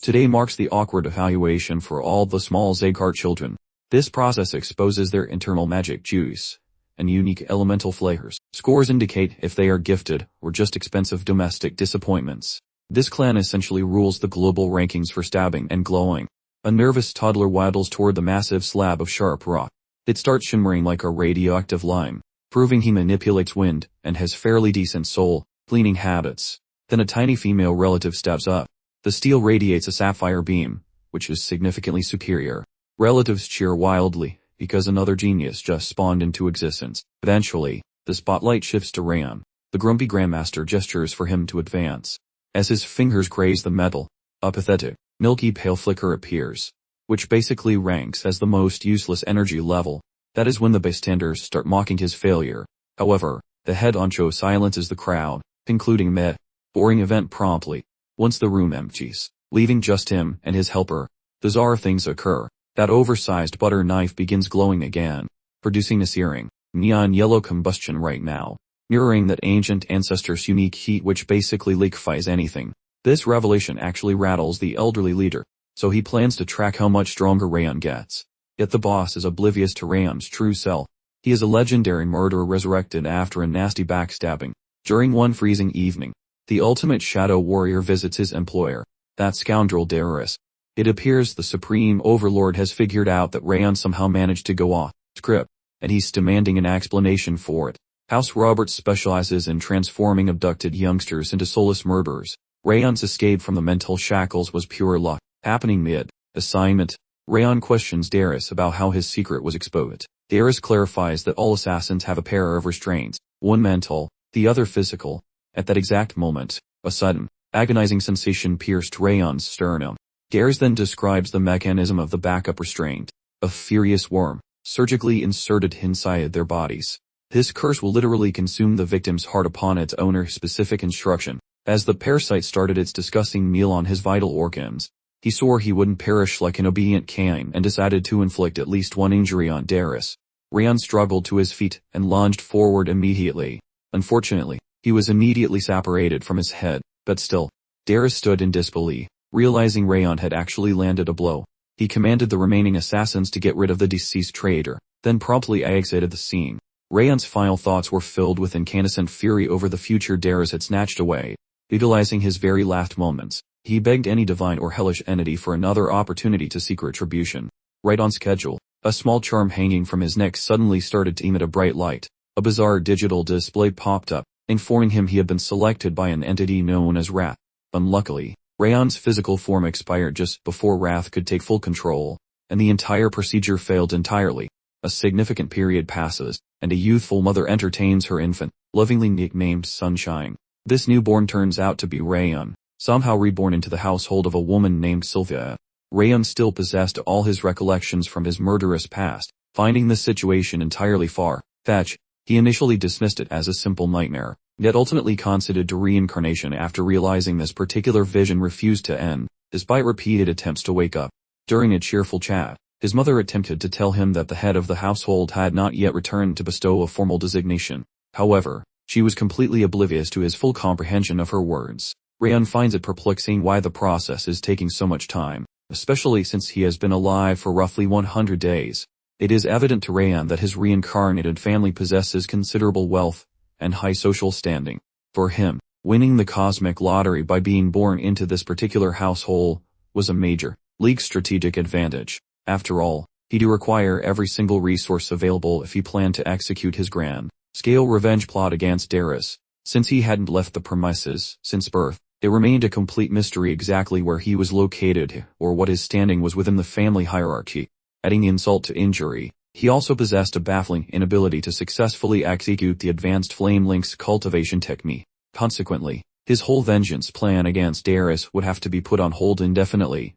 Today marks the awkward evaluation for all the small Zagart children. This process exposes their internal magic juice and unique elemental flavors. Scores indicate if they are gifted or just expensive domestic disappointments. This clan essentially rules the global rankings for stabbing and glowing. A nervous toddler waddles toward the massive slab of sharp rock. It starts shimmering like a radioactive lime, proving he manipulates wind and has fairly decent soul cleaning habits. Then a tiny female relative steps up. The steel radiates a sapphire beam, which is significantly superior. Relatives cheer wildly, because another genius just spawned into existence. Eventually, the spotlight shifts to Rayon. The grumpy grandmaster gestures for him to advance. As his fingers graze the metal, a pathetic, milky pale flicker appears, which basically ranks as the most useless energy level. That is when the bystanders start mocking his failure. However, the head honcho silences the crowd, concluding the boring event promptly. Once the room empties, leaving just him and his helper, bizarre things occur. That oversized butter knife begins glowing again, producing a searing, neon yellow combustion right now, mirroring that ancient ancestor's unique heat which basically liquefies anything. This revelation actually rattles the elderly leader, so he plans to track how much stronger Rayon gets. Yet the boss is oblivious to Rayon's true self. He is a legendary murderer resurrected after a nasty backstabbing. During one freezing evening, the ultimate shadow warrior visits his employer, that scoundrel Darius. It appears the Supreme Overlord has figured out that Rayon somehow managed to go off script, and he's demanding an explanation for it. House Roberts specializes in transforming abducted youngsters into soulless murderers. Rayon's escape from the mental shackles was pure luck. Happening mid-assignment, Rayon questions Darius about how his secret was exposed. Darius clarifies that all assassins have a pair of restraints, one mental, the other physical. At that exact moment, a sudden, agonizing sensation pierced Rayon's sternum. Darius then describes the mechanism of the backup restraint, a furious worm, surgically inserted inside their bodies. This curse will literally consume the victim's heart upon its owner's specific instruction. As the parasite started its disgusting meal on his vital organs, he swore he wouldn't perish like an obedient Cain and decided to inflict at least one injury on Darius. Rayon struggled to his feet and lunged forward immediately. Unfortunately, he was immediately separated from his head, but still, Darius stood in disbelief. Realizing Rayon had actually landed a blow, he commanded the remaining assassins to get rid of the deceased traitor, then promptly exited the scene. Rayon's final thoughts were filled with incandescent fury over the future Darius had snatched away. Utilizing his very last moments, he begged any divine or hellish entity for another opportunity to seek retribution. Right on schedule, a small charm hanging from his neck suddenly started to emit a bright light. A bizarre digital display popped up, informing him he had been selected by an entity known as Wrath. Unluckily, Rayon's physical form expired just before Wrath could take full control, and the entire procedure failed entirely. A significant period passes, and a youthful mother entertains her infant, lovingly nicknamed Sunshine. This newborn turns out to be Rayon, somehow reborn into the household of a woman named Sylvia. Rayon still possessed all his recollections from his murderous past. Finding this situation entirely far-fetched, he initially dismissed it as a simple nightmare, yet ultimately conceded to reincarnation after realizing this particular vision refused to end, despite repeated attempts to wake up. During a cheerful chat, his mother attempted to tell him that the head of the household had not yet returned to bestow a formal designation. However, she was completely oblivious to his full comprehension of her words. Rayon finds it perplexing why the process is taking so much time, especially since he has been alive for roughly 100 days. It is evident to Rayon that his reincarnated family possesses considerable wealth and high social standing. For him, winning the cosmic lottery by being born into this particular household was a major league strategic advantage. After all, he do require every single resource available if he planned to execute his grand-scale revenge plot against Darius. Since he hadn't left the premises since birth, it remained a complete mystery exactly where he was located or what his standing was within the family hierarchy. Adding insult to injury, he also possessed a baffling inability to successfully execute the advanced Flame Link's cultivation technique. Consequently, his whole vengeance plan against Darius would have to be put on hold indefinitely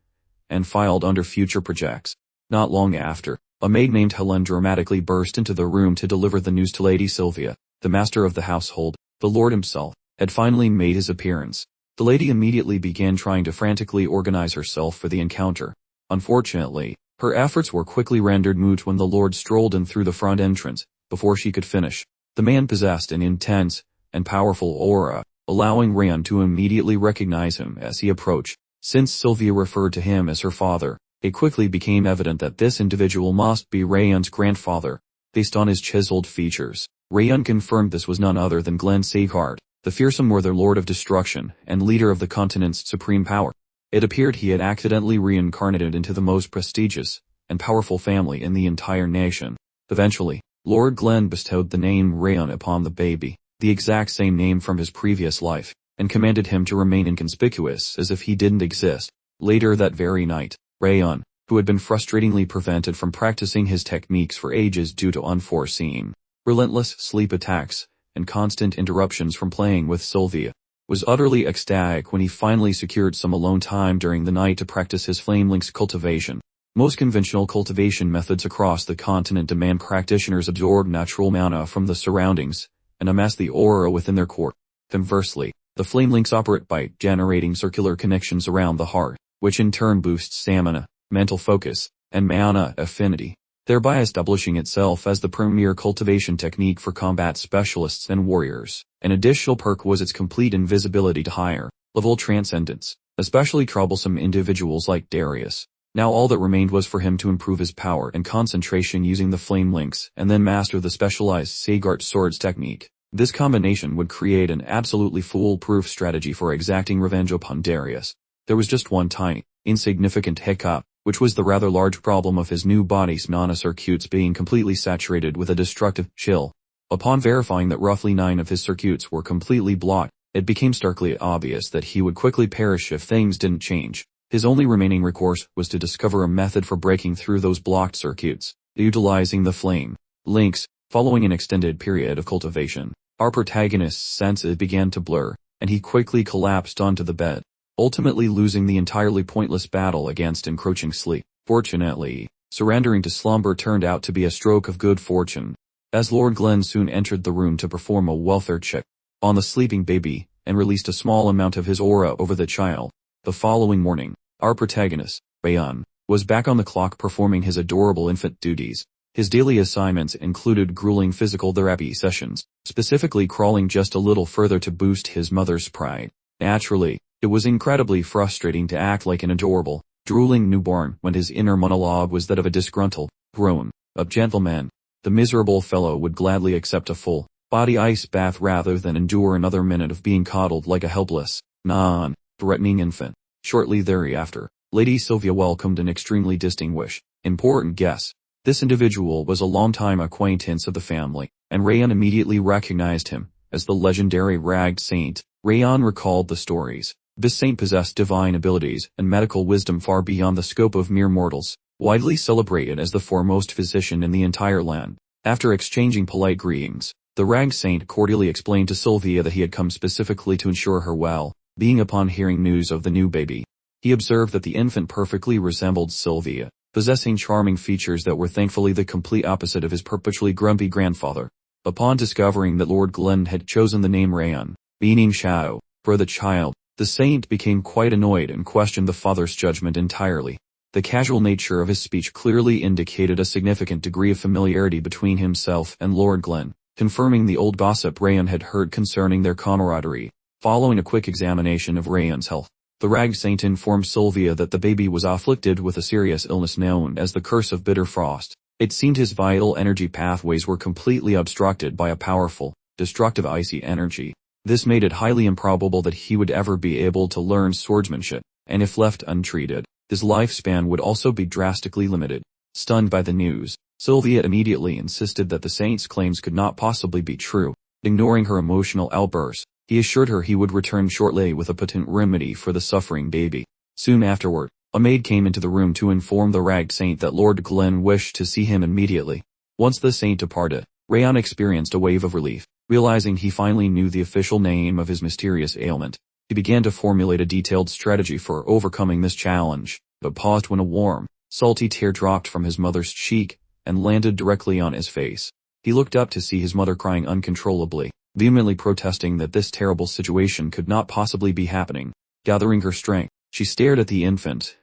and filed under future projects. Not long after, a maid named Helen dramatically burst into the room to deliver the news to Lady Sylvia. The master of the household, the Lord himself, had finally made his appearance. The lady immediately began trying to frantically organize herself for the encounter. Unfortunately, her efforts were quickly rendered moot when the Lord strolled in through the front entrance. Before she could finish, the man possessed an intense and powerful aura, allowing Rayon to immediately recognize him as he approached. Since Sylvia referred to him as her father, it quickly became evident that this individual must be Rayon's grandfather. Based on his chiseled features, Rayon confirmed this was none other than Glenn Sagard, the fearsome Northern Lord of Destruction and leader of the continent's supreme power. It appeared he had accidentally reincarnated into the most prestigious and powerful family in the entire nation. Eventually, Lord Glenn bestowed the name Rayon upon the baby, the exact same name from his previous life, and commanded him to remain inconspicuous as if he didn't exist. Later that very night, Rayon, who had been frustratingly prevented from practicing his techniques for ages due to unforeseen, relentless sleep attacks and constant interruptions from playing with Sylvia, was utterly ecstatic when he finally secured some alone time during the night to practice his Flamelink's cultivation. Most conventional cultivation methods across the continent demand practitioners absorb natural mana from the surroundings and amass the aura within their core. Conversely, the Flamelinks operate by generating circular connections around the heart, which in turn boosts stamina, mental focus, and mana affinity, thereby establishing itself as the premier cultivation technique for combat specialists and warriors. An additional perk was its complete invisibility to higher-level transcendence, especially troublesome individuals like Darius. Now all that remained was for him to improve his power and concentration using the Flamelinks and then master the specialized Sagart Swords technique. This combination would create an absolutely foolproof strategy for exacting revenge upon Darius. There was just one tiny, insignificant hiccup, which was the rather large problem of his new body's mana circuits being completely saturated with a destructive chill. Upon verifying that roughly 9 of his circuits were completely blocked, it became starkly obvious that he would quickly perish if things didn't change. His only remaining recourse was to discover a method for breaking through those blocked circuits, utilizing the flame links. Following an extended period of cultivation, our protagonist's senses began to blur, and he quickly collapsed onto the bed, ultimately losing the entirely pointless battle against encroaching sleep. Fortunately, surrendering to slumber turned out to be a stroke of good fortune, as Lord Glenn soon entered the room to perform a welfare check on the sleeping baby, and released a small amount of his aura over the child. The following morning, our protagonist, Rayon, was back on the clock performing his adorable infant duties. His daily assignments included grueling physical therapy sessions, specifically crawling just a little further to boost his mother's pride. Naturally, it was incredibly frustrating to act like an adorable, drooling newborn when his inner monologue was that of a disgruntled, grown-up gentleman. The miserable fellow would gladly accept a full-body ice bath rather than endure another minute of being coddled like a helpless, non-threatening infant. Shortly thereafter, Lady Sylvia welcomed an extremely distinguished, important guest. This individual was a longtime acquaintance of the family, and Rayon immediately recognized him as the legendary Ragged Saint. Rayon recalled the stories. This saint possessed divine abilities and medical wisdom far beyond the scope of mere mortals, widely celebrated as the foremost physician in the entire land. After exchanging polite greetings, the Ragged Saint cordially explained to Sylvia that he had come specifically to ensure her well-being upon hearing news of the new baby. He observed that the infant perfectly resembled Sylvia, possessing charming features that were thankfully the complete opposite of his perpetually grumpy grandfather. Upon discovering that Lord Glenn had chosen the name Rayon, meaning shadow, for the child, the saint became quite annoyed and questioned the father's judgment entirely. The casual nature of his speech clearly indicated a significant degree of familiarity between himself and Lord Glenn, confirming the old gossip Rayon had heard concerning their camaraderie. Following a quick examination of Rayon's health, the Ragged Saint informed Sylvia that the baby was afflicted with a serious illness known as the Curse of Bitter Frost. It seemed his vital energy pathways were completely obstructed by a powerful, destructive icy energy. This made it highly improbable that he would ever be able to learn swordsmanship, and if left untreated, his lifespan would also be drastically limited. Stunned by the news, Sylvia immediately insisted that the saint's claims could not possibly be true. Ignoring her emotional outburst, he assured her he would return shortly with a potent remedy for the suffering baby. Soon afterward, a maid came into the room to inform the Ragged Saint that Lord Glenn wished to see him immediately. Once the saint departed, Rayon experienced a wave of relief. Realizing he finally knew the official name of his mysterious ailment, he began to formulate a detailed strategy for overcoming this challenge, but paused when a warm, salty tear dropped from his mother's cheek and landed directly on his face. He looked up to see his mother crying uncontrollably, vehemently protesting that this terrible situation could not possibly be happening. Gathering her strength, she stared at the infant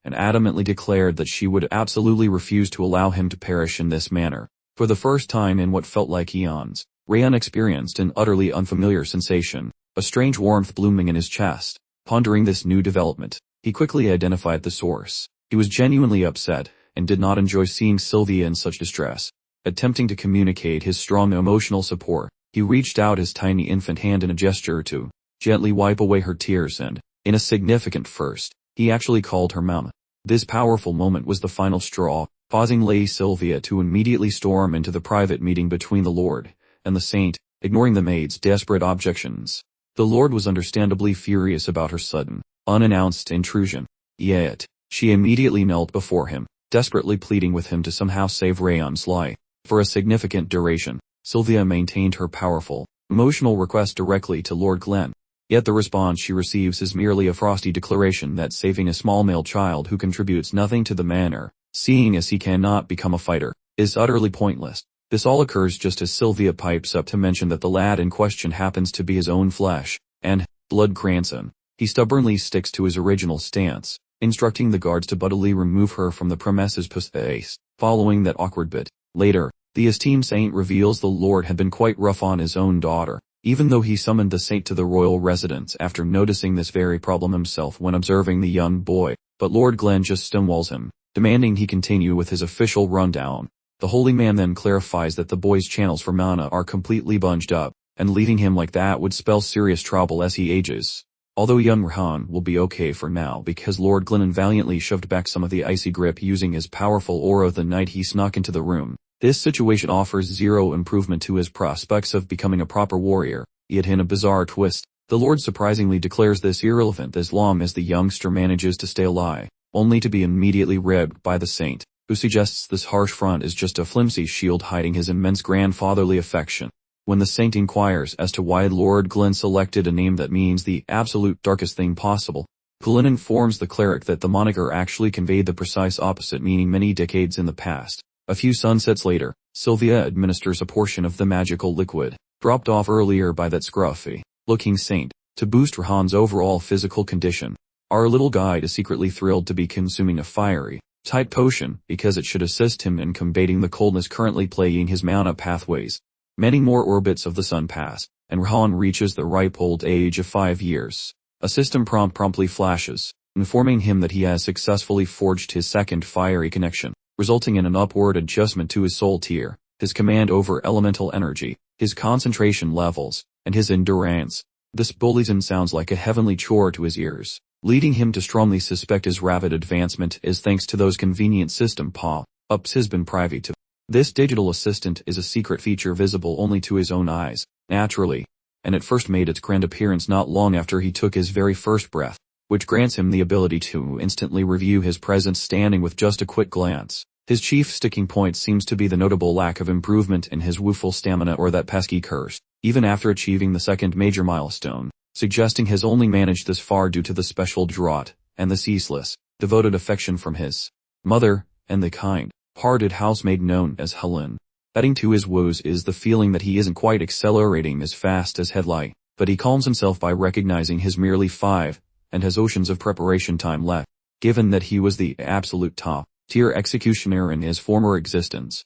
and adamantly declared that she would absolutely refuse to allow him to perish in this manner. For the first time in what felt like eons, Rayon experienced an utterly unfamiliar sensation, a strange warmth blooming in his chest. Pondering this new development, He quickly identified the source. He was genuinely upset, and did not enjoy seeing Sylvia in such distress. Attempting to communicate his strong emotional support, he reached out his tiny infant hand in a gesture to gently wipe away her tears and, in a significant first, he actually called her Mama. This powerful moment was the final straw, causing Lady Sylvia to immediately storm into the private meeting between the Lord and the Saint, ignoring the maid's desperate objections. The Lord was understandably furious about her sudden, unannounced intrusion. Yet, she immediately knelt before him, desperately pleading with him to somehow save Rayon's life. For a significant duration, Sylvia maintained her powerful, emotional request directly to Lord Glen. Yet the response she receives is merely a frosty declaration that saving a small male child who contributes nothing to the manor, seeing as he cannot become a fighter, is utterly pointless. This all occurs just as Sylvia pipes up to mention that the lad in question happens to be his own flesh and blood grandson. He stubbornly sticks to his original stance, instructing the guards to bodily remove her from the premises post-haste. Following that awkward bit, later, the esteemed saint reveals the Lord had been quite rough on his own daughter, even though he summoned the saint to the royal residence after noticing this very problem himself when observing the young boy. But Lord Glen just stonewalls him, demanding he continue with his official rundown. The holy man then clarifies that the boy's channels for mana are completely bunged up, and leaving him like that would spell serious trouble as he ages. Although young Rayon will be okay for now because Lord Glennon valiantly shoved back some of the icy grip using his powerful aura the night he snuck into the room. This situation offers zero improvement to his prospects of becoming a proper warrior, yet in a bizarre twist, the Lord surprisingly declares this irrelevant as long as the youngster manages to stay alive, only to be immediately ribbed by the saint, who suggests this harsh front is just a flimsy shield hiding his immense grandfatherly affection. When the saint inquires as to why Lord Glen selected a name that means the absolute darkest thing possible, Glen informs the cleric that the moniker actually conveyed the precise opposite meaning many decades in the past. A few sunsets later, Sylvia administers a portion of the magical liquid, dropped off earlier by that scruffy-looking saint, to boost Rayon's overall physical condition. Our little guide is secretly thrilled to be consuming a fiery, tight potion because it should assist him in combating the coldness currently plaguing his mana pathways. Many more orbits of the sun pass, and Rayon reaches the ripe old age of 5 years. A system prompt promptly flashes, informing him that he has successfully forged his second fiery connection, resulting in an upward adjustment to his soul tier, his command over elemental energy, his concentration levels, and his endurance. This bulletin sounds like a heavenly chore to his ears, leading him to strongly suspect his rapid advancement is thanks to those convenient system pop-ups has been privy to. This digital assistant is a secret feature visible only to his own eyes, naturally, and it first made its grand appearance not long after he took his very first breath, which grants him the ability to instantly review his present standing with just a quick glance. His chief sticking point seems to be the notable lack of improvement in his woeful stamina or that pesky curse, even after achieving the second major milestone, suggesting he's only managed this far due to the special draught, and the ceaseless, devoted affection from his mother, and the kind-hearted housemaid known as Helen. Adding to his woes is the feeling that he isn't quite accelerating as fast as he'd like, but he calms himself by recognizing his merely 5, and has oceans of preparation time left, given that he was the absolute top-tier executioner in his former existence.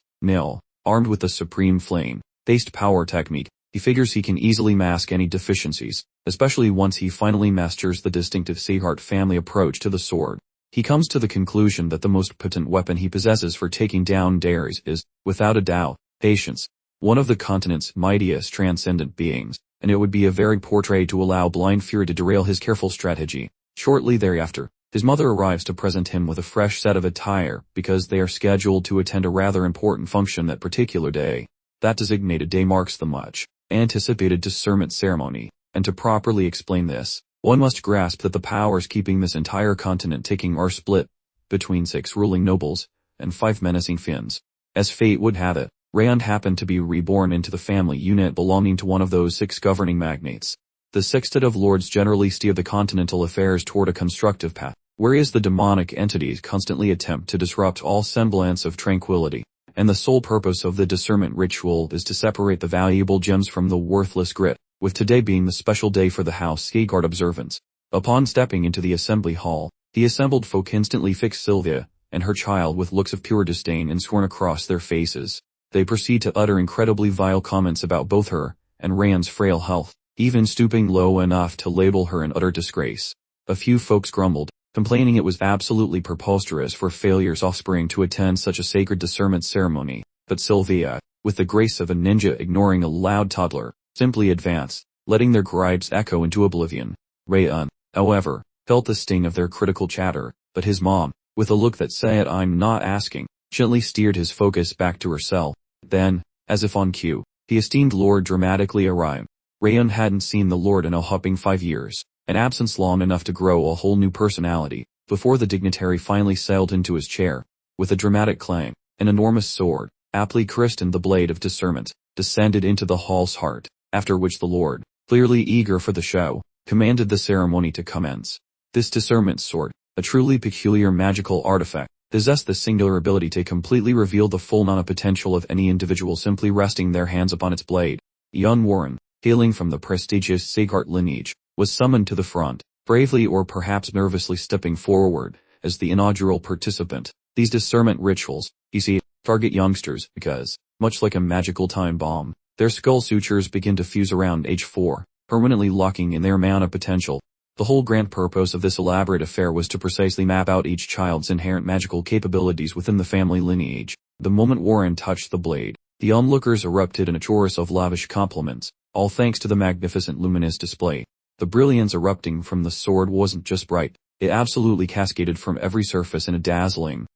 Armed with the supreme flame-based power technique, he figures he can easily mask any deficiencies, especially once he finally masters the distinctive Seahart family approach to the sword. He comes to the conclusion that the most potent weapon he possesses for taking down dares is, without a doubt, patience, one of the continent's mightiest transcendent beings, and it would be a very poor trade to allow blind fear to derail his careful strategy. Shortly thereafter, his mother arrives to present him with a fresh set of attire because they are scheduled to attend a rather important function that particular day. That designated day marks the much anticipated discernment ceremony, and to properly explain this, one must grasp that the powers keeping this entire continent ticking are split between 6 ruling nobles and 5 menacing Finns. As fate would have it, Rayon happened to be reborn into the family unit belonging to one of those 6 governing magnates. The sextet of lords generally steer the continental affairs toward a constructive path, whereas the demonic entities constantly attempt to disrupt all semblance of tranquility, and the sole purpose of the discernment ritual is to separate the valuable gems from the worthless grit, with today being the special day for the House Seagard observance. Upon stepping into the assembly hall, the assembled folk instantly fix Sylvia and her child with looks of pure disdain and scorn across their faces. They proceed to utter incredibly vile comments about both her and Rayon's frail health, even stooping low enough to label her an utter disgrace. A few folks grumbled, complaining it was absolutely preposterous for Failures' offspring to attend such a sacred discernment ceremony. But Sylvia, with the grace of a ninja ignoring a loud toddler, simply advanced, letting their gripes echo into oblivion. Rayon, however, felt the sting of their critical chatter, but his mom, with a look that said "I'm not asking," gently steered his focus back to herself. Then, as if on cue, the esteemed lord dramatically arrived. Rayon hadn't seen the lord in a whopping 5 years, an absence long enough to grow a whole new personality, before the dignitary finally sailed into his chair. With a dramatic clang, an enormous sword, aptly christened the Blade of Discernment, descended into the hall's heart, after which the lord, clearly eager for the show, commanded the ceremony to commence. This discernment sword, a truly peculiar magical artifact, possessed the singular ability to completely reveal the full mana potential of any individual simply resting their hands upon its blade. Young Warren, hailing from the prestigious Sagart lineage, was summoned to the front, bravely or perhaps nervously stepping forward, as the inaugural participant. These discernment rituals, you see, target youngsters because, much like a magical time bomb, their skull sutures begin to fuse around age 4, permanently locking in their mana potential. The whole grand purpose of this elaborate affair was to precisely map out each child's inherent magical capabilities within the family lineage. The moment Warren touched the blade, the onlookers erupted in a chorus of lavish compliments, all thanks to the magnificent luminous display. The brilliance erupting from the sword wasn't just bright, it absolutely cascaded from every surface in a dazzling,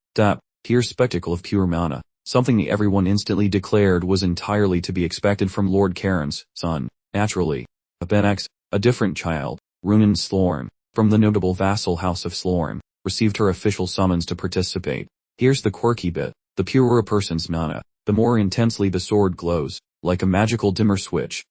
pure spectacle of pure mana, something everyone instantly declared was entirely to be expected from Lord Karen's son. Naturally, a different child, Runan Slorm, from the notable vassal house of Slorm, received her official summons to participate. Here's the quirky bit: the purer a person's mana, the more intensely the sword glows, like a magical dimmer switch.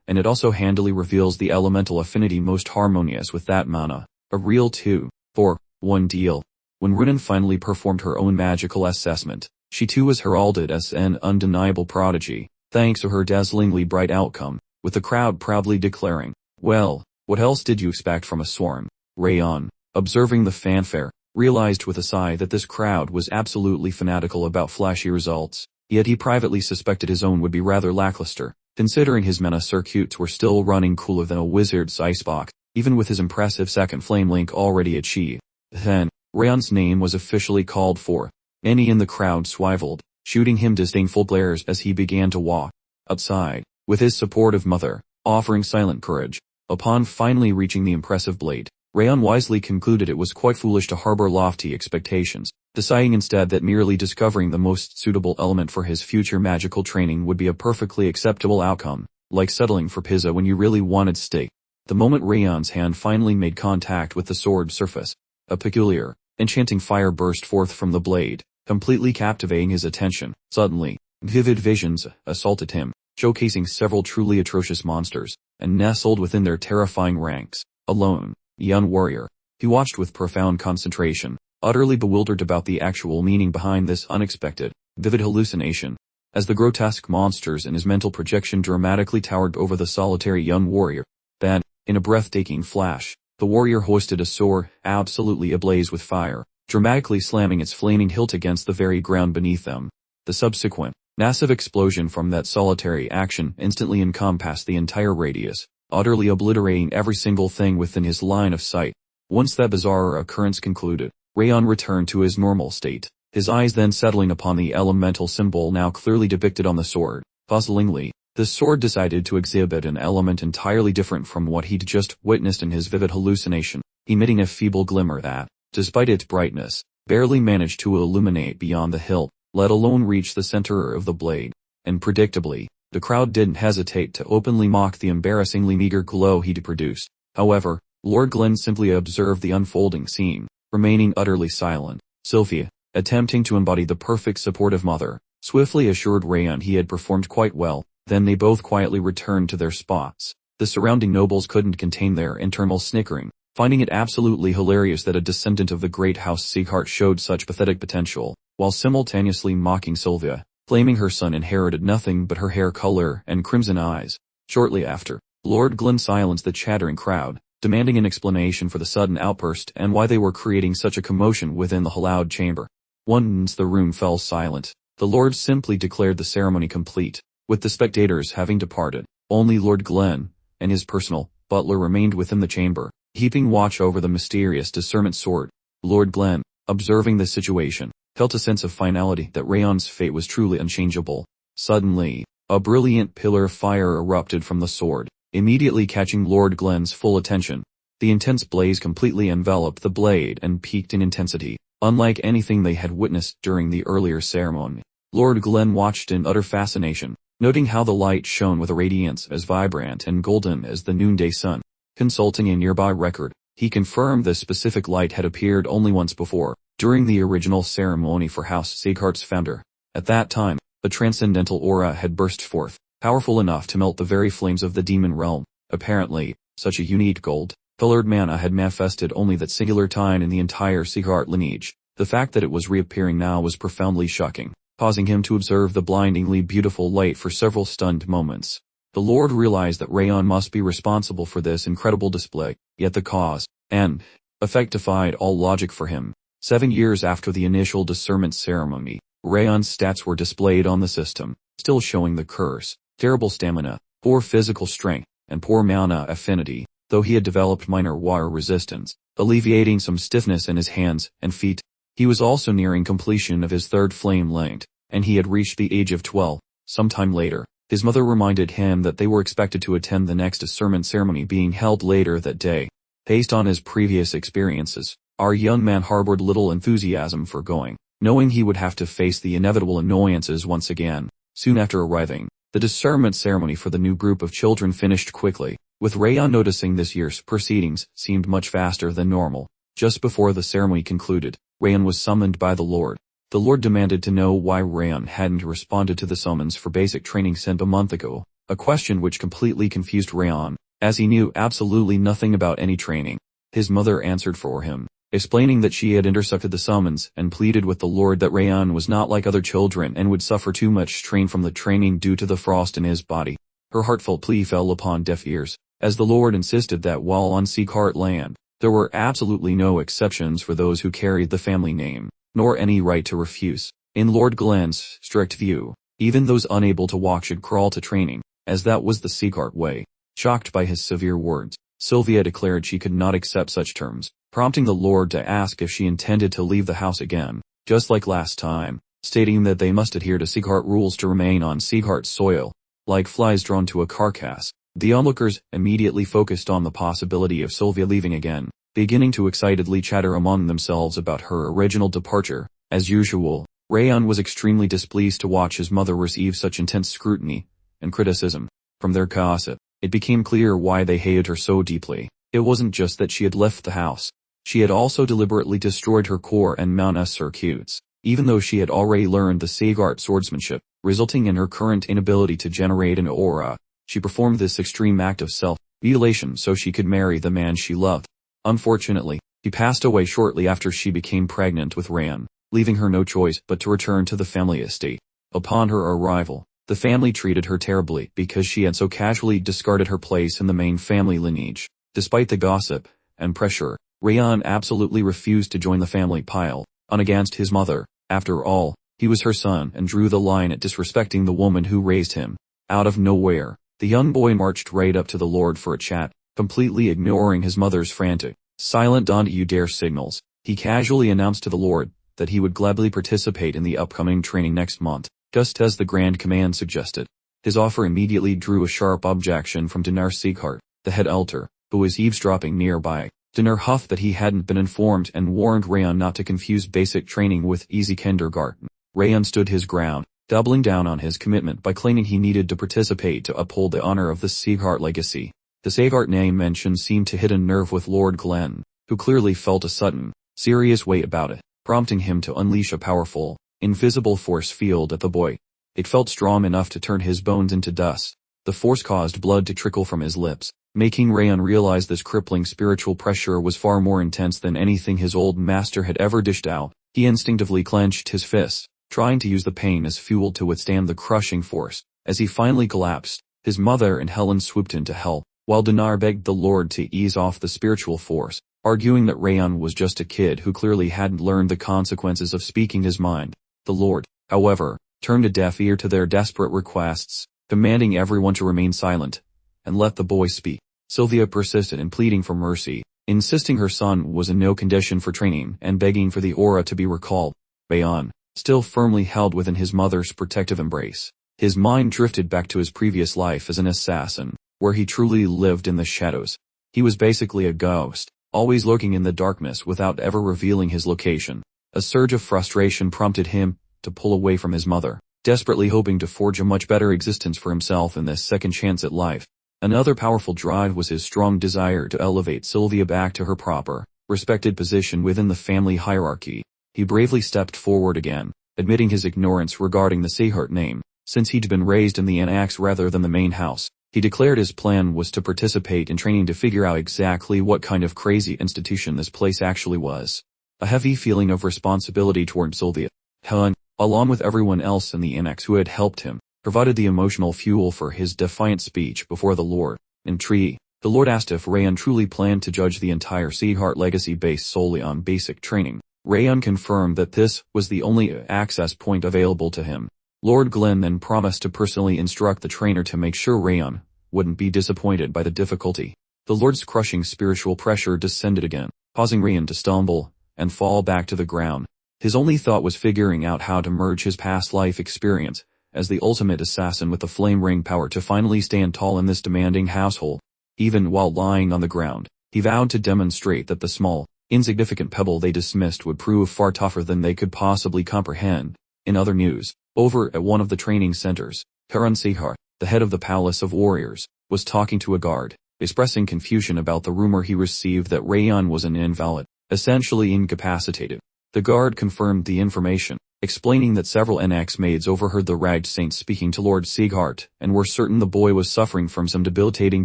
And it also handily reveals the elemental affinity most harmonious with that mana. A real 2-for-1 deal. When Runan finally performed her own magical assessment, she too was heralded as an undeniable prodigy, thanks to her dazzlingly bright outcome, with the crowd proudly declaring, "Well, what else did you expect from a swarm?" Rayon, observing the fanfare, realized with a sigh that this crowd was absolutely fanatical about flashy results, yet he privately suspected his own would be rather lackluster, considering his mana circuits were still running cooler than a wizard's icebox, even with his impressive second flame link already achieved. Then, Rayon's name was officially called for. Many in the crowd swiveled, shooting him disdainful glares as he began to walk outside, with his supportive mother, offering silent courage. Upon finally reaching the impressive blade, Rayon wisely concluded it was quite foolish to harbor lofty expectations, deciding instead that merely discovering the most suitable element for his future magical training would be a perfectly acceptable outcome, like settling for pizza when you really wanted steak. The moment Rayon's hand finally made contact with the sword surface, a peculiar, enchanting fire burst forth from the blade, completely captivating his attention. Suddenly, vivid visions assaulted him, showcasing several truly atrocious monsters, and nestled within their terrifying ranks, a lone, young warrior. He watched with profound concentration, utterly bewildered about the actual meaning behind this unexpected, vivid hallucination, as the grotesque monsters in his mental projection dramatically towered over the solitary young warrior. Then, in a breathtaking flash, the warrior hoisted a sword, absolutely ablaze with fire, dramatically slamming its flaming hilt against the very ground beneath them. The subsequent, massive explosion from that solitary action instantly encompassed the entire radius, utterly obliterating every single thing within his line of sight. Once that bizarre occurrence concluded, Rayon returned to his normal state, his eyes then settling upon the elemental symbol now clearly depicted on the sword. Puzzlingly, the sword decided to exhibit an element entirely different from what he'd just witnessed in his vivid hallucination, emitting a feeble glimmer that, despite its brightness, barely managed to illuminate beyond the hilt, let alone reach the center of the blade. And predictably, the crowd didn't hesitate to openly mock the embarrassingly meager glow he'd produced. However, Lord Glenn simply observed the unfolding scene, remaining utterly silent. Sylvia, attempting to embody the perfect supportive mother, swiftly assured Rayon he had performed quite well. Then they both quietly returned to their spots. The surrounding nobles couldn't contain their internal snickering, finding it absolutely hilarious that a descendant of the great house Sieghart showed such pathetic potential, while simultaneously mocking Sylvia, claiming her son inherited nothing but her hair color and crimson eyes. Shortly after, Lord Glenn silenced the chattering crowd, demanding an explanation for the sudden outburst and why they were creating such a commotion within the hallowed chamber. Once the room fell silent, the Lord simply declared the ceremony complete. With the spectators having departed, only Lord Glenn and his personal butler remained within the chamber, keeping watch over the mysterious discernment sword. Lord Glenn, observing the situation, felt a sense of finality that Rayon's fate was truly unchangeable. Suddenly, a brilliant pillar of fire erupted from the sword, immediately catching Lord Glenn's full attention. The intense blaze completely enveloped the blade and peaked in intensity, unlike anything they had witnessed during the earlier ceremony. Lord Glenn watched in utter fascination, noting how the light shone with a radiance as vibrant and golden as the noonday sun. Consulting a nearby record, he confirmed this specific light had appeared only once before, during the original ceremony for House Sieghardt's founder. At that time, a transcendental aura had burst forth, powerful enough to melt the very flames of the demon realm. Apparently, such a unique gold-colored mana had manifested only that singular time in the entire Sieghardt lineage. The fact that it was reappearing now was profoundly shocking, causing him to observe the blindingly beautiful light for several stunned moments. The Lord realized that Rayon must be responsible for this incredible display, yet the cause and effect defied all logic for him. 7 years after the initial discernment ceremony, Rayon's stats were displayed on the system, still showing the curse, terrible stamina, poor physical strength, and poor mana affinity, though he had developed minor water resistance, alleviating some stiffness in his hands and feet. He was also nearing completion of his third flame length, and he had reached the age of 12. Sometime later, his mother reminded him that they were expected to attend the next discernment ceremony being held later that day. Based on his previous experiences, our young man harbored little enthusiasm for going, knowing he would have to face the inevitable annoyances once again. Soon after arriving, the discernment ceremony for the new group of children finished quickly, with Rayon noticing this year's proceedings seemed much faster than normal. Just before the ceremony concluded, Rayon was summoned by the Lord. The Lord demanded to know why Rayon hadn't responded to the summons for basic training sent a month ago, a question which completely confused Rayon, as he knew absolutely nothing about any training. His mother answered for him, explaining that she had intercepted the summons and pleaded with the Lord that Rayon was not like other children and would suffer too much strain from the training due to the frost in his body. Her heartfelt plea fell upon deaf ears, as the Lord insisted that while on Sieghardt land, there were absolutely no exceptions for those who carried the family name, nor any right to refuse. In Lord Glenn's strict view, even those unable to walk should crawl to training, as that was the Sieghardt way. Shocked by his severe words, Sylvia declared she could not accept such terms, prompting the Lord to ask if she intended to leave the house again, just like last time, stating that they must adhere to Sieghardt rules to remain on Sieghardt's soil. Like flies drawn to a carcass, the onlookers immediately focused on the possibility of Sylvia leaving again, beginning to excitedly chatter among themselves about her original departure. As usual, Rayon was extremely displeased to watch his mother receive such intense scrutiny and criticism. From their gossip, it became clear why they hated her so deeply. It wasn't just that she had left the house. She had also deliberately destroyed her core and mana circuits, even though she had already learned the Sieghardt swordsmanship, resulting in her current inability to generate an aura. She performed this extreme act of self-mutilation so she could marry the man she loved. Unfortunately, he passed away shortly after she became pregnant with Rayon, leaving her no choice but to return to the family estate. Upon her arrival, the family treated her terribly because she had so casually discarded her place in the main family lineage. Despite the gossip and pressure, Rayon absolutely refused to join the family pile on against his mother. After all, he was her son and drew the line at disrespecting the woman who raised him. Out of nowhere, the young boy marched right up to the Lord for a chat, completely ignoring his mother's frantic, silent "don't you dare" signals. He casually announced to the Lord that he would gladly participate in the upcoming training next month, just as the Grand Command suggested. His offer immediately drew a sharp objection from Dinar Sieghardt, the head elder, who was eavesdropping nearby. Dinar huffed that he hadn't been informed and warned Rayon not to confuse basic training with easy kindergarten. Rayon stood his ground, doubling down on his commitment by claiming he needed to participate to uphold the honor of the Sieghardt legacy. The Sieghardt name mentioned seemed to hit a nerve with Lord Glenn, who clearly felt a sudden, serious weight about it, prompting him to unleash a powerful, invisible force field at the boy. It felt strong enough to turn his bones into dust. The force caused blood to trickle from his lips, making Rayon realize this crippling spiritual pressure was far more intense than anything his old master had ever dished out. He instinctively clenched his fists, trying to use the pain as fuel to withstand the crushing force. As he finally collapsed, his mother and Helen swooped in to help, while Dinar begged the Lord to ease off the spiritual force, arguing that Rayon was just a kid who clearly hadn't learned the consequences of speaking his mind. The Lord, however, turned a deaf ear to their desperate requests, commanding everyone to remain silent and let the boy speak. Sylvia persisted in pleading for mercy, insisting her son was in no condition for training and begging for the aura to be recalled. Rayon, still firmly held within his mother's protective embrace, his mind drifted back to his previous life as an assassin, where he truly lived in the shadows. He was basically a ghost, always lurking in the darkness without ever revealing his location. A surge of frustration prompted him to pull away from his mother, desperately hoping to forge a much better existence for himself in this second chance at life. Another powerful drive was his strong desire to elevate Sylvia back to her proper, respected position within the family hierarchy. He bravely stepped forward again, admitting his ignorance regarding the Seehart name. Since he'd been raised in the annex rather than the main house, he declared his plan was to participate in training to figure out exactly what kind of crazy institution this place actually was. A heavy feeling of responsibility toward Sylvia, Helen, along with everyone else in the annex who had helped him, provided the emotional fuel for his defiant speech before the Lord. Intrigued, the Lord asked if Rayon truly planned to judge the entire Seehart legacy based solely on basic training. Rayon confirmed that this was the only access point available to him. Lord Glenn then promised to personally instruct the trainer to make sure Rayon wouldn't be disappointed by the difficulty. The Lord's crushing spiritual pressure descended again, causing Rayon to stumble and fall back to the ground. His only thought was figuring out how to merge his past life experience as the ultimate assassin with the flame ring power to finally stand tall in this demanding household. Even while lying on the ground, he vowed to demonstrate that the small, insignificant pebble they dismissed would prove far tougher than they could possibly comprehend. In other news, over at one of the training centers, Karan Sihar, the head of the Palace of Warriors, was talking to a guard, expressing confusion about the rumor he received that Rayon was an invalid, essentially incapacitated. The guard confirmed the information, explaining that several NX maids overheard the ragged saint speaking to Lord Sieghart and were certain the boy was suffering from some debilitating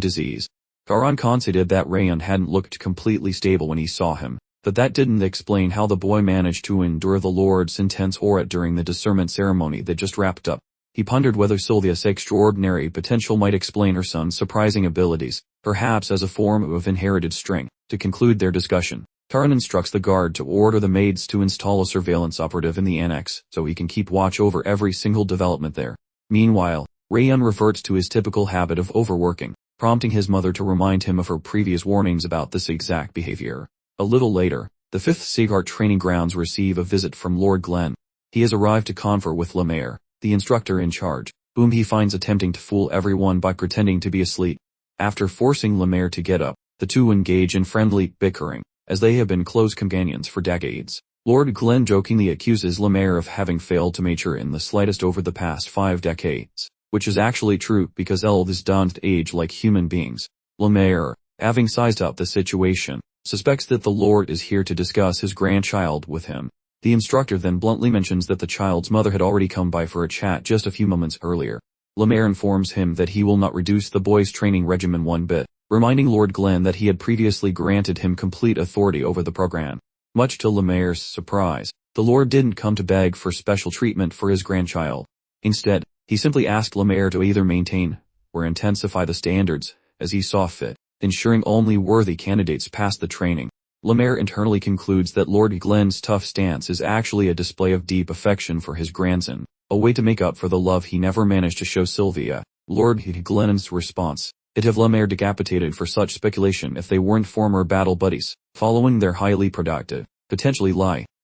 disease. Karan conceded that Rayon hadn't looked completely stable when he saw him, but that didn't explain how the boy managed to endure the Lord's intense aura during the discernment ceremony that just wrapped up. He pondered whether Sylvia's extraordinary potential might explain her son's surprising abilities, perhaps as a form of inherited strength. To conclude their discussion, Karan instructs the guard to order the maids to install a surveillance operative in the annex so he can keep watch over every single development there. Meanwhile, Rayon reverts to his typical habit of overworking, prompting his mother to remind him of her previous warnings about this exact behavior. A little later, the 5th Seaghart training grounds receive a visit from Lord Glenn. He has arrived to confer with Lemaire, the instructor in charge, whom he finds attempting to fool everyone by pretending to be asleep. After forcing Lemaire to get up, the two engage in friendly bickering, as they have been close companions for decades. Lord Glenn jokingly accuses Lemaire of having failed to mature in the slightest over the past 5 decades, which is actually true because elves don't age like human beings. Lemaire, having sized up the situation, suspects that the Lord is here to discuss his grandchild with him. The instructor then bluntly mentions that the child's mother had already come by for a chat just a few moments earlier. Lemaire informs him that he will not reduce the boy's training regimen one bit, reminding Lord Glenn that he had previously granted him complete authority over the program. Much to Lemaire's surprise, the Lord didn't come to beg for special treatment for his grandchild. Instead, he simply asked Lemaire to either maintain or intensify the standards as he saw fit, ensuring only worthy candidates passed the training. Lemaire internally concludes that Lord Glenn's tough stance is actually a display of deep affection for his grandson, a way to make up for the love he never managed to show Sylvia. Lord Glenn's response: "It'd have Lemaire decapitated for such speculation if they weren't former battle buddies." Following their highly productive, potentially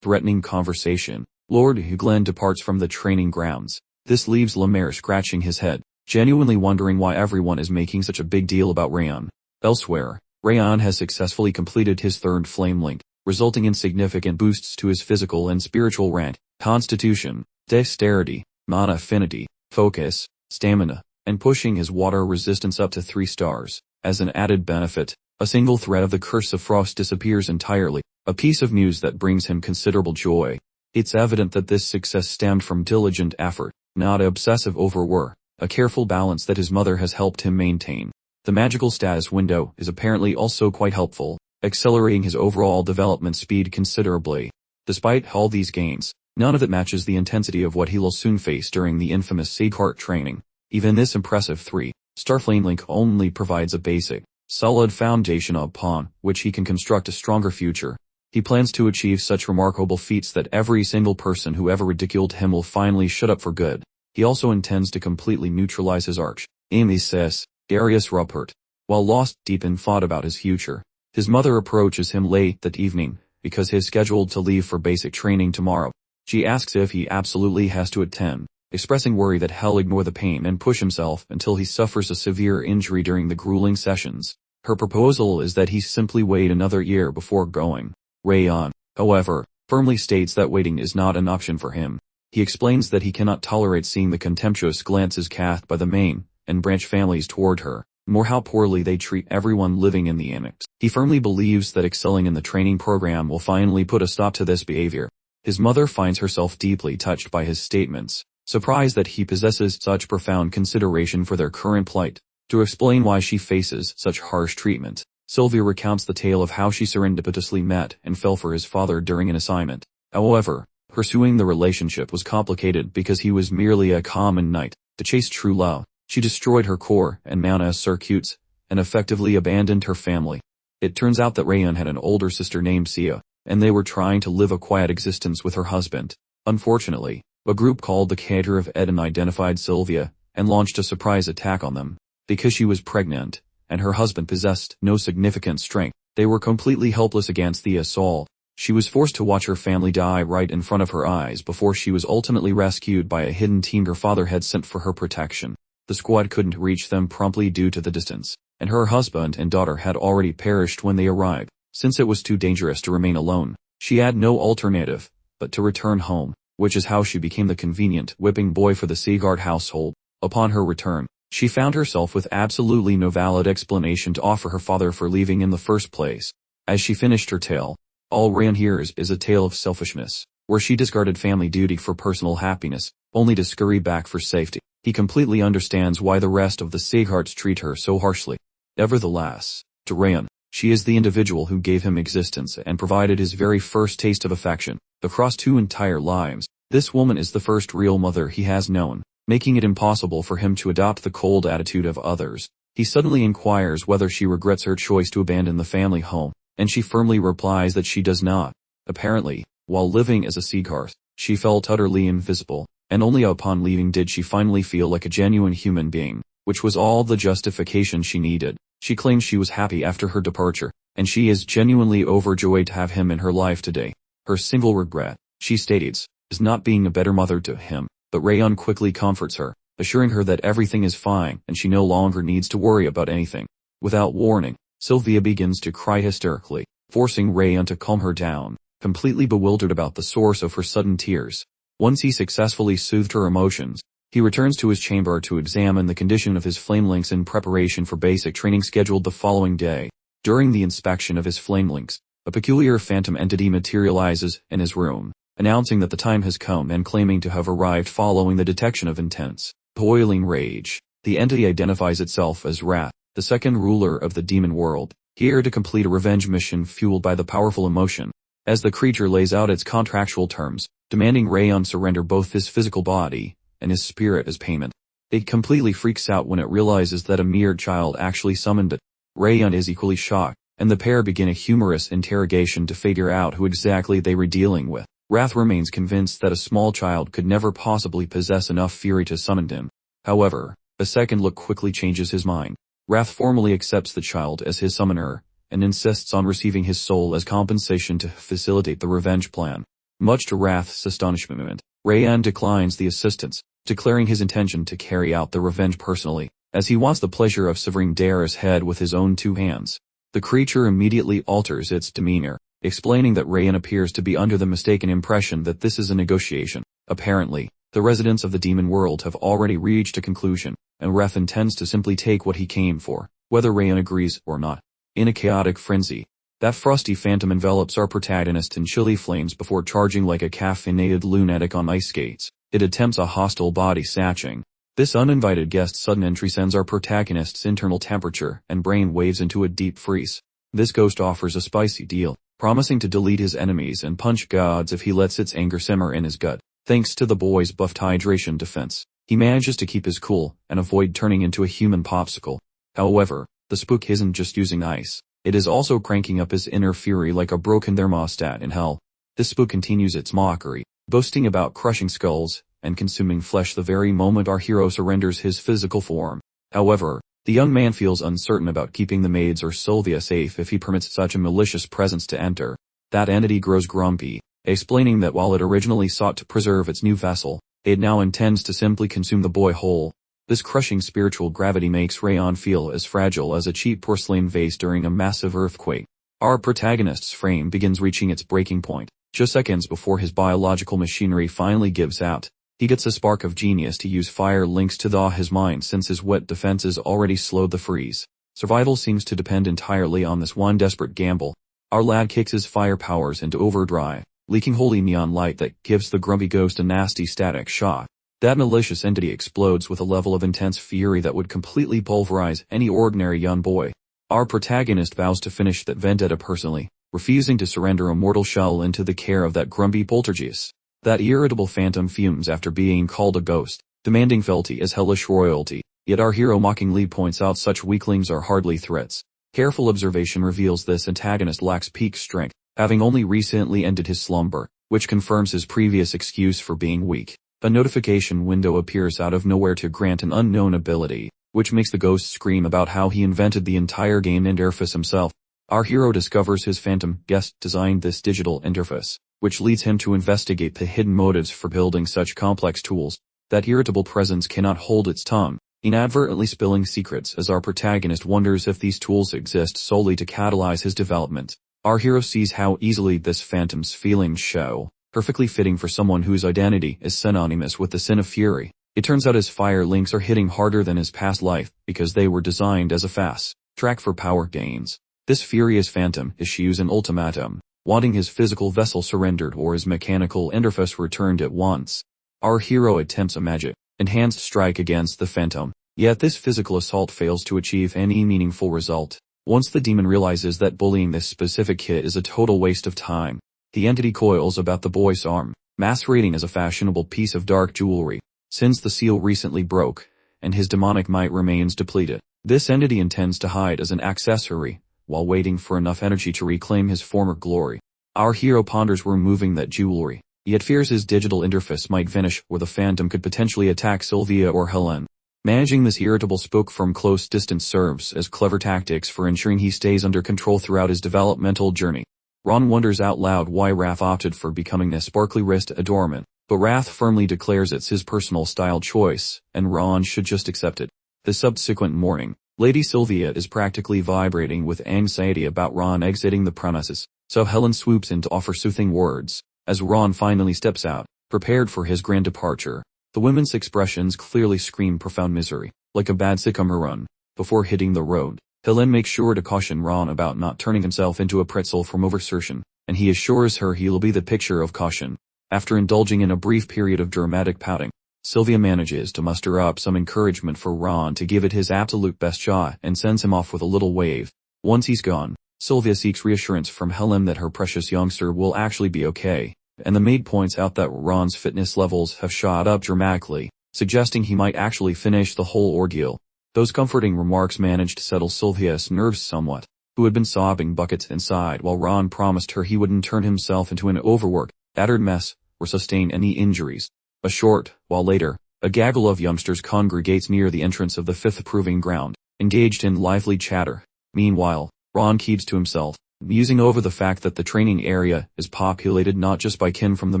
threatening conversation, Lord Glenn departs from the training grounds. This leaves Lemaire scratching his head, genuinely wondering why everyone is making such a big deal about Rayon. Elsewhere, Rayon has successfully completed his 3rd flame link, resulting in significant boosts to his physical and spiritual rank, constitution, dexterity, mana affinity, focus, stamina, and pushing his water resistance up to 3 stars. As an added benefit, a single thread of the Curse of Frost disappears entirely, a piece of news that brings him considerable joy. It's evident that this success stemmed from diligent effort, not obsessive overwork, a careful balance that his mother has helped him maintain. The magical status window is apparently also quite helpful, accelerating his overall development speed considerably. Despite all these gains, none of it matches the intensity of what he'll soon face during the infamous Seaghart training. Even this impressive 3-star flame link only provides a basic, solid foundation upon which he can construct a stronger future. He plans to achieve such remarkable feats that every single person who ever ridiculed him will finally shut up for good. He also intends to completely neutralize his arch nemesis, Darius Rupert. While lost deep in thought about his future, His mother approaches him late that evening, because he is scheduled to leave for basic training tomorrow. She asks if he absolutely has to attend, expressing worry that he'll ignore the pain and push himself until he suffers a severe injury during the grueling sessions. Her proposal is that he simply wait another year before going. Rayon, however, firmly states that waiting is not an option for him. He explains that he cannot tolerate seeing the contemptuous glances cast by the main and branch families toward her, nor how poorly they treat everyone living in the annex. He firmly believes that excelling in the training program will finally put a stop to this behavior. His mother finds herself deeply touched by his statements, surprised that he possesses such profound consideration for their current plight. To explain why she faces such harsh treatment, Sylvia recounts the tale of how she serendipitously met and fell for his father during an assignment. However, pursuing the relationship was complicated because he was merely a common knight. To chase true love, she destroyed her core and mana circuits, and effectively abandoned her family. It turns out that Rayon had an older sister named Sia, and they were trying to live a quiet existence with her husband. Unfortunately, a group called the Cater of Eden identified Sylvia, and launched a surprise attack on them. Because she was pregnant, and her husband possessed no significant strength, they were completely helpless against the assault. She was forced to watch her family die right in front of her eyes before she was ultimately rescued by a hidden team her father had sent for her protection. The squad couldn't reach them promptly due to the distance, and her husband and daughter had already perished when they arrived. Since it was too dangerous to remain alone, she had no alternative but to return home, which is how she became the convenient whipping boy for the Seagard household. Upon her return, she found herself with absolutely no valid explanation to offer her father for leaving in the first place. As she finished her tale, all Rayon hears is a tale of selfishness, where she discarded family duty for personal happiness, only to scurry back for safety. He completely understands why the rest of the Seagards treat her so harshly. Nevertheless, to Rayon, she is the individual who gave him existence and provided his very first taste of affection. Across 2 entire lives, this woman is the first real mother he has known, making it impossible for him to adopt the cold attitude of others. He suddenly inquires whether she regrets her choice to abandon the family home, and she firmly replies that she does not. Apparently, while living as a Seagarth, she felt utterly invisible, and only upon leaving did she finally feel like a genuine human being, which was all the justification she needed. She claims she was happy after her departure, and she is genuinely overjoyed to have him in her life today. Her single regret, she states, is not being a better mother to him, but Rayon quickly comforts her, assuring her that everything is fine and she no longer needs to worry about anything. Without warning, Sylvia begins to cry hysterically, forcing Rayon to calm her down, completely bewildered about the source of her sudden tears. Once he successfully soothed her emotions, he returns to his chamber to examine the condition of his flamelinks in preparation for basic training scheduled the following day. During the inspection of his flamelinks, a peculiar phantom entity materializes in his room, announcing that the time has come and claiming to have arrived following the detection of intense, boiling rage. The entity identifies itself as Wrath, the second ruler of the demon world, here to complete a revenge mission fueled by the powerful emotion. As the creature lays out its contractual terms, demanding Rayon surrender both his physical body and his spirit as payment, it completely freaks out when it realizes that a mere child actually summoned it. Rayon is equally shocked, and the pair begin a humorous interrogation to figure out who exactly they were dealing with. Wrath remains convinced that a small child could never possibly possess enough fury to summon him. However, a second look quickly changes his mind. Wrath formally accepts the child as his summoner, and insists on receiving his soul as compensation to facilitate the revenge plan. Much to Wrath's astonishment, Rayon declines the assistance, declaring his intention to carry out the revenge personally, as he wants the pleasure of severing Dara's head with his own 2 hands. The creature immediately alters its demeanor, explaining that Rayon appears to be under the mistaken impression that this is a negotiation. Apparently, the residents of the demon world have already reached a conclusion, and Wrath intends to simply take what he came for, whether Rayon agrees or not. In a chaotic frenzy, that frosty phantom envelops our protagonist in chilly flames before charging like a caffeinated lunatic on ice skates. It attempts a hostile body snatching. This uninvited guest's sudden entry sends our protagonist's internal temperature and brain waves into a deep freeze. This ghost offers a spicy deal, promising to delete his enemies and punch gods if he lets its anger simmer in his gut. Thanks to the boy's buffed hydration defense, he manages to keep his cool and avoid turning into a human popsicle. However, the spook isn't just using ice. It is also cranking up his inner fury like a broken thermostat in hell. This spook continues its mockery, boasting about crushing skulls and consuming flesh the very moment our hero surrenders his physical form. However, The young man feels uncertain about keeping the maids or Sylvia safe if he permits such a malicious presence to enter. That entity grows grumpy, explaining that while it originally sought to preserve its new vessel, it now intends to simply consume the boy whole. This crushing spiritual gravity makes Rayon feel as fragile as a cheap porcelain vase during a massive earthquake. Our protagonist's frame begins reaching its breaking point, just seconds before his biological machinery finally gives out. He gets a spark of genius to use fire links to thaw his mind since his wet defenses already slowed the freeze. Survival seems to depend entirely on this one desperate gamble. Our lad kicks his fire powers into overdrive, leaking holy neon light that gives the grumpy ghost a nasty static shock. That malicious entity explodes with a level of intense fury that would completely pulverize any ordinary young boy. Our protagonist vows to finish that vendetta personally, refusing to surrender a mortal shell into the care of that grumpy poltergeist. That irritable phantom fumes after being called a ghost, demanding fealty as hellish royalty, yet our hero mockingly points out such weaklings are hardly threats. Careful observation reveals this antagonist lacks peak strength, having only recently ended his slumber, which confirms his previous excuse for being weak. A notification window appears out of nowhere to grant an unknown ability, which makes the ghost scream about how he invented the entire game interface himself. Our hero discovers his phantom guest designed this digital interface, which leads him to investigate the hidden motives for building such complex tools. That irritable presence cannot hold its tongue, inadvertently spilling secrets as our protagonist wonders if these tools exist solely to catalyze his development. Our hero sees how easily this phantom's feelings show, perfectly fitting for someone whose identity is synonymous with the sin of fury. It turns out his fire links are hitting harder than his past life because they were designed as a fast track for power gains. This furious phantom issues an ultimatum, wanting his physical vessel surrendered or his mechanical interface returned at once. Our hero attempts a magic-enhanced strike against the phantom, yet this physical assault fails to achieve any meaningful result. Once the demon realizes that bullying this specific kid is a total waste of time, the entity coils about the boy's arm, masquerading as a fashionable piece of dark jewelry. Since the seal recently broke, and his demonic might remains depleted, this entity intends to hide as an accessory, while waiting for enough energy to reclaim his former glory. Our hero ponders removing that jewelry, yet fears his digital interface might vanish or the phantom could potentially attack Sylvia or Helen. Managing this irritable spook from close distance serves as clever tactics for ensuring he stays under control throughout his developmental journey. Ron wonders out loud why Wrath opted for becoming a sparkly wrist adornment, but Wrath firmly declares it's his personal style choice, and Ron should just accept it. The subsequent morning, Lady Sylvia is practically vibrating with anxiety about Ron exiting the premises, so Helen swoops in to offer soothing words. As Ron finally steps out, prepared for his grand departure, the women's expressions clearly scream profound misery, like a bad sycamore run. Before hitting the road, Helen makes sure to caution Ron about not turning himself into a pretzel from overexertion, and he assures her he'll be the picture of caution. After indulging in a brief period of dramatic pouting, Sylvia manages to muster up some encouragement for Ron to give it his absolute best shot and sends him off with a little wave. Once he's gone, Sylvia seeks reassurance from Helen that her precious youngster will actually be okay, and the maid points out that Ron's fitness levels have shot up dramatically, suggesting he might actually finish the whole ordeal. Those comforting remarks managed to settle Sylvia's nerves somewhat, who had been sobbing buckets inside while Ron promised her he wouldn't turn himself into an overworked, battered mess, or sustain any injuries. A short while later, a gaggle of youngsters congregates near the entrance of the fifth proving ground, engaged in lively chatter. Meanwhile, Ron keeps to himself, musing over the fact that the training area is populated not just by kin from the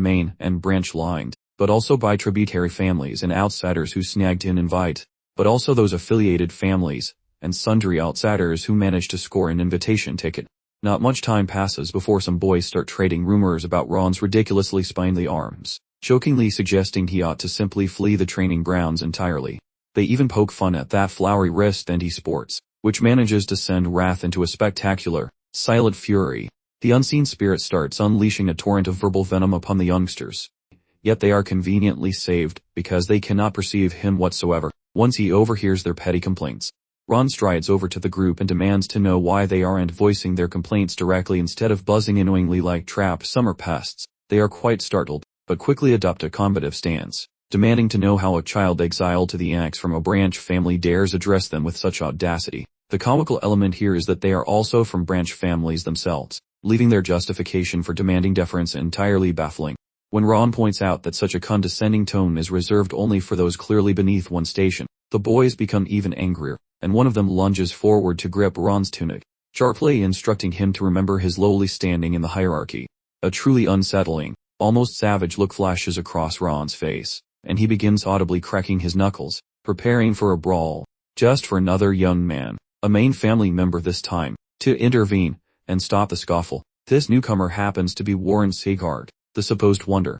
main and branch line, but also by tributary families and outsiders who snagged an invite, but also those affiliated families, and sundry outsiders who managed to score an invitation ticket. Not much time passes before some boys start trading rumors about Ron's ridiculously spindly arms, jokingly suggesting he ought to simply flee the training grounds entirely. They even poke fun at that flowery wrist and he sports, which manages to send Wrath into a spectacular, silent fury. The unseen spirit starts unleashing a torrent of verbal venom upon the youngsters. Yet they are conveniently saved, because they cannot perceive him whatsoever, once he overhears their petty complaints. Ron strides over to the group and demands to know why they aren't voicing their complaints directly instead of buzzing annoyingly like trapped summer pests. They are quite startled, but quickly adopt a combative stance, demanding to know how a child exiled to the annex from a branch family dares address them with such audacity. The comical element here is that they are also from branch families themselves, leaving their justification for demanding deference entirely baffling. When Ron points out that such a condescending tone is reserved only for those clearly beneath one's station, the boys become even angrier, and one of them lunges forward to grip Ron's tunic, sharply instructing him to remember his lowly standing in the hierarchy. A truly unsettling, almost savage look flashes across Ron's face, and he begins audibly cracking his knuckles, preparing for a brawl, just for another young man, a main family member this time, to intervene and stop the scuffle. This newcomer happens to be Warren Seagard, the supposed wonder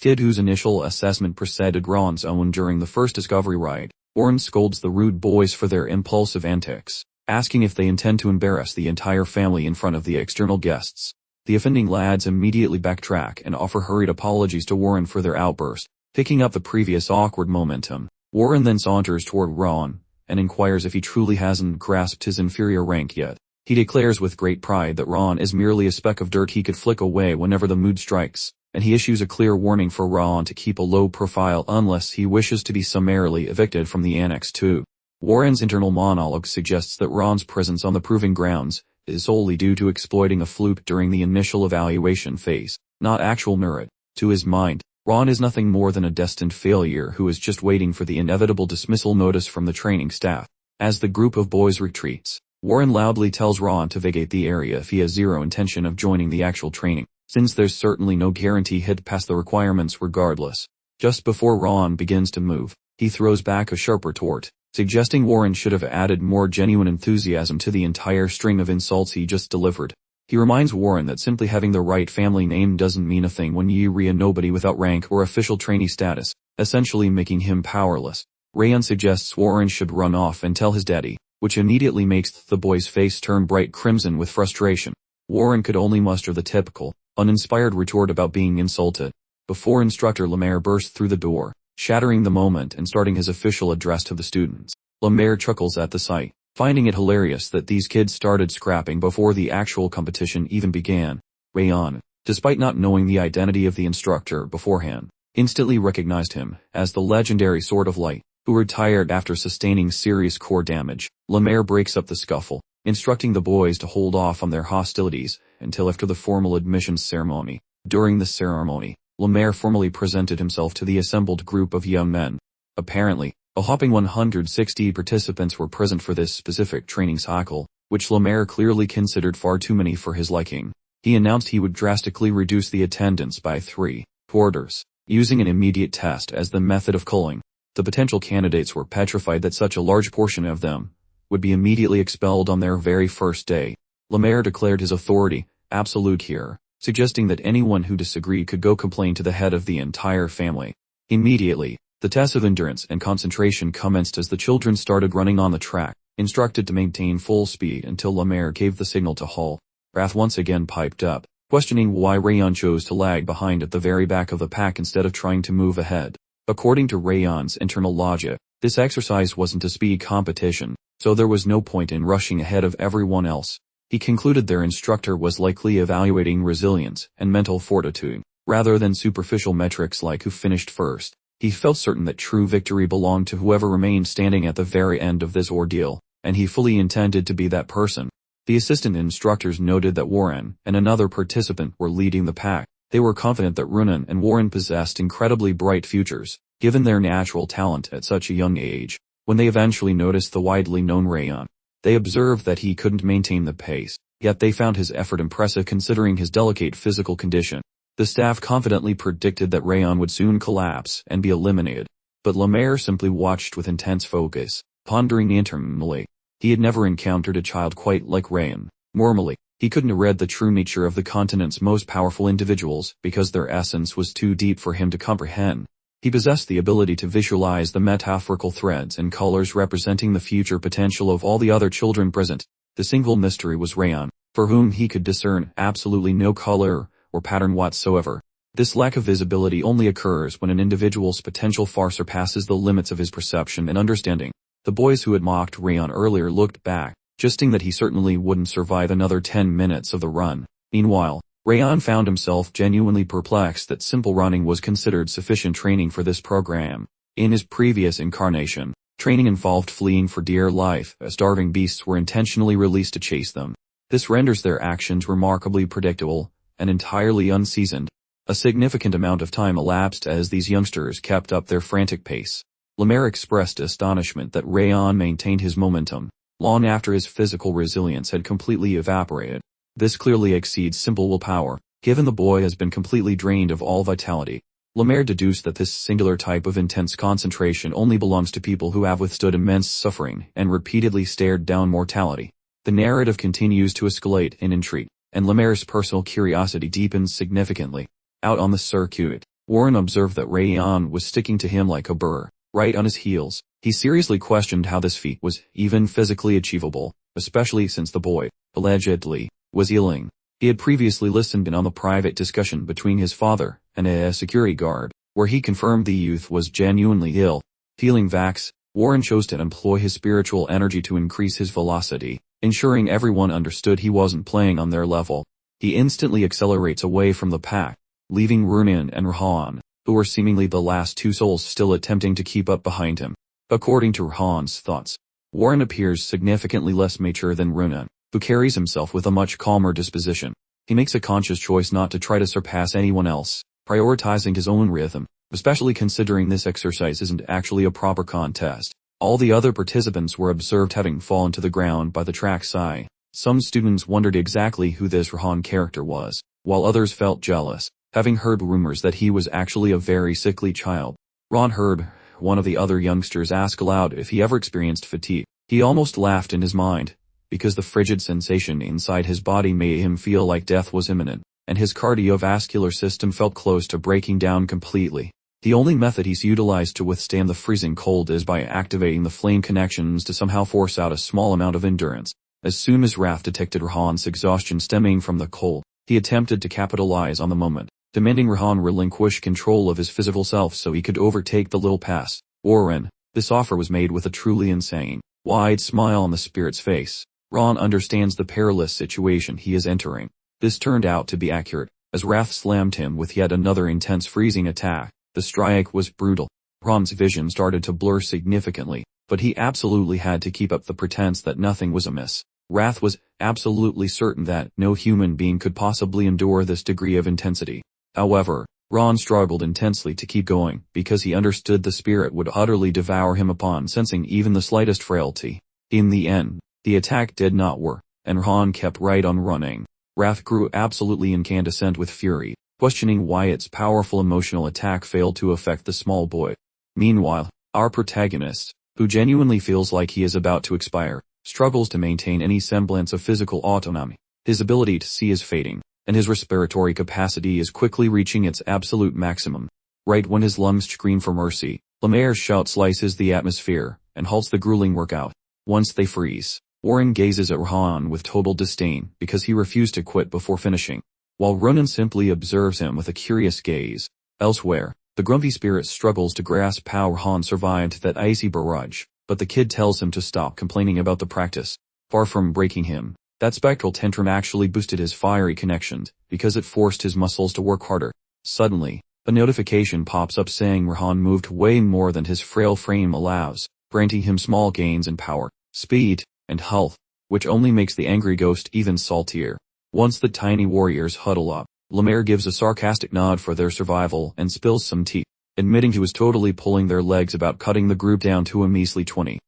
kid whose initial assessment preceded Ron's own during the first discovery ride. Warren scolds the rude boys for their impulsive antics, asking if they intend to embarrass the entire family in front of the external guests. The offending lads immediately backtrack and offer hurried apologies to Warren for their outburst, picking up the previous awkward momentum. Warren then saunters toward Ron and inquires if he truly hasn't grasped his inferior rank yet. He declares with great pride that Ron is merely a speck of dirt he could flick away whenever the mood strikes, and he issues a clear warning for Ron to keep a low profile unless he wishes to be summarily evicted from the Annex 2. Warren's internal monologue suggests that Ron's presence on the proving grounds is solely due to exploiting a fluke during the initial evaluation phase, not actual merit. To his mind, Ron is nothing more than a destined failure who is just waiting for the inevitable dismissal notice from the training staff. As the group of boys retreats, Warren loudly tells Ron to vacate the area if he has zero intention of joining the actual training, since there's certainly no guarantee he'd pass the requirements regardless. Just before Ron begins to move, he throws back a sharp retort, suggesting Warren should have added more genuine enthusiasm to the entire string of insults he just delivered. He reminds Warren that simply having the right family name doesn't mean a thing when you're a nobody without rank or official trainee status, essentially making him powerless. Rayon suggests Warren should run off and tell his daddy, which immediately makes the boy's face turn bright crimson with frustration. Warren could only muster the typical, uninspired retort about being insulted, before Instructor Lemaire bursts through the door, shattering the moment and starting his official address to the students. Lemaire chuckles at the sight, finding it hilarious that these kids started scrapping before the actual competition even began. Rayon, despite not knowing the identity of the instructor beforehand, instantly recognized him as the legendary Sword of Light, who retired after sustaining serious core damage. Lemaire breaks up the scuffle, instructing the boys to hold off on their hostilities until after the formal admissions ceremony. During the ceremony, Lemaire formally presented himself to the assembled group of young men. Apparently, a whopping 160 participants were present for this specific training cycle, which Lemaire clearly considered far too many for his liking. He announced he would drastically reduce the attendance by 3/4, using an immediate test as the method of culling. The potential candidates were petrified that such a large portion of them would be immediately expelled on their very first day. Lemaire declared his authority absolute here, suggesting that anyone who disagreed could go complain to the head of the entire family. Immediately, the test of endurance and concentration commenced as the children started running on the track, instructed to maintain full speed until Lemaire gave the signal to halt. Wrath once again piped up, questioning why Rayon chose to lag behind at the very back of the pack instead of trying to move ahead. According to Rayon's internal logic, this exercise wasn't a speed competition, so there was no point in rushing ahead of everyone else. He concluded their instructor was likely evaluating resilience and mental fortitude, rather than superficial metrics like who finished first. He felt certain that true victory belonged to whoever remained standing at the very end of this ordeal, and he fully intended to be that person. The assistant instructors noted that Warren and another participant were leading the pack. They were confident that Runan and Warren possessed incredibly bright futures, given their natural talent at such a young age. When they eventually noticed the widely known Rayon, they observed that he couldn't maintain the pace, yet they found his effort impressive considering his delicate physical condition. The staff confidently predicted that Rayon would soon collapse and be eliminated, but Lemaire simply watched with intense focus, pondering internally. He had never encountered a child quite like Rayon. Normally, he couldn't have read the true nature of the continent's most powerful individuals because their essence was too deep for him to comprehend. He possessed the ability to visualize the metaphorical threads and colors representing the future potential of all the other children present. The single mystery was Rayon, for whom he could discern absolutely no color or pattern whatsoever. This lack of visibility only occurs when an individual's potential far surpasses the limits of his perception and understanding. The boys who had mocked Rayon earlier looked back, jesting that he certainly wouldn't survive another 10 minutes of the run. Meanwhile, Rayon found himself genuinely perplexed that simple running was considered sufficient training for this program. In his previous incarnation, training involved fleeing for dear life as starving beasts were intentionally released to chase them. This renders their actions remarkably predictable and entirely unseasoned. A significant amount of time elapsed as these youngsters kept up their frantic pace. Lemaire expressed astonishment that Rayon maintained his momentum long after his physical resilience had completely evaporated. This clearly exceeds simple willpower, given the boy has been completely drained of all vitality. Lemaire deduced that this singular type of intense concentration only belongs to people who have withstood immense suffering and repeatedly stared down mortality. The narrative continues to escalate in intrigue, and Lemaire's personal curiosity deepens significantly. Out on the circuit, Warren observed that Rayon was sticking to him like a burr, right on his heels. He seriously questioned how this feat was even physically achievable, especially since the boy, allegedly, was ailing. He had previously listened in on the private discussion between his father and a security guard, where he confirmed the youth was genuinely ill. Feeling vax, Warren chose to employ his spiritual energy to increase his velocity, ensuring everyone understood he wasn't playing on their level. He instantly accelerates away from the pack, leaving Runan and Rahan, who were seemingly the last two souls still attempting to keep up behind him. According to Rahan's thoughts, Warren appears significantly less mature than Runan, who carries himself with a much calmer disposition. He makes a conscious choice not to try to surpass anyone else, prioritizing his own rhythm, especially considering this exercise isn't actually a proper contest. All the other participants were observed having fallen to the ground by the track's side. Some students wondered exactly who this Rahan character was, while others felt jealous, having heard rumors that he was actually a very sickly child. Ron heard one of the other youngsters ask aloud if he ever experienced fatigue. He almost laughed in his mind, because the frigid sensation inside his body made him feel like death was imminent, and his cardiovascular system felt close to breaking down completely. The only method he's utilized to withstand the freezing cold is by activating the flame connections to somehow force out a small amount of endurance. As soon as Raph detected Rahan's exhaustion stemming from the cold, he attempted to capitalize on the moment, demanding Rahan relinquish control of his physical self so he could overtake the little pass. Warren. This offer was made with a truly insane, wide smile on the spirit's face. Ron understands the perilous situation he is entering. This turned out to be accurate, as Raph slammed him with yet another intense freezing attack. The strike was brutal. Ron's vision started to blur significantly, but he absolutely had to keep up the pretense that nothing was amiss. Raph was absolutely certain that no human being could possibly endure this degree of intensity. However, Ron struggled intensely to keep going, because he understood the spirit would utterly devour him upon sensing even the slightest frailty. In the end, the attack did not work, and Ron kept right on running. Raph grew absolutely incandescent with fury, questioning why its powerful emotional attack failed to affect the small boy. Meanwhile, our protagonist, who genuinely feels like he is about to expire, struggles to maintain any semblance of physical autonomy. His ability to see is fading, and his respiratory capacity is quickly reaching its absolute maximum. Right when his lungs scream for mercy, Lemaire's shout slices the atmosphere and halts the grueling workout. Once they freeze, Warren gazes at Rahan with total disdain because he refused to quit before finishing, while Ronan simply observes him with a curious gaze. Elsewhere, the grumpy spirit struggles to grasp how Rahan survived that icy barrage, but the kid tells him to stop complaining about the practice. Far from breaking him, that spectral tantrum actually boosted his fiery connections, because it forced his muscles to work harder. Suddenly, a notification pops up saying Rahan moved way more than his frail frame allows, granting him small gains in power, speed, and health, which only makes the angry ghost even saltier. Once the tiny warriors huddle up, Lemaire gives a sarcastic nod for their survival and spills some tea, admitting he was totally pulling their legs about cutting the group down to a measly 25%.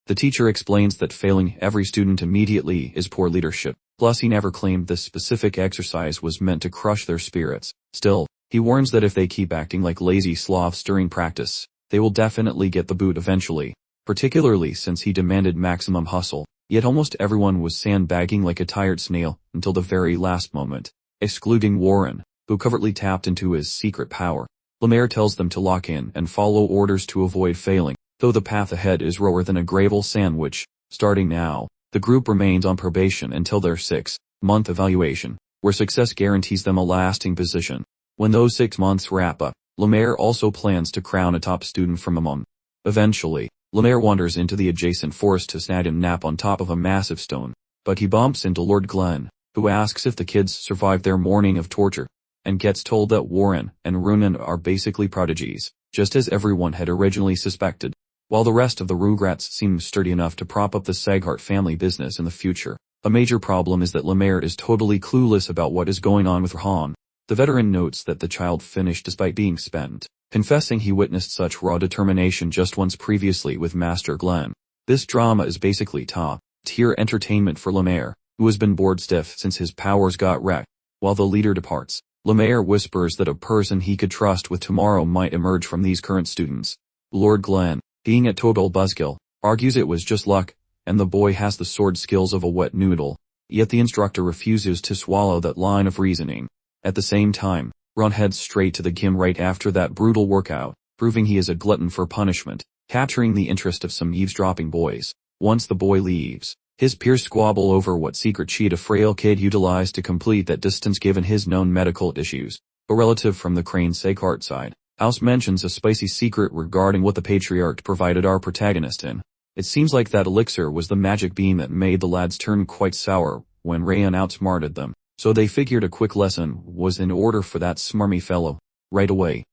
The teacher explains that failing every student immediately is poor leadership, plus he never claimed this specific exercise was meant to crush their spirits. Still, he warns that if they keep acting like lazy sloths during practice, they will definitely get the boot eventually, particularly since he demanded maximum hustle. Yet almost everyone was sandbagging like a tired snail until the very last moment, excluding Warren, who covertly tapped into his secret power. Lemaire tells them to lock in and follow orders to avoid failing, though the path ahead is rougher than a gravel sandwich. Starting now, the group remains on probation until their 6-month evaluation, where success guarantees them a lasting position. When those 6 months wrap up, Lemaire also plans to crown a top student from among. Eventually, Lemaire wanders into the adjacent forest to snag a nap on top of a massive stone, but he bumps into Lord Glenn, who asks if the kids survived their morning of torture, and gets told that Warren and Runan are basically prodigies, just as everyone had originally suspected. While the rest of the Rugrats seem sturdy enough to prop up the Saghart family business in the future, a major problem is that Lemaire is totally clueless about what is going on with Rahan. The veteran notes that the child finished despite being spent, confessing he witnessed such raw determination just once previously with Master Glenn. This drama is basically top-tier entertainment for Lemaire, who has been bored stiff since his powers got wrecked. While the leader departs, Lemaire whispers that a person he could trust with tomorrow might emerge from these current students. Lord Glenn, being a total buzzkill, argues it was just luck, and the boy has the sword skills of a wet noodle. Yet the instructor refuses to swallow that line of reasoning. At the same time, Ron heads straight to the gym right after that brutal workout, proving he is a glutton for punishment, capturing the interest of some eavesdropping boys. Once the boy leaves, his peers squabble over what secret cheat a frail kid utilized to complete that distance given his known medical issues. A relative from the Crane Sakart side house mentions a spicy secret regarding what the patriarch provided our protagonist in. It seems like that elixir was the magic bean that made the lads turn quite sour when Rayon outsmarted them. So they figured a quick lesson was in order for that smarmy fellow. Right away,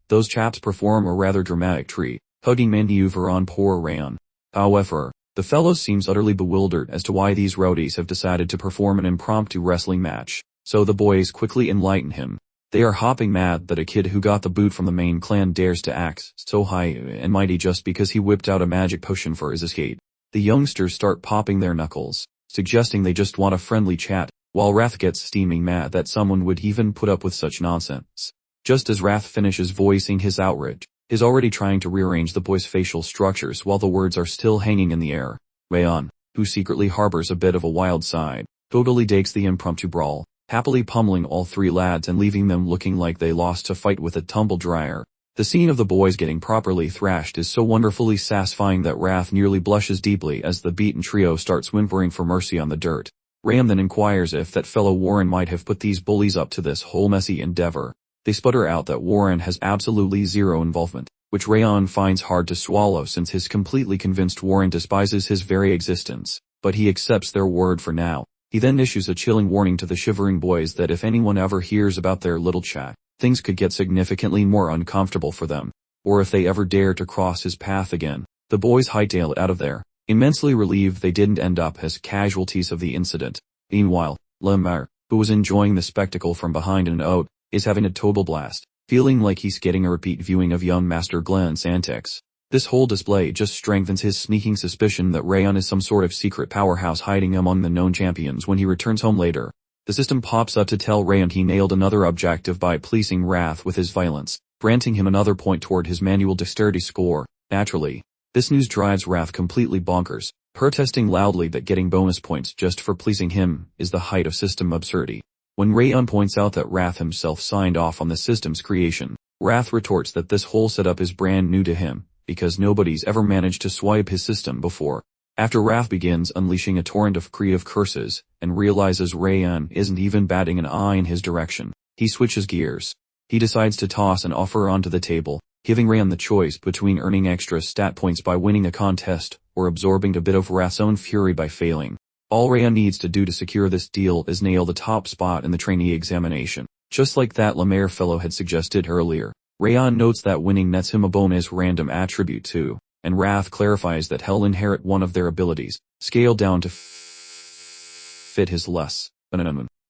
those chaps perform a rather dramatic treat, hugging maneuver on poor Rayon. However, the fellow seems utterly bewildered as to why these rowdies have decided to perform an impromptu wrestling match, so the boys quickly enlighten him. They are hopping mad that a kid who got the boot from the main clan dares to act so high and mighty just because he whipped out a magic potion for his escape. The youngsters start popping their knuckles, suggesting they just want a friendly chat, while Wrath gets steaming mad that someone would even put up with such nonsense. Just as Wrath finishes voicing his outrage, is already trying to rearrange the boy's facial structures while the words are still hanging in the air. Rayon, who secretly harbors a bit of a wild side, totally digs the impromptu brawl, happily pummeling all three lads and leaving them looking like they lost a fight with a tumble dryer. The scene of the boys getting properly thrashed is so wonderfully satisfying that Wrath nearly blushes deeply as the beaten trio starts whimpering for mercy on the dirt. Rayon then inquires if that fellow Warren might have put these bullies up to this whole messy endeavor. They sputter out that Warren has absolutely zero involvement, which Rayon finds hard to swallow since he's completely convinced Warren despises his very existence, but he accepts their word for now. He then issues a chilling warning to the shivering boys that if anyone ever hears about their little chat, things could get significantly more uncomfortable for them, or if they ever dare to cross his path again. The boys hightail it out of there, immensely relieved they didn't end up as casualties of the incident. Meanwhile, Lemaire, who was enjoying the spectacle from behind and out, is having a total blast, feeling like he's getting a repeat viewing of young Master Glenn's antics. This whole display just strengthens his sneaking suspicion that Rayon is some sort of secret powerhouse hiding among the known champions when he returns home later. The system pops up to tell Rayon he nailed another objective by pleasing Wrath with his violence, granting him another point toward his manual dexterity score. Naturally, this news drives Wrath completely bonkers, protesting loudly that getting bonus points just for pleasing him is the height of system absurdity. When Rayon points out that Wrath himself signed off on the system's creation, Wrath retorts that this whole setup is brand new to him, because nobody's ever managed to swipe his system before. After Wrath begins unleashing a torrent of creative curses, and realizes Rayon isn't even batting an eye in his direction, he switches gears. He decides to toss an offer onto the table, giving Rayon the choice between earning extra stat points by winning a contest, or absorbing a bit of Wrath's own fury by failing. All Rayon needs to do to secure this deal is nail the top spot in the trainee examination. Just like that Lemaire fellow had suggested earlier, Rayon notes that winning nets him a bonus random attribute too, and Wrath clarifies that he'll inherit one of their abilities, scaled down to fit his less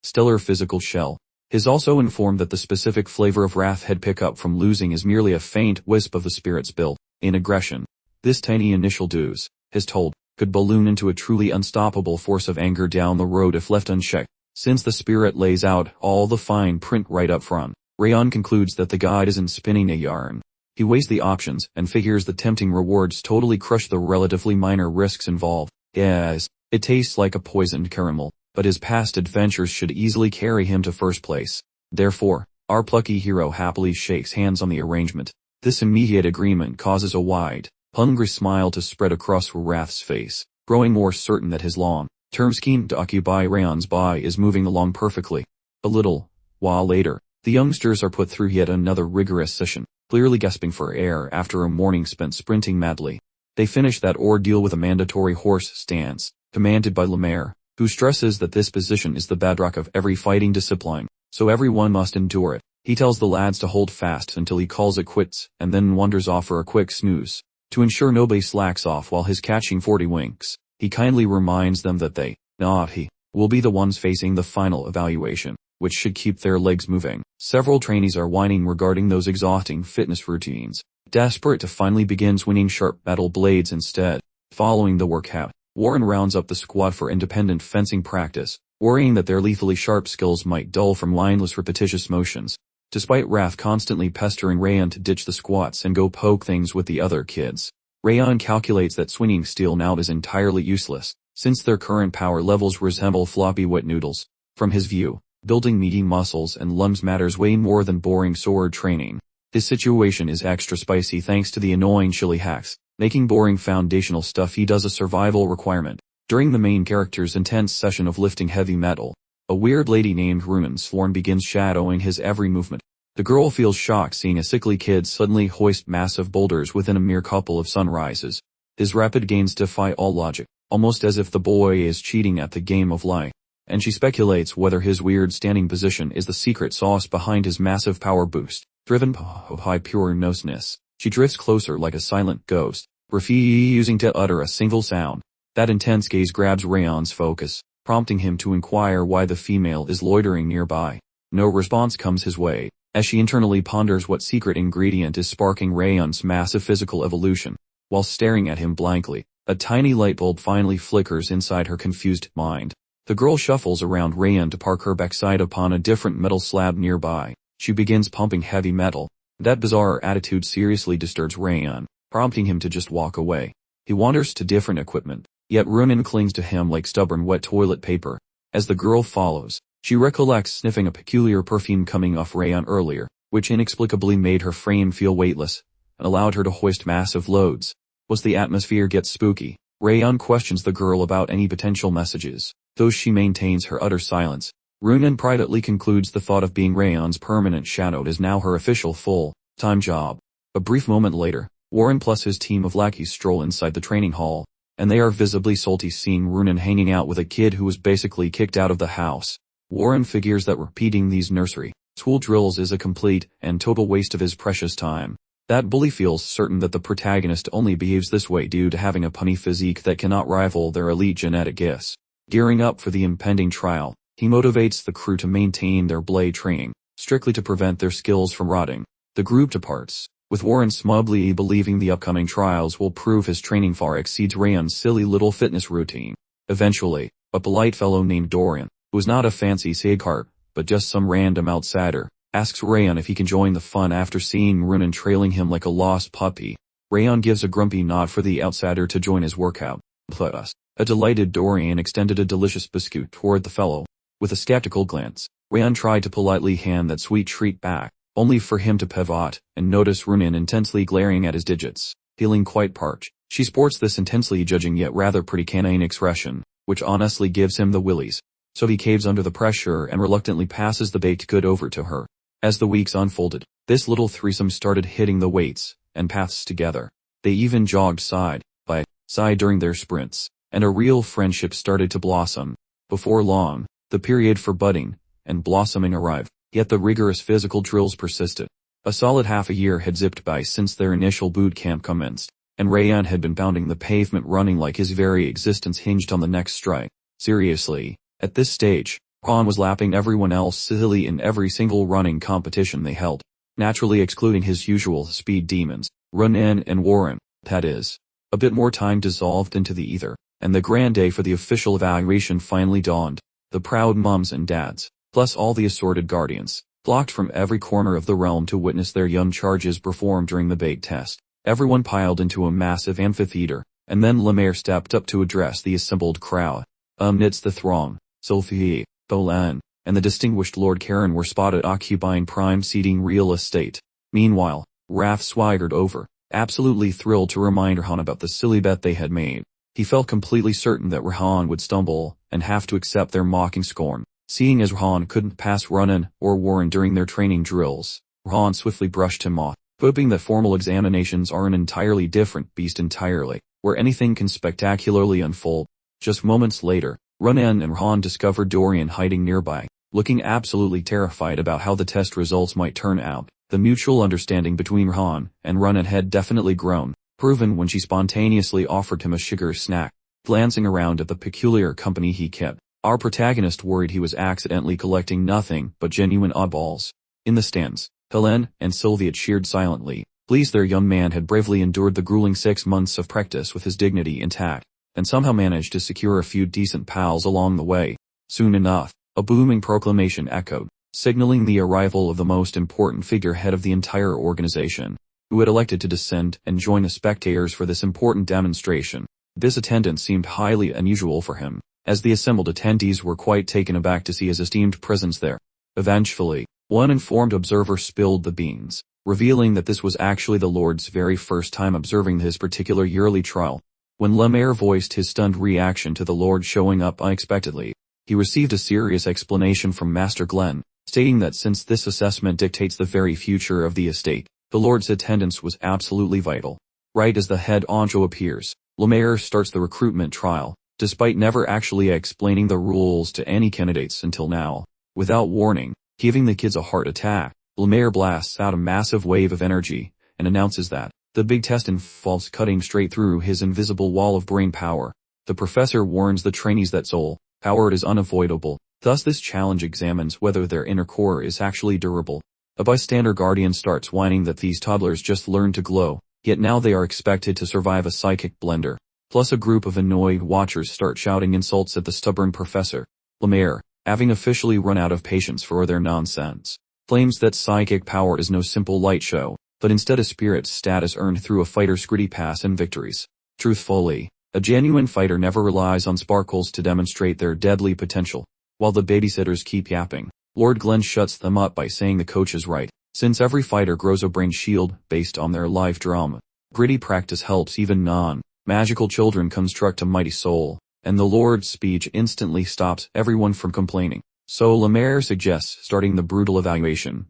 stellar physical shell. He's also informed that the specific flavor of Wrath he'd pick up from losing is merely a faint wisp of the spirit's built-in aggression. This tiny initial dose, he's told, could balloon into a truly unstoppable force of anger down the road if left unchecked. Since the spirit lays out all the fine print right up front, Rayon concludes that the guide isn't spinning a yarn. He weighs the options and figures the tempting rewards totally crush the relatively minor risks involved. Yes, it tastes like a poisoned caramel, but his past adventures should easily carry him to first place. Therefore, our plucky hero happily shakes hands on the arrangement. This immediate agreement causes a wide, hungry smile to spread across Wrath's face, growing more certain that his long-term scheme to occupy Rayon's body is moving along perfectly. A little while later, the youngsters are put through yet another rigorous session, clearly gasping for air after a morning spent sprinting madly. They finish that ordeal with a mandatory horse stance, commanded by Lemaire, who stresses that this position is the bedrock of every fighting discipline, so everyone must endure it. He tells the lads to hold fast until he calls it quits, and then wanders off for a quick snooze. To ensure nobody slacks off while he's catching 40 winks, he kindly reminds them that they, not he, will be the ones facing the final evaluation. which should keep their legs moving. Several trainees are whining regarding those exhausting fitness routines, desperate to finally begin swinging sharp metal blades instead. Following the workout, Warren rounds up the squad for independent fencing practice, worrying that their lethally sharp skills might dull from mindless repetitious motions. Despite Wrath constantly pestering Rayon to ditch the squats and go poke things with the other kids, Rayon calculates that swinging steel now is entirely useless, since their current power levels resemble floppy wet noodles. From his view, building meaty muscles and lungs matters way more than boring sword training. His situation is extra spicy thanks to the annoying chili hacks, making boring foundational stuff he does a survival requirement. During the main character's intense session of lifting heavy metal, a weird lady named Runen Sworn begins shadowing his every movement. The girl feels shocked seeing a sickly kid suddenly hoist massive boulders within a mere couple of sunrises. His rapid gains defy all logic, almost as if the boy is cheating at the game of life, and she speculates whether his weird standing position is the secret sauce behind his massive power boost. Driven by pure noseness, she drifts closer like a silent ghost, refusing to utter a single sound. That intense gaze grabs Rayon's focus, prompting him to inquire why the female is loitering nearby. No response comes his way, as she internally ponders what secret ingredient is sparking Rayon's massive physical evolution. While staring at him blankly, a tiny light bulb finally flickers inside her confused mind. The girl shuffles around Rayon to park her backside upon a different metal slab nearby. She begins pumping heavy metal. That bizarre attitude seriously disturbs Rayon, prompting him to just walk away. He wanders to different equipment, yet Runen clings to him like stubborn wet toilet paper. As the girl follows, she recollects sniffing a peculiar perfume coming off Rayon earlier, which inexplicably made her frame feel weightless, and allowed her to hoist massive loads. Was the atmosphere get spooky? Rayon questions the girl about any potential messages, though she maintains her utter silence. Runen privately concludes the thought of being Rayon's permanent shadow is now her official full-time job. A brief moment later, Warren plus his team of lackeys stroll inside the training hall, and they are visibly salty seeing Runen hanging out with a kid who was basically kicked out of the house. Warren figures that repeating these nursery school drills is a complete and total waste of his precious time. That bully feels certain that the protagonist only behaves this way due to having a punny physique that cannot rival their elite genetic gifts. Gearing up for the impending trial, he motivates the crew to maintain their blade training, strictly to prevent their skills from rotting. The group departs, with Warren smugly believing the upcoming trials will prove his training far exceeds Rayon's silly little fitness routine. Eventually, a polite fellow named Dorian, who is not a fancy Sagehart, but just some random outsider, asks Rayon if he can join the fun after seeing Runen trailing him like a lost puppy. Rayon gives a grumpy nod for the outsider to join his workout. Plus, a delighted Dorian extended a delicious biscuit toward the fellow. With a skeptical glance, Rayon tried to politely hand that sweet treat back, only for him to pivot and notice Runen intensely glaring at his digits. Feeling quite parched, she sports this intensely judging yet rather pretty canine expression, which honestly gives him the willies. So he caves under the pressure and reluctantly passes the baked good over to her. As the weeks unfolded, this little threesome started hitting the weights and paths together. They even jogged side by side during their sprints, and a real friendship started to blossom. Before long, the period for budding and blossoming arrived, yet the rigorous physical drills persisted. A solid half a year had zipped by since their initial boot camp commenced, and Rayon had been pounding the pavement running like his very existence hinged on the next strike. Seriously, at this stage, Ron was lapping everyone else silly in every single running competition they held, naturally excluding his usual speed demons, Runen and Warren. That is, a bit more time dissolved into the ether, and the grand day for the official evaluation finally dawned. The proud mums and dads, plus all the assorted guardians, flocked from every corner of the realm to witness their young charges performed during the bait test. Everyone piled into a massive amphitheater, and then Lemaire stepped up to address the assembled crowd. Amidst the throng, Sophie, Bolan, and the distinguished Lord Karen were spotted occupying prime seating real estate. Meanwhile, Raph swaggered over, absolutely thrilled to remind Rahan about the silly bet they had made. He felt completely certain that Rahan would stumble and have to accept their mocking scorn. Seeing as Rahan couldn't pass Runen or Warren during their training drills, Rahan swiftly brushed him off, hoping that formal examinations are an entirely different beast entirely, where anything can spectacularly unfold. Just moments later, Runen and Rahan discovered Dorian hiding nearby, looking absolutely terrified about how the test results might turn out. The mutual understanding between Rahan and Runen had definitely grown, proven when she spontaneously offered him a sugar snack. Glancing around at the peculiar company he kept, Our protagonist worried he was accidentally collecting nothing but genuine oddballs. In the stands, Helen and Sylvia cheered silently, pleased their young man had bravely endured the grueling 6 months of practice with his dignity intact, and somehow managed to secure a few decent pals along the way. Soon enough, a booming proclamation echoed, signaling the arrival of the most important figurehead of the entire organization, who had elected to descend and join the spectators for this important demonstration. This attendance seemed highly unusual for him, as the assembled attendees were quite taken aback to see his esteemed presence there. Eventually, one informed observer spilled the beans, revealing that this was actually the Lord's very first time observing his particular yearly trial. When Lemaire voiced his stunned reaction to the Lord showing up unexpectedly, he received a serious explanation from Master Glenn, stating that since this assessment dictates the very future of the estate, the Lord's attendance was absolutely vital. Right as the head honcho appears, Lemaire starts the recruitment trial, despite never actually explaining the rules to any candidates until now. Without warning, giving the kids a heart attack, Lemaire blasts out a massive wave of energy, and announces that the big test involves cutting straight through his invisible wall of brain power. The professor warns the trainees that soul power is unavoidable, thus this challenge examines whether their inner core is actually durable. A bystander guardian starts whining that these toddlers just learned to glow, yet now they are expected to survive a psychic blender. Plus a group of annoyed watchers start shouting insults at the stubborn professor. Lemaire, having officially run out of patience for their nonsense, claims that psychic power is no simple light show, but instead a spirit status earned through a fighter's gritty past and victories. Truthfully, a genuine fighter never relies on sparkles to demonstrate their deadly potential. While the babysitters keep yapping, Lord Glenn shuts them up by saying the coach is right, since every fighter grows a brain shield based on their life drama. Gritty practice helps even non-magical children construct a mighty soul, and the Lord's speech instantly stops everyone from complaining. So Lemaire suggests starting the brutal evaluation,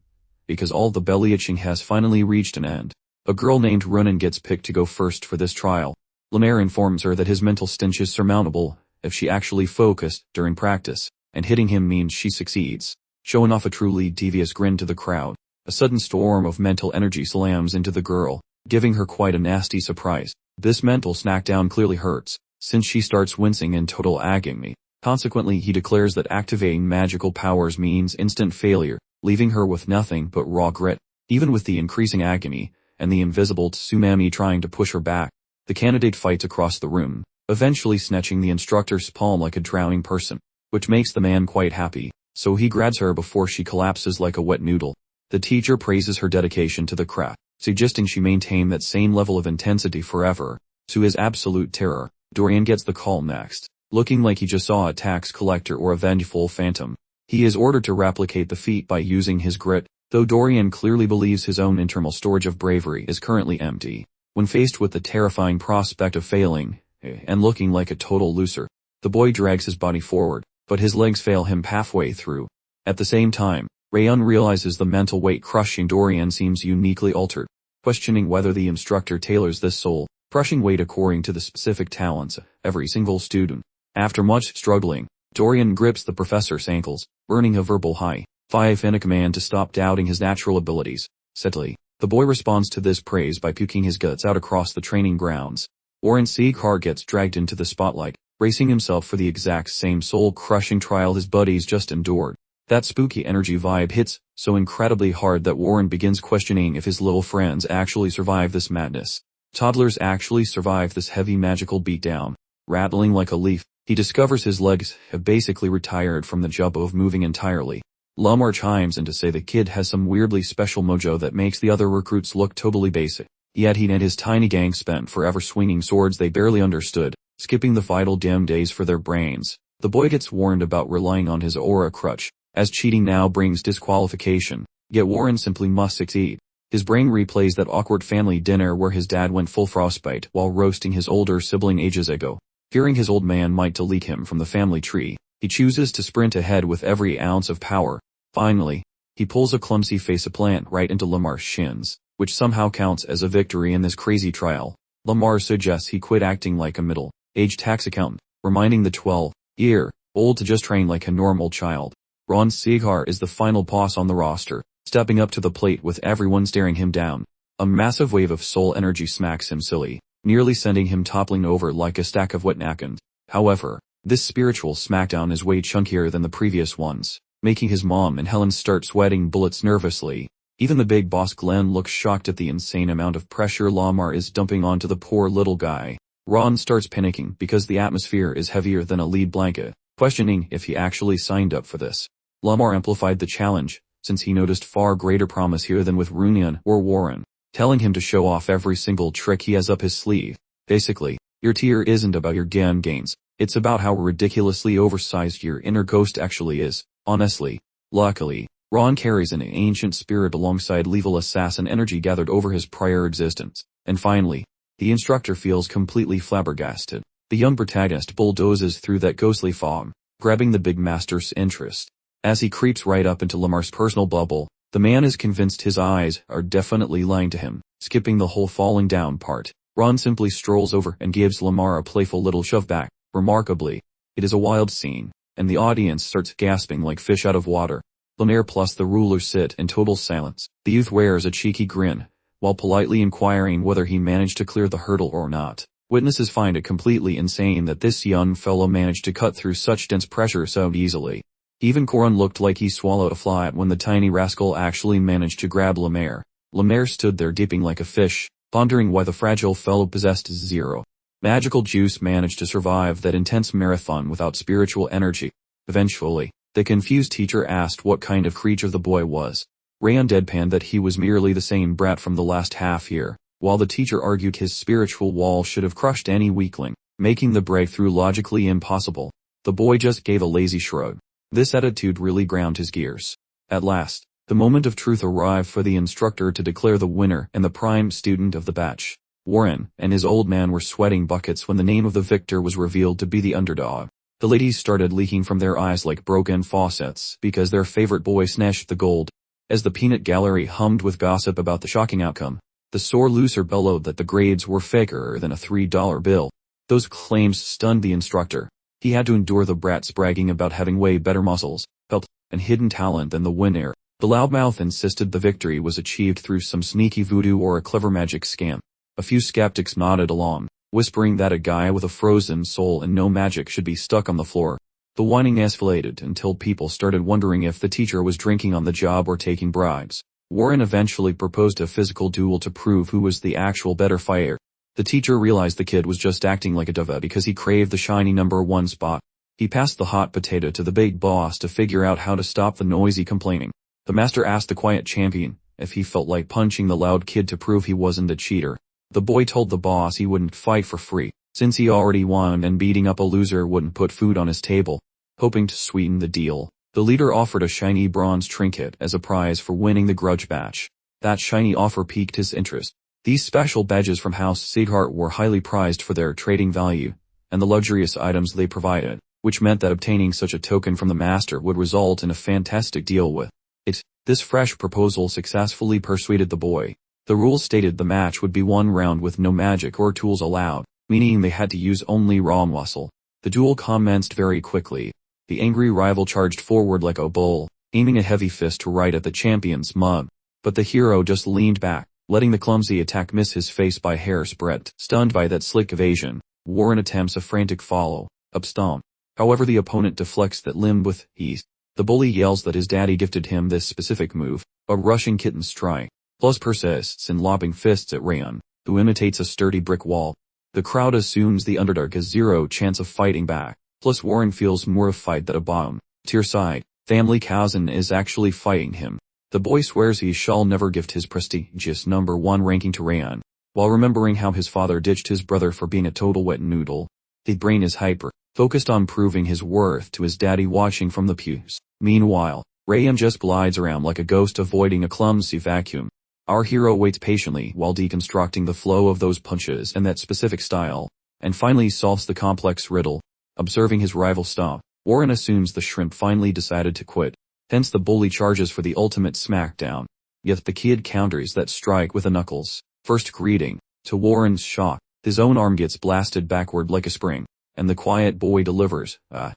because all the belly itching has finally reached an end. A girl named Ronan gets picked to go first for this trial. Lemaire informs her that his mental stench is surmountable if she actually focused during practice, and hitting him means she succeeds. Showing off a truly devious grin to the crowd, a sudden storm of mental energy slams into the girl, giving her quite a nasty surprise. This mental snackdown clearly hurts, since she starts wincing in total agony. Consequently, he declares that activating magical powers means instant failure, leaving her with nothing but raw grit. Even with the increasing agony, and the invisible tsunami trying to push her back, the candidate fights across the room, eventually snatching the instructor's palm like a drowning person, which makes the man quite happy, so he grabs her before she collapses like a wet noodle. The teacher praises her dedication to the craft, suggesting she maintain that same level of intensity forever. To his absolute terror, Dorian gets the call next, looking like he just saw a tax collector or a vengeful phantom. He is ordered to replicate the feat by using his grit, though Dorian clearly believes his own internal storage of bravery is currently empty. When faced with the terrifying prospect of failing, and looking like a total loser, the boy drags his body forward, but his legs fail him halfway through. At the same time, Rayon realizes the mental weight crushing Dorian seems uniquely altered, questioning whether the instructor tailors this soul-crushing weight according to the specific talents of every single student. After much struggling, Dorian grips the professor's ankles, earning a verbal high five and a command to stop doubting his natural abilities. Sadly, the boy responds to this praise by puking his guts out across the training grounds. Warren Seacar gets dragged into the spotlight, bracing himself for the exact same soul-crushing trial his buddies just endured. That spooky energy vibe hits so incredibly hard that Warren begins questioning if his little friends actually survive this madness. Toddlers actually survive this heavy magical beatdown. Rattling like a leaf, he discovers his legs have basically retired from the job of moving entirely. Lamar chimes in to say the kid has some weirdly special mojo that makes the other recruits look totally basic. Yet he and his tiny gang spent forever swinging swords they barely understood, skipping the vital dim days for their brains. The boy gets warned about relying on his aura crutch, as cheating now brings disqualification. Yet Warren simply must succeed. His brain replays that awkward family dinner where his dad went full frostbite while roasting his older sibling ages ago. Fearing his old man might delete him from the family tree, he chooses to sprint ahead with every ounce of power. Finally, he pulls a clumsy faceplant right into Lamar's shins, which somehow counts as a victory in this crazy trial. Lamar suggests he quit acting like a middle-aged tax accountant, reminding the 12-year-old to just train like a normal child. Ron Seagar is the final boss on the roster, stepping up to the plate with everyone staring him down. A massive wave of soul energy smacks him silly, nearly sending him toppling over like a stack of wet napkins. However, This spiritual smackdown is way chunkier than the previous ones, making his mom and Helen start sweating bullets nervously. Even the big boss Glenn looks shocked at the insane amount of pressure Lamar is dumping onto the poor little guy. Ron starts panicking because the atmosphere is heavier than a lead blanket, questioning if he actually signed up for this. Lamar amplified the challenge, since he noticed far greater promise here than with Rayon or Warren, telling him to show off every single trick he has up his sleeve. Basically, your tier isn't about your gains, it's about how ridiculously oversized your inner ghost actually is, honestly. Luckily, Ron carries an ancient spirit alongside lethal assassin energy gathered over his prior existence. And finally, the instructor feels completely flabbergasted. The young protagonist bulldozes through that ghostly fog, grabbing the big master's interest. As he creeps right up into Lamar's personal bubble, the man is convinced his eyes are definitely lying to him. Skipping the whole falling down part, Ron simply strolls over and gives Lamar a playful little shove back. Remarkably, it is a wild scene, and the audience starts gasping like fish out of water. Lamar plus the ruler sit in total silence. The youth wears a cheeky grin, while politely inquiring whether he managed to clear the hurdle or not. Witnesses find it completely insane that this young fellow managed to cut through such dense pressure so easily. Even Corin looked like he swallowed a fly when the tiny rascal actually managed to grab Lamar. Lamar stood there gaping like a fish, pondering why the fragile fellow possessed zero magical juice managed to survive that intense marathon without spiritual energy. Eventually, the confused teacher asked what kind of creature the boy was. Rayon deadpanned that he was merely the same brat from the last half year, while the teacher argued his spiritual wall should have crushed any weakling, making the breakthrough logically impossible. The boy just gave a lazy shrug. This attitude really ground his gears. At last, the moment of truth arrived for the instructor to declare the winner and the prime student of the batch. Warren and his old man were sweating buckets when the name of the victor was revealed to be the underdog. The ladies started leaking from their eyes like broken faucets because their favorite boy snatched the gold. As the peanut gallery hummed with gossip about the shocking outcome, the sore loser bellowed that the grades were faker than a $3 bill. Those claims stunned the instructor. He had to endure the brats bragging about having way better muscles, pelt, and hidden talent than the winner. The loudmouth insisted the victory was achieved through some sneaky voodoo or a clever magic scam. A few skeptics nodded along, whispering that a guy with a frozen soul and no magic should be stuck on the floor. The whining escalated until people started wondering if the teacher was drinking on the job or taking bribes. Warren eventually proposed a physical duel to prove who was the actual better fighter. The teacher realized the kid was just acting like a diva because he craved the shiny #1 spot. He passed the hot potato to the big boss to figure out how to stop the noisy complaining. The master asked the quiet champion if he felt like punching the loud kid to prove he wasn't a cheater. The boy told the boss he wouldn't fight for free, since he already won and beating up a loser wouldn't put food on his table. Hoping to sweeten the deal, the leader offered a shiny bronze trinket as a prize for winning the grudge match. That shiny offer piqued his interest. These special badges from House Sighart were highly prized for their trading value, and the luxurious items they provided, which meant that obtaining such a token from the master would result in a fantastic deal with it. This fresh proposal successfully persuaded the boy. The rules stated the match would be one round with no magic or tools allowed, meaning they had to use only raw muscle. The duel commenced very quickly. The angry rival charged forward like a bull, aiming a heavy fist right at the champion's mug. But the hero just leaned back, letting the clumsy attack miss his face by hair's breadth. Stunned by that slick evasion, Warren attempts a frantic follow-up stomp. However, the opponent deflects that limb with ease. The bully yells that his daddy gifted him this specific move, a rushing kitten strike, plus persists in lobbing fists at Rayon, who imitates a sturdy brick wall. The crowd assumes the underdog has zero chance of fighting back, plus Warren feels more of fight than a bomb. Tearside, family cousin is actually fighting him. The boy swears he shall never gift his prestigious #1 ranking to Rayon, while remembering how his father ditched his brother for being a total wet noodle. The brain is hyper, focused on proving his worth to his daddy watching from the pews. Meanwhile, Rayon just glides around like a ghost avoiding a clumsy vacuum. Our hero waits patiently while deconstructing the flow of those punches and that specific style, and finally solves the complex riddle. Observing his rival stop, Warren assumes the shrimp finally decided to quit. Hence the bully charges for the ultimate smackdown. Yet the kid counters that strike with the knuckles. First greeting. To Warren's shock, his own arm gets blasted backward like a spring, and the quiet boy delivers a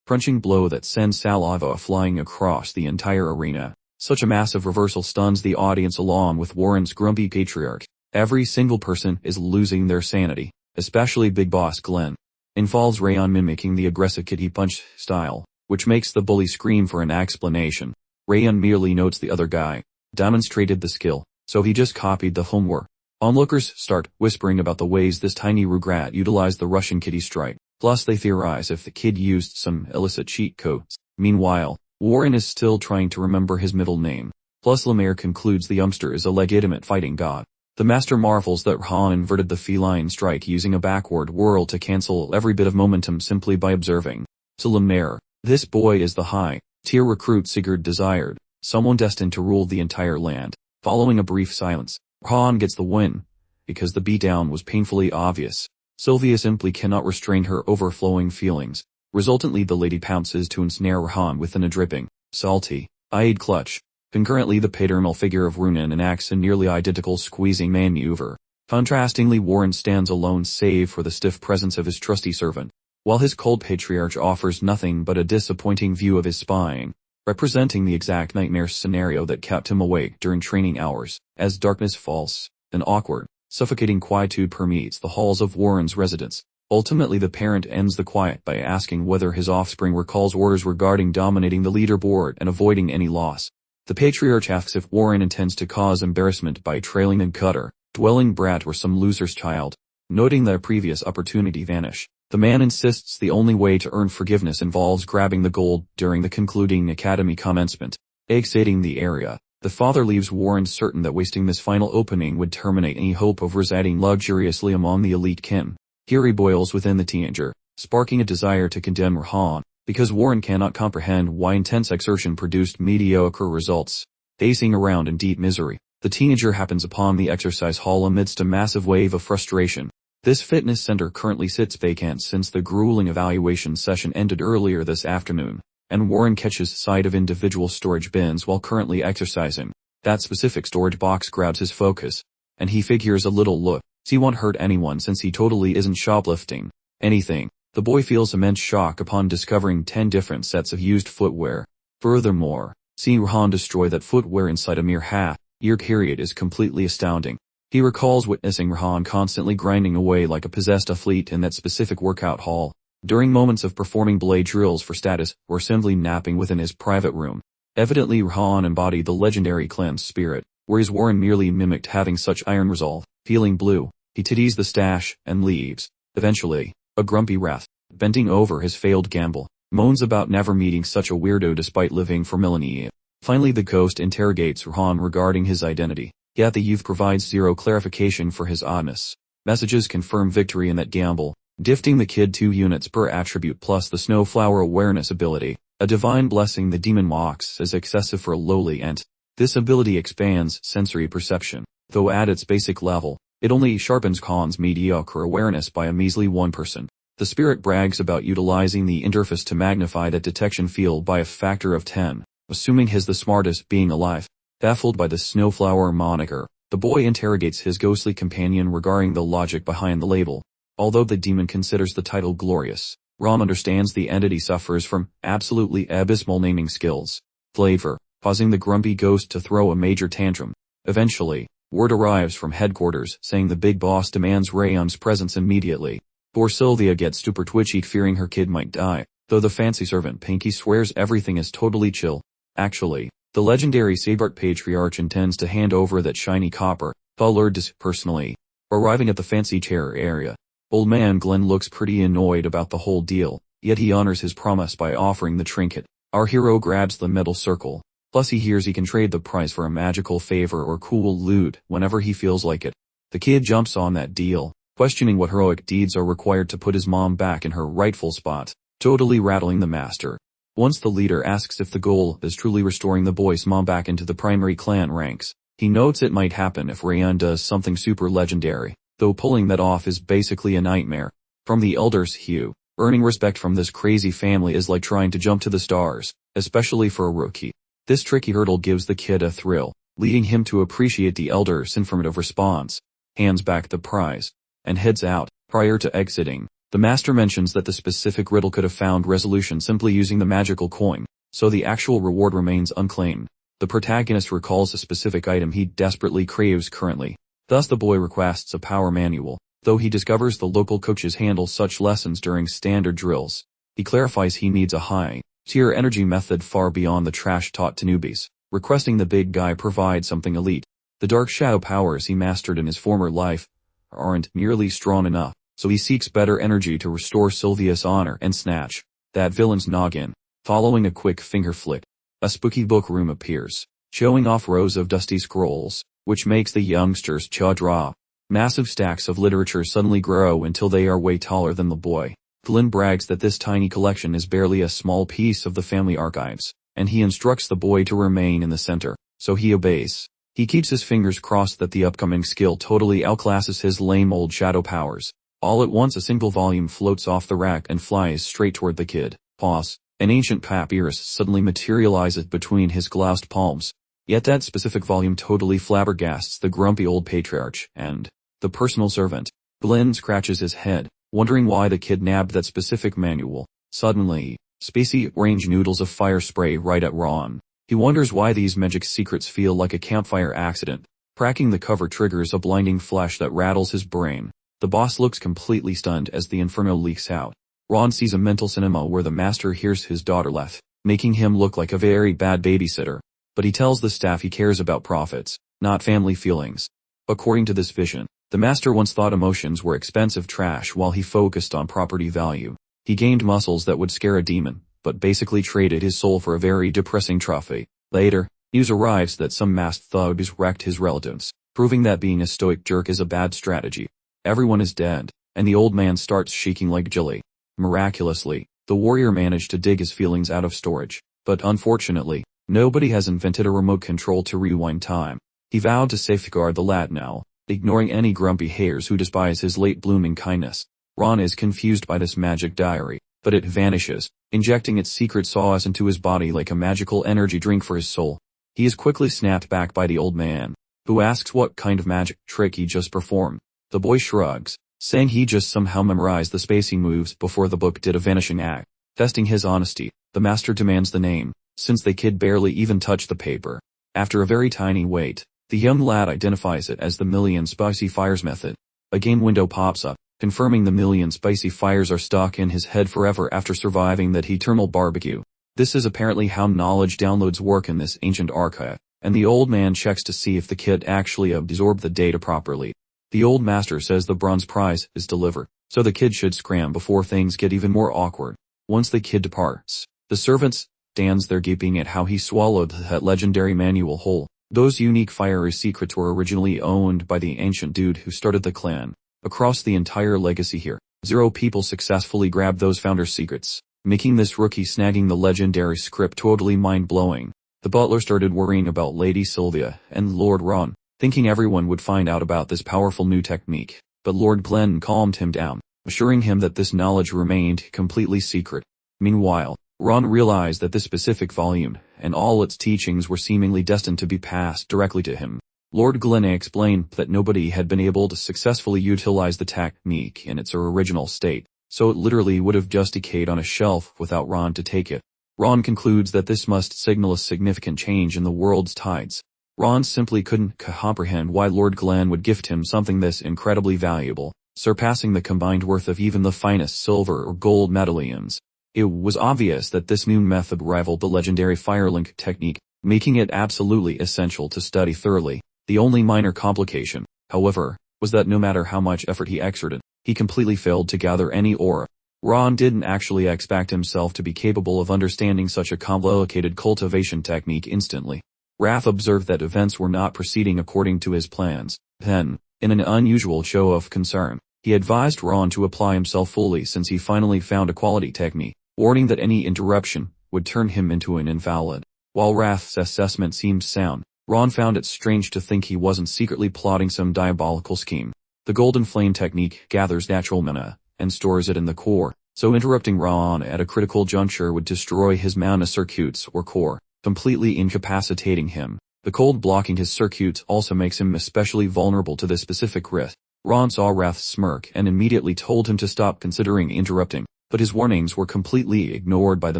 crunching blow that sends saliva flying across the entire arena. Such a massive reversal stuns the audience along with Warren's grumpy patriarch. Every single person is losing their sanity, especially Big Boss Glenn. involves Rayon mimicking the aggressive kitty punch style, which makes the bully scream for an explanation. Rayon merely notes the other guy demonstrated the skill, so he just copied the homework. Onlookers start whispering about the ways this tiny rugrat utilized the Russian kitty strike, plus they theorize if the kid used some illicit cheat codes. Meanwhile, Warren is still trying to remember his middle name, plus Lemaire concludes the youngster is a legitimate fighting god. The master marvels that Rayon inverted the feline strike using a backward whirl to cancel every bit of momentum simply by observing. To Lemaire, this boy is the high-tier recruit Sigurd desired, someone destined to rule the entire land. Following a brief silence, Rayon gets the win, because the beatdown was painfully obvious. Sylvia simply cannot restrain her overflowing feelings. Resultantly the lady pounces to ensnare Rayon within a dripping, salty-eyed clutch. Concurrently the paternal figure of Runan enacts a nearly identical squeezing maneuver. Contrastingly Warren stands alone save for the stiff presence of his trusty servant, while his cold patriarch offers nothing but a disappointing view of his spine, representing the exact nightmare scenario that kept him awake during training hours. As darkness falls, an awkward, suffocating quietude permeates the halls of Warren's residence. Ultimately the parent ends the quiet by asking whether his offspring recalls orders regarding dominating the leaderboard and avoiding any loss. The patriarch asks if Warren intends to cause embarrassment by trailing an cutter, dwelling brat or some loser's child. Noting that a previous opportunity vanish, the man insists the only way to earn forgiveness involves grabbing the gold during the concluding academy commencement. Exiting the area, the father leaves Warren certain that wasting this final opening would terminate any hope of residing luxuriously among the elite kin. Fury boils within the teenager, sparking a desire to condemn Rayon, because Warren cannot comprehend why intense exertion produced mediocre results. Pacing around in deep misery, the teenager happens upon the exercise hall amidst a massive wave of frustration. This fitness center currently sits vacant since the grueling evaluation session ended earlier this afternoon, and Warren catches sight of individual storage bins while currently exercising. That specific storage box grabs his focus, and he figures a little look. He won't hurt anyone since he totally isn't shoplifting anything. The boy feels immense shock upon discovering 10 different sets of used footwear. Furthermore, seeing Rayon destroy that footwear inside a mere half-year period is completely astounding. He recalls witnessing Rayon constantly grinding away like a possessed athlete in that specific workout hall, during moments of performing blade drills for status or simply napping within his private room. Evidently Rayon embodied the legendary clan's spirit, whereas Warren merely mimicked having such iron resolve. Feeling blue, he titties the stash and leaves. Eventually, a grumpy wrath, bending over his failed gamble, moans about never meeting such a weirdo despite living for millennia. Finally the ghost interrogates Rayon regarding his identity, yet the youth provides zero clarification for his oddness. Messages confirm victory in that gamble, gifting the kid 2 units per attribute plus the snowflower awareness ability, a divine blessing the demon mocks as excessive for a lowly ent. This ability expands sensory perception, though at its basic level, it only sharpens Khan's mediocre awareness by a measly 1%. The spirit brags about utilizing the interface to magnify that detection field by a factor of 10, assuming he's the smartest being alive. Baffled by the Snowflower moniker, the boy interrogates his ghostly companion regarding the logic behind the label. Although the demon considers the title glorious, Rayon understands the entity suffers from absolutely abysmal naming skills. Flavor, causing the grumpy ghost to throw a major tantrum. Eventually, word arrives from headquarters saying the big boss demands Rayon's presence immediately. Poor Sylvia gets super twitchy fearing her kid might die, though the fancy servant Pinky swears everything is totally chill. Actually, the legendary Sabart patriarch intends to hand over that shiny copper, Lourdes personally. Arriving at the fancy chair area, old man Glenn looks pretty annoyed about the whole deal, yet he honors his promise by offering the trinket. Our hero grabs the metal circle, plus he hears he can trade the prize for a magical favor or cool loot whenever he feels like it. The kid jumps on that deal, questioning what heroic deeds are required to put his mom back in her rightful spot, totally rattling the master. Once the leader asks if the goal is truly restoring the boy's mom back into the primary clan ranks, he notes it might happen if Rayon does something super legendary, though pulling that off is basically a nightmare. From the elder's hue, earning respect from this crazy family is like trying to jump to the stars, especially for a rookie. This tricky hurdle gives the kid a thrill, leading him to appreciate the elder's informative response, hands back the prize, and heads out. Prior to exiting, the master mentions that the specific riddle could have found resolution simply using the magical coin, so the actual reward remains unclaimed. The protagonist recalls a specific item he desperately craves currently. Thus the boy requests a power manual, though he discovers the local coaches handle such lessons during standard drills. He clarifies he needs a high-tier energy method far beyond the trash taught to newbies, requesting the big guy provide something elite. The dark shadow powers he mastered in his former life aren't nearly strong enough, so he seeks better energy to restore Sylvia's honor and snatch that villain's noggin. Following a quick finger flick, a spooky book room appears, showing off rows of dusty scrolls, which makes the youngster's jaw drop. Massive stacks of literature suddenly grow until they are way taller than the boy. Glenn brags that this tiny collection is barely a small piece of the family archives, and he instructs the boy to remain in the center, so he obeys. He keeps his fingers crossed that the upcoming skill totally outclasses his lame old shadow powers. All at once a single volume floats off the rack and flies straight toward the kid. Pause. An ancient papyrus suddenly materializes between his glassed palms. Yet that specific volume totally flabbergasts the grumpy old patriarch and the personal servant. Glenn scratches his head, wondering why the kid nabbed that specific manual. Suddenly, spacey orange noodles of fire spray right at Ron. He wonders why these magic secrets feel like a campfire accident. Cracking the cover triggers a blinding flash that rattles his brain. The boss looks completely stunned as the inferno leaks out. Ron sees a mental cinema where the master hears his daughter laugh, making him look like a very bad babysitter. But he tells the staff he cares about profits, not family feelings. According to this vision, the master once thought emotions were expensive trash while he focused on property value. He gained muscles that would scare a demon, but basically traded his soul for a very depressing trophy. Later, news arrives that some masked thug has wrecked his relatives, proving that being a stoic jerk is a bad strategy. Everyone is dead, and the old man starts shaking like jelly. Miraculously, the warrior managed to dig his feelings out of storage, but unfortunately, nobody has invented a remote control to rewind time. He vowed to safeguard the lad now, ignoring any grumpy hairs who despise his late blooming kindness. Ron is confused by this magic diary, but it vanishes, injecting its secret sauce into his body like a magical energy drink for his soul. He is quickly snapped back by the old man, who asks what kind of magic trick he just performed. The boy shrugs, saying he just somehow memorized the spacing moves before the book did a vanishing act. Testing his honesty, the master demands the name, since the kid barely even touched the paper. After a very tiny wait, the young lad identifies it as the Million Spicy Fires method. A game window pops up, confirming the million spicy fires are stuck in his head forever after surviving that eternal barbecue. This is apparently how knowledge downloads work in this ancient archive, and the old man checks to see if the kid actually absorbed the data properly. The old master says the bronze prize is delivered, so the kid should scram before things get even more awkward. Once the kid departs, the servant stands there gaping at how he swallowed that legendary manual whole. Those unique fiery secrets were originally owned by the ancient dude who started the clan. Across the entire legacy here, 0 people successfully grabbed those founder secrets, making this rookie snagging the legendary script totally mind-blowing. The butler started worrying about Lady Sylvia and Lord Ron, thinking everyone would find out about this powerful new technique, but Lord Glenn calmed him down, assuring him that this knowledge remained completely secret. Meanwhile, Ron realized that this specific volume and all its teachings were seemingly destined to be passed directly to him. Lord Glenn explained that nobody had been able to successfully utilize the technique in its original state, so it literally would have just decayed on a shelf without Ron to take it. Ron concludes that this must signal a significant change in the world's tides. Ron simply couldn't comprehend why Lord Glenn would gift him something this incredibly valuable, surpassing the combined worth of even the finest silver or gold medallions. It was obvious that this new method rivaled the legendary Firelink technique, making it absolutely essential to study thoroughly. The only minor complication, however, was that no matter how much effort he exerted, he completely failed to gather any aura. Ron didn't actually expect himself to be capable of understanding such a complicated cultivation technique instantly. Raph observed that events were not proceeding according to his plans. Then, in an unusual show of concern, he advised Ron to apply himself fully since he finally found a quality technique, warning that any interruption would turn him into an invalid. While Raph's assessment seemed sound, Ron found it strange to think he wasn't secretly plotting some diabolical scheme. The golden flame technique gathers natural mana and stores it in the core, so interrupting Ron at a critical juncture would destroy his mana circuits or core, completely incapacitating him. The cold blocking his circuits also makes him especially vulnerable to this specific risk. Ron saw Raph smirk and immediately told him to stop considering interrupting, but his warnings were completely ignored by the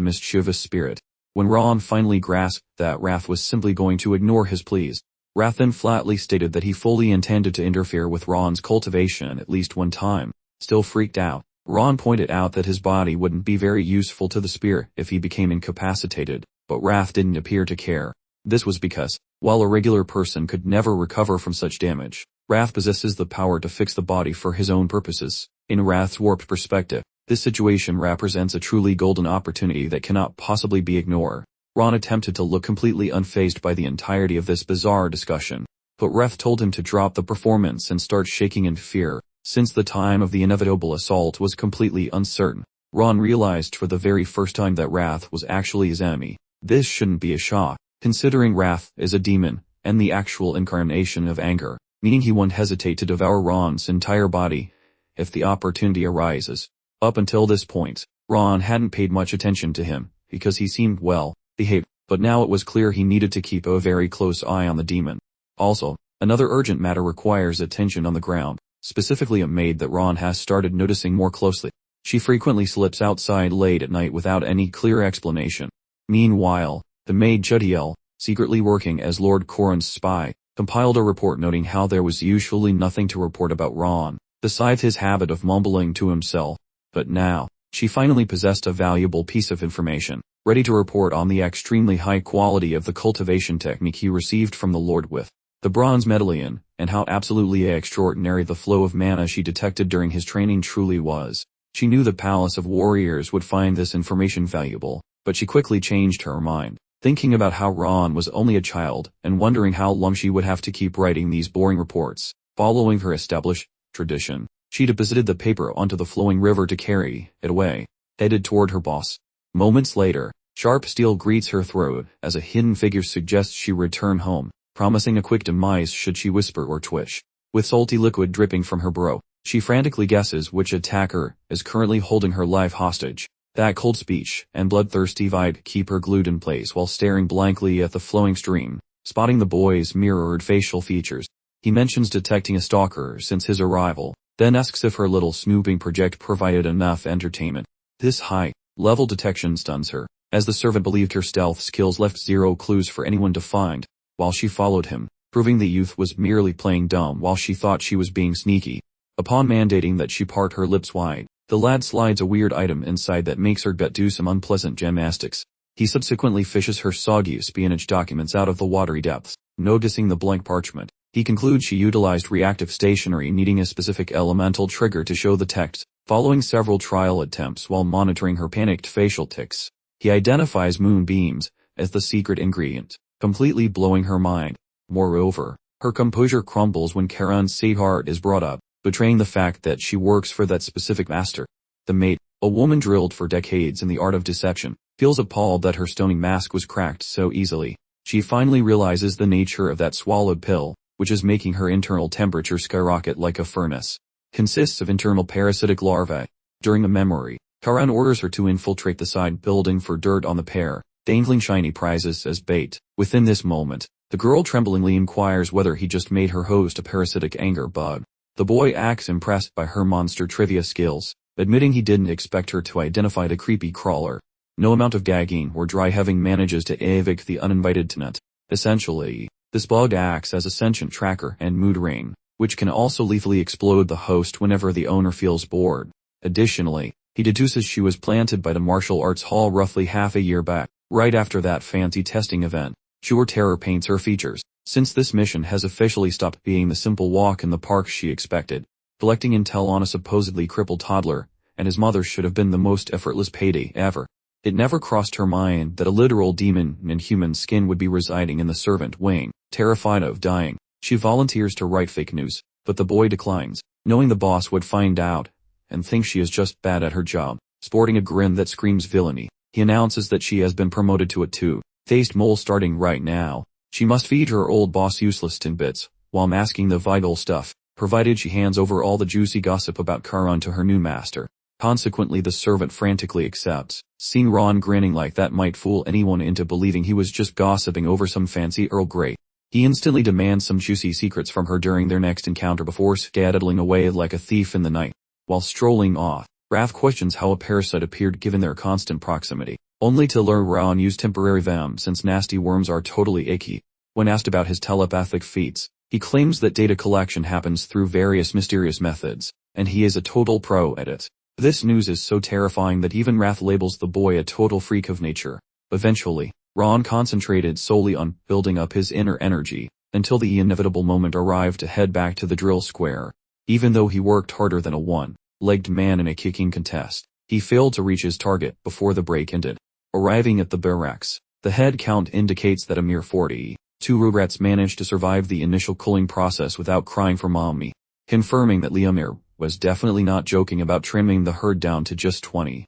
mischievous spirit. When Ron finally grasped that Raph was simply going to ignore his pleas, Wrath then flatly stated that he fully intended to interfere with Ron's cultivation at least one time. Still freaked out, Ron pointed out that his body wouldn't be very useful to the spear if he became incapacitated, but Wrath didn't appear to care. This was because, while a regular person could never recover from such damage, Wrath possesses the power to fix the body for his own purposes. In Wrath's warped perspective, this situation represents a truly golden opportunity that cannot possibly be ignored. Ron attempted to look completely unfazed by the entirety of this bizarre discussion, but Wrath told him to drop the performance and start shaking in fear, since the time of the inevitable assault was completely uncertain. Ron realized for the very first time that Wrath was actually his enemy. This shouldn't be a shock, considering Wrath is a demon, and the actual incarnation of anger, meaning he won't hesitate to devour Ron's entire body if the opportunity arises. Up until this point, Ron hadn't paid much attention to him, because he seemed well behaved, but now it was clear he needed to keep a very close eye on the demon. Also, another urgent matter requires attention on the ground, specifically a maid that Ron has started noticing more closely. She frequently slips outside late at night without any clear explanation. Meanwhile, the maid Judiel, secretly working as Lord Corrin's spy, compiled a report noting how there was usually nothing to report about Ron, besides his habit of mumbling to himself. But now, she finally possessed a valuable piece of information, ready to report on the extremely high quality of the cultivation technique he received from the Lord with the bronze medallion, and how absolutely extraordinary the flow of mana she detected during his training truly was. She knew the Palace of Warriors would find this information valuable, but she quickly changed her mind, thinking about how Ron was only a child, and wondering how long she would have to keep writing these boring reports. Following her established tradition, she deposited the paper onto the flowing river to carry it away, headed toward her boss. Moments later, sharp steel greets her throat as a hidden figure suggests she return home, promising a quick demise should she whisper or twitch. With salty liquid dripping from her brow, she frantically guesses which attacker is currently holding her life hostage. That cold speech and bloodthirsty vibe keep her glued in place while staring blankly at the flowing stream. Spotting the boy's mirrored facial features, he mentions detecting a stalker since his arrival, then asks if her little snooping project provided enough entertainment. This high-level detection stuns her, as the servant believed her stealth skills left zero clues for anyone to find, while she followed him, proving the youth was merely playing dumb while she thought she was being sneaky. Upon mandating that she part her lips wide, the lad slides a weird item inside that makes her gut do some unpleasant gymnastics. He subsequently fishes her soggy espionage documents out of the watery depths. Noticing the blank parchment, he concludes she utilized reactive stationery needing a specific elemental trigger to show the text. Following several trial attempts while monitoring her panicked facial tics, he identifies moonbeams as the secret ingredient, completely blowing her mind. Moreover, her composure crumbles when Karan's sweetheart is brought up, betraying the fact that she works for that specific master. The maid, a woman drilled for decades in the art of deception, feels appalled that her stony mask was cracked so easily. She finally realizes the nature of that swallowed pill, which is making her internal temperature skyrocket like a furnace. Consists of internal parasitic larvae. During a memory, Karan orders her to infiltrate the side building for dirt on the pair, dangling shiny prizes as bait. Within this moment, the girl tremblingly inquires whether he just made her host a parasitic anger bug. The boy acts impressed by her monster trivia skills, admitting he didn't expect her to identify the creepy crawler. No amount of gagging or dry heaving manages to evict the uninvited tenant. Essentially, this bug acts as a sentient tracker and mood ring, which can also lethally explode the host whenever the owner feels bored. Additionally, he deduces she was planted by the martial arts hall roughly half a year back, right after that fancy testing event. Sure terror paints her features, since this mission has officially stopped being the simple walk in the park she expected. Collecting intel on a supposedly crippled toddler and his mother should have been the most effortless payday ever. It never crossed her mind that a literal demon in human skin would be residing in the servant wing. Terrified of dying, she volunteers to write fake news, but the boy declines, knowing the boss would find out and think she is just bad at her job. Sporting a grin that screams villainy, he announces that she has been promoted to a two-faced mole starting right now. She must feed her old boss useless tidbits, while masking the vital stuff, provided she hands over all the juicy gossip about Karan to her new master. Consequently, the servant frantically accepts. Seeing Ron grinning like that might fool anyone into believing he was just gossiping over some fancy Earl Grey. He instantly demands some juicy secrets from her during their next encounter before skedaddling away like a thief in the night. While strolling off, Raph questions how a parasite appeared given their constant proximity, only to learn Ron used temporary venom since nasty worms are totally icky. When asked about his telepathic feats, he claims that data collection happens through various mysterious methods, and he is a total pro at it. This news is so terrifying that even Wrath labels the boy a total freak of nature. Eventually, Ron concentrated solely on building up his inner energy, until the inevitable moment arrived to head back to the drill square. Even though he worked harder than a one-legged man in a kicking contest, he failed to reach his target before the break ended. Arriving at the barracks, the head count indicates that a mere 42 rugrats managed to survive the initial culling process without crying for mommy, confirming that Liamir was definitely not joking about trimming the herd down to just 25%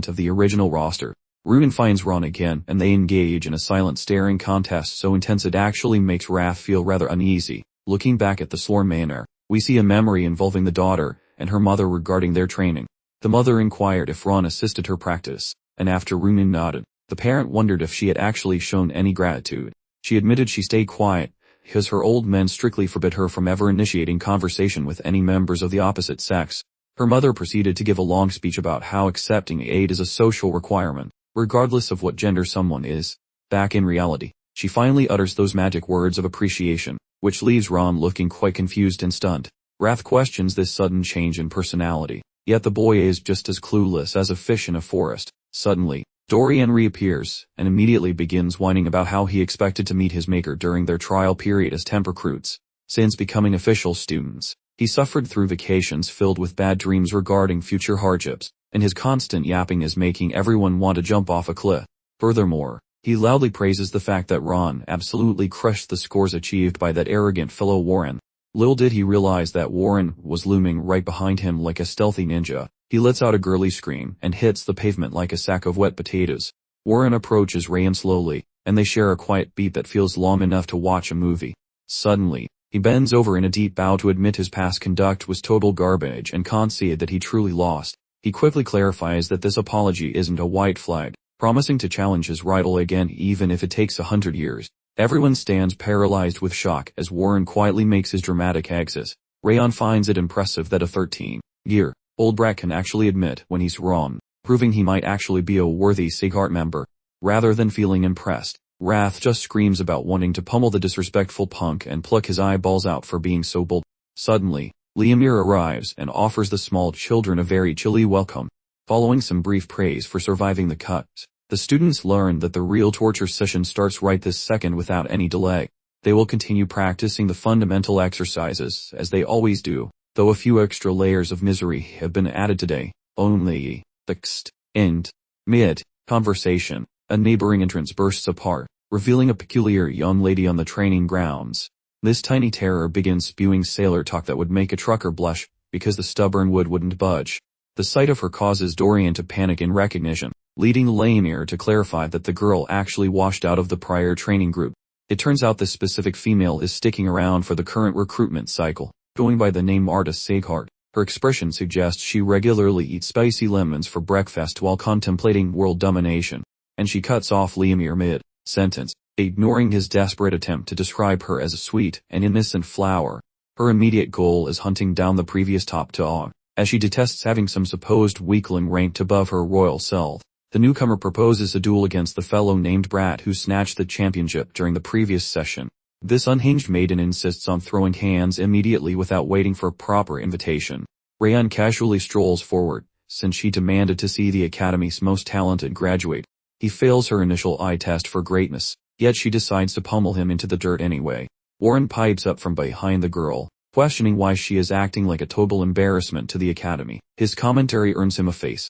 of the original roster. Rayon finds Ron again and they engage in a silent staring contest so intense it actually makes Wrath feel rather uneasy. Looking back at the Slorm Manor, we see a memory involving the daughter and her mother regarding their training. The mother inquired if Ron assisted her practice, and after Rayon nodded, the parent wondered if she had actually shown any gratitude. She admitted she stayed quiet, because her old men strictly forbid her from ever initiating conversation with any members of the opposite sex. Her mother proceeded to give a long speech about how accepting aid is a social requirement, regardless of what gender someone is. Back in reality, she finally utters those magic words of appreciation, which leaves Ron looking quite confused and stunned. Wrath questions this sudden change in personality, yet the boy is just as clueless as a fish in a forest. Suddenly, Dorian reappears, and immediately begins whining about how he expected to meet his maker during their trial period as temp recruits. Since becoming official students, he suffered through vacations filled with bad dreams regarding future hardships, and his constant yapping is making everyone want to jump off a cliff. Furthermore, he loudly praises the fact that Ron absolutely crushed the scores achieved by that arrogant fellow Warren. Little did he realize that Warren was looming right behind him like a stealthy ninja. He lets out a girly scream and hits the pavement like a sack of wet potatoes. Warren approaches Rayon slowly, and they share a quiet beat that feels long enough to watch a movie. Suddenly, he bends over in a deep bow to admit his past conduct was total garbage and concede that he truly lost. He quickly clarifies that this apology isn't a white flag, promising to challenge his rival again even if it takes 100 years. Everyone stands paralyzed with shock as Warren quietly makes his dramatic exit. Rayon finds it impressive that a 13-year-old brat can actually admit when he's wrong, proving he might actually be a worthy Sigart member. Rather than feeling impressed, Wrath just screams about wanting to pummel the disrespectful punk and pluck his eyeballs out for being so bold. Suddenly, Liamir arrives and offers the small children a very chilly welcome. Following some brief praise for surviving the cut, the students learn that the real torture session starts right this second without any delay. They will continue practicing the fundamental exercises as they always do, though a few extra layers of misery have been added today. Only, text, end, mid, conversation, a neighboring entrance bursts apart, revealing a peculiar young lady on the training grounds. This tiny terror begins spewing sailor talk that would make a trucker blush, because the stubborn wood wouldn't budge. The sight of her causes Dorian to panic in recognition, leading Liamir to clarify that the girl actually washed out of the prior training group. It turns out this specific female is sticking around for the current recruitment cycle, going by the name Artis Saghart. Her expression suggests she regularly eats spicy lemons for breakfast while contemplating world domination, and she cuts off Liamir mid-sentence, ignoring his desperate attempt to describe her as a sweet and innocent flower. Her immediate goal is hunting down the previous top dog, as she detests having some supposed weakling ranked above her royal self. The newcomer proposes a duel against the fellow named Brat who snatched the championship during the previous session. This unhinged maiden insists on throwing hands immediately without waiting for a proper invitation. Rayon casually strolls forward, since she demanded to see the academy's most talented graduate. He fails her initial eye test for greatness, yet she decides to pummel him into the dirt anyway. Warren pipes up from behind the girl, questioning why she is acting like a total embarrassment to the academy. His commentary earns him a face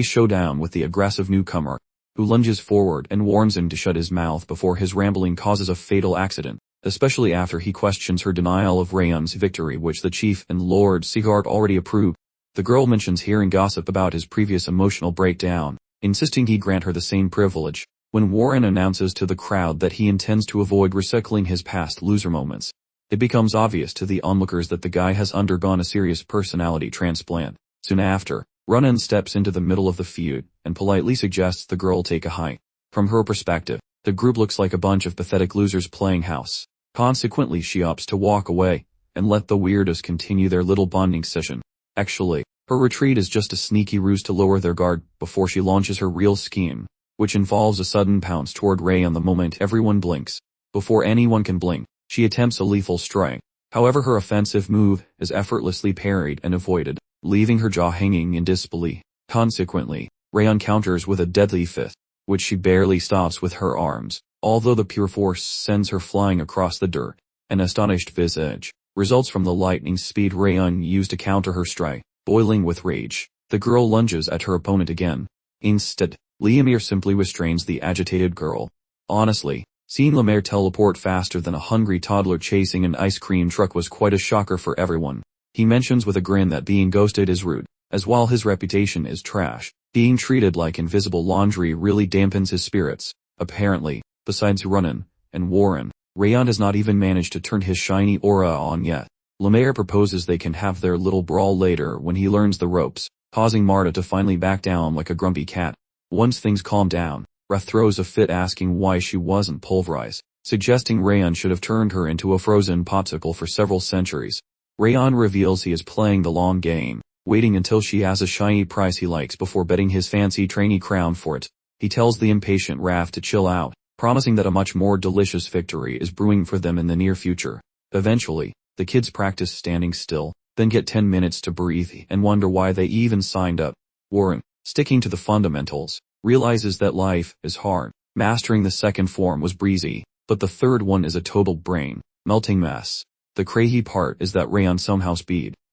showdown with the aggressive newcomer, who lunges forward and warns him to shut his mouth before his rambling causes a fatal accident, especially after he questions her denial of Rayon's victory, which the chief and Lord Sigard already approved. The girl mentions hearing gossip about his previous emotional breakdown, insisting he grant her the same privilege. When Warren announces to the crowd that he intends to avoid recycling his past loser moments, it becomes obvious to the onlookers that the guy has undergone a serious personality transplant. Soon after, Ronan steps into the middle of the feud and politely suggests the girl take a hike. From her perspective, the group looks like a bunch of pathetic losers playing house. Consequently, she opts to walk away and let the weirdos continue their little bonding session. Actually, her retreat is just a sneaky ruse to lower their guard before she launches her real scheme, which involves a sudden pounce toward Rayon the moment everyone blinks. Before anyone can blink, she attempts a lethal strike. However, her offensive move is effortlessly parried and avoided, leaving her jaw hanging in disbelief. Consequently, Rayon counters with a deadly fist, which she barely stops with her arms, although the pure force sends her flying across the dirt. An astonished visage results from the lightning speed Rayon used to counter her strike. Boiling with rage, the girl lunges at her opponent again. Instead, Liamir simply restrains the agitated girl. Honestly, seeing Lemaire teleport faster than a hungry toddler chasing an ice cream truck was quite a shocker for everyone. He mentions with a grin that being ghosted is rude, as while his reputation is trash, being treated like invisible laundry really dampens his spirits. Apparently, besides Ronan and Warren, Rayon has not even managed to turn his shiny aura on yet. Lemaire proposes they can have their little brawl later when he learns the ropes, causing Marta to finally back down like a grumpy cat. Once things calm down, Wrath throws a fit asking why she wasn't pulverized, suggesting Rayon should have turned her into a frozen popsicle for several centuries. Rayon reveals he is playing the long game, waiting until she has a shiny prize he likes before betting his fancy trainee crown for it. He tells the impatient Wrath to chill out, promising that a much more delicious victory is brewing for them in the near future. Eventually, the kids practice standing still, then get 10 minutes to breathe and wonder why they even signed up. Warren, sticking to the fundamentals, realizes that life is hard. Mastering the second form was breezy, but the third one is a total brain melting mess. The crazy part is that Rayon somehow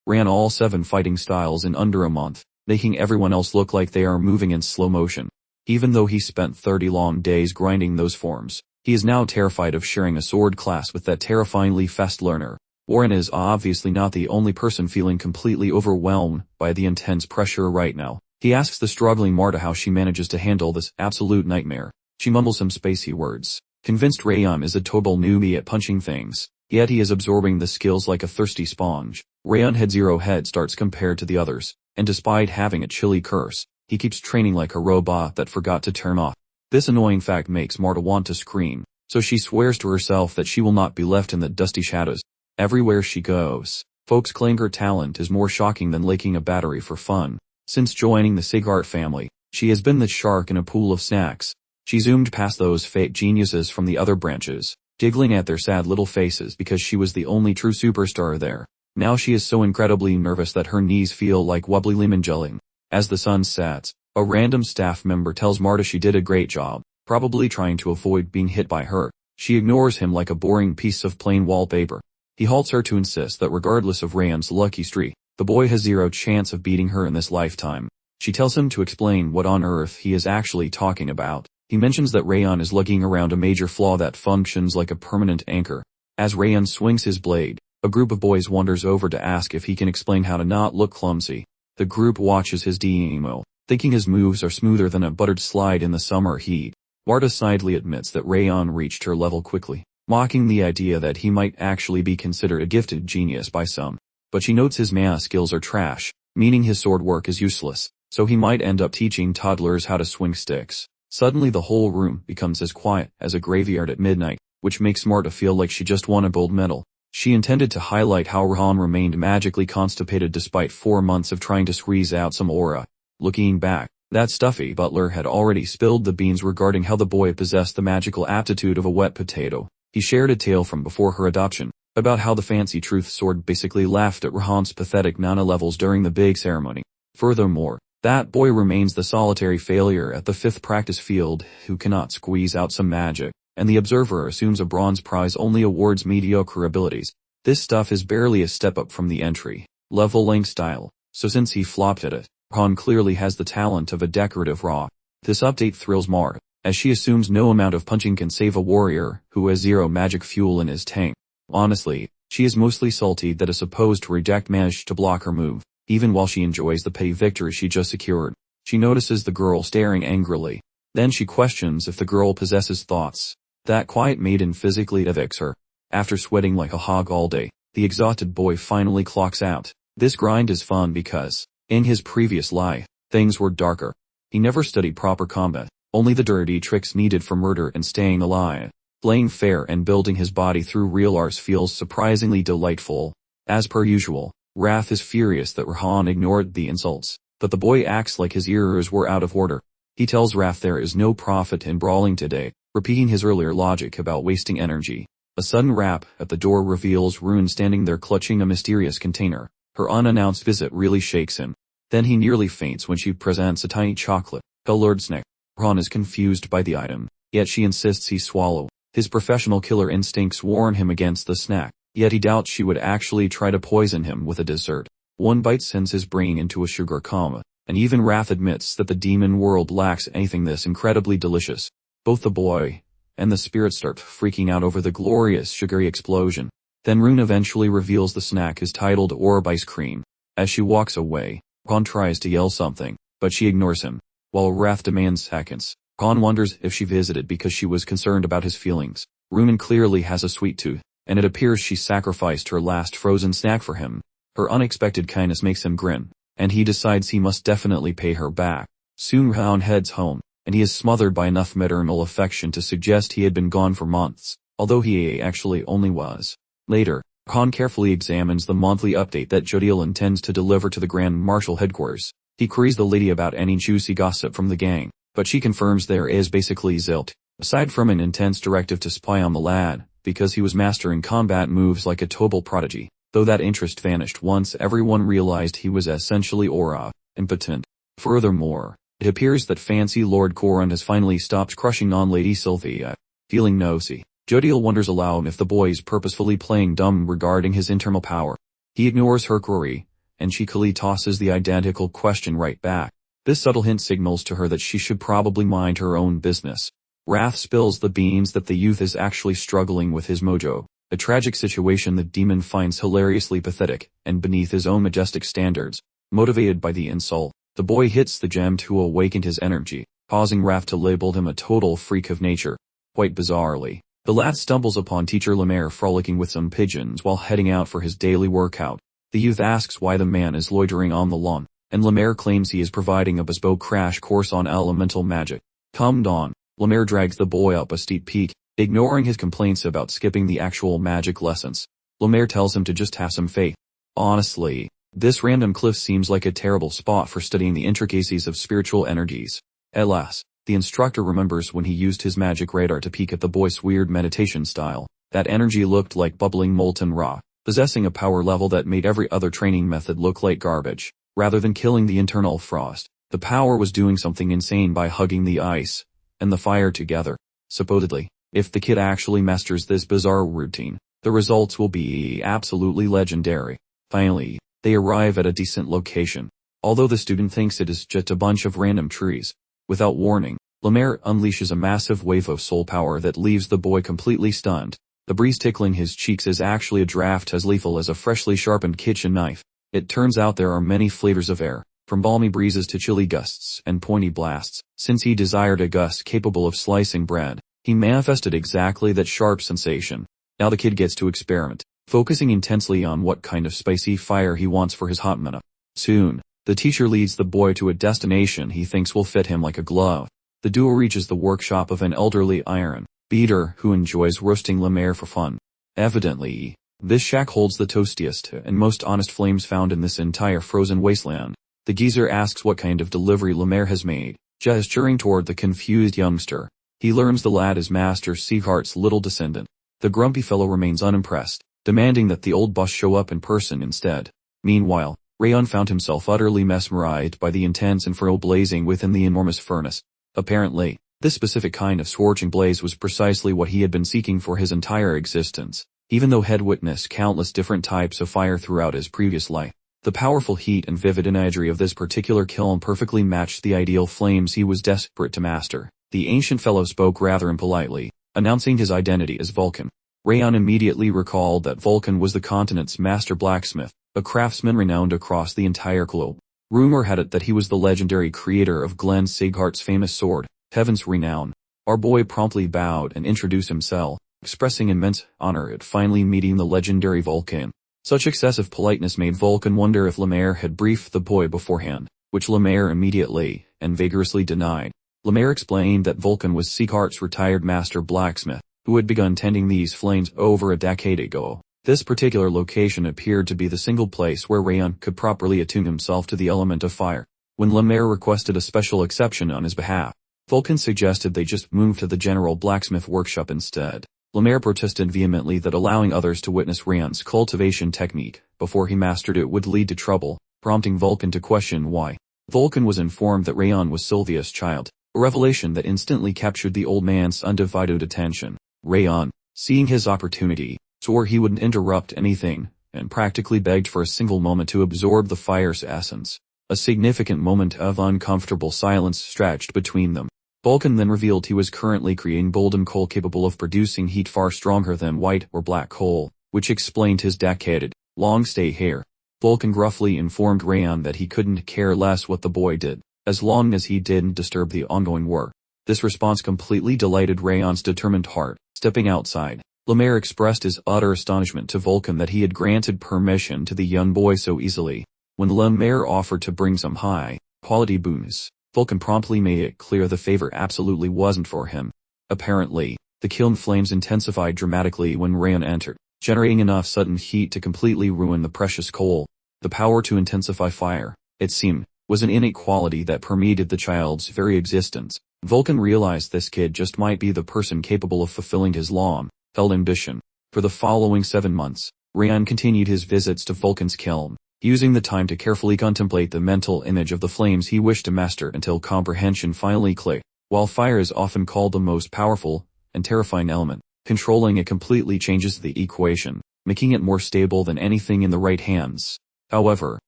ran all 7 fighting styles in under a month, making everyone else look like they are moving in slow motion. Even though he spent 30 long days grinding those forms, he is now terrified of sharing a sword class with that terrifyingly fast learner. Warren is obviously not the only person feeling completely overwhelmed by the intense pressure right now. He asks the struggling Marta how she manages to handle this absolute nightmare. She mumbles some spacey words, convinced Rayon is a total newbie at punching things, yet he is absorbing the skills like a thirsty sponge. Rayon had 0 head starts compared to the others, and despite having a chilly curse, he keeps training like a robot that forgot to turn off. This annoying fact makes Marta want to scream, so she swears to herself that she will not be left in the dusty shadows. Everywhere she goes, folks claim her talent is more shocking than licking a battery for fun. Since joining the Sigart family, she has been the shark in a pool of snacks. She zoomed past those fake geniuses from the other branches, giggling at their sad little faces because she was the only true superstar there. Now she is so incredibly nervous that her knees feel like wobbly lemon jelly. As the sun sets, a random staff member tells Marta she did a great job, probably trying to avoid being hit by her. She ignores him like a boring piece of plain wallpaper. He halts her to insist that regardless of Rayon's lucky streak, the boy has 0 chance of beating her in this lifetime. She tells him to explain what on earth he is actually talking about. He mentions that Rayon is lugging around a major flaw that functions like a permanent anchor. As Rayon swings his blade, a group of boys wanders over to ask if he can explain how to not look clumsy. The group watches his demo, thinking his moves are smoother than a buttered slide in the summer heat. Marta sidely admits that Rayon reached her level quickly, mocking the idea that he might actually be considered a gifted genius by some. But she notes his mana skills are trash, meaning his sword work is useless, so he might end up teaching toddlers how to swing sticks. Suddenly the whole room becomes as quiet as a graveyard at midnight, which makes Marta feel like she just won a gold medal. She intended to highlight how Rayon remained magically constipated despite 4 months of trying to squeeze out some aura. Looking back, that stuffy butler had already spilled the beans regarding how the boy possessed the magical aptitude of a wet potato. He shared a tale from before her adoption, about how the fancy truth sword basically laughed at Rayon's pathetic mana levels during the big ceremony. Furthermore, that boy remains the solitary failure at the 5th practice field who cannot squeeze out some magic, and the observer assumes a bronze prize only awards mediocre abilities. This stuff is barely a step up from the entry level Link style, so since he flopped at it, Rayon clearly has the talent of a decorative rock. This update thrills Marta, as she assumes no amount of punching can save a warrior who has 0 magic fuel in his tank. Honestly, she is mostly salty that a supposed reject managed to block her move, even while she enjoys the petty victory she just secured. She notices the girl staring angrily. Then she questions if the girl possesses thoughts. That quiet maiden physically evicts her. After sweating like a hog all day, the exhausted boy finally clocks out. This grind is fun because, in his previous life, things were darker. He never studied proper combat, only the dirty tricks needed for murder and staying alive. Playing fair and building his body through real art feels surprisingly delightful. As per usual, Wrath is furious that Rayon ignored the insults, but the boy acts like his ears were out of order. He tells Wrath there is no profit in brawling today, repeating his earlier logic about wasting energy. A sudden rap at the door reveals Rune standing there clutching a mysterious container. Her unannounced visit really shakes him. Then he nearly faints when she presents a tiny chocolate-colored snack. Ron is confused by the item, yet she insists he swallow. His professional killer instincts warn him against the snack, yet he doubts she would actually try to poison him with a dessert. One bite sends his brain into a sugar coma, and even Wrath admits that the demon world lacks anything this incredibly delicious. Both the boy and the spirit start freaking out over the glorious sugary explosion. Then Rune eventually reveals the snack is titled Orb Ice Cream. As she walks away, Ron tries to yell something, but she ignores him. While Wrath demands seconds, Ron wonders if she visited because she was concerned about his feelings. Rune clearly has a sweet tooth, and it appears she sacrificed her last frozen snack for him. Her unexpected kindness makes him grin, and he decides he must definitely pay her back. Soon Rayon heads home, and he is smothered by enough maternal affection to suggest he had been gone for months, although he actually only was. Later, Rayon carefully examines the monthly update that Jodiel intends to deliver to the Grand Marshal headquarters. He queries the lady about any juicy gossip from the gang, but she confirms there is basically zilch, aside from an intense directive to spy on the lad, because he was mastering combat moves like a total prodigy, though that interest vanished once everyone realized he was essentially aura, impotent. Furthermore, it appears that fancy Lord Corin has finally stopped crushing on Lady Sylvia. Feeling nosy, Jodiel wonders aloud if the boy is purposefully playing dumb regarding his internal power. He ignores her query, and cheekily tosses the identical question right back. This subtle hint signals to her that she should probably mind her own business. Wrath spills the beans that the youth is actually struggling with his mojo, a tragic situation the demon finds hilariously pathetic, and beneath his own majestic standards. Motivated by the insult, the boy hits the gem to awaken his energy, causing Wrath to label him a total freak of nature. Quite bizarrely, the lad stumbles upon Teacher Lemaire frolicking with some pigeons while heading out for his daily workout. The youth asks why the man is loitering on the lawn, and Lemaire claims he is providing a bespoke crash course on elemental magic. Come dawn, Lemaire drags the boy up a steep peak, ignoring his complaints about skipping the actual magic lessons. Lemaire tells him to just have some faith. Honestly, this random cliff seems like a terrible spot for studying the intricacies of spiritual energies. Alas, the instructor remembers when he used his magic radar to peek at the boy's weird meditation style. That energy looked like bubbling molten rock, possessing a power level that made every other training method look like garbage. Rather than killing the internal frost, the power was doing something insane by hugging the ice and the fire together. Supposedly, if the kid actually masters this bizarre routine, the results will be absolutely legendary. Finally, they arrive at a decent location, although the student thinks it is just a bunch of random trees. Without warning, Lemaire unleashes a massive wave of soul power that leaves the boy completely stunned. The breeze tickling his cheeks is actually a draft as lethal as a freshly sharpened kitchen knife. It turns out there are many flavors of air, from balmy breezes to chilly gusts and pointy blasts. Since he desired a gust capable of slicing bread, he manifested exactly that sharp sensation. Now the kid gets to experiment, focusing intensely on what kind of spicy fire he wants for his hot mana. Soon, the teacher leads the boy to a destination he thinks will fit him like a glove. The duo reaches the workshop of an elderly iron beater who enjoys roasting Lemaire for fun. Evidently, this shack holds the toastiest and most honest flames found in this entire frozen wasteland. The geezer asks what kind of delivery Lemaire has made, gesturing toward the confused youngster. He learns the lad is Master Sieghart's little descendant. The grumpy fellow remains unimpressed, demanding that the old boss show up in person instead. Meanwhile, Rayon found himself utterly mesmerized by the intense inferno blazing within the enormous furnace. Apparently, this specific kind of scorching blaze was precisely what he had been seeking for his entire existence, even though he had witnessed countless different types of fire throughout his previous life. The powerful heat and vivid imagery of this particular kiln perfectly matched the ideal flames he was desperate to master. The ancient fellow spoke rather impolitely, announcing his identity as Vulcan. Rayon immediately recalled that Vulcan was the continent's master blacksmith, a craftsman renowned across the entire globe. Rumor had it that he was the legendary creator of Glenn Sieghart's famous sword, Heaven's Renown. Our boy promptly bowed and introduced himself, expressing immense honor at finally meeting the legendary Vulcan. Such excessive politeness made Vulcan wonder if Lemaire had briefed the boy beforehand, which Lemaire immediately and vigorously denied. Lemaire explained that Vulcan was Sieghart's retired master blacksmith, who had begun tending these flames over a decade ago. This particular location appeared to be the single place where Rayon could properly attune himself to the element of fire. When Lemaire requested a special exception on his behalf, Vulcan suggested they just move to the general blacksmith workshop instead. Lemaire protested vehemently that allowing others to witness Rayon's cultivation technique before he mastered it would lead to trouble, prompting Vulcan to question why. Vulcan was informed that Rayon was Sylvia's child, a revelation that instantly captured the old man's undivided attention. Rayon, seeing his opportunity, swore he wouldn't interrupt anything, and practically begged for a single moment to absorb the fire's essence. A significant moment of uncomfortable silence stretched between them. Vulcan then revealed he was currently creating golden coal capable of producing heat far stronger than white or black coal, which explained his decaded, long-stay hair. Vulcan gruffly informed Rayon that he couldn't care less what the boy did, as long as he didn't disturb the ongoing war. This response completely delighted Rayon's determined heart. Stepping outside, Lemaire expressed his utter astonishment to Vulcan that he had granted permission to the young boy so easily. When Lemaire offered to bring some high-quality boons, Vulcan promptly made it clear the favor absolutely wasn't for him. Apparently, the kiln flames intensified dramatically when Rayon entered, generating enough sudden heat to completely ruin the precious coal. The power to intensify fire, it seemed, was an innate quality that permeated the child's very existence. Vulcan realized this kid just might be the person capable of fulfilling his long-held ambition. For the following 7 months, Rayon continued his visits to Vulcan's kiln, using the time to carefully contemplate the mental image of the flames he wished to master until comprehension finally clicked. While fire is often called the most powerful and terrifying element, controlling it completely changes the equation, making it more stable than anything in the right hands. However,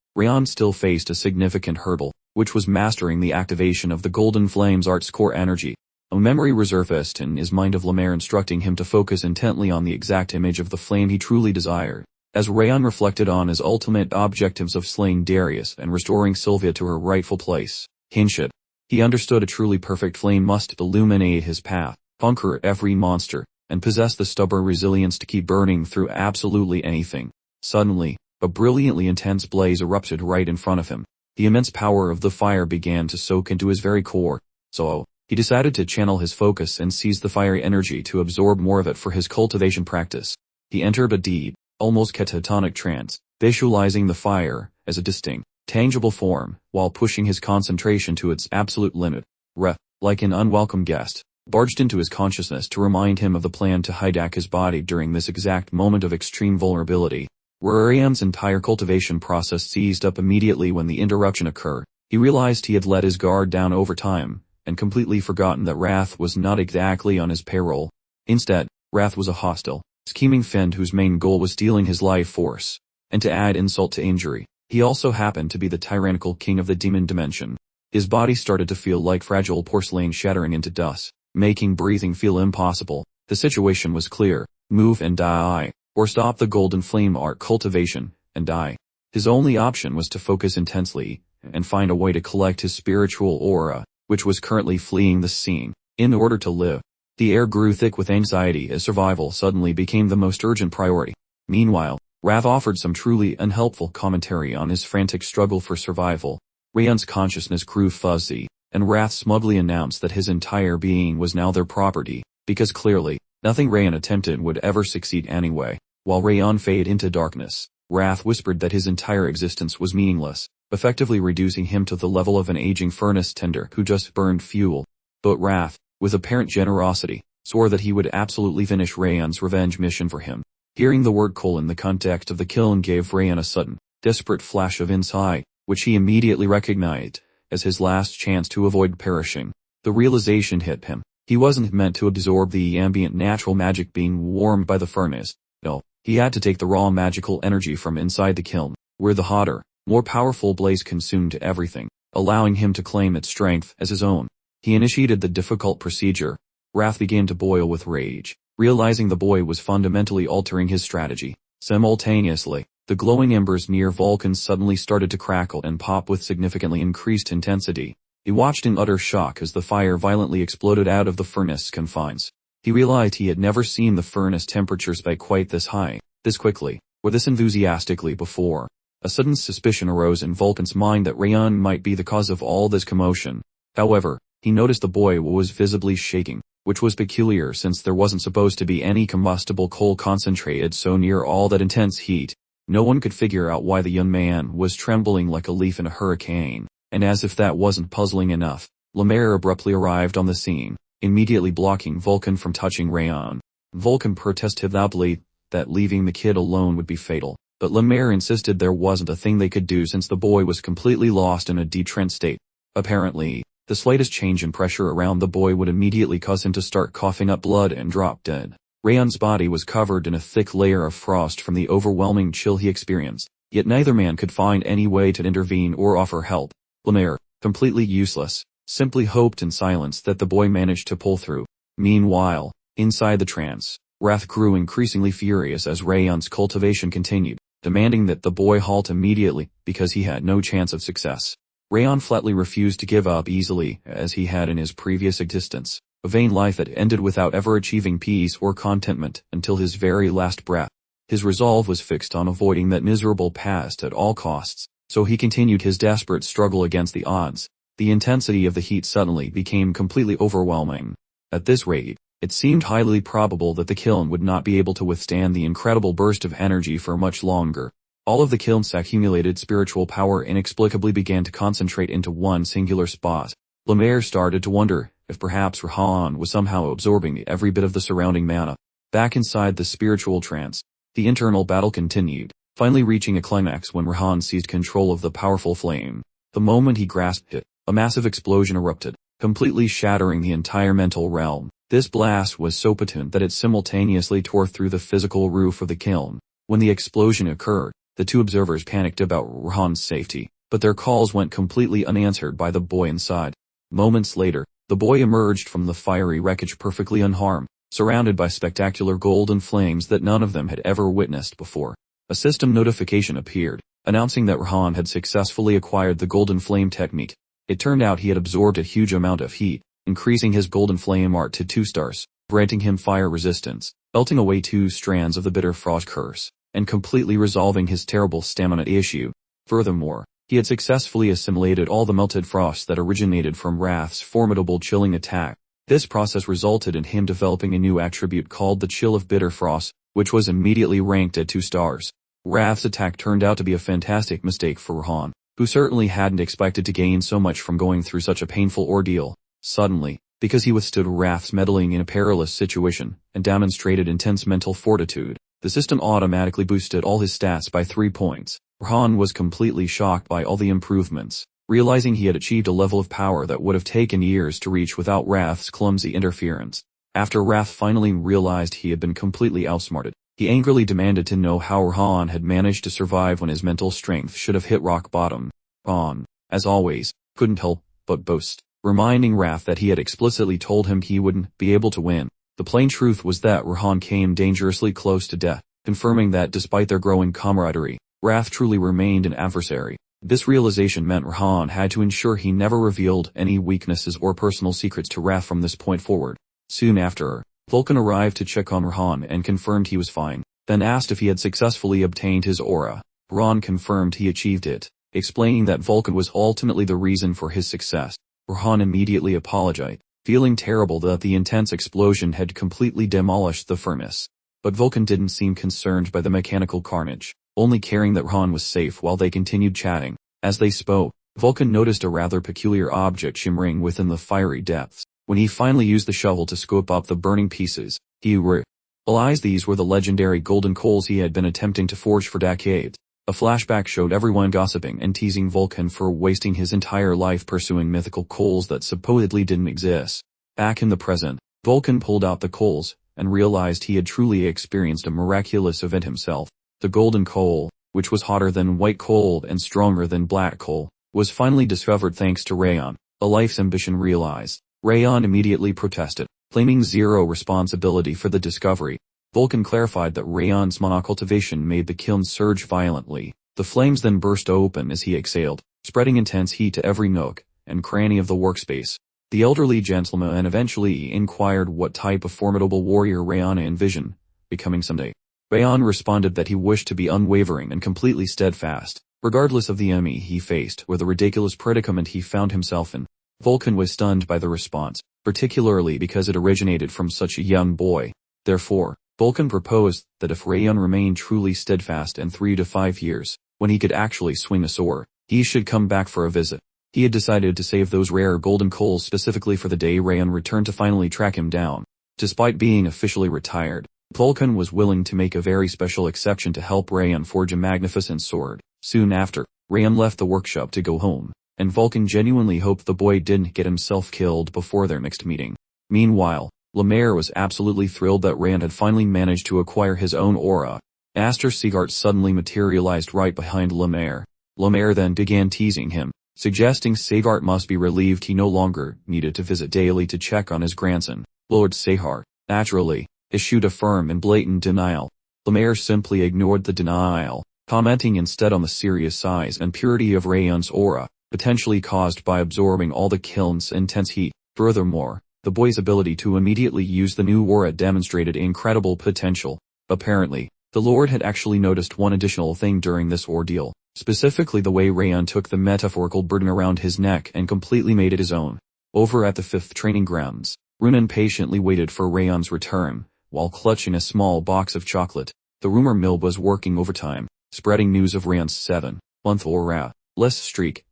Rayon still faced a significant hurdle, which was mastering the activation of the Golden Flame's art's core energy. A memory resurfaced in his mind of Lemaire instructing him to focus intently on the exact image of the flame he truly desired. As Rayon reflected on his ultimate objectives of slaying Darius and restoring Sylvia to her rightful place, he understood a truly perfect flame must illuminate his path, conquer every monster, and possess the stubborn resilience to keep burning through absolutely anything. Suddenly, a brilliantly intense blaze erupted right in front of him. The immense power of the fire began to soak into his very core, so he decided to channel his focus and seize the fiery energy to absorb more of it for his cultivation practice. He entered a deep, almost catatonic trance, visualizing the fire as a distinct, tangible form, while pushing his concentration to its absolute limit. Ref, like an unwelcome guest, barged into his consciousness to remind him of the plan to hijack his body during this exact moment of extreme vulnerability. Rayon's entire cultivation process seized up immediately when the interruption occurred. He realized he had let his guard down over time, and completely forgotten that Wrath was not exactly on his payroll. Instead, Wrath was a hostile, scheming fiend whose main goal was stealing his life force. And to add insult to injury, he also happened to be the tyrannical king of the demon dimension. His body started to feel like fragile porcelain shattering into dust, making breathing feel impossible. The situation was clear: move and die, or stop the Golden Flame art cultivation, and die. His only option was to focus intensely, and find a way to collect his spiritual aura, which was currently fleeing the scene, in order to live. The air grew thick with anxiety as survival suddenly became the most urgent priority. Meanwhile, Wrath offered some truly unhelpful commentary on his frantic struggle for survival. Rayon's consciousness grew fuzzy, and Wrath smugly announced that his entire being was now their property, because clearly, nothing Rayon attempted would ever succeed anyway. While Rayon faded into darkness, Wrath whispered that his entire existence was meaningless, effectively reducing him to the level of an aging furnace tender who just burned fuel. But Wrath, with apparent generosity, swore that he would absolutely finish Rayon's revenge mission for him. Hearing the word coal in the context of the kiln gave Rayon a sudden, desperate flash of insight, which he immediately recognized as his last chance to avoid perishing. The realization hit him. He wasn't meant to absorb the ambient natural magic being warmed by the furnace. No, he had to take the raw magical energy from inside the kiln, where the hotter, more powerful blaze consumed everything, allowing him to claim its strength as his own. He initiated the difficult procedure. Wrath began to boil with rage, realizing the boy was fundamentally altering his strategy. Simultaneously, the glowing embers near Vulcan suddenly started to crackle and pop with significantly increased intensity. He watched in utter shock as the fire violently exploded out of the furnace confines. He realized he had never seen the furnace temperature spike quite this high, this quickly, or this enthusiastically before. A sudden suspicion arose in Vulcan's mind that Rayon might be the cause of all this commotion. However, he noticed the boy was visibly shaking, which was peculiar since there wasn't supposed to be any combustible coal concentrated so near all that intense heat. No one could figure out why the young man was trembling like a leaf in a hurricane, and as if that wasn't puzzling enough, Lemaire abruptly arrived on the scene, immediately blocking Vulcan from touching Rayon. Vulcan protested loudly that leaving the kid alone would be fatal, but Lemaire insisted there wasn't a thing they could do since the boy was completely lost in a detrance state. Apparently, the slightest change in pressure around the boy would immediately cause him to start coughing up blood and drop dead. Rayon's body was covered in a thick layer of frost from the overwhelming chill he experienced, yet neither man could find any way to intervene or offer help. Lemaire, completely useless, simply hoped in silence that the boy managed to pull through. Meanwhile, inside the trance, Wrath grew increasingly furious as Rayon's cultivation continued, demanding that the boy halt immediately because he had no chance of success. Rayon flatly refused to give up easily, as he had in his previous existence, a vain life that ended without ever achieving peace or contentment until his very last breath. His resolve was fixed on avoiding that miserable past at all costs, so he continued his desperate struggle against the odds. The intensity of the heat suddenly became completely overwhelming. At this rate, it seemed highly probable that the kiln would not be able to withstand the incredible burst of energy for much longer. All of the kiln's accumulated spiritual power inexplicably began to concentrate into one singular spot. Lemaire started to wonder if perhaps Rayon was somehow absorbing every bit of the surrounding mana. Back inside the spiritual trance, the internal battle continued, finally reaching a climax when Rayon seized control of the powerful flame. The moment he grasped it, a massive explosion erupted, completely shattering the entire mental realm. This blast was so potent that it simultaneously tore through the physical roof of the kiln. When the explosion occurred, the two observers panicked about Rayon's safety, but their calls went completely unanswered by the boy inside. Moments later, the boy emerged from the fiery wreckage perfectly unharmed, surrounded by spectacular golden flames that none of them had ever witnessed before. A system notification appeared, announcing that Rayon had successfully acquired the golden flame technique. It turned out he had absorbed a huge amount of heat, increasing his golden flame art to 2 stars, granting him fire resistance, melting away 2 strands of the bitter frost curse, and completely resolving his terrible stamina issue. Furthermore, he had successfully assimilated all the melted frost that originated from Wrath's formidable chilling attack. This process resulted in him developing a new attribute called the Chill of Bitter Frost, which was immediately ranked at 2 stars. Wrath's attack turned out to be a fantastic mistake for Rayon, who certainly hadn't expected to gain so much from going through such a painful ordeal. Suddenly, because he withstood Wrath's meddling in a perilous situation, and demonstrated intense mental fortitude, the system automatically boosted all his stats by 3 points. Rayon was completely shocked by all the improvements, realizing he had achieved a level of power that would have taken years to reach without Wrath's clumsy interference. After Wrath finally realized he had been completely outsmarted, he angrily demanded to know how Rayon had managed to survive when his mental strength should have hit rock bottom. Rayon, as always, couldn't help but boast, reminding Wrath that he had explicitly told him he wouldn't be able to win. The plain truth was that Rayon came dangerously close to death, confirming that despite their growing camaraderie, Wrath truly remained an adversary. This realization meant Rayon had to ensure he never revealed any weaknesses or personal secrets to Wrath from this point forward. Soon after, Vulcan arrived to check on Rayon and confirmed he was fine, then asked if he had successfully obtained his aura. Rayon confirmed he achieved it, explaining that Vulcan was ultimately the reason for his success. Rayon immediately apologized, feeling terrible that the intense explosion had completely demolished the furnace. But Vulcan didn't seem concerned by the mechanical carnage, only caring that Rayon was safe while they continued chatting. As they spoke, Vulcan noticed a rather peculiar object shimmering within the fiery depths. When he finally used the shovel to scoop up the burning pieces, he realized these were the legendary golden coals he had been attempting to forge for decades. A flashback showed everyone gossiping and teasing Vulcan for wasting his entire life pursuing mythical coals that supposedly didn't exist. Back in the present, Vulcan pulled out the coals, and realized he had truly experienced a miraculous event himself. The golden coal, which was hotter than white coal and stronger than black coal, was finally discovered thanks to Rayon, a life's ambition realized. Rayon immediately protested, claiming zero responsibility for the discovery. Vulcan clarified that Rayon's mana cultivation made the kiln surge violently. The flames then burst open as he exhaled, spreading intense heat to every nook and cranny of the workspace. The elderly gentleman eventually inquired what type of formidable warrior Rayon envisioned becoming someday. Rayon responded that he wished to be unwavering and completely steadfast, regardless of the enemy he faced or the ridiculous predicament he found himself in. Vulcan was stunned by the response, particularly because it originated from such a young boy. Therefore, Vulcan proposed that if Rayon remained truly steadfast in 3 to 5 years, when he could actually swing a sword, he should come back for a visit. He had decided to save those rare golden coals specifically for the day Rayon returned to finally track him down. Despite being officially retired, Vulcan was willing to make a very special exception to help Rayon forge a magnificent sword. Soon after, Rayon left the workshop to go home, and Vulcan genuinely hoped the boy didn't get himself killed before their next meeting. Meanwhile, Lemaire was absolutely thrilled that Rayon had finally managed to acquire his own aura. Aster Seagart suddenly materialized right behind Lemaire. Lemaire then began teasing him, suggesting Seagart must be relieved he no longer needed to visit daily to check on his grandson. Lord Seagart, naturally, issued a firm and blatant denial. Lemaire simply ignored the denial, commenting instead on the serious size and purity of Rayon's aura, potentially caused by absorbing all the kiln's intense heat. Furthermore, the boy's ability to immediately use the new aura demonstrated incredible potential. Apparently, the Lord had actually noticed one additional thing during this ordeal, specifically the way Rayon took the metaphorical burden around his neck and completely made it his own. Over at the 5th training grounds, Runan patiently waited for Rayon's return, while clutching a small box of chocolate. The rumor mill was working overtime, spreading news of Rayon's 7-month aura less streak,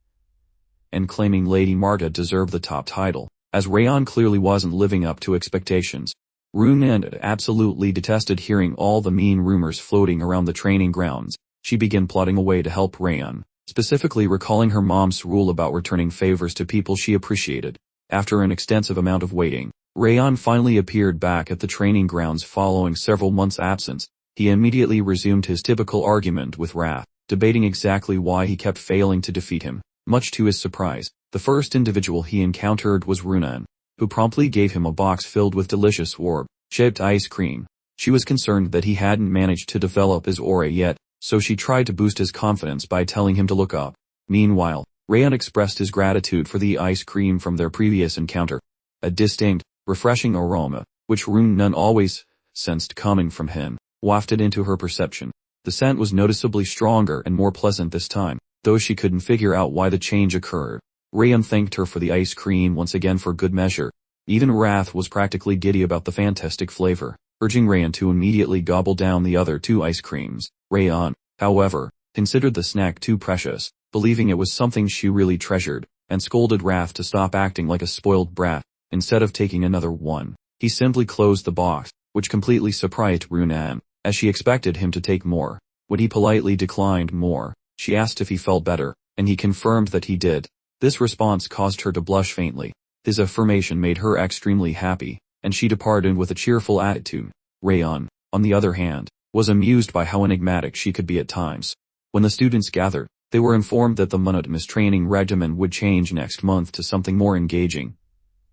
and claiming Lady Marta deserved the top title, as Rayon clearly wasn't living up to expectations. Runan absolutely detested hearing all the mean rumors floating around the training grounds. She began plotting a way to help Rayon, specifically recalling her mom's rule about returning favors to people she appreciated. After an extensive amount of waiting, Rayon finally appeared back at the training grounds following several months' absence. He immediately resumed his typical argument with Wrath, debating exactly why he kept failing to defeat him. Much to his surprise, the first individual he encountered was Runan, who promptly gave him a box filled with delicious orb-shaped ice cream. She was concerned that he hadn't managed to develop his aura yet, so she tried to boost his confidence by telling him to look up. Meanwhile, Rayon expressed his gratitude for the ice cream from their previous encounter. A distinct, refreshing aroma, which Runan always sensed coming from him, wafted into her perception. The scent was noticeably stronger and more pleasant this time, though she couldn't figure out why the change occurred. Rayon thanked her for the ice cream once again for good measure. Even Wrath was practically giddy about the fantastic flavor, urging Rayon to immediately gobble down the other 2 ice creams. Rayon, however, considered the snack too precious, believing it was something she really treasured, and scolded Wrath to stop acting like a spoiled brat. Instead of taking another one, he simply closed the box, which completely surprised Runan, as she expected him to take more. When he politely declined more, she asked if he felt better, and he confirmed that he did. This response caused her to blush faintly. His affirmation made her extremely happy, and she departed with a cheerful attitude. Rayon, on the other hand, was amused by how enigmatic she could be at times. When the students gathered, they were informed that the monotonous training regimen would change next month to something more engaging.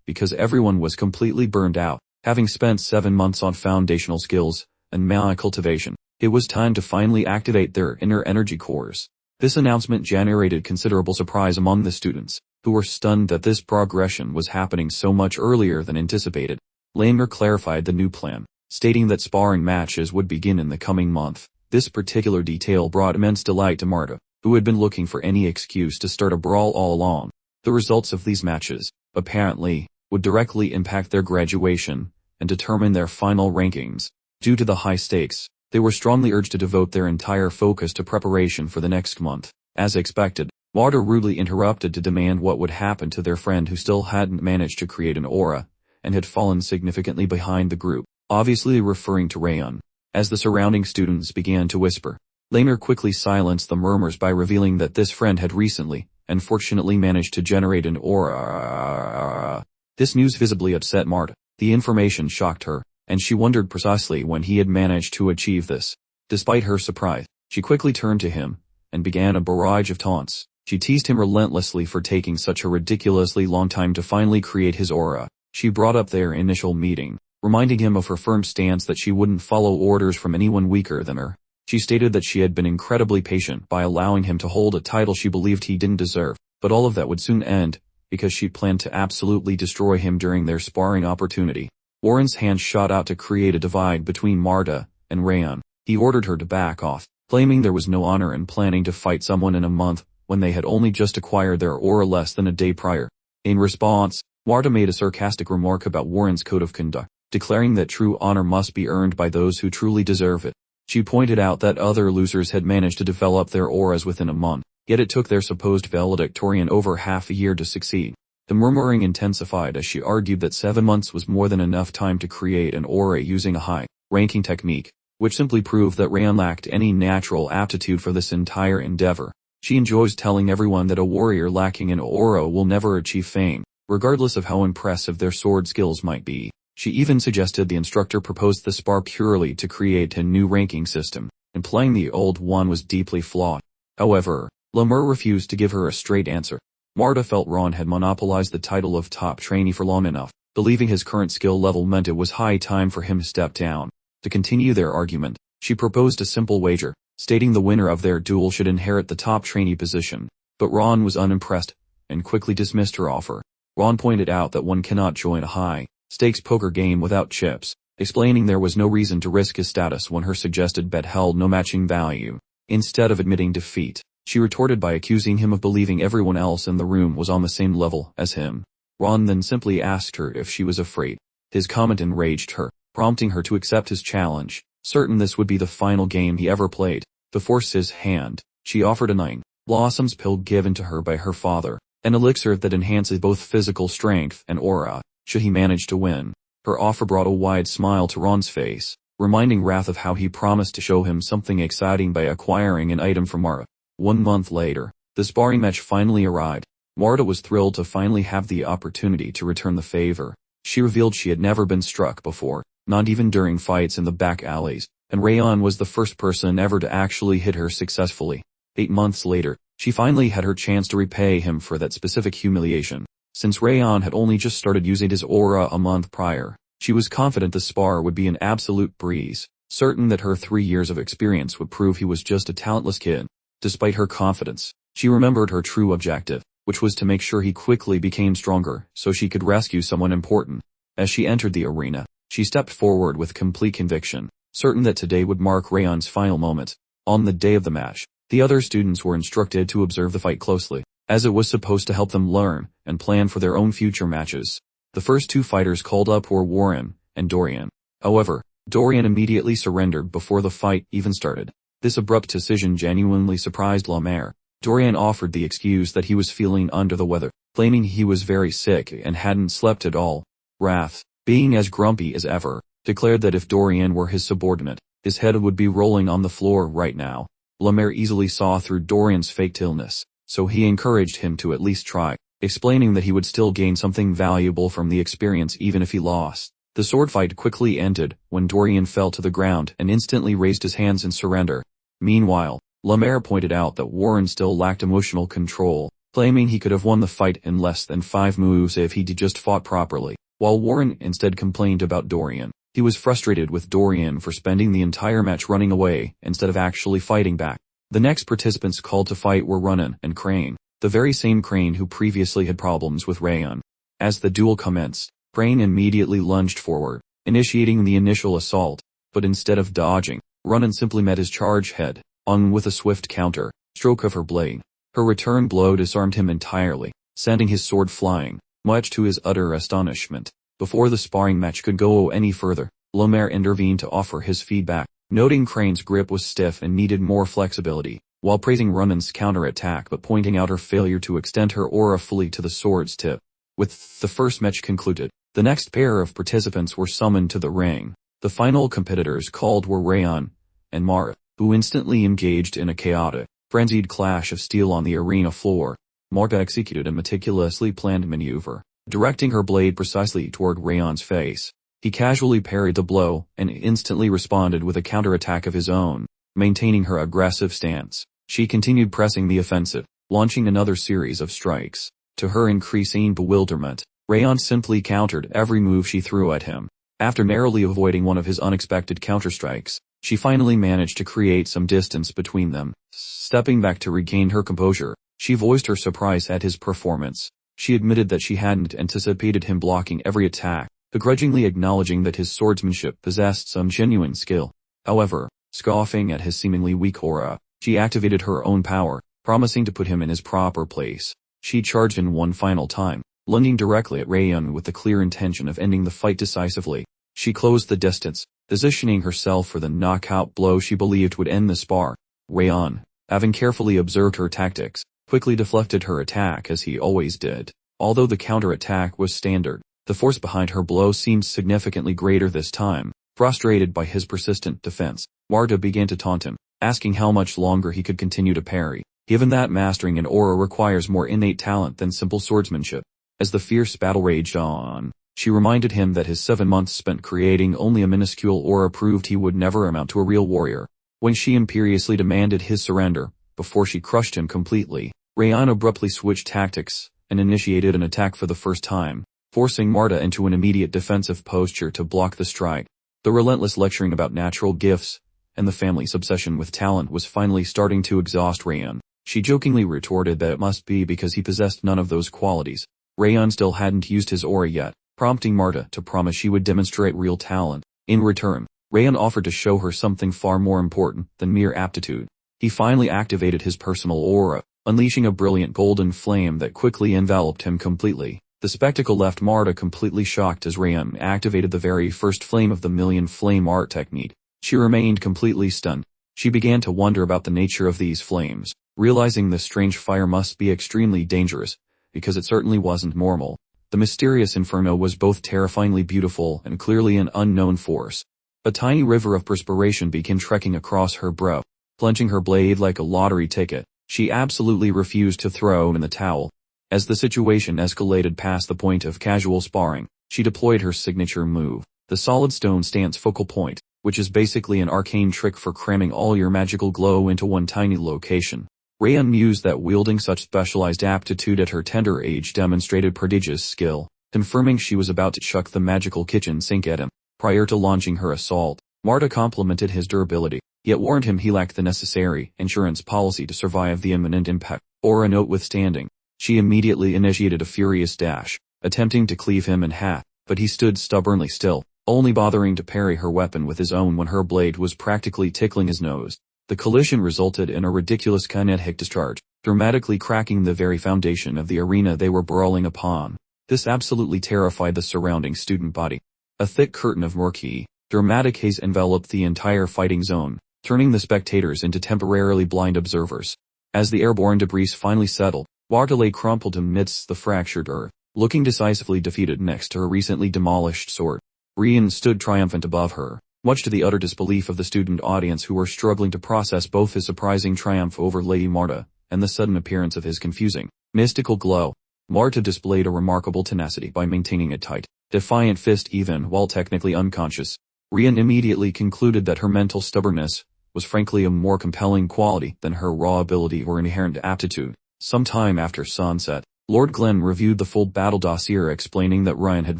Because everyone was completely burned out, having spent 7 months on foundational skills and mana cultivation, it was time to finally activate their inner energy cores. This announcement generated considerable surprise among the students, who were stunned that this progression was happening so much earlier than anticipated. Lamer clarified the new plan, stating that sparring matches would begin in the coming month. This particular detail brought immense delight to Marta, who had been looking for any excuse to start a brawl all along. The results of these matches, apparently, would directly impact their graduation and determine their final rankings. Due to the high stakes, they were strongly urged to devote their entire focus to preparation for the next month. As expected, Marta rudely interrupted to demand what would happen to their friend who still hadn't managed to create an aura, and had fallen significantly behind the group, obviously referring to Rayon. As the surrounding students began to whisper, Lamer quickly silenced the murmurs by revealing that this friend had recently, and fortunately managed to generate an aura. This news visibly upset Marta. The information shocked her, and she wondered precisely when he had managed to achieve this. Despite her surprise, she quickly turned to him, and began a barrage of taunts. She teased him relentlessly for taking such a ridiculously long time to finally create his aura. She brought up their initial meeting, reminding him of her firm stance that she wouldn't follow orders from anyone weaker than her. She stated that she had been incredibly patient by allowing him to hold a title she believed he didn't deserve, but all of that would soon end, because she planned to absolutely destroy him during their sparring opportunity. Warren's hand shot out to create a divide between Marta and Rayon. He ordered her to back off, claiming there was no honor in planning to fight someone in a month when they had only just acquired their aura less than a day prior. In response, Marta made a sarcastic remark about Warren's code of conduct, declaring that true honor must be earned by those who truly deserve it. She pointed out that other losers had managed to develop their auras within a month, yet it took their supposed valedictorian over half a year to succeed. The murmuring intensified as she argued that 7 months was more than enough time to create an aura using a high-ranking technique, which simply proved that Rayon lacked any natural aptitude for this entire endeavor. She enjoys telling everyone that a warrior lacking an aura will never achieve fame, regardless of how impressive their sword skills might be. She even suggested the instructor proposed the spar purely to create a new ranking system, implying the old one was deeply flawed. However, Lemur refused to give her a straight answer. Marta felt Ron had monopolized the title of top trainee for long enough, believing his current skill level meant it was high time for him to step down. To continue their argument, she proposed a simple wager, stating the winner of their duel should inherit the top trainee position. But Ron was unimpressed, and quickly dismissed her offer. Ron pointed out that one cannot join a high-stakes poker game without chips, explaining there was no reason to risk his status when her suggested bet held no matching value. Instead of admitting defeat, she retorted by accusing him of believing everyone else in the room was on the same level as him. Ron then simply asked her if she was afraid. His comment enraged her, prompting her to accept his challenge. Certain this would be the final game he ever played, to force his hand, she offered a Nine Blossoms pill given to her by her father, an elixir that enhances both physical strength and aura, should he manage to win. Her offer brought a wide smile to Ron's face, reminding Wrath of how he promised to show him something exciting by acquiring an item from Mara. 1 month later, the sparring match finally arrived. Marta was thrilled to finally have the opportunity to return the favor. She revealed she had never been struck before, not even during fights in the back alleys, and Rayon was the first person ever to actually hit her successfully. 8 months later, she finally had her chance to repay him for that specific humiliation. Since Rayon had only just started using his aura a month prior, she was confident the spar would be an absolute breeze, certain that her 3 years of experience would prove he was just a talentless kid. Despite her confidence, she remembered her true objective, which was to make sure he quickly became stronger so she could rescue someone important. As she entered the arena, she stepped forward with complete conviction, certain that today would mark Rayon's final moment. On the day of the match, the other students were instructed to observe the fight closely, as it was supposed to help them learn and plan for their own future matches. The first 2 fighters called up were Warren and Dorian. However, Dorian immediately surrendered before the fight even started. This abrupt decision genuinely surprised Lemur. Dorian offered the excuse that he was feeling under the weather, claiming he was very sick and hadn't slept at all. Wrath, being as grumpy as ever, declared that if Dorian were his subordinate, his head would be rolling on the floor right now. Lemur easily saw through Dorian's faked illness, so he encouraged him to at least try, explaining that he would still gain something valuable from the experience even if he lost. The sword fight quickly ended when Dorian fell to the ground and instantly raised his hands in surrender. Meanwhile, Lemur pointed out that Warren still lacked emotional control, claiming he could have won the fight in less than 5 moves if he'd just fought properly. While Warren instead complained about Dorian, he was frustrated with Dorian for spending the entire match running away instead of actually fighting back. The next participants called to fight were Ronan and Crane, the very same Crane who previously had problems with Rayon. As the duel commenced, Crane immediately lunged forward, initiating the initial assault, but instead of dodging, Ronan simply met his charge head on with a swift counter stroke of her blade. Her return blow disarmed him entirely, sending his sword flying, much to his utter astonishment. Before the sparring match could go any further, Lemur intervened to offer his feedback, noting Crane's grip was stiff and needed more flexibility, while praising Ronan's counterattack but pointing out her failure to extend her aura fully to the sword's tip. With the first match concluded, the next pair of participants were summoned to the ring. The final competitors called were Rayon and Mara, who instantly engaged in a chaotic, frenzied clash of steel on the arena floor. Marta executed a meticulously planned maneuver, directing her blade precisely toward Rayon's face. He casually parried the blow and instantly responded with a counterattack of his own. Maintaining her aggressive stance, she continued pressing the offensive, launching another series of strikes. To her increasing bewilderment, Rayon simply countered every move she threw at him. After narrowly avoiding one of his unexpected counterstrikes, she finally managed to create some distance between them. Stepping back to regain her composure, she voiced her surprise at his performance. She admitted that she hadn't anticipated him blocking every attack, begrudgingly acknowledging that his swordsmanship possessed some genuine skill. However, scoffing at his seemingly weak aura, she activated her own power, promising to put him in his proper place. She charged in one final time, lunging directly at Rayon with the clear intention of ending the fight decisively. She closed the distance, positioning herself for the knockout blow she believed would end the spar. Rayon, having carefully observed her tactics, quickly deflected her attack as he always did. Although the counter-attack was standard, the force behind her blow seemed significantly greater this time. Frustrated by his persistent defense, Marta began to taunt him, asking how much longer he could continue to parry, given that mastering an aura requires more innate talent than simple swordsmanship. As the fierce battle raged on, she reminded him that his 7 months spent creating only a minuscule aura proved he would never amount to a real warrior. When she imperiously demanded his surrender, before she crushed him completely, Rayon abruptly switched tactics and initiated an attack for the first time, forcing Marta into an immediate defensive posture to block the strike. The relentless lecturing about natural gifts and the family's obsession with talent was finally starting to exhaust Rayon. She jokingly retorted that it must be because he possessed none of those qualities. Rayon still hadn't used his aura yet, prompting Marta to promise she would demonstrate real talent. In return, Rayon offered to show her something far more important than mere aptitude. He finally activated his personal aura, unleashing a brilliant golden flame that quickly enveloped him completely. The spectacle left Marta completely shocked as Rayon activated the very first flame of the million flame art technique. She remained completely stunned. She began to wonder about the nature of these flames, realizing the strange fire must be extremely dangerous, because it certainly wasn't normal. The mysterious inferno was both terrifyingly beautiful and clearly an unknown force. A tiny river of perspiration began trekking across her brow, plunging her blade like a lottery ticket. She absolutely refused to throw in the towel. As the situation escalated past the point of casual sparring, she deployed her signature move, the solid stone stance focal point, which is basically an arcane trick for cramming all your magical glow into one tiny location. Rayon mused that wielding such specialized aptitude at her tender age demonstrated prodigious skill, confirming she was about to chuck the magical kitchen sink at him. Prior to launching her assault, Marta complimented his durability, yet warned him he lacked the necessary insurance policy to survive the imminent impact, aura notwithstanding. She immediately initiated a furious dash, attempting to cleave him in half, but he stood stubbornly still, only bothering to parry her weapon with his own when her blade was practically tickling his nose. The collision resulted in a ridiculous kinetic discharge, dramatically cracking the very foundation of the arena they were brawling upon. This absolutely terrified the surrounding student body. A thick curtain of murky, dramatic haze enveloped the entire fighting zone, turning the spectators into temporarily blind observers. As the airborne debris finally settled, Marta lay crumpled amidst the fractured earth, looking decisively defeated next to her recently demolished sword. Rayon stood triumphant above her, much to the utter disbelief of the student audience who were struggling to process both his surprising triumph over Lady Marta and the sudden appearance of his confusing, mystical glow. Marta displayed a remarkable tenacity by maintaining a tight, defiant fist even while technically unconscious. Rayon immediately concluded that her mental stubbornness was frankly a more compelling quality than her raw ability or inherent aptitude. Sometime after sunset, Lord Glenn reviewed the full battle dossier explaining that Rayon had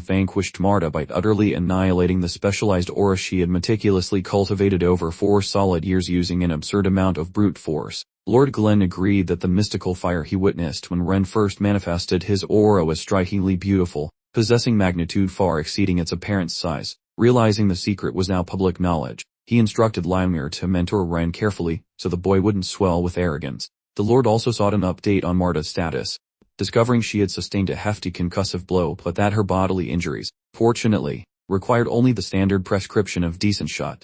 vanquished Marta by utterly annihilating the specialized aura she had meticulously cultivated over 4 solid years using an absurd amount of brute force. Lord Glenn agreed that the mystical fire he witnessed when Ren first manifested his aura was strikingly beautiful, possessing magnitude far exceeding its apparent size. Realizing the secret was now public knowledge, he instructed Ymir to mentor Rayon carefully so the boy wouldn't swell with arrogance. The Lord also sought an update on Marta's status, discovering she had sustained a hefty concussive blow but that her bodily injuries, fortunately, required only the standard prescription of decent shot.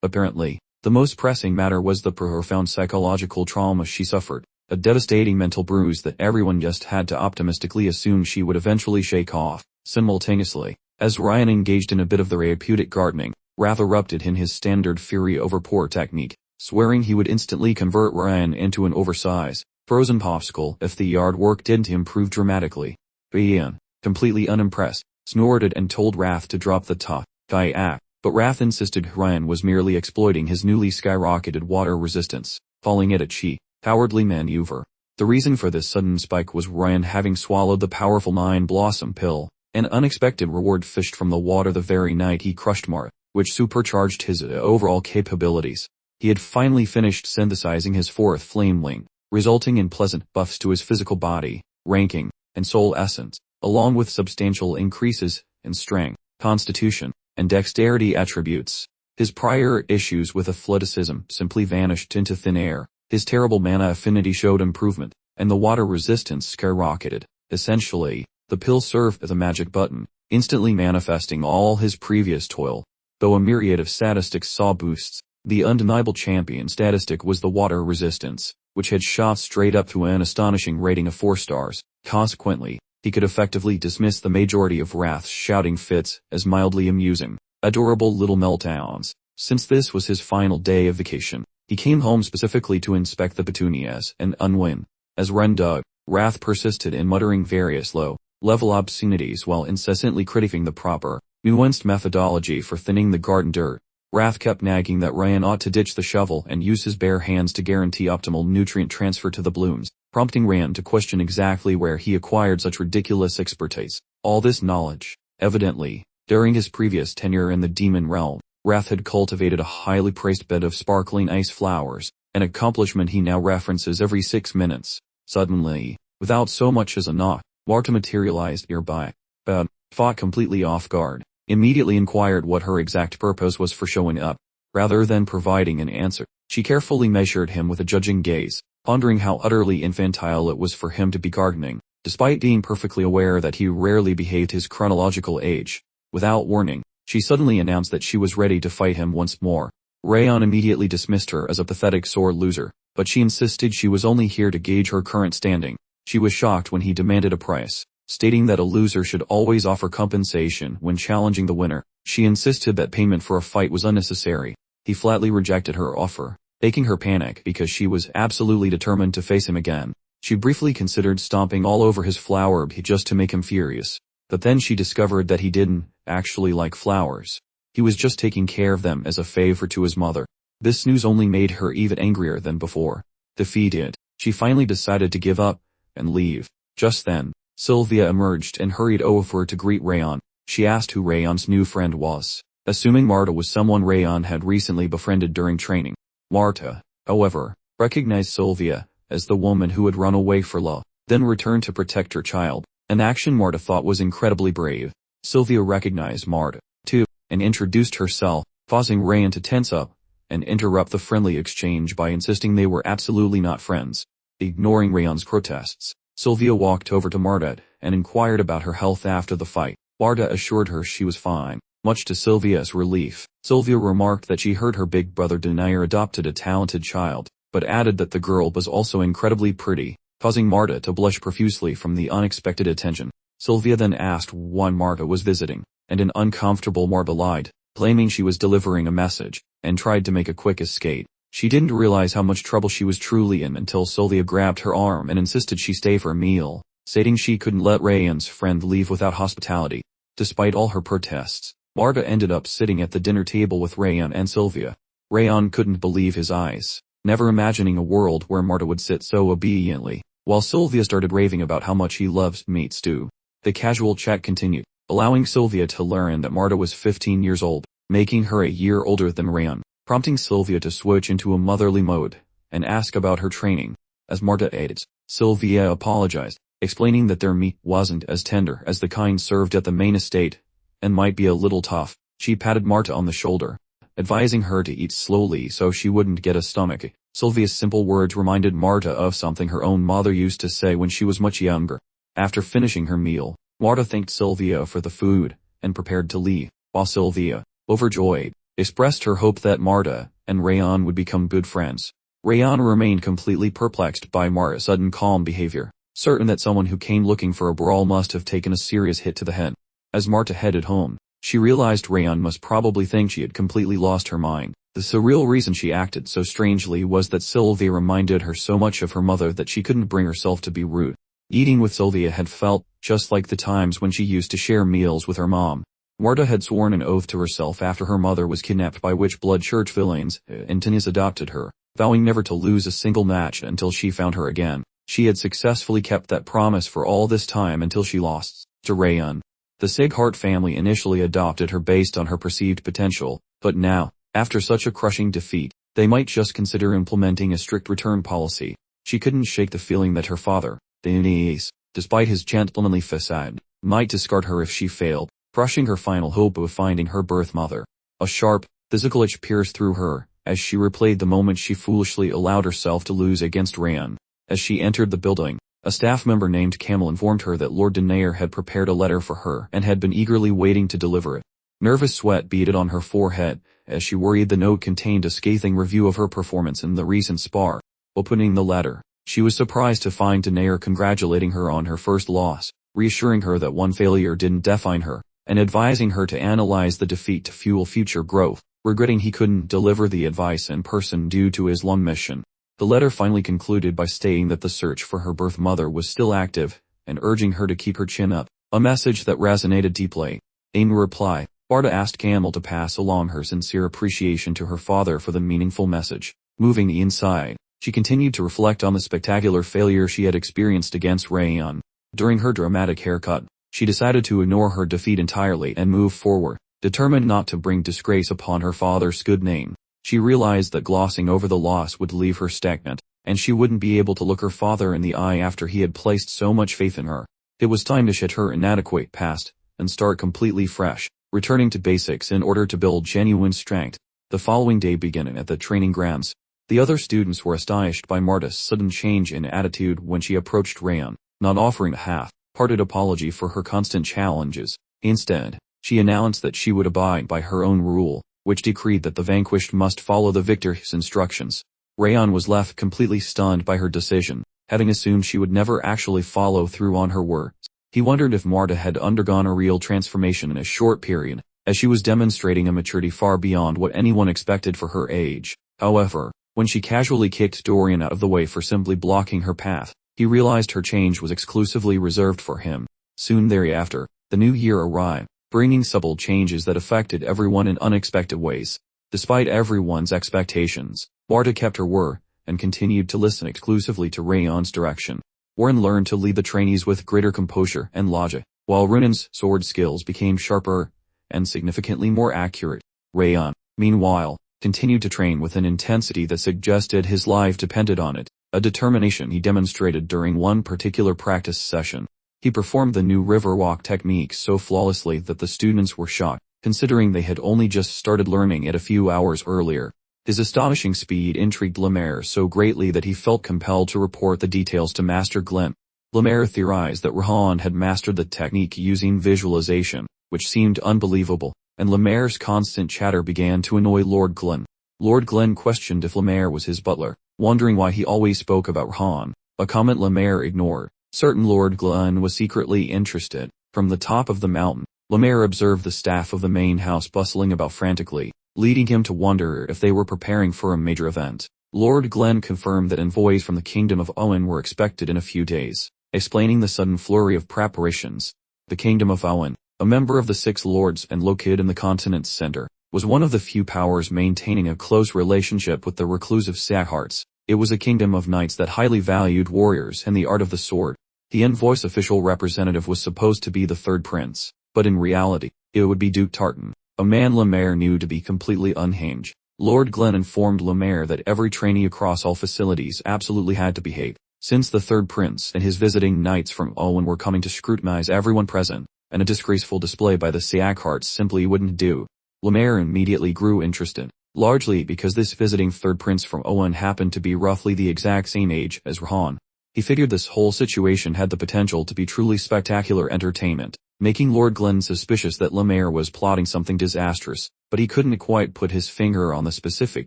Apparently, the most pressing matter was the profound psychological trauma she suffered, a devastating mental bruise that everyone just had to optimistically assume she would eventually shake off. Simultaneously, as Rayon engaged in a bit of therapeutic gardening, Wrath erupted in his standard fury over poor technique, swearing he would instantly convert Rayon into an oversized, frozen popsicle if the yard work didn't improve dramatically. Rayon, completely unimpressed, snorted and told Wrath to drop the tough-guy act, but Wrath insisted Rayon was merely exploiting his newly skyrocketed water resistance, calling it a cheap, cowardly maneuver. The reason for this sudden spike was Rayon having swallowed the powerful 9-blossom pill, an unexpected reward fished from the water the very night he crushed Marta, which supercharged his overall capabilities. He had finally finished synthesizing his 4th flame link, resulting in pleasant buffs to his physical body, ranking, and soul essence, along with substantial increases in strength, constitution, and dexterity attributes. His prior issues with athleticism simply vanished into thin air, his terrible mana affinity showed improvement, and the water resistance skyrocketed. Essentially, the pill served as a magic button, instantly manifesting all his previous toil. Though a myriad of statistics saw boosts, The undeniable champion statistic was the water resistance, which had shot straight up to an astonishing rating of 4 stars. Consequently, he could effectively dismiss the majority of Wrath's shouting fits as mildly amusing, adorable little meltdowns. Since this was his final day of vacation, he came home specifically to inspect the petunias and unwin. As Ren dug, Wrath persisted in muttering various low-level obscenities while incessantly critiquing the proper, nuanced methodology for thinning the garden dirt. Wrath kept nagging that Rayon ought to ditch the shovel and use his bare hands to guarantee optimal nutrient transfer to the blooms, prompting Rayon to question exactly where he acquired such ridiculous expertise. All this knowledge, evidently, during his previous tenure in the demon realm, Wrath had cultivated a highly praised bed of sparkling ice flowers, an accomplishment he now references every 6 minutes. Suddenly, without so much as a knock, Marta materialized nearby. Bad, caught completely off guard, immediately inquired what her exact purpose was for showing up. Rather than providing an answer, she carefully measured him with a judging gaze, pondering how utterly infantile it was for him to be gardening, despite being perfectly aware that he rarely behaved his chronological age. Without warning, she suddenly announced that she was ready to fight him once more. Rayon immediately dismissed her as a pathetic sore loser, but she insisted she was only here to gauge her current standing. She was shocked when he demanded a price, stating that a loser should always offer compensation when challenging the winner. She insisted that payment for a fight was unnecessary. He flatly rejected her offer, making her panic because she was absolutely determined to face him again. She briefly considered stomping all over his flower bed just to make him furious, but then she discovered that he didn't actually like flowers. He was just taking care of them as a favor to his mother. This news only made her even angrier than before. Defeated, she finally decided to give up and leave. Just then, Sylvia emerged and hurried over to greet Rayon. She asked who Rayon's new friend was, assuming Marta was someone Rayon had recently befriended during training. Marta, however, recognized Sylvia as the woman who had run away for love, then returned to protect her child, an action Marta thought was incredibly brave. Sylvia recognized Marta, too, and introduced herself, causing Rayon to tense up and interrupt the friendly exchange by insisting they were absolutely not friends. Ignoring Rayon's protests, Sylvia walked over to Marta and inquired about her health after the fight. Marta assured her she was fine. Much to Sylvia's relief, Sylvia remarked that she heard her big brother Dronzer adopted a talented child, but added that the girl was also incredibly pretty, causing Marta to blush profusely from the unexpected attention. Sylvia then asked why Marta was visiting, and an uncomfortable Marta lied, claiming she was delivering a message, and tried to make a quick escape. She didn't realize how much trouble she was truly in until Sylvia grabbed her arm and insisted she stay for a meal, stating she couldn't let Rayon's friend leave without hospitality. Despite all her protests, Marta ended up sitting at the dinner table with Rayon and Sylvia. Rayon couldn't believe his eyes, never imagining a world where Marta would sit so obediently, while Sylvia started raving about how much he loves meat stew. The casual chat continued, allowing Sylvia to learn that Marta was 15 years old, making her a year older than Rayon, prompting Sylvia to switch into a motherly mode and ask about her training. As Marta ate, Sylvia apologized, explaining that their meat wasn't as tender as the kind served at the main estate, and might be a little tough. She patted Marta on the shoulder, advising her to eat slowly so she wouldn't get a stomachache. Sylvia's simple words reminded Marta of something her own mother used to say when she was much younger. After finishing her meal, Marta thanked Sylvia for the food and prepared to leave, while Sylvia, overjoyed, expressed her hope that Marta and Rayon would become good friends. Rayon remained completely perplexed by Marta's sudden calm behavior, certain that someone who came looking for a brawl must have taken a serious hit to the head. As Marta headed home, she realized Rayon must probably think she had completely lost her mind. The surreal reason she acted so strangely was that Sylvia reminded her so much of her mother that she couldn't bring herself to be rude. Eating with Sylvia had felt just like the times when she used to share meals with her mom. Marta had sworn an oath to herself after her mother was kidnapped by witch blood church villains, and Tinas adopted her, vowing never to lose a single match until she found her again. She had successfully kept that promise for all this time until she lost to Rayon. The Sighart family initially adopted her based on her perceived potential, but now, after such a crushing defeat, they might just consider implementing a strict return policy. She couldn't shake the feeling that her father, Denise, despite his gentlemanly facade, might discard her if she failed, crushing her final hope of finding her birth mother. A sharp, physical itch pierced through her as she replayed the moment she foolishly allowed herself to lose against Rayon. As she entered the building, a staff member named Camel informed her that Lord Dronzer had prepared a letter for her and had been eagerly waiting to deliver it. Nervous sweat beaded on her forehead, as she worried the note contained a scathing review of her performance in the recent spar. Opening the letter, she was surprised to find Dronzer congratulating her on her first loss, reassuring her that one failure didn't define her, and advising her to analyze the defeat to fuel future growth, regretting he couldn't deliver the advice in person due to his long mission. The letter finally concluded by stating that the search for her birth mother was still active, and urging her to keep her chin up, a message that resonated deeply. In reply, Barda asked Camel to pass along her sincere appreciation to her father for the meaningful message. Moving inside, she continued to reflect on the spectacular failure she had experienced against Rayon. During her dramatic haircut, she decided to ignore her defeat entirely and move forward, determined not to bring disgrace upon her father's good name. She realized that glossing over the loss would leave her stagnant, and she wouldn't be able to look her father in the eye after he had placed so much faith in her. It was time to shed her inadequate past, and start completely fresh, returning to basics in order to build genuine strength. The following day beginning at the training grounds, the other students were astonished by Marta's sudden change in attitude when she approached Rayon, not offering a half-hearted apology for her constant challenges. Instead, she announced that she would abide by her own rule, which decreed that the vanquished must follow the victor's instructions. Rayon was left completely stunned by her decision, having assumed she would never actually follow through on her words. He wondered if Marta had undergone a real transformation in a short period, as she was demonstrating a maturity far beyond what anyone expected for her age. However, when she casually kicked Dorian out of the way for simply blocking her path, he realized her change was exclusively reserved for him. Soon thereafter, the new year arrived, bringing subtle changes that affected everyone in unexpected ways. Despite everyone's expectations, Marta kept her word, and continued to listen exclusively to Rayon's direction. Warren learned to lead the trainees with greater composure and logic, while Runan's sword skills became sharper and significantly more accurate. Rayon, meanwhile, continued to train with an intensity that suggested his life depended on it, a determination he demonstrated during one particular practice session. He performed the new river walk technique so flawlessly that the students were shocked, considering they had only just started learning it a few hours earlier. His astonishing speed intrigued Lemaire so greatly that he felt compelled to report the details to Master Glenn. Lemaire theorized that Rayon had mastered the technique using visualization, which seemed unbelievable, and Lemaire's constant chatter began to annoy Lord Glenn. Lord Glenn questioned if Lemaire was his butler, wondering why he always spoke about Rayon, a comment Lemaire ignored. Certain Lord Glenn was secretly interested. From the top of the mountain, Lemaire observed the staff of the main house bustling about frantically, leading him to wonder if they were preparing for a major event. Lord Glenn confirmed that envoys from the Kingdom of Owen were expected in a few days, explaining the sudden flurry of preparations. The Kingdom of Owen, a member of the Six Lords and located in the continent's center, was one of the few powers maintaining a close relationship with the reclusive Saharts. It was a kingdom of knights that highly valued warriors and the art of the sword. The envoy's official representative was supposed to be the third prince, but in reality, it would be Duke Tartan, a man Lemaire knew to be completely unhinged. Lord Glenn informed Lemaire that every trainee across all facilities absolutely had to behave, since the third prince and his visiting knights from Owen were coming to scrutinize everyone present, and a disgraceful display by the Saharts simply wouldn't do. Lemaire immediately grew interested, largely because this visiting third prince from Owen happened to be roughly the exact same age as Rayon. He figured this whole situation had the potential to be truly spectacular entertainment, making Lord Glenn suspicious that Lemaire was plotting something disastrous, but he couldn't quite put his finger on the specific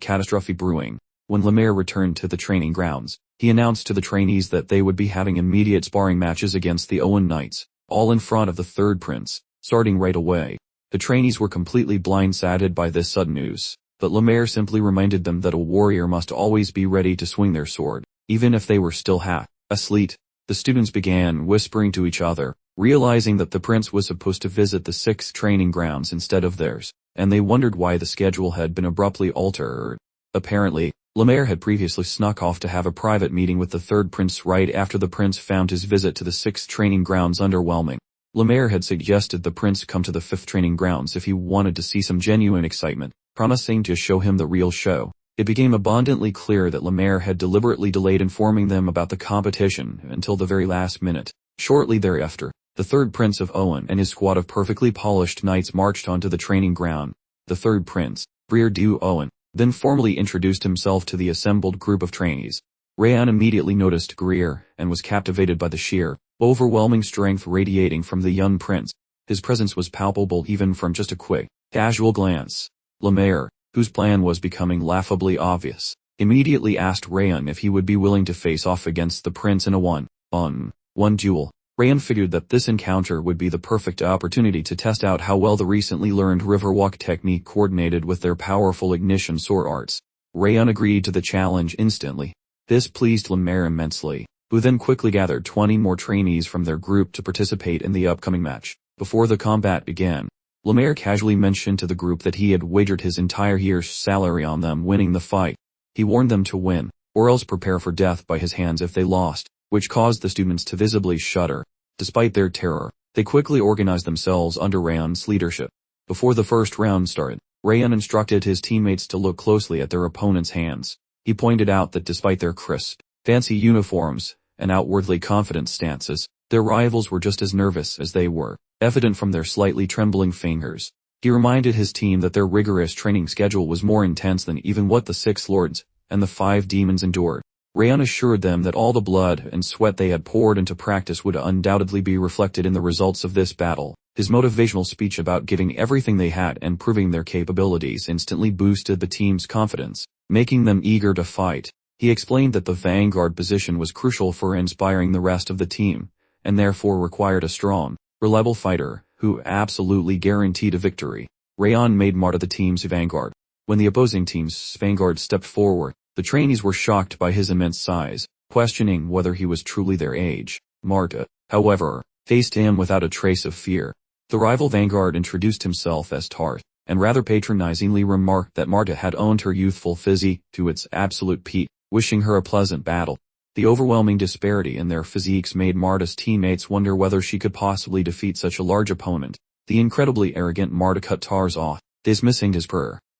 catastrophe brewing. When Lemaire returned to the training grounds, he announced to the trainees that they would be having immediate sparring matches against the Owen Knights, all in front of the third prince, starting right away. The trainees were completely blindsided by this sudden news, but Lemaire simply reminded them that a warrior must always be ready to swing their sword, even if they were still half asleep. The students began whispering to each other, realizing that the prince was supposed to visit the six training grounds instead of theirs, and they wondered why the schedule had been abruptly altered. Apparently, Lemaire had previously snuck off to have a private meeting with the third prince right after the prince found his visit to the sixth training grounds underwhelming. Lemaire had suggested the prince come to the fifth training grounds if he wanted to see some genuine excitement, promising to show him the real show. It became abundantly clear that Lemaire had deliberately delayed informing them about the competition until the very last minute. Shortly thereafter, the third prince of Owen and his squad of perfectly polished knights marched onto the training ground. The third prince, Briere du Owen, then formally introduced himself to the assembled group of trainees. Rayon immediately noticed Briere and was captivated by the sheer, overwhelming strength radiating from the young prince. His presence was palpable even from just a quick Casual glance. Lemaire, whose plan was becoming laughably obvious, immediately asked Rayon if he would be willing to face off against the prince in a one-on-one duel. Rayon figured that this encounter would be the perfect opportunity to test out how well the recently learned river walk technique coordinated with their powerful ignition sword arts. Rayon agreed to the challenge instantly. This pleased Lemaire immensely, who then quickly gathered 20 more trainees from their group to participate in the upcoming match. Before the combat began, Lemaire casually mentioned to the group that he had wagered his entire year's salary on them winning the fight. He warned them to win, or else prepare for death by his hands if they lost, which caused the students to visibly shudder. Despite their terror, they quickly organized themselves under Rayon's leadership. Before the first round started, Rayon instructed his teammates to look closely at their opponent's hands. He pointed out that despite their crisp, fancy uniforms and outwardly confident stances, their rivals were just as nervous as they were, evident from their slightly trembling fingers. He reminded his team that their rigorous training schedule was more intense than even what the 6 lords and the 5 demons endured. Rayon assured them that all the blood and sweat they had poured into practice would undoubtedly be reflected in the results of this battle. His motivational speech about giving everything they had and proving their capabilities instantly boosted the team's confidence, making them eager to fight. He explained that the vanguard position was crucial for inspiring the rest of the team, and therefore required a strong, reliable fighter, who absolutely guaranteed a victory. Rayon made Marta the team's vanguard. When the opposing team's vanguard stepped forward, the trainees were shocked by his immense size, questioning whether he was truly their age. Marta, however, faced him without a trace of fear. The rival vanguard introduced himself as Tart, and rather patronizingly remarked that Marta had owned her youthful physique to its absolute peak, wishing her a pleasant battle. The overwhelming disparity in their physiques made Marta's teammates wonder whether she could possibly defeat such a large opponent. The incredibly arrogant Marta cut Tars off, dismissing his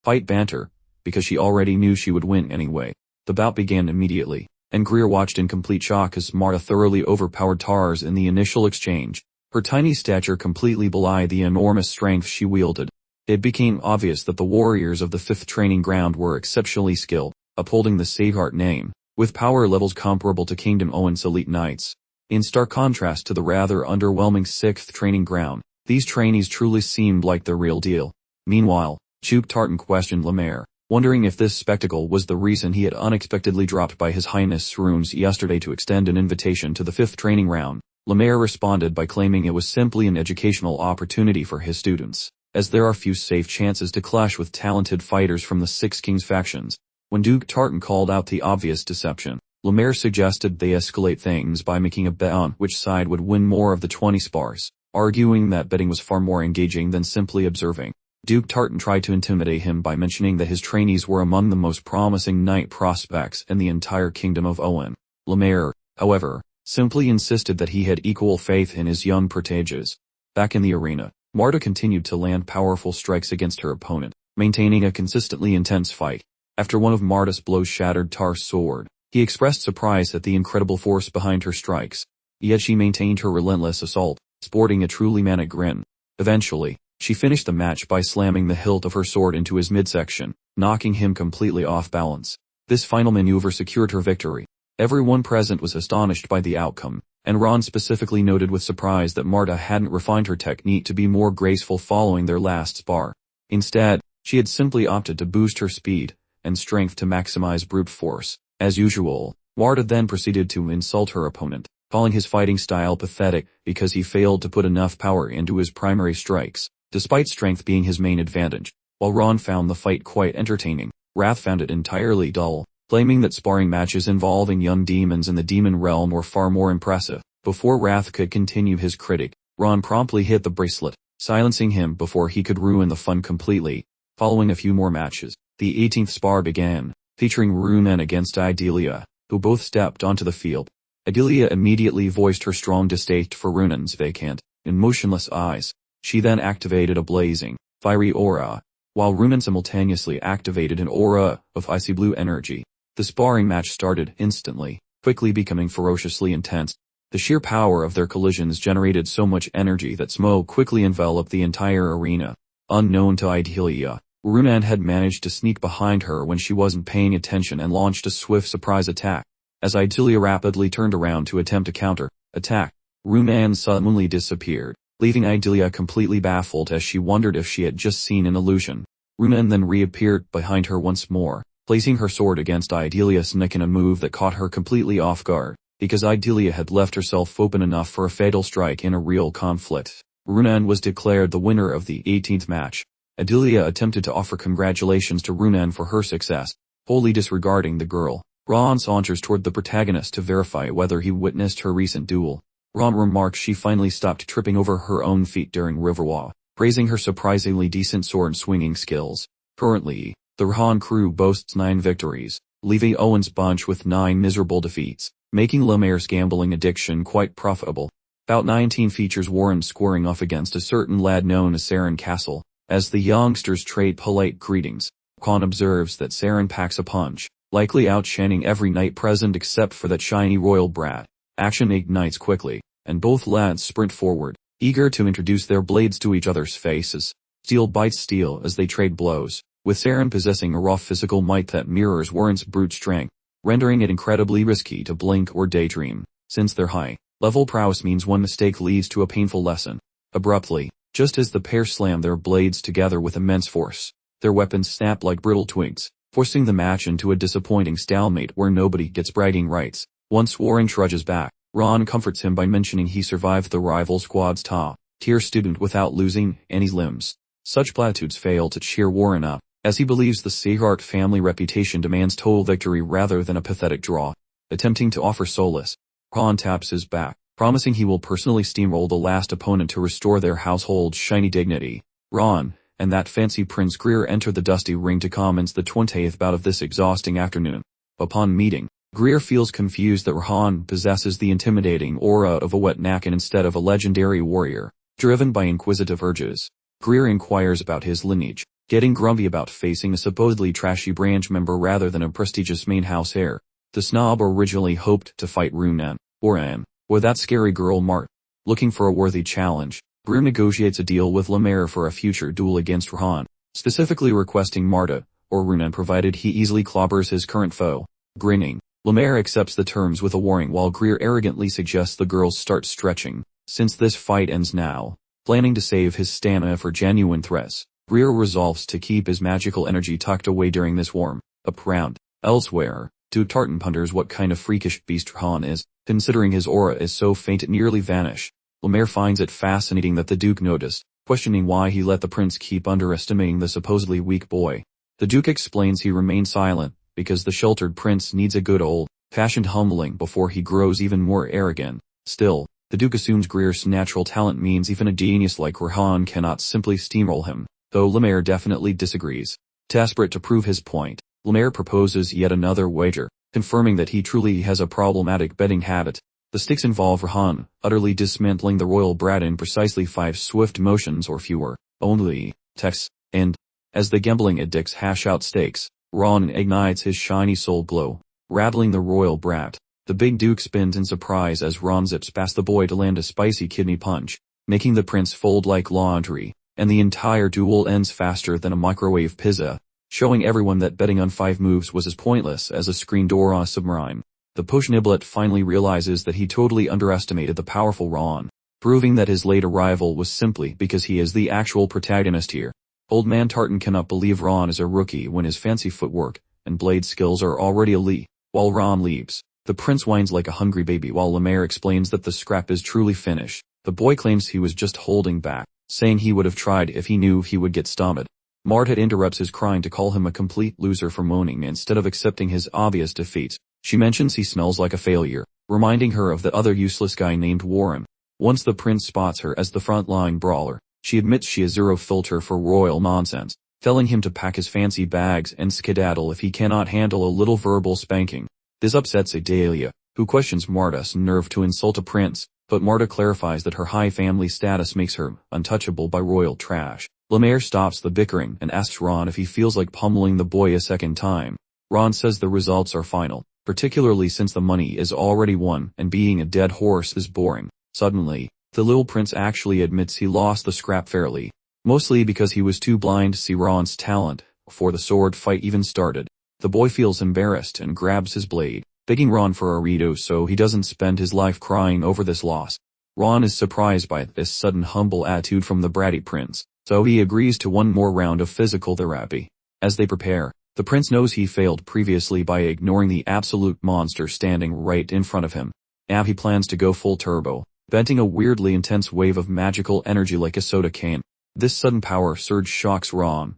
fight banter, because she already knew she would win anyway. The bout began immediately, and Greer watched in complete shock as Marta thoroughly overpowered Tars in the initial exchange. Her tiny stature completely belied the enormous strength she wielded. It became obvious that the warriors of the 5th training ground were exceptionally skilled, upholding the Safeheart name, with power levels comparable to Kingdom Owen's elite knights. In stark contrast to the rather underwhelming 6th training ground, these trainees truly seemed like the real deal. Meanwhile, Chook Tartan questioned Lemaire, wondering if this spectacle was the reason he had unexpectedly dropped by His Highness rooms yesterday to extend an invitation to the 5th training round. Lemaire responded by claiming it was simply an educational opportunity for his students, as there are few safe chances to clash with talented fighters from the 6 Kings factions. When Duke Tartan called out the obvious deception, Lemaire suggested they escalate things by making a bet on which side would win more of the 20 spars, arguing that betting was far more engaging than simply observing. Duke Tartan tried to intimidate him by mentioning that his trainees were among the most promising knight prospects in the entire Kingdom of Owen. Lemaire, however, simply insisted that he had equal faith in his young proteges. Back in the arena, Marta continued to land powerful strikes against her opponent, maintaining a consistently intense fight. After one of Marta's blows shattered Tar's sword, he expressed surprise at the incredible force behind her strikes. Yet she maintained her relentless assault, sporting a truly manic grin. Eventually, she finished the match by slamming the hilt of her sword into his midsection, knocking him completely off balance. This final maneuver secured her victory. Everyone present was astonished by the outcome, and Ron specifically noted with surprise that Marta hadn't refined her technique to be more graceful following their last spar. Instead, she had simply opted to boost her speed and strength to maximize brute force. As usual, Marta then proceeded to insult her opponent, calling his fighting style pathetic because he failed to put enough power into his primary strikes, despite strength being his main advantage. While Ron found the fight quite entertaining, Wrath found it entirely dull, claiming that sparring matches involving young demons in the demon realm were far more impressive. Before Wrath could continue his critic, Ron promptly hit the bracelet, silencing him before he could ruin the fun completely. Following a few more matches, the 18th spar began, featuring Rumen against Idalia, who both stepped onto the field. Idalia immediately voiced her strong distaste for Runen's vacant and motionless eyes. She then activated a blazing, fiery aura, while Rumen simultaneously activated an aura of icy blue energy. The sparring match started instantly, quickly becoming ferociously intense. The sheer power of their collisions generated so much energy that smoke quickly enveloped the entire arena. Unknown to Idalia, Rumen had managed to sneak behind her when she wasn't paying attention and launched a swift surprise attack. As Idalia rapidly turned around to attempt a counter-attack, Rumen suddenly disappeared, leaving Idalia completely baffled as she wondered if she had just seen an illusion. Runan then reappeared behind her once more, placing her sword against Idalia's neck in a move that caught her completely off guard, because Idalia had left herself open enough for a fatal strike in a real conflict. Runan was declared the winner of the 18th match. Idalia attempted to offer congratulations to Runan for her success, wholly disregarding the girl. Rayon saunters toward the protagonist to verify whether he witnessed her recent duel. Rayon remarks she finally stopped tripping over her own feet during rivalry, praising her surprisingly decent sword-swinging skills. Currently, the Rayon crew boasts 9 victories, leaving Owen's bunch with 9 miserable defeats, making Lemaire's gambling addiction quite profitable. Bout 19 features Warren squaring off against a certain lad known as Saren Castle. As the youngsters trade polite greetings, Khan observes that Saren packs a punch, likely outshining every knight present except for that shiny royal brat. Action ignites quickly, and both lads sprint forward, eager to introduce their blades to each other's faces. Steel bites steel as they trade blows, with Saren possessing a raw physical might that mirrors Warren's brute strength, rendering it incredibly risky to blink or daydream, since their high-level prowess means one mistake leads to a painful lesson. Abruptly, just as the pair slam their blades together with immense force, their weapons snap like brittle twigs, forcing the match into a disappointing stalemate where nobody gets bragging rights. Once Warren trudges back, Ron comforts him by mentioning he survived the rival squad's top-tier student without losing any limbs. Such platitudes fail to cheer Warren up, as he believes the Seahart family reputation demands total victory rather than a pathetic draw. Attempting to offer solace, Ron taps his back, promising he will personally steamroll the last opponent to restore their household's shiny dignity. Ron and that fancy Prince Greer enter the dusty ring to commence the 20th bout of this exhausting afternoon. Upon meeting, Greer feels confused that Rahan possesses the intimidating aura of a wet Nakan instead of a legendary warrior. Driven by inquisitive urges, Greer inquires about his lineage, getting grumpy about facing a supposedly trashy branch member rather than a prestigious main house heir. The snob originally hoped to fight Runan, or that scary girl Mart. Looking for a worthy challenge, Greer negotiates a deal with Lemaire for a future duel against Rahan, specifically requesting Marta, or Runan provided he easily clobbers his current foe. Grinning, Lemaire accepts the terms with a warning while Greer arrogantly suggests the girls start stretching, since this fight ends now. Planning to save his stamina for genuine threats, Greer resolves to keep his magical energy tucked away during this warm-up round. Elsewhere, Duke Tartan ponders what kind of freakish beast Rahan is, considering his aura is so faint it nearly vanishes. Lemaire finds it fascinating that the Duke noticed, questioning why he let the prince keep underestimating the supposedly weak boy. The Duke explains he remained silent, because the sheltered prince needs a good old-fashioned humbling before he grows even more arrogant. Still, the Duke assumes Greer's natural talent means even a genius like Rahan cannot simply steamroll him, though Lemaire definitely disagrees. Desperate to prove his point, Lemaire proposes yet another wager, confirming that he truly has a problematic betting habit. The stakes involve Rahan utterly dismantling the royal brat in precisely 5 swift motions or fewer, only text, and as the gambling addicts hash out stakes, Ron ignites his shiny soul glow, rattling the royal brat. The big Duke spins in surprise as Ron zips past the boy to land a spicy kidney punch, making the prince fold like laundry, and the entire duel ends faster than a microwave pizza, showing everyone that betting on 5 moves was as pointless as a screen door on a submarine. The push-niblet finally realizes that he totally underestimated the powerful Ron, proving that his late arrival was simply because he is the actual protagonist here. Old Man Tartan cannot believe Ron is a rookie when his fancy footwork and blade skills are already elite. While Ron leaves, the prince whines like a hungry baby while Lemaire explains that the scrap is truly finished. The boy claims he was just holding back, saying he would have tried if he knew he would get stomped. Marta interrupts his crying to call him a complete loser for moaning instead of accepting his obvious defeats. She mentions he smells like a failure, reminding her of the other useless guy named Warren. Once the prince spots her as the frontline brawler, she admits she has zero filter for royal nonsense, telling him to pack his fancy bags and skedaddle if he cannot handle a little verbal spanking. This upsets Idalia, who questions Marta's nerve to insult a prince, but Marta clarifies that her high family status makes her untouchable by royal trash. Lemaire stops the bickering and asks Ron if he feels like pummeling the boy a second time. Ron says the results are final, particularly since the money is already won and being a dead horse is boring. Suddenly, the little prince actually admits he lost the scrap fairly, mostly because he was too blind to see Ron's talent before the sword fight even started. The boy feels embarrassed and grabs his blade, begging Ron for a redo so he doesn't spend his life crying over this loss. Ron is surprised by this sudden humble attitude from the bratty prince, so he agrees to one more round of physical therapy. As they prepare, the prince knows he failed previously by ignoring the absolute monster standing right in front of him. Now he plans to go full turbo, venting a weirdly intense wave of magical energy like a soda can. This sudden power surge shocks Ron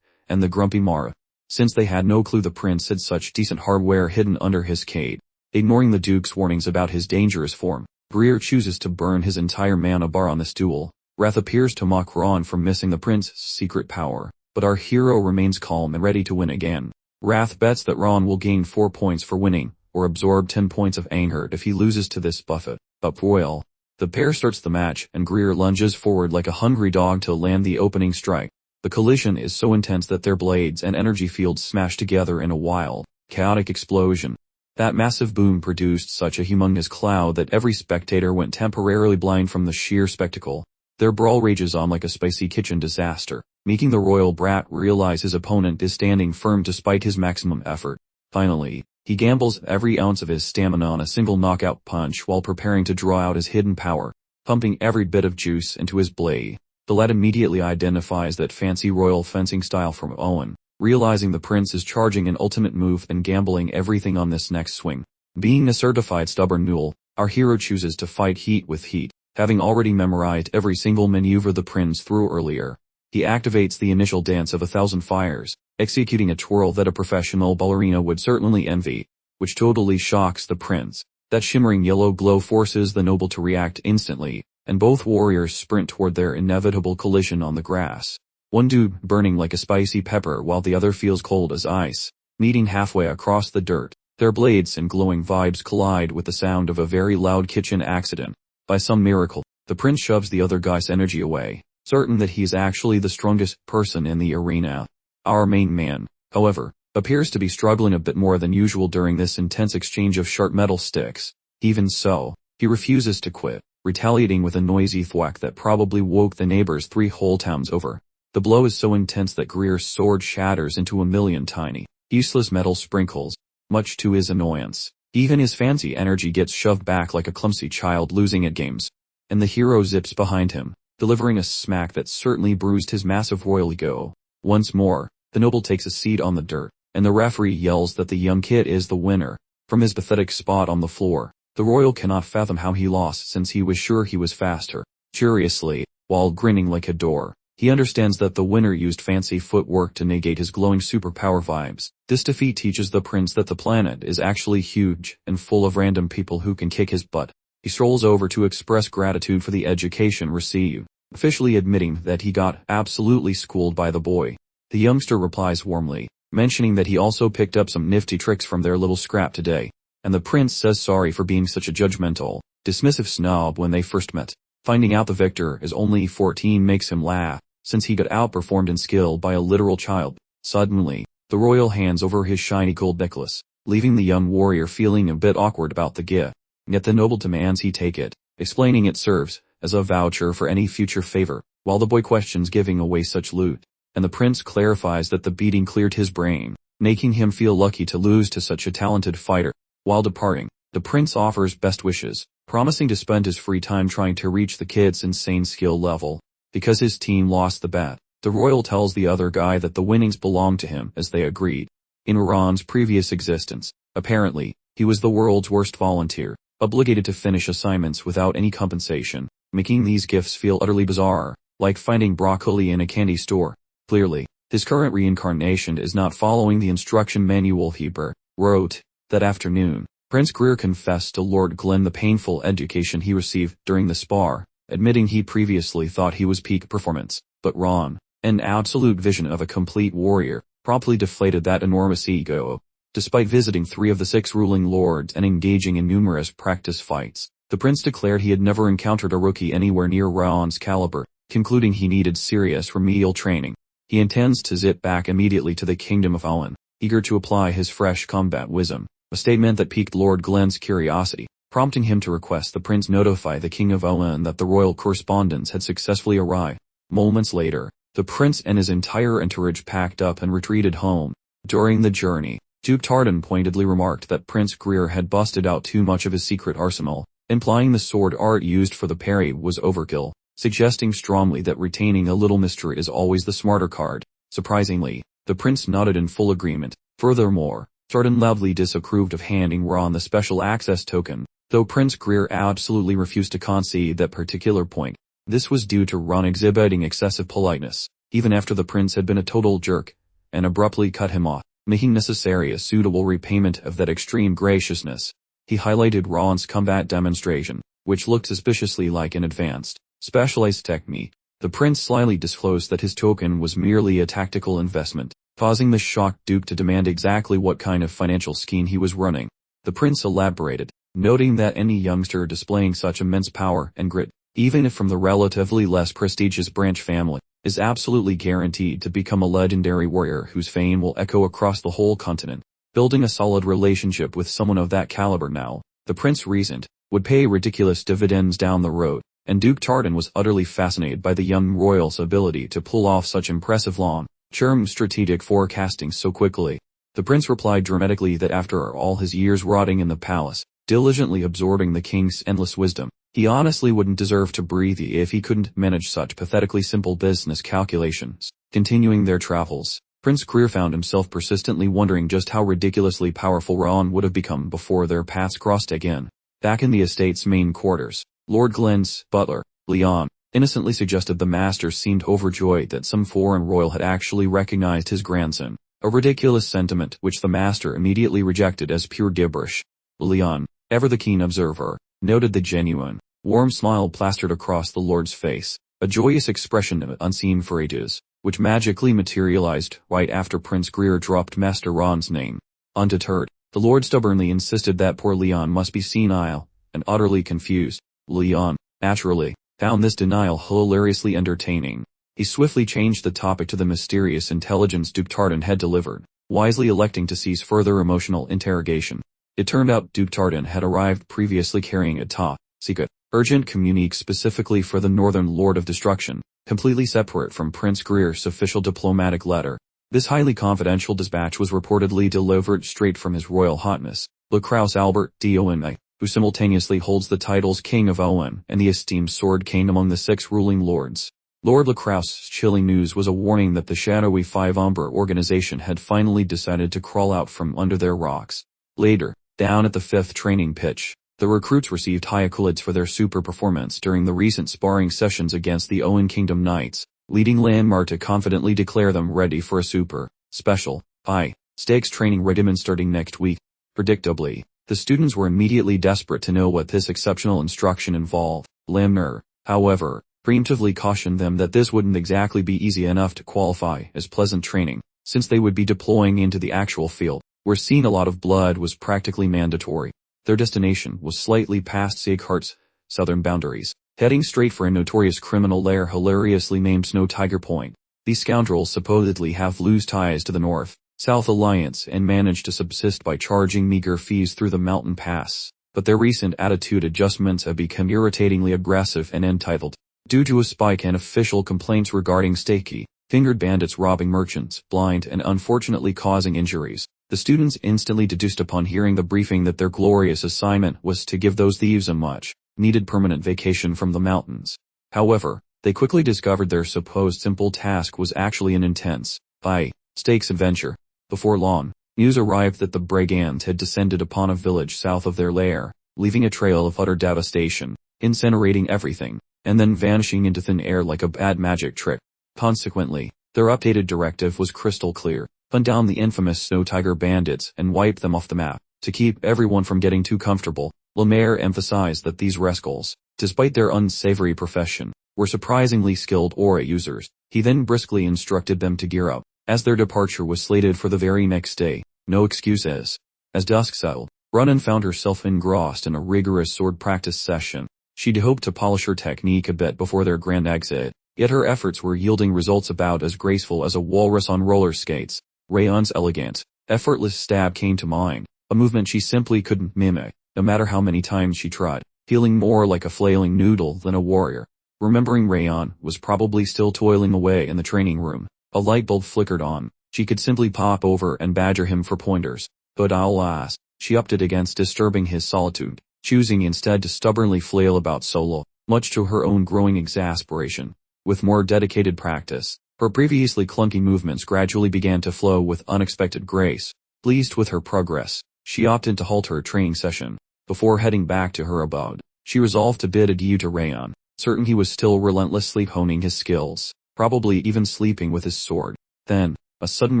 and the grumpy Mara, since they had no clue the prince had such decent hardware hidden under his cape. Ignoring the Duke's warnings about his dangerous form, Greer chooses to burn his entire mana bar on this duel. Wrath appears to mock Ron for missing the prince's secret power, but our hero remains calm and ready to win again. Wrath bets that Ron will gain 4 points for winning, or absorb 10 points of anger if he loses to this buffet. But well, the pair starts the match and Greer lunges forward like a hungry dog to land the opening strike. The collision is so intense that their blades and energy fields smash together in a wild, chaotic explosion. That massive boom produced such a humongous cloud that every spectator went temporarily blind from the sheer spectacle. Their brawl rages on like a spicy kitchen disaster, making the royal brat realize his opponent is standing firm despite his maximum effort. Finally, he gambles every ounce of his stamina on a single knockout punch while preparing to draw out his hidden power, pumping every bit of juice into his blade. The lad immediately identifies that fancy royal fencing style from Owen, realizing the prince is charging an ultimate move and gambling everything on this next swing. Being a certified stubborn mule, our hero chooses to fight heat with heat, having already memorized every single maneuver the prince threw earlier. He activates the initial dance of 1,000 fires, executing a twirl that a professional ballerina would certainly envy, which totally shocks the prince. That shimmering yellow glow forces the noble to react instantly, and both warriors sprint toward their inevitable collision on the grass. One dude burning like a spicy pepper while the other feels cold as ice. Meeting halfway across the dirt, their blades and glowing vibes collide with the sound of a very loud kitchen accident. By some miracle, the prince shoves the other guy's energy away, certain that he's actually the strongest person in the arena. Our main man, however, appears to be struggling a bit more than usual during this intense exchange of sharp metal sticks. Even so, he refuses to quit, retaliating with a noisy thwack that probably woke the neighbors 3 whole towns over. The blow is so intense that Greer's sword shatters into a million tiny, useless metal sprinkles, much to his annoyance. Even his fancy energy gets shoved back like a clumsy child losing at games. And the hero zips behind him, delivering a smack that certainly bruised his massive royal ego. Once more, the noble takes a seat on the dirt, and the referee yells that the young kid is the winner. From his pathetic spot on the floor, the royal cannot fathom how he lost since he was sure he was faster. Curiously, while grinning like a door, he understands that the winner used fancy footwork to negate his glowing superpower vibes. This defeat teaches the prince that the planet is actually huge and full of random people who can kick his butt. He strolls over to express gratitude for the education received, officially admitting that he got absolutely schooled by the boy. The youngster replies warmly, mentioning that he also picked up some nifty tricks from their little scrap today, and the prince says sorry for being such a judgmental, dismissive snob when they first met. Finding out the victor is only 14 makes him laugh, since he got outperformed in skill by a literal child. Suddenly, the royal hands over his shiny gold necklace, leaving the young warrior feeling a bit awkward about the gift. Yet the noble demands he take it, explaining it serves as a voucher for any future favor, while the boy questions giving away such loot, and the prince clarifies that the beating cleared his brain, making him feel lucky to lose to such a talented fighter. While departing, the prince offers best wishes, promising to spend his free time trying to reach the kid's insane skill level. Because his team lost the bet, the royal tells the other guy that the winnings belong to him as they agreed. In Ron's previous existence, apparently, he was the world's worst volunteer, obligated to finish assignments without any compensation, making these gifts feel utterly bizarre, like finding broccoli in a candy store. Clearly, his current reincarnation is not following the instruction manual he wrote. That afternoon, Prince Greer confessed to Lord Glenn the painful education he received during the spar, admitting he previously thought he was peak performance, but Ron, an absolute vision of a complete warrior, promptly deflated that enormous ego. Despite visiting 3 of the 6 ruling lords and engaging in numerous practice fights, the prince declared he had never encountered a rookie anywhere near Ron's caliber, concluding he needed serious remedial training. He intends to zip back immediately to the kingdom of Owen, eager to apply his fresh combat wisdom, a statement that piqued Lord Glenn's curiosity, prompting him to request the prince notify the king of Owen that the royal correspondence had successfully arrived. Moments later, the prince and his entire entourage packed up and retreated home. During the journey, Duke Tardan pointedly remarked that Prince Greer had busted out too much of his secret arsenal, implying the sword art used for the parry was overkill, suggesting strongly that retaining a little mystery is always the smarter card. Surprisingly, the prince nodded in full agreement. Furthermore, Chardon loudly disapproved of handing Ron the special access token, though Prince Greer absolutely refused to concede that particular point. This was due to Ron exhibiting excessive politeness, even after the prince had been a total jerk, and abruptly cut him off, making necessary a suitable repayment of that extreme graciousness. He highlighted Ron's combat demonstration, which looked suspiciously like an advanced, specialized technique. The prince slyly disclosed that his token was merely a tactical investment, causing the shocked duke to demand exactly what kind of financial scheme he was running. The prince elaborated, noting that any youngster displaying such immense power and grit, even if from the relatively less prestigious branch family, is absolutely guaranteed to become a legendary warrior whose fame will echo across the whole continent. Building a solid relationship with someone of that caliber now, the prince reasoned, would pay ridiculous dividends down the road, and Duke Chardon was utterly fascinated by the young royal's ability to pull off such impressive long-term strategic forecasting so quickly. The prince replied dramatically that after all his years rotting in the palace, diligently absorbing the king's endless wisdom, he honestly wouldn't deserve to breathe if he couldn't manage such pathetically simple business calculations. Continuing their travels, Prince Greer found himself persistently wondering just how ridiculously powerful Rayon would have become before their paths crossed again. Back in the estate's main quarters, Lord Glenn's butler, Leon, innocently suggested the master seemed overjoyed that some foreign royal had actually recognized his grandson, a ridiculous sentiment which the master immediately rejected as pure gibberish. Leon, ever the keen observer, noted the genuine, warm smile plastered across the lord's face, a joyous expression unseen for ages, which magically materialized right after Prince Greer dropped Master Ron's name. Undeterred, the lord stubbornly insisted that poor Leon must be senile and utterly confused. Leon, naturally, found this denial hilariously entertaining. He swiftly changed the topic to the mysterious intelligence Duke Chardon had delivered, wisely electing to cease further emotional interrogation. It turned out Duke Chardon had arrived previously carrying a top-secret, urgent communique specifically for the Northern Lord of Destruction, completely separate from Prince Greer's official diplomatic letter. This highly confidential dispatch was reportedly delivered straight from His Royal Highness, Lacrosse Albert d'Owen, who simultaneously holds the titles King of Owen and the esteemed Sword King among the 6 ruling lords. Lord Lacrosse's chilling news was a warning that the shadowy Five Umber organization had finally decided to crawl out from under their rocks. Later, down at the 5th training pitch, the recruits received high accolades for their super performance during the recent sparring sessions against the Owen Kingdom Knights, leading Landmar to confidently declare them ready for a super, special, high-stakes training regimen starting next week. Predictably, the students were immediately desperate to know what this exceptional instruction involved. Landmar, however, preemptively cautioned them that this wouldn't exactly be easy enough to qualify as pleasant training, since they would be deploying into the actual field, where seeing a lot of blood was practically mandatory. Their destination was slightly past Sieghart's southern boundaries, heading straight for a notorious criminal lair hilariously named Snow Tiger Point. These scoundrels supposedly have loose ties to the North-South Alliance and manage to subsist by charging meager fees through the mountain pass, but their recent attitude adjustments have become irritatingly aggressive and entitled, due to a spike in official complaints regarding sticky-fingered bandits robbing merchants, blind and unfortunately causing injuries. The students instantly deduced upon hearing the briefing that their glorious assignment was to give those thieves a much-needed permanent vacation from the mountains. However, they quickly discovered their supposed simple task was actually an intense, high-stakes adventure. Before long, news arrived that the brigands had descended upon a village south of their lair, leaving a trail of utter devastation, incinerating everything, and then vanishing into thin air like a bad magic trick. Consequently, their updated directive was crystal clear: hunt down the infamous Snow Tiger bandits and wipe them off the map. To keep everyone from getting too comfortable, Lemaire emphasized that these rascals, despite their unsavory profession, were surprisingly skilled aura users. He then briskly instructed them to gear up, as their departure was slated for the very next day. No excuses. As dusk settled, Ronan found herself engrossed in a rigorous sword practice session. She'd hoped to polish her technique a bit before their grand exit, yet her efforts were yielding results about as graceful as a walrus on roller skates. Rayon's elegant, effortless stab came to mind, a movement she simply couldn't mimic, no matter how many times she tried, feeling more like a flailing noodle than a warrior. Remembering Rayon was probably still toiling away in the training room, a light bulb flickered on. She could simply pop over and badger him for pointers, but alas, she opted against disturbing his solitude. choosing instead to stubbornly flail about solo, much to her own growing exasperation. With more dedicated practice, her previously clunky movements gradually began to flow with unexpected grace. Pleased with her progress, she opted to halt her training session. Before heading back to her abode, she resolved to bid adieu to Rayon, certain he was still relentlessly honing his skills, probably even sleeping with his sword. Then, a sudden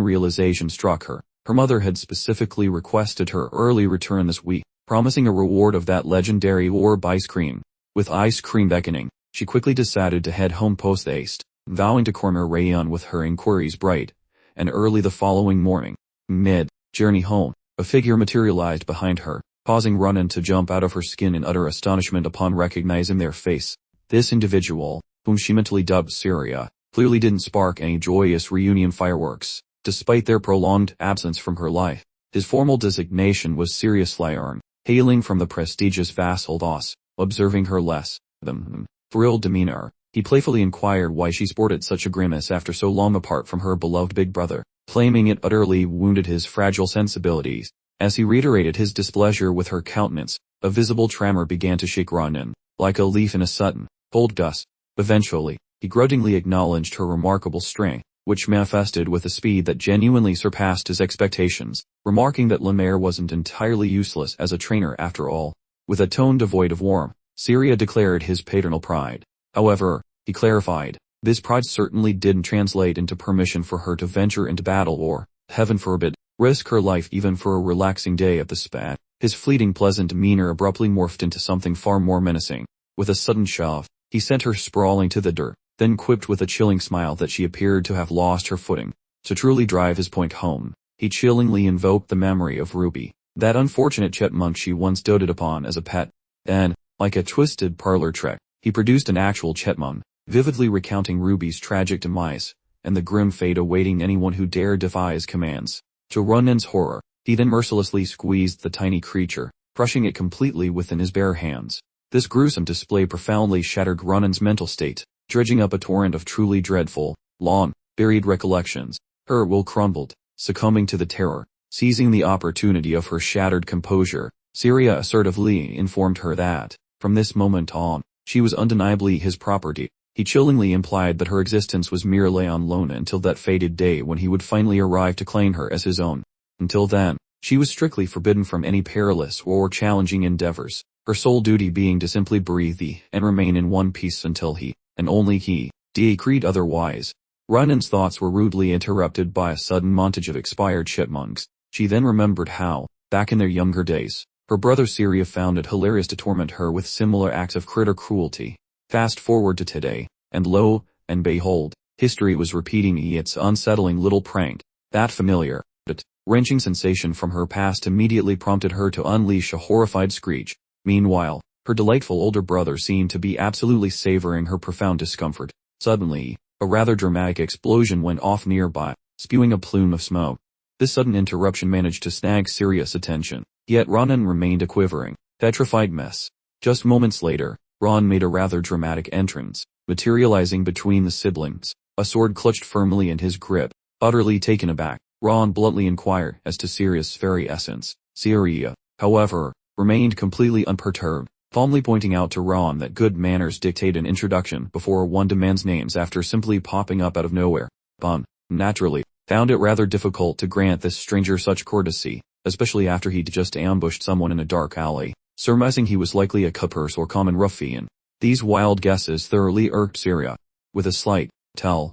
realization struck her. Her mother had specifically requested her early return this week, promising a reward of that legendary orb ice cream. With ice cream beckoning, she quickly decided to head home post-haste, vowing to corner Rayon with her inquiries bright and early the following morning. Mid-journey home, a figure materialized behind her, causing Ronan to jump out of her skin in utter astonishment upon recognizing their face. This individual, whom she mentally dubbed Syria, clearly didn't spark any joyous reunion fireworks, despite their prolonged absence from her life. His formal designation was Sirius Lyon, hailing from the prestigious vassal Dos. Observing her less than thrilled demeanor, he playfully inquired why she sported such a grimace after so long apart from her beloved big brother, claiming it utterly wounded his fragile sensibilities. As he reiterated his displeasure with her countenance, a visible tremor began to shake Ronan, like a leaf in a sudden, cold gust. Eventually, he grudgingly acknowledged her remarkable strength, which manifested with a speed that genuinely surpassed his expectations, remarking that Lemaire wasn't entirely useless as a trainer after all. With a tone devoid of warmth, Syria declared his paternal pride. However, he clarified, this pride certainly didn't translate into permission for her to venture into battle or, heaven forbid, risk her life even for a relaxing day at the spa. His fleeting pleasant demeanor abruptly morphed into something far more menacing. With a sudden shove, he sent her sprawling to the dirt, then quipped with a chilling smile that she appeared to have lost her footing. To truly drive his point home, he chillingly invoked the memory of Ruby, that unfortunate chipmunk she once doted upon as a pet. And, like a twisted parlor trick, he produced an actual chipmunk, vividly recounting Ruby's tragic demise, and the grim fate awaiting anyone who dared defy his commands. To Ronan's horror, he then mercilessly squeezed the tiny creature, crushing it completely within his bare hands. This gruesome display profoundly shattered Ronan's mental state, dredging up a torrent of truly dreadful, long-buried recollections. Her will crumbled, succumbing to the terror. Seizing the opportunity of her shattered composure, Syria assertively informed her that, from this moment on, she was undeniably his property. He chillingly implied that her existence was merely on loan until that fated day when he would finally arrive to claim her as his own. Until then, she was strictly forbidden from any perilous or challenging endeavors, her sole duty being to simply breathe and remain in one piece until he, and only he, decreed otherwise. Ronan's thoughts were rudely interrupted by a sudden montage of expired chipmunks. She then remembered how, back in their younger days, her brother Syria found it hilarious to torment her with similar acts of critter cruelty. Fast forward to today, and lo and behold, history was repeating its unsettling little prank. That familiar, but wrenching sensation from her past immediately prompted her to unleash a horrified screech. Meanwhile, her delightful older brother seemed to be absolutely savoring her profound discomfort. Suddenly, a rather dramatic explosion went off nearby, spewing a plume of smoke. This sudden interruption managed to snag Syria's attention, yet Ronan remained a quivering, petrified mess. Just moments later, Ron made a rather dramatic entrance, materializing between the siblings, a sword clutched firmly in his grip. Utterly taken aback, Ron bluntly inquired as to Syria's very essence. Syria, however, remained completely unperturbed, calmly pointing out to Ron that good manners dictate an introduction before one demands names after simply popping up out of nowhere. Bun, naturally, found it rather difficult to grant this stranger such courtesy, especially after he'd just ambushed someone in a dark alley, surmising he was likely a cupers or common ruffian. These wild guesses thoroughly irked Syria. With a slight, tail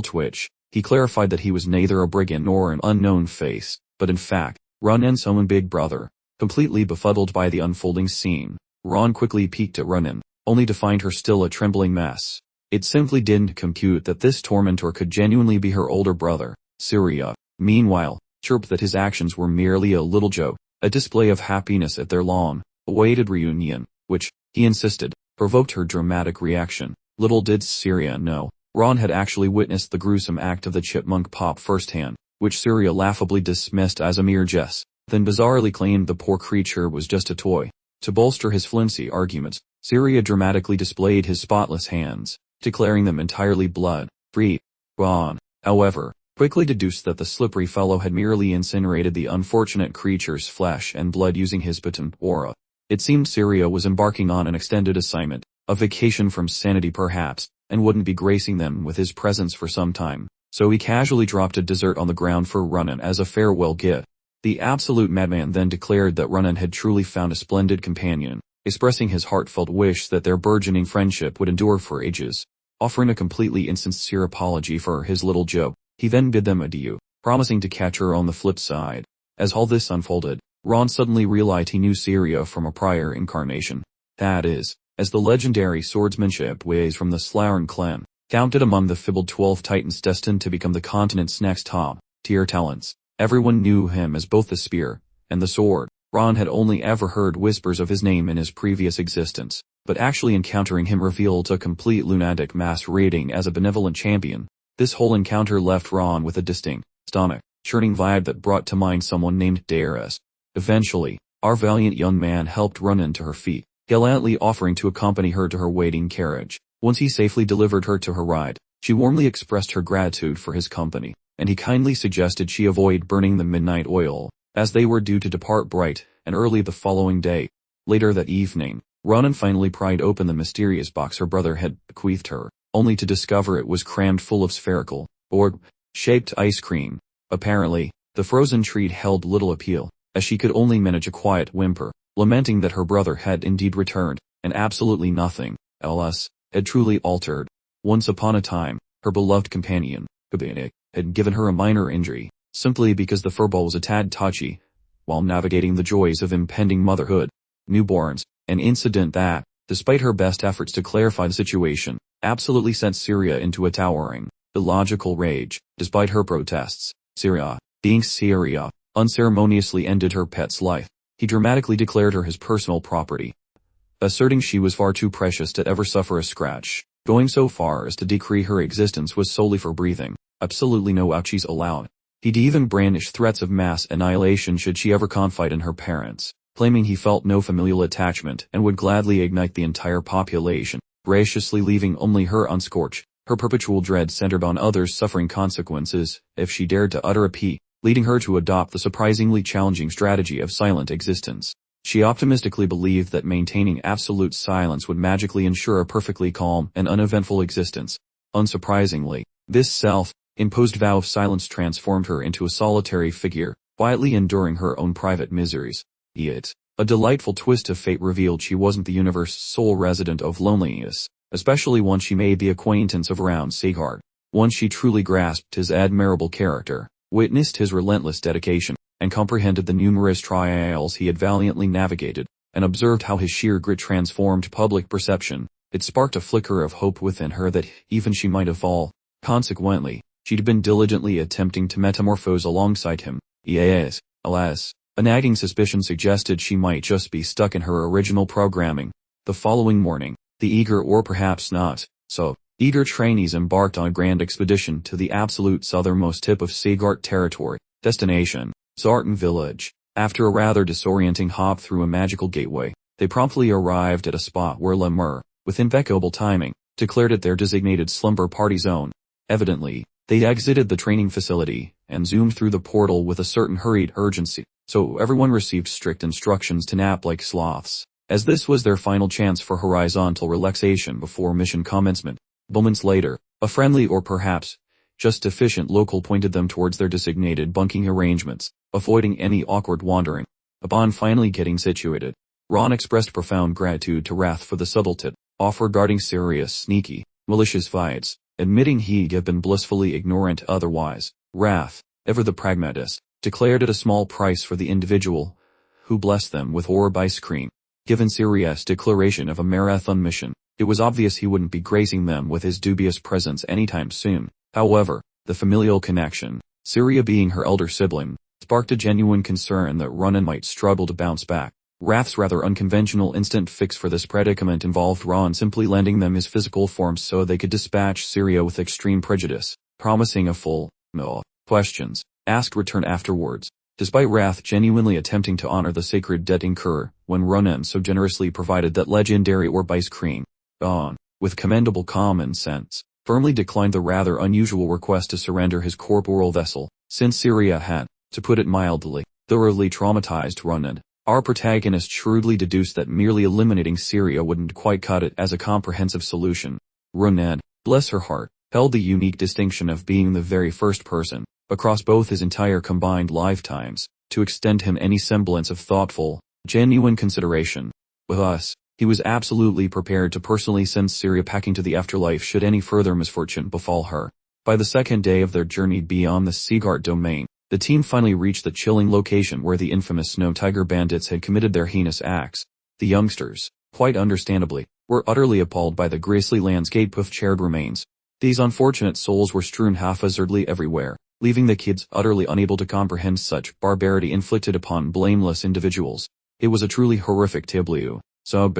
twitch, he clarified that he was neither a brigand nor an unknown face, but in fact, Ronan's own big brother. Completely befuddled by the unfolding scene, Ron quickly peeked at Ronan, only to find her still a trembling mess. It simply didn't compute that this tormentor could genuinely be her older brother. Syria, meanwhile, chirped that his actions were merely a little joke, a display of happiness at their long-awaited reunion, which, he insisted, provoked her dramatic reaction. Little did Syria know, Ron had actually witnessed the gruesome act of the chipmunk pop firsthand, which Syria laughably dismissed as a mere jest, then bizarrely claimed the poor creature was just a toy. To bolster his flimsy arguments, Syria dramatically displayed his spotless hands, declaring them entirely blood-free. Ron, however, quickly deduced that the slippery fellow had merely incinerated the unfortunate creature's flesh and blood using his potent aura. It seemed Syria was embarking on an extended assignment, a vacation from sanity perhaps, and wouldn't be gracing them with his presence for some time, so he casually dropped a dessert on the ground for Ronan as a farewell gift. The absolute madman then declared that Ronan had truly found a splendid companion, expressing his heartfelt wish that their burgeoning friendship would endure for ages. Offering a completely insincere apology for his little joke, he then bid them adieu, promising to catch her on the flip side. As all this unfolded, Ron suddenly realized he knew Syria from a prior incarnation. That is, as the legendary swordsmanship ways from the Slaaren clan, counted among the fabled 12 titans destined to become the continent's next top-tier talents. Everyone knew him as both the spear and the sword. Ron had only ever heard whispers of his name in his previous existence, but actually encountering him revealed a complete lunatic masquerading as a benevolent champion. This whole encounter left Ron with a distinct, stomach-churning vibe that brought to mind someone named Darius. Eventually, our valiant young man helped Ronan to her feet, gallantly offering to accompany her to her waiting carriage. Once he safely delivered her to her ride, she warmly expressed her gratitude for his company, and he kindly suggested she avoid burning the midnight oil, as they were due to depart bright and early the following day. Later that evening, Ronan finally pried open the mysterious box her brother had bequeathed her, only to discover it was crammed full of spherical, orb-shaped ice cream. Apparently, the frozen treat held little appeal, as she could only manage a quiet whimper, lamenting that her brother had indeed returned, and absolutely nothing else had truly altered. Once upon a time, her beloved companion, had given her a minor injury, simply because the furball was a tad touchy, while navigating the joys of impending motherhood, newborns, an incident that, despite her best efforts to clarify the situation, absolutely sent Syria into a towering, illogical rage. Despite her protests, Syria, being Syria, unceremoniously ended her pet's life. He dramatically declared her his personal property, asserting she was far too precious to ever suffer a scratch, going so far as to decree her existence was solely for breathing, absolutely no ouchies allowed. He'd even brandish threats of mass annihilation should she ever confide in her parents, claiming he felt no familial attachment and would gladly ignite the entire population, graciously leaving only her unscorched. Her perpetual dread centered on others suffering consequences if she dared to utter a peep, leading her to adopt the surprisingly challenging strategy of silent existence. She optimistically believed that maintaining absolute silence would magically ensure a perfectly calm and uneventful existence. Unsurprisingly, this self-imposed vow of silence transformed her into a solitary figure, quietly enduring her own private miseries. Yet, a delightful twist of fate revealed she wasn't the universe's sole resident of loneliness, especially once she made the acquaintance of Round Sigard. Once she truly grasped his admirable character, witnessed his relentless dedication, and comprehended the numerous trials he had valiantly navigated, and observed how his sheer grit transformed public perception, it sparked a flicker of hope within her that even she might fall. Consequently, she'd been diligently attempting to metamorphose alongside him. Yes, alas, a nagging suspicion suggested she might just be stuck in her original programming. The following morning, the eager or perhaps not so eager trainees embarked on a grand expedition to the absolute southernmost tip of Sigart territory, destination, Zartan village. After a rather disorienting hop through a magical gateway, they promptly arrived at a spot where Lemur, with impeccable timing, declared it their designated slumber party zone. Evidently, they exited the training facility and zoomed through the portal with a certain hurried urgency, so everyone received strict instructions to nap like sloths, as this was their final chance for horizontal relaxation before mission commencement. Moments later, a friendly or perhaps just efficient local pointed them towards their designated bunking arrangements, avoiding any awkward wandering. Upon finally getting situated, Ron expressed profound gratitude to Wrath for the subtle tip, off regarding serious, sneaky, malicious vibes, admitting he'd have been blissfully ignorant otherwise. Wrath, ever the pragmatist, declared it a small price for the individual who blessed them with orb ice cream. Given Sirius' declaration of a marathon mission, it was obvious he wouldn't be gracing them with his dubious presence anytime soon. However, the familial connection, Syria being her elder sibling, sparked a genuine concern that Ronan might struggle to bounce back. Wrath's rather unconventional instant fix for this predicament involved Ron simply lending them his physical form so they could dispatch Syria with extreme prejudice, promising a full, no questions asked return afterwards. Despite Wrath genuinely attempting to honor the sacred debt incurred when Ronan so generously provided that legendary orb ice cream, Ron, with commendable common sense, firmly declined the rather unusual request to surrender his corporeal vessel, since Syria had, to put it mildly, thoroughly traumatized Ronan. Our protagonist shrewdly deduced that merely eliminating Syria wouldn't quite cut it as a comprehensive solution. Ronan, bless her heart, held the unique distinction of being the very first person, across both his entire combined lifetimes, to extend him any semblance of thoughtful, genuine consideration. With us, he was absolutely prepared to personally send Syria packing to the afterlife should any further misfortune befall her. By the second day of their journey beyond the Seagart domain, the team finally reached the chilling location where the infamous Snow Tiger bandits had committed their heinous acts. The youngsters, quite understandably, were utterly appalled by the grisly landscape of charred remains. These unfortunate souls were strewn haphazardly everywhere, leaving the kids utterly unable to comprehend such barbarity inflicted upon blameless individuals. It was a truly horrific tableau, so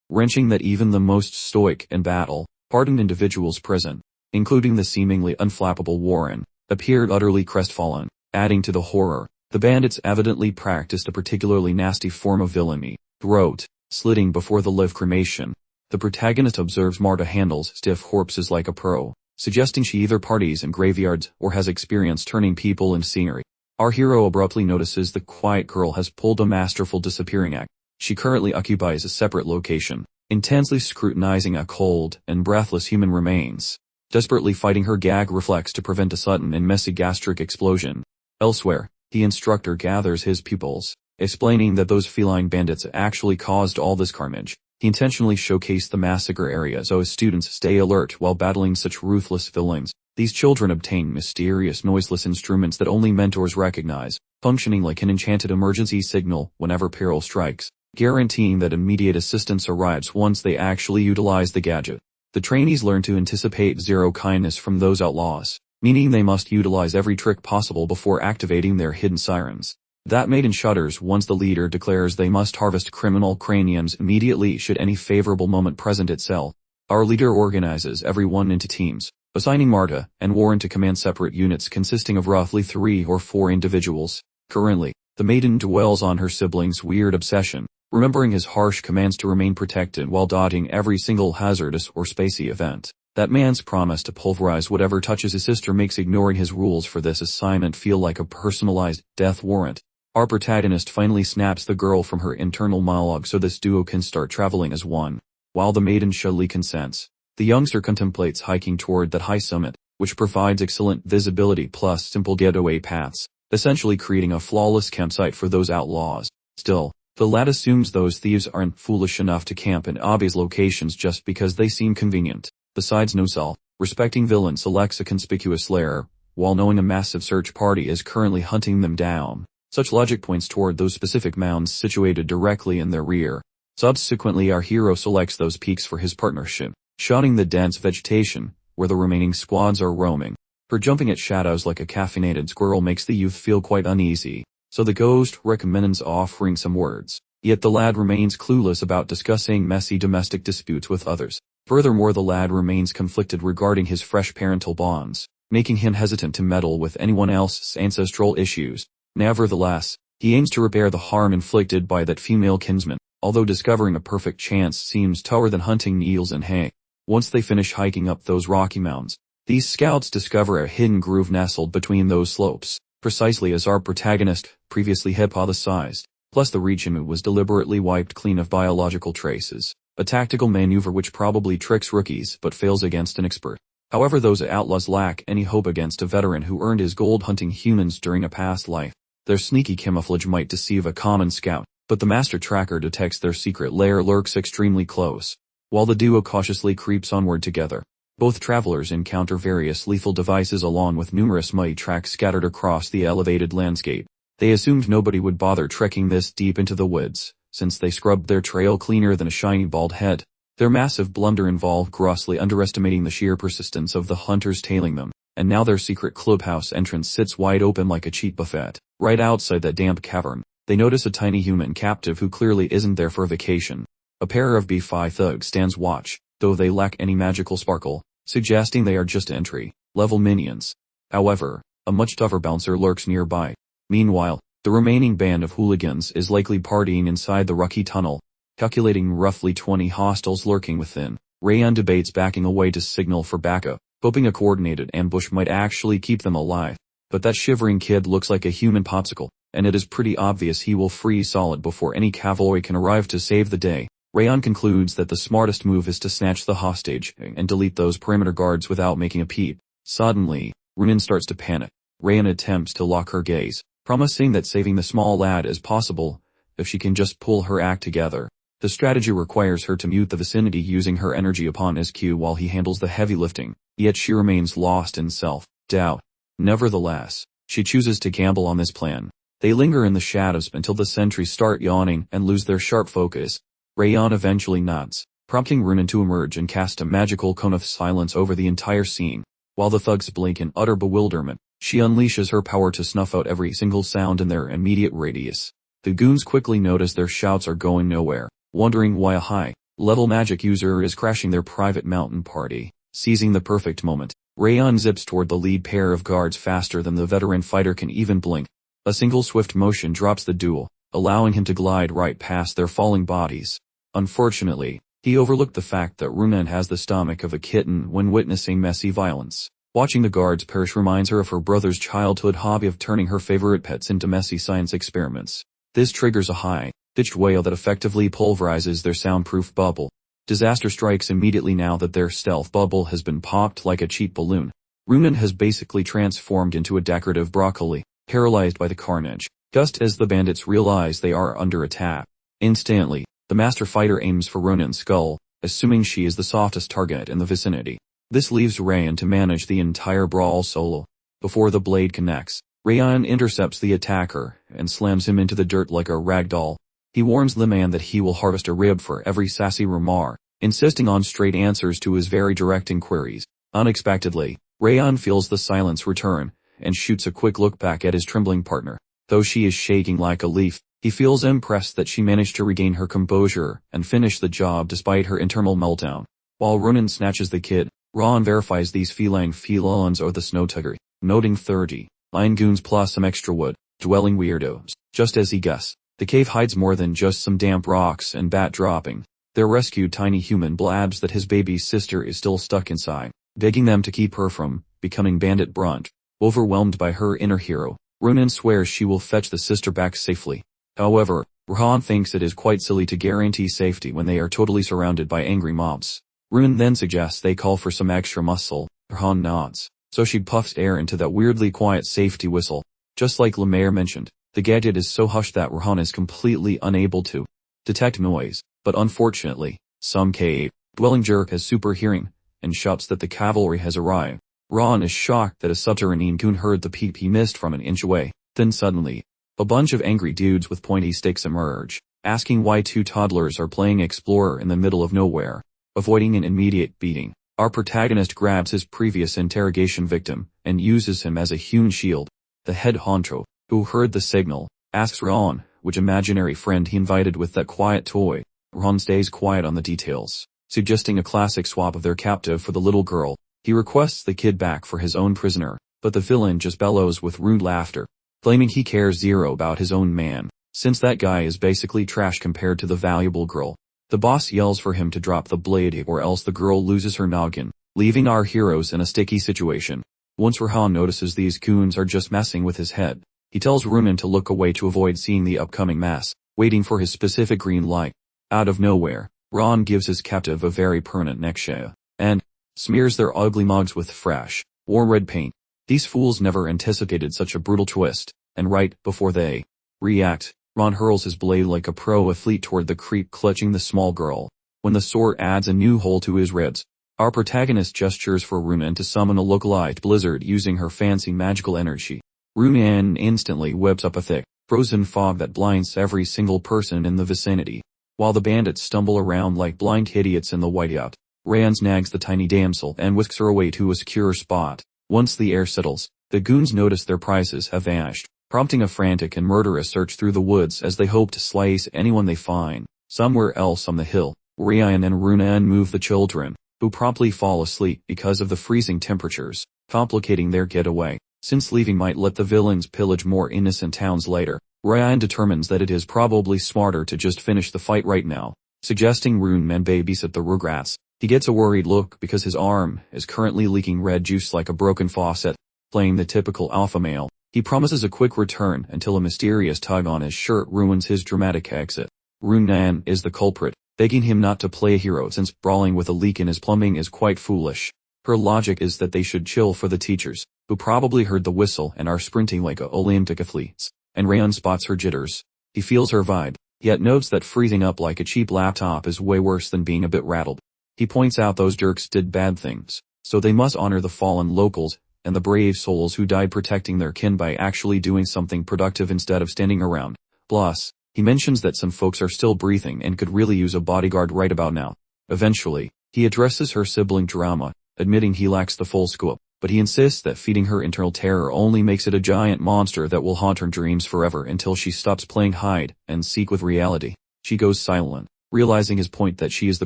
wrenching that even the most stoic and battle-hardened individuals present, including the seemingly unflappable Warren, appeared utterly crestfallen. Adding to the horror, the bandits evidently practiced a particularly nasty form of villainy, throat slitting before the live cremation. The protagonist observes Marta handles stiff corpses like a pro, suggesting she either parties in graveyards or has experience turning people into scenery. Our hero abruptly notices the quiet girl has pulled a masterful disappearing act. She currently occupies a separate location, intensely scrutinizing a cold and breathless human remains, desperately fighting her gag reflex to prevent a sudden and messy gastric explosion. Elsewhere, the instructor gathers his pupils, explaining that those feline bandits actually caused all this carnage. He intentionally showcased the massacre area so his students stay alert while battling such ruthless villains. These children obtain mysterious noiseless instruments that only mentors recognize, functioning like an enchanted emergency signal whenever peril strikes, guaranteeing that immediate assistance arrives once they actually utilize the gadget. The trainees learn to anticipate zero kindness from those outlaws, meaning they must utilize every trick possible before activating their hidden sirens. That maiden shudders once the leader declares they must harvest criminal craniums immediately should any favorable moment present itself. Our leader organizes everyone into teams, assigning Marta and Warren to command separate units consisting of roughly 3 or 4 individuals. Currently, the maiden dwells on her sibling's weird obsession, remembering his harsh commands to remain protected while dodging every single hazardous or spacey event. That man's promise to pulverize whatever touches his sister makes ignoring his rules for this assignment feel like a personalized death warrant. Our protagonist finally snaps the girl from her internal monologue so this duo can start traveling as one. While the maiden shyly consents, the youngster contemplates hiking toward that high summit, which provides excellent visibility plus simple getaway paths, essentially creating a flawless campsite for those outlaws. Still, the lad assumes those thieves aren't foolish enough to camp in obvious locations just because they seem convenient. Besides, no self-respecting villain selects a conspicuous lair, while knowing a massive search party is currently hunting them down. Such logic points toward those specific mounds situated directly in their rear. Subsequently, our hero selects those peaks for his partnership, shunning the dense vegetation, where the remaining squads are roaming. For jumping at shadows like a caffeinated squirrel makes the youth feel quite uneasy, so the ghost recommends offering some words. Yet the lad remains clueless about discussing messy domestic disputes with others. Furthermore, the lad remains conflicted regarding his fresh parental bonds, making him hesitant to meddle with anyone else's ancestral issues. Nevertheless, he aims to repair the harm inflicted by that female kinsman, although discovering a perfect chance seems tougher than hunting eels in hay. Once they finish hiking up those rocky mounds, these scouts discover a hidden groove nestled between those slopes, precisely as our protagonist previously hypothesized. Plus, the region was deliberately wiped clean of biological traces. A tactical maneuver which probably tricks rookies but fails against an expert. However, those outlaws lack any hope against a veteran who earned his gold hunting humans during a past life. Their sneaky camouflage might deceive a common scout, but the master tracker detects their secret lair lurks extremely close. While the duo cautiously creeps onward together, both travelers encounter various lethal devices along with numerous muddy tracks scattered across the elevated landscape. They assumed nobody would bother trekking this deep into the woods, since they scrubbed their trail cleaner than a shiny bald head. Their massive blunder involved grossly underestimating the sheer persistence of the hunters tailing them, and now their secret clubhouse entrance sits wide open like a cheap buffet. Right outside that damp cavern, they notice a tiny human captive who clearly isn't there for a vacation. A pair of B5 thugs stands watch, though they lack any magical sparkle, suggesting they are just entry-level minions. However, a much tougher bouncer lurks nearby. Meanwhile, the remaining band of hooligans is likely partying inside the rocky tunnel, calculating roughly 20 hostiles lurking within. Rayon debates backing away to signal for backup, hoping a coordinated ambush might actually keep them alive. But that shivering kid looks like a human popsicle. and it is pretty obvious he will freeze solid before any cavalry can arrive to save the day. Rayon concludes that the smartest move is to snatch the hostage and delete those perimeter guards without making a peep. Suddenly, Rayon starts to panic. Rayon attempts to lock her gaze, promising that saving the small lad is possible if she can just pull her act together. The strategy requires her to mute the vicinity using her energy upon his cue while he handles the heavy lifting, yet she remains lost in self-doubt. Nevertheless, she chooses to gamble on this plan. They linger in the shadows until the sentries start yawning and lose their sharp focus. Rayon eventually nods, prompting Rayon to emerge and cast a magical cone of silence over the entire scene. While the thugs blink in utter bewilderment, she unleashes her power to snuff out every single sound in their immediate radius. The goons quickly notice their shouts are going nowhere, wondering why a high-level magic user is crashing their private mountain party. Seizing the perfect moment, Rayon zips toward the lead pair of guards faster than the veteran fighter can even blink. A single swift motion drops the duel, allowing him to glide right past their falling bodies. Unfortunately, he overlooked the fact that Rayon has the stomach of a kitten when witnessing messy violence. Watching the guards perish reminds her of her brother's childhood hobby of turning her favorite pets into messy science experiments. This triggers a high-pitched wail that effectively pulverizes their soundproof bubble. Disaster strikes immediately now that their stealth bubble has been popped like a cheap balloon. Rayon has basically transformed into a decorative broccoli, paralyzed by the carnage. Just as the bandits realize they are under attack, instantly, the master fighter aims for Rayon's skull, assuming she is the softest target in the vicinity. This leaves Rayon to manage the entire brawl solo. Before the blade connects, Rayon intercepts the attacker and slams him into the dirt like a rag doll. He warns the man that he will harvest a rib for every sassy remark, insisting on straight answers to his very direct inquiries. Unexpectedly, Rayon feels the silence return, and shoots a quick look back at his trembling partner. Though she is shaking like a leaf, he feels impressed that she managed to regain her composure and finish the job despite her internal meltdown. While Rayon snatches the kid, Rayon verifies these feline felons are the snow tiger, noting 39 goons plus some extra wood, dwelling weirdos. Just as he guessed, the cave hides more than just some damp rocks and bat dropping. They're rescued tiny human blabs that his baby sister is still stuck inside, begging them to keep her from becoming bandit brunt. Overwhelmed by her inner hero, Rayon swears she will fetch the sister back safely. However, Rayon thinks it is quite silly to guarantee safety when they are totally surrounded by angry mobs. Rayon then suggests they call for some extra muscle. Rayon nods, so she puffs air into that weirdly quiet safety whistle. Just like Lemaire mentioned, the gadget is so hushed that Rayon is completely unable to detect noise, but unfortunately, some cave-dwelling jerk has super hearing, and shouts that the cavalry has arrived. Rayon is shocked that a subterranean goon heard the peep he missed from an inch away. Then suddenly, a bunch of angry dudes with pointy sticks emerge, asking why two toddlers are playing explorer in the middle of nowhere. Avoiding an immediate beating, our protagonist grabs his previous interrogation victim and uses him as a hewn shield. The head honcho, who heard the signal, asks Rayon which imaginary friend he invited with that quiet toy. Rayon stays quiet on the details, suggesting a classic swap of their captive for the little girl. He requests the kid back for his own prisoner, but the villain just bellows with rude laughter, claiming he cares zero about his own man, since that guy is basically trash compared to the valuable girl. The boss yells for him to drop the blade or else the girl loses her noggin, leaving our heroes in a sticky situation. Once Rayon notices these goons are just messing with his head, he tells Rayon to look away to avoid seeing the upcoming mess, waiting for his specific green light. Out of nowhere, Rayon gives his captive a very permanent neckshade, and smears their ugly mugs with fresh, warm red paint. These fools never anticipated such a brutal twist, and right before they react, Rayon hurls his blade like a pro athlete toward the creep clutching the small girl. When the sword adds a new hole to his ribs, our protagonist gestures for Rayon to summon a localized blizzard using her fancy magical energy. Rayon instantly whips up a thick, frozen fog that blinds every single person in the vicinity. While the bandits stumble around like blind idiots in the whiteout, Rayon snags the tiny damsel and whisks her away to a secure spot. Once the air settles, the goons notice their prizes have vanished, prompting a frantic and murderous search through the woods as they hope to slice anyone they find. Somewhere else on the hill, Rayon and Rayon move the children, who promptly fall asleep because of the freezing temperatures, complicating their getaway. Since leaving might let the villains pillage more innocent towns later, Rayon determines that it is probably smarter to just finish the fight right now, suggesting Rayon babysit the Rugrats. He gets a worried look because his arm is currently leaking red juice like a broken faucet, playing the typical alpha male. He promises a quick return until a mysterious tug on his shirt ruins his dramatic exit. Runan is the culprit, begging him not to play a hero since brawling with a leak in his plumbing is quite foolish. Her logic is that they should chill for the teachers, who probably heard the whistle and are sprinting like Olympic athletes. And Rayon spots her jitters. He feels her vibe, yet notes that freezing up like a cheap laptop is way worse than being a bit rattled. He points out those jerks did bad things, so they must honor the fallen locals and the brave souls who died protecting their kin by actually doing something productive instead of standing around. Plus, he mentions that some folks are still breathing and could really use a bodyguard right about now. Eventually, he addresses her sibling drama, admitting he lacks the full scope, but he insists that feeding her internal terror only makes it a giant monster that will haunt her dreams forever until she stops playing hide and seek with reality. She goes silent, realizing his point that she is the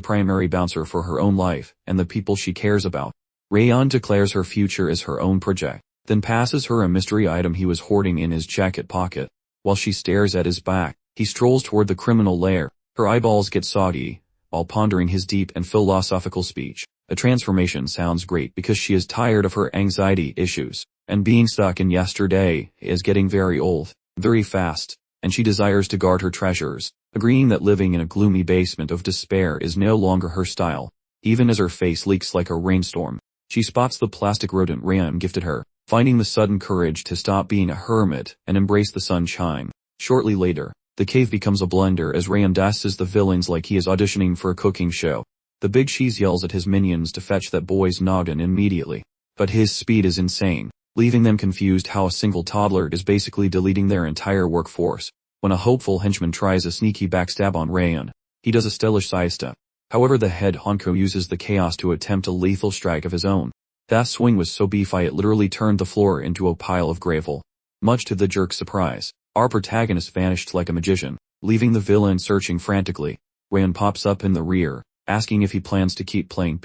primary bouncer for her own life and the people she cares about. Rayon declares her future is her own project, then passes her a mystery item he was hoarding in his jacket pocket. While she stares at his back, he strolls toward the criminal lair. Her eyeballs get soggy, while pondering his deep and philosophical speech. A transformation sounds great because she is tired of her anxiety issues, and being stuck in yesterday is getting very old, very fast, and she desires to guard her treasures, agreeing that living in a gloomy basement of despair is no longer her style. Even as her face leaks like a rainstorm, she spots the plastic rodent Rayon gifted her, finding the sudden courage to stop being a hermit and embrace the sunshine. Shortly later, the cave becomes a blender as Rayon dashes the villains like he is auditioning for a cooking show. The big cheese yells at his minions to fetch that boy's noggin immediately, but his speed is insane, leaving them confused how a single toddler is basically deleting their entire workforce. When a hopeful henchman tries a sneaky backstab on Rayon, he does a stylish sidestep. However, the head honcho uses the chaos to attempt a lethal strike of his own. That swing was so beefy it literally turned the floor into a pile of gravel. Much to the jerk's surprise, our protagonist vanished like a magician, leaving the villain searching frantically. Rayon pops up in the rear, asking if he plans to keep playing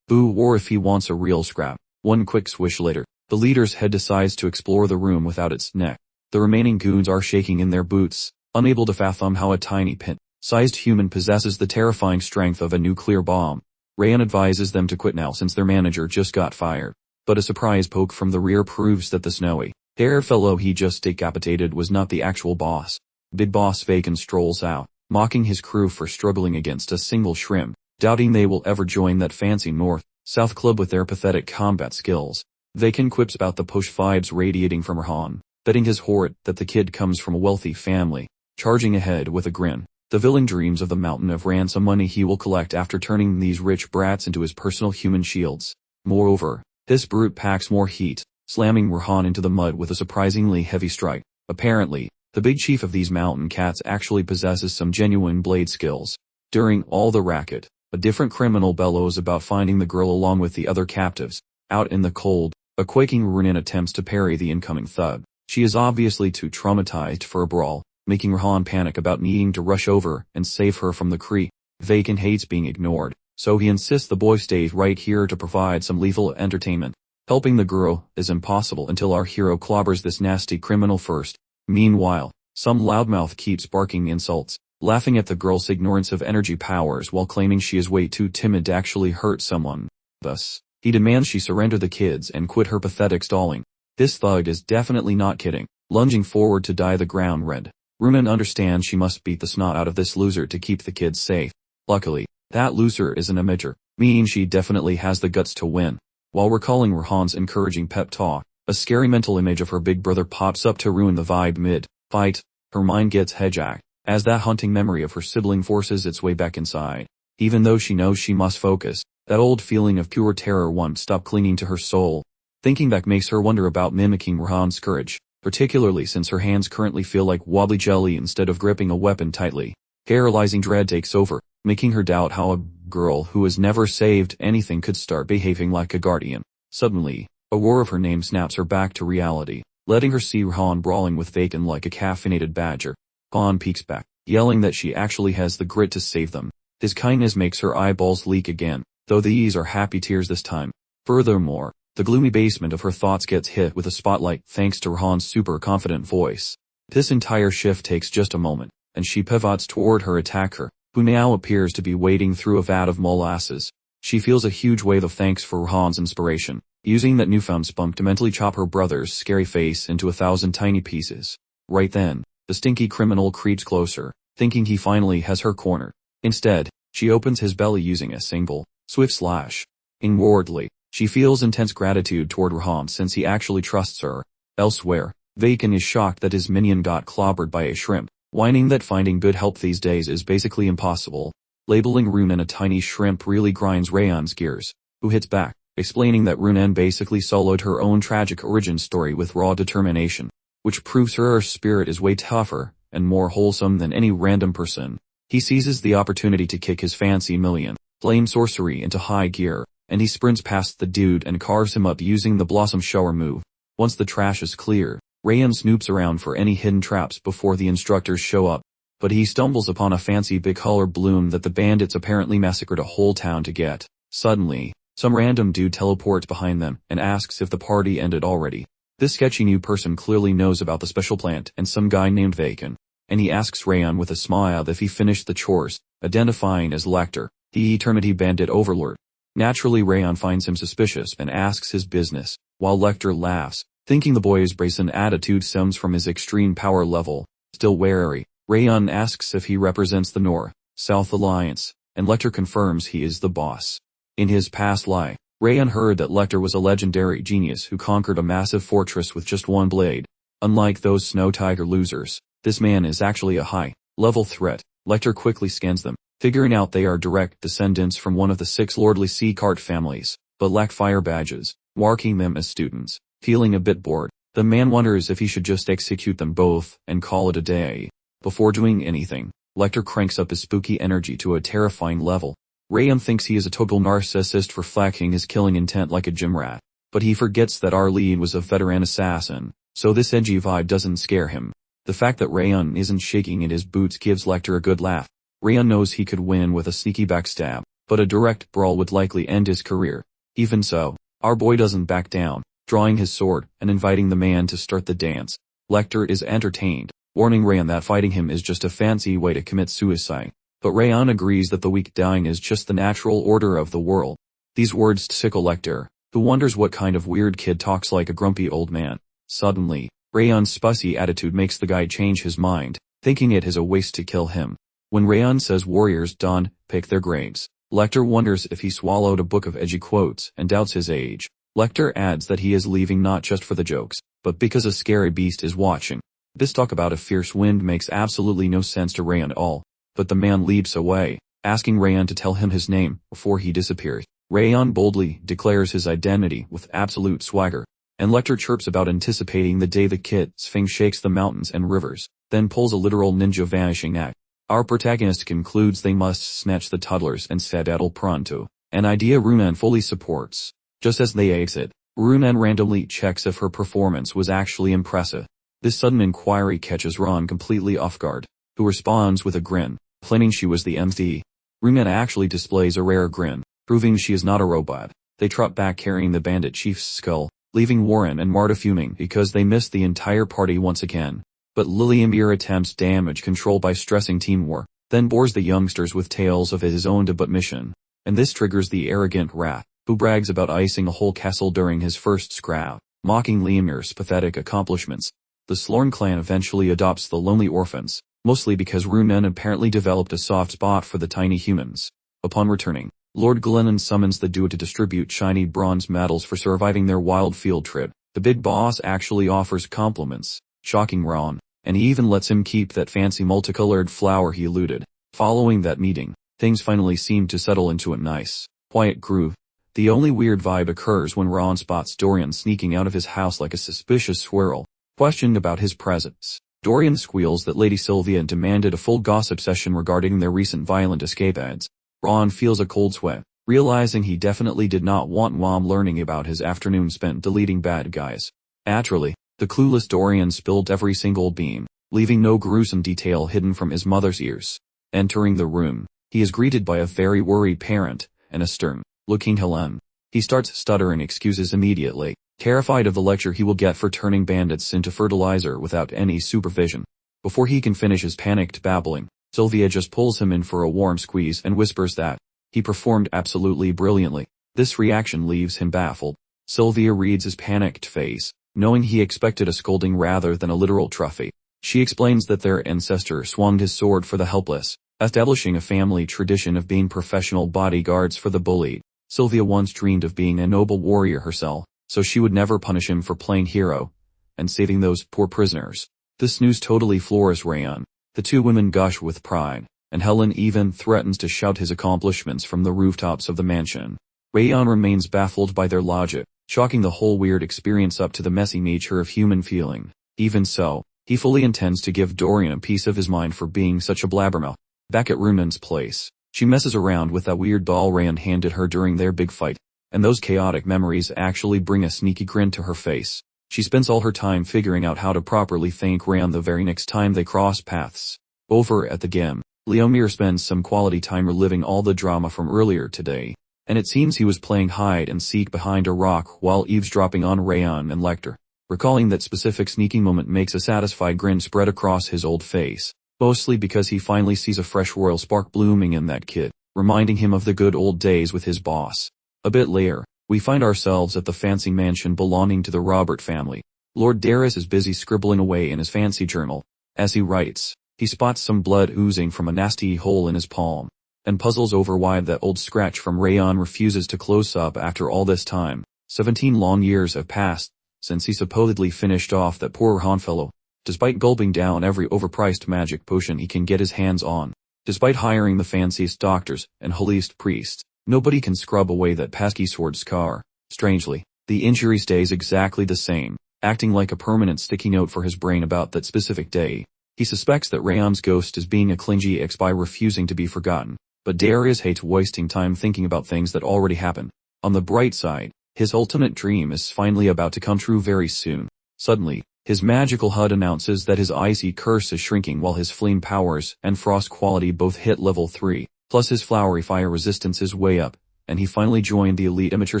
boo or if he wants a real scrap. One quick swish later, the leader's head decides to explore the room without its neck. The remaining goons are shaking in their boots, unable to fathom how a tiny pin-sized human possesses the terrifying strength of a nuclear bomb. Rayon advises them to quit now since their manager just got fired, but a surprise poke from the rear proves that the snowy-haired fellow he just decapitated was not the actual boss. Big Boss Vacant strolls out, mocking his crew for struggling against a single shrimp, doubting they will ever join that fancy North-South club with their pathetic combat skills. Vacant quips about the posh vibes radiating from Rayon, betting his hoard that the kid comes from a wealthy family. Charging ahead with a grin, the villain dreams of the mountain of ransom money he will collect after turning these rich brats into his personal human shields. Moreover, this brute packs more heat, slamming Rayon into the mud with a surprisingly heavy strike. Apparently, the big chief of these mountain cats actually possesses some genuine blade skills. During all the racket, a different criminal bellows about finding the girl along with the other captives. Out in the cold, a quaking Runin attempts to parry the incoming thug. She is obviously too traumatized for a brawl, making Rayon panic about needing to rush over and save her from the Kree. Vacant hates being ignored, so he insists the boy stays right here to provide some lethal entertainment. Helping the girl is impossible until our hero clobbers this nasty criminal first. Meanwhile, some loudmouth keeps barking insults, laughing at the girl's ignorance of energy powers while claiming she is way too timid to actually hurt someone. Thus, he demands she surrender the kids and quit her pathetic stalling. This thug is definitely not kidding, lunging forward to dye the ground red. Runin understands she must beat the snot out of this loser to keep the kids safe. Luckily, that loser isn't a midger, meaning she definitely has the guts to win. While recalling Rayon's encouraging pep talk, a scary mental image of her big brother pops up to ruin the vibe mid-fight. Her mind gets hijacked, as that haunting memory of her sibling forces its way back inside. Even though she knows she must focus, that old feeling of pure terror won't stop clinging to her soul. Thinking back makes her wonder about mimicking Rayon's courage, particularly since her hands currently feel like wobbly jelly instead of gripping a weapon tightly. Paralyzing dread takes over, making her doubt how a girl who has never saved anything could start behaving like a guardian. Suddenly, a roar of her name snaps her back to reality, letting her see Rayon brawling with Vacant like a caffeinated badger. Rayon peeks back, yelling that she actually has the grit to save them. His kindness makes her eyeballs leak again, though these are happy tears this time. Furthermore, the gloomy basement of her thoughts gets hit with a spotlight thanks to Rayon's super confident voice. This entire shift takes just a moment, and she pivots toward her attacker, who now appears to be wading through a vat of molasses. She feels a huge wave of thanks for Rayon's inspiration, using that newfound spunk to mentally chop her brother's scary face into 1,000 tiny pieces. Right then, the stinky criminal creeps closer, thinking he finally has her cornered. Instead, she opens his belly using a single, swift slash. Inwardly, she feels intense gratitude toward Rayon since he actually trusts her. Elsewhere, Vaken is shocked that his minion got clobbered by a shrimp, whining that finding good help these days is basically impossible. Labeling Runen a tiny shrimp really grinds Rayon's gears, who hits back, explaining that Runen basically soloed her own tragic origin story with raw determination, which proves her spirit is way tougher and more wholesome than any random person. He seizes the opportunity to kick his fancy million, flame sorcery into high gear, and he sprints past the dude and carves him up using the Blossom Shower move. Once the trash is clear, Rayon snoops around for any hidden traps before the instructors show up, but he stumbles upon a fancy bicolor bloom that the bandits apparently massacred a whole town to get. Suddenly, some random dude teleports behind them and asks if the party ended already. This sketchy new person clearly knows about the special plant and some guy named Vaken, and he asks Rayon with a smile if he finished the chores, identifying as Lecter, the Eternity Bandit Overlord. Naturally, Rayon finds him suspicious and asks his business, while Lecter laughs, thinking the boy's brazen attitude stems from his extreme power level. Still wary, Rayon asks if he represents the North-South Alliance, and Lecter confirms he is the boss. In his past life, Rayon heard that Lecter was a legendary genius who conquered a massive fortress with just one blade. Unlike those Snow Tiger losers, this man is actually a high-level threat. Lecter quickly scans them, figuring out they are direct descendants from one of the 6 lordly sea cart families, but lack fire badges, marking them as students. Feeling a bit bored, the man wonders if he should just execute them both and call it a day. Before doing anything, Lecter cranks up his spooky energy to a terrifying level. Rayon thinks he is a total narcissist for flashing his killing intent like a gym rat, but he forgets that our lead was a veteran assassin, so this edgy vibe doesn't scare him. The fact that Rayon isn't shaking in his boots gives Lecter a good laugh. Rayon knows he could win with a sneaky backstab, but a direct brawl would likely end his career. Even so, our boy doesn't back down, drawing his sword and inviting the man to start the dance. Lecter is entertained, warning Rayon that fighting him is just a fancy way to commit suicide. But Rayon agrees that the weak dying is just the natural order of the world. These words tickle Lecter, who wonders what kind of weird kid talks like a grumpy old man. Suddenly, Rayon's spussy attitude makes the guy change his mind, thinking it is a waste to kill him. When Rayon says warriors don't pick their graves, Lecter wonders if he swallowed a book of edgy quotes and doubts his age. Lecter adds that he is leaving not just for the jokes, but because a scary beast is watching. This talk about a fierce wind makes absolutely no sense to Rayon at all. But the man leaps away, asking Rayon to tell him his name before he disappears. Rayon boldly declares his identity with absolute swagger, and Lecter chirps about anticipating the day the kid's fang shakes the mountains and rivers, then pulls a literal ninja vanishing act. Our protagonist concludes they must snatch the toddlers and skedaddle pronto, an idea Runen fully supports. Just as they exit, Runen randomly checks if her performance was actually impressive. This sudden inquiry catches Ron completely off guard, who responds with a grin, claiming she was the MC. Runen actually displays a rare grin, proving she is not a robot. They trot back carrying the bandit chief's skull, leaving Warren and Marta fuming because they missed the entire party once again. But Lilyamir attempts damage control by stressing Team War, then bores the youngsters with tales of his own debut mission. And this triggers the arrogant Wrath, who brags about icing a whole castle during his first scrap, mocking Liamir's pathetic accomplishments. The Slorn clan eventually adopts the lonely orphans, mostly because Runen apparently developed a soft spot for the tiny humans. Upon returning, Lord Glennon summons the duo to distribute shiny bronze medals for surviving their wild field trip. The big boss actually offers compliments, shocking Ron, and he even lets him keep that fancy multicolored flower he looted. Following that meeting, things finally seem to settle into a nice, quiet groove. The only weird vibe occurs when Ron spots Dorian sneaking out of his house like a suspicious squirrel. Questioned about his presence, Dorian squeals that Lady Sylvia demanded a full gossip session regarding their recent violent escapades. Ron feels a cold sweat, realizing he definitely did not want Mom learning about his afternoon spent deleting bad guys. Naturally, the clueless Dorian spilled every single bean, leaving no gruesome detail hidden from his mother's ears. Entering the room, he is greeted by a very worried parent and a stern-looking Helen. He starts stuttering excuses immediately, terrified of the lecture he will get for turning bandits into fertilizer without any supervision. Before he can finish his panicked babbling, Sylvia just pulls him in for a warm squeeze and whispers that He performed absolutely brilliantly. This reaction leaves him baffled. Sylvia reads his panicked face, knowing he expected a scolding rather than a literal trophy. She explains that their ancestor swung his sword for the helpless, establishing a family tradition of being professional bodyguards for the bullied. Sylvia once dreamed of being a noble warrior herself, so she would never punish him for playing hero and saving those poor prisoners. This news totally floors Rayon. The two women gush with pride, and Helen even threatens to shout his accomplishments from the rooftops of the mansion. Rayon remains baffled by their logic, chalking the whole weird experience up to the messy nature of human feeling. Even so, he fully intends to give Dorian a piece of his mind for being such a blabbermouth. Back at Runan's place, she messes around with that weird doll Rayon handed her during their big fight, and those chaotic memories actually bring a sneaky grin to her face. She spends all her time figuring out how to properly thank Rayon the very next time they cross paths. Over at the gym, Leomir spends some quality time reliving all the drama from earlier today, and it seems he was playing hide and seek behind a rock while eavesdropping on Rayon and Lecter. Recalling that specific sneaking moment makes a satisfied grin spread across his old face, mostly because he finally sees a fresh royal spark blooming in that kid, reminding him of the good old days with his boss. A bit later, we find ourselves at the fancy mansion belonging to the Robert family. Lord Darris is busy scribbling away in his fancy journal. As he writes, he spots some blood oozing from a nasty hole in his palm, and puzzles over why that old scratch from Rayon refuses to close up after all this time. 17 long years have passed since he supposedly finished off that poor Hanfellow, despite gulping down every overpriced magic potion he can get his hands on. Despite hiring the fanciest doctors and holiest priests, nobody can scrub away that pesky sword scar. Strangely, the injury stays exactly the same, acting like a permanent sticky note for his brain about that specific day. He suspects that Rayon's ghost is being a clingy ex by refusing to be forgotten, but Darius hates wasting time thinking about things that already happened. On the bright side, his ultimate dream is finally about to come true very soon. Suddenly, his magical HUD announces that his icy curse is shrinking while his flame powers and frost quality both hit level 3. Plus his flowery fire resistance is way up, and he finally joined the elite amateur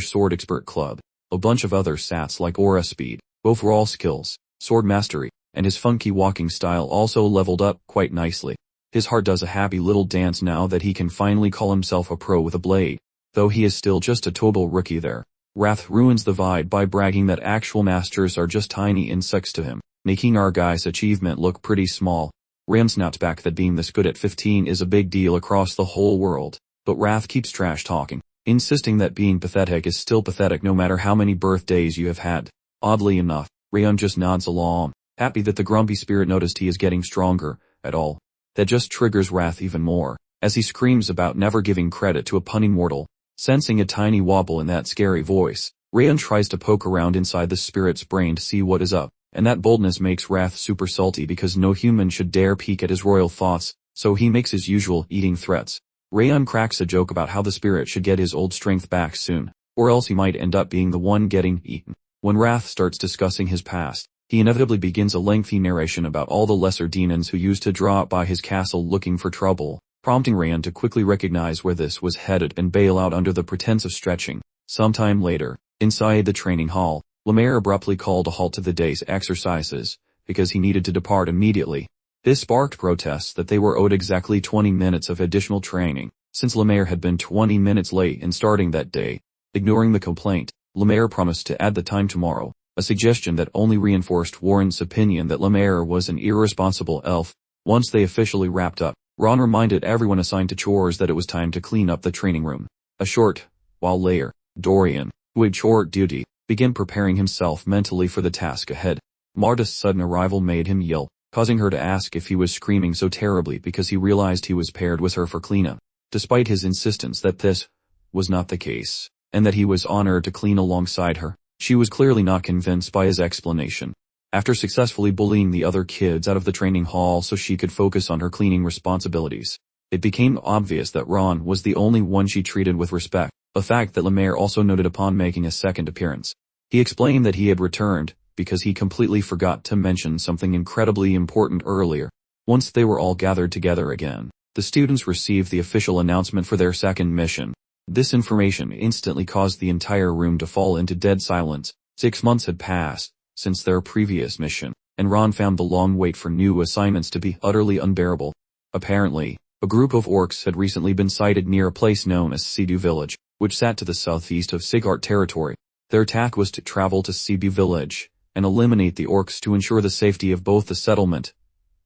sword expert club. A bunch of other stats like aura speed, overall skills, sword mastery, and his funky walking style also leveled up quite nicely. His heart does a happy little dance now that he can finally call himself a pro with a blade, though he is still just a total rookie there. Wrath ruins the vibe by bragging that actual masters are just tiny insects to him, making our guy's achievement look pretty small. Ram snaps back that being this good at 15 is a big deal across the whole world, but Wrath keeps trash talking, insisting that being pathetic is still pathetic no matter how many birthdays you have had. Oddly enough, Rayon just nods along, happy that the grumpy spirit noticed he is getting stronger, at all. That just triggers Wrath even more, as he screams about never giving credit to a punning mortal. Sensing a tiny wobble in that scary voice, Rayon tries to poke around inside the spirit's brain to see what is up, and that boldness makes Wrath super salty because no human should dare peek at his royal thoughts, so he makes his usual eating threats. Rayon cracks a joke about how the spirit should get his old strength back soon, or else he might end up being the one getting eaten. When Wrath starts discussing his past, he inevitably begins a lengthy narration about all the lesser demons who used to draw up by his castle looking for trouble, prompting Rayon to quickly recognize where this was headed and bail out under the pretense of stretching. Sometime later, inside the training hall, Lemaire abruptly called a halt to the day's exercises, because he needed to depart immediately. This sparked protests that they were owed exactly 20 minutes of additional training, since Lemaire had been 20 minutes late in starting that day. Ignoring the complaint, Lemaire promised to add the time tomorrow, a suggestion that only reinforced Warren's opinion that Lemaire was an irresponsible elf. Once they officially wrapped up, Ron reminded everyone assigned to chores that it was time to clean up the training room. A short while later, Dorian, who had chore duty, began preparing himself mentally for the task ahead. Marta's sudden arrival made him yell, causing her to ask if he was screaming so terribly because he realized he was paired with her for cleanup, despite his insistence that this was not the case, and that he was honored to clean alongside her. She was clearly not convinced by his explanation. After successfully bullying the other kids out of the training hall so she could focus on her cleaning responsibilities, it became obvious that Ron was the only one she treated with respect, a fact that Lemaire also noted upon making a second appearance. He explained that he had returned because he completely forgot to mention something incredibly important earlier. Once they were all gathered together again, the students received the official announcement for their second mission. This information instantly caused the entire room to fall into dead silence. 6 months had passed since their previous mission, and Ron found the long wait for new assignments to be utterly unbearable. Apparently, A group of orcs had recently been sighted near a place known as Sibu Village, which sat to the southeast of Sigart territory. Their attack was to travel to Sibu Village and eliminate the orcs to ensure the safety of both the settlement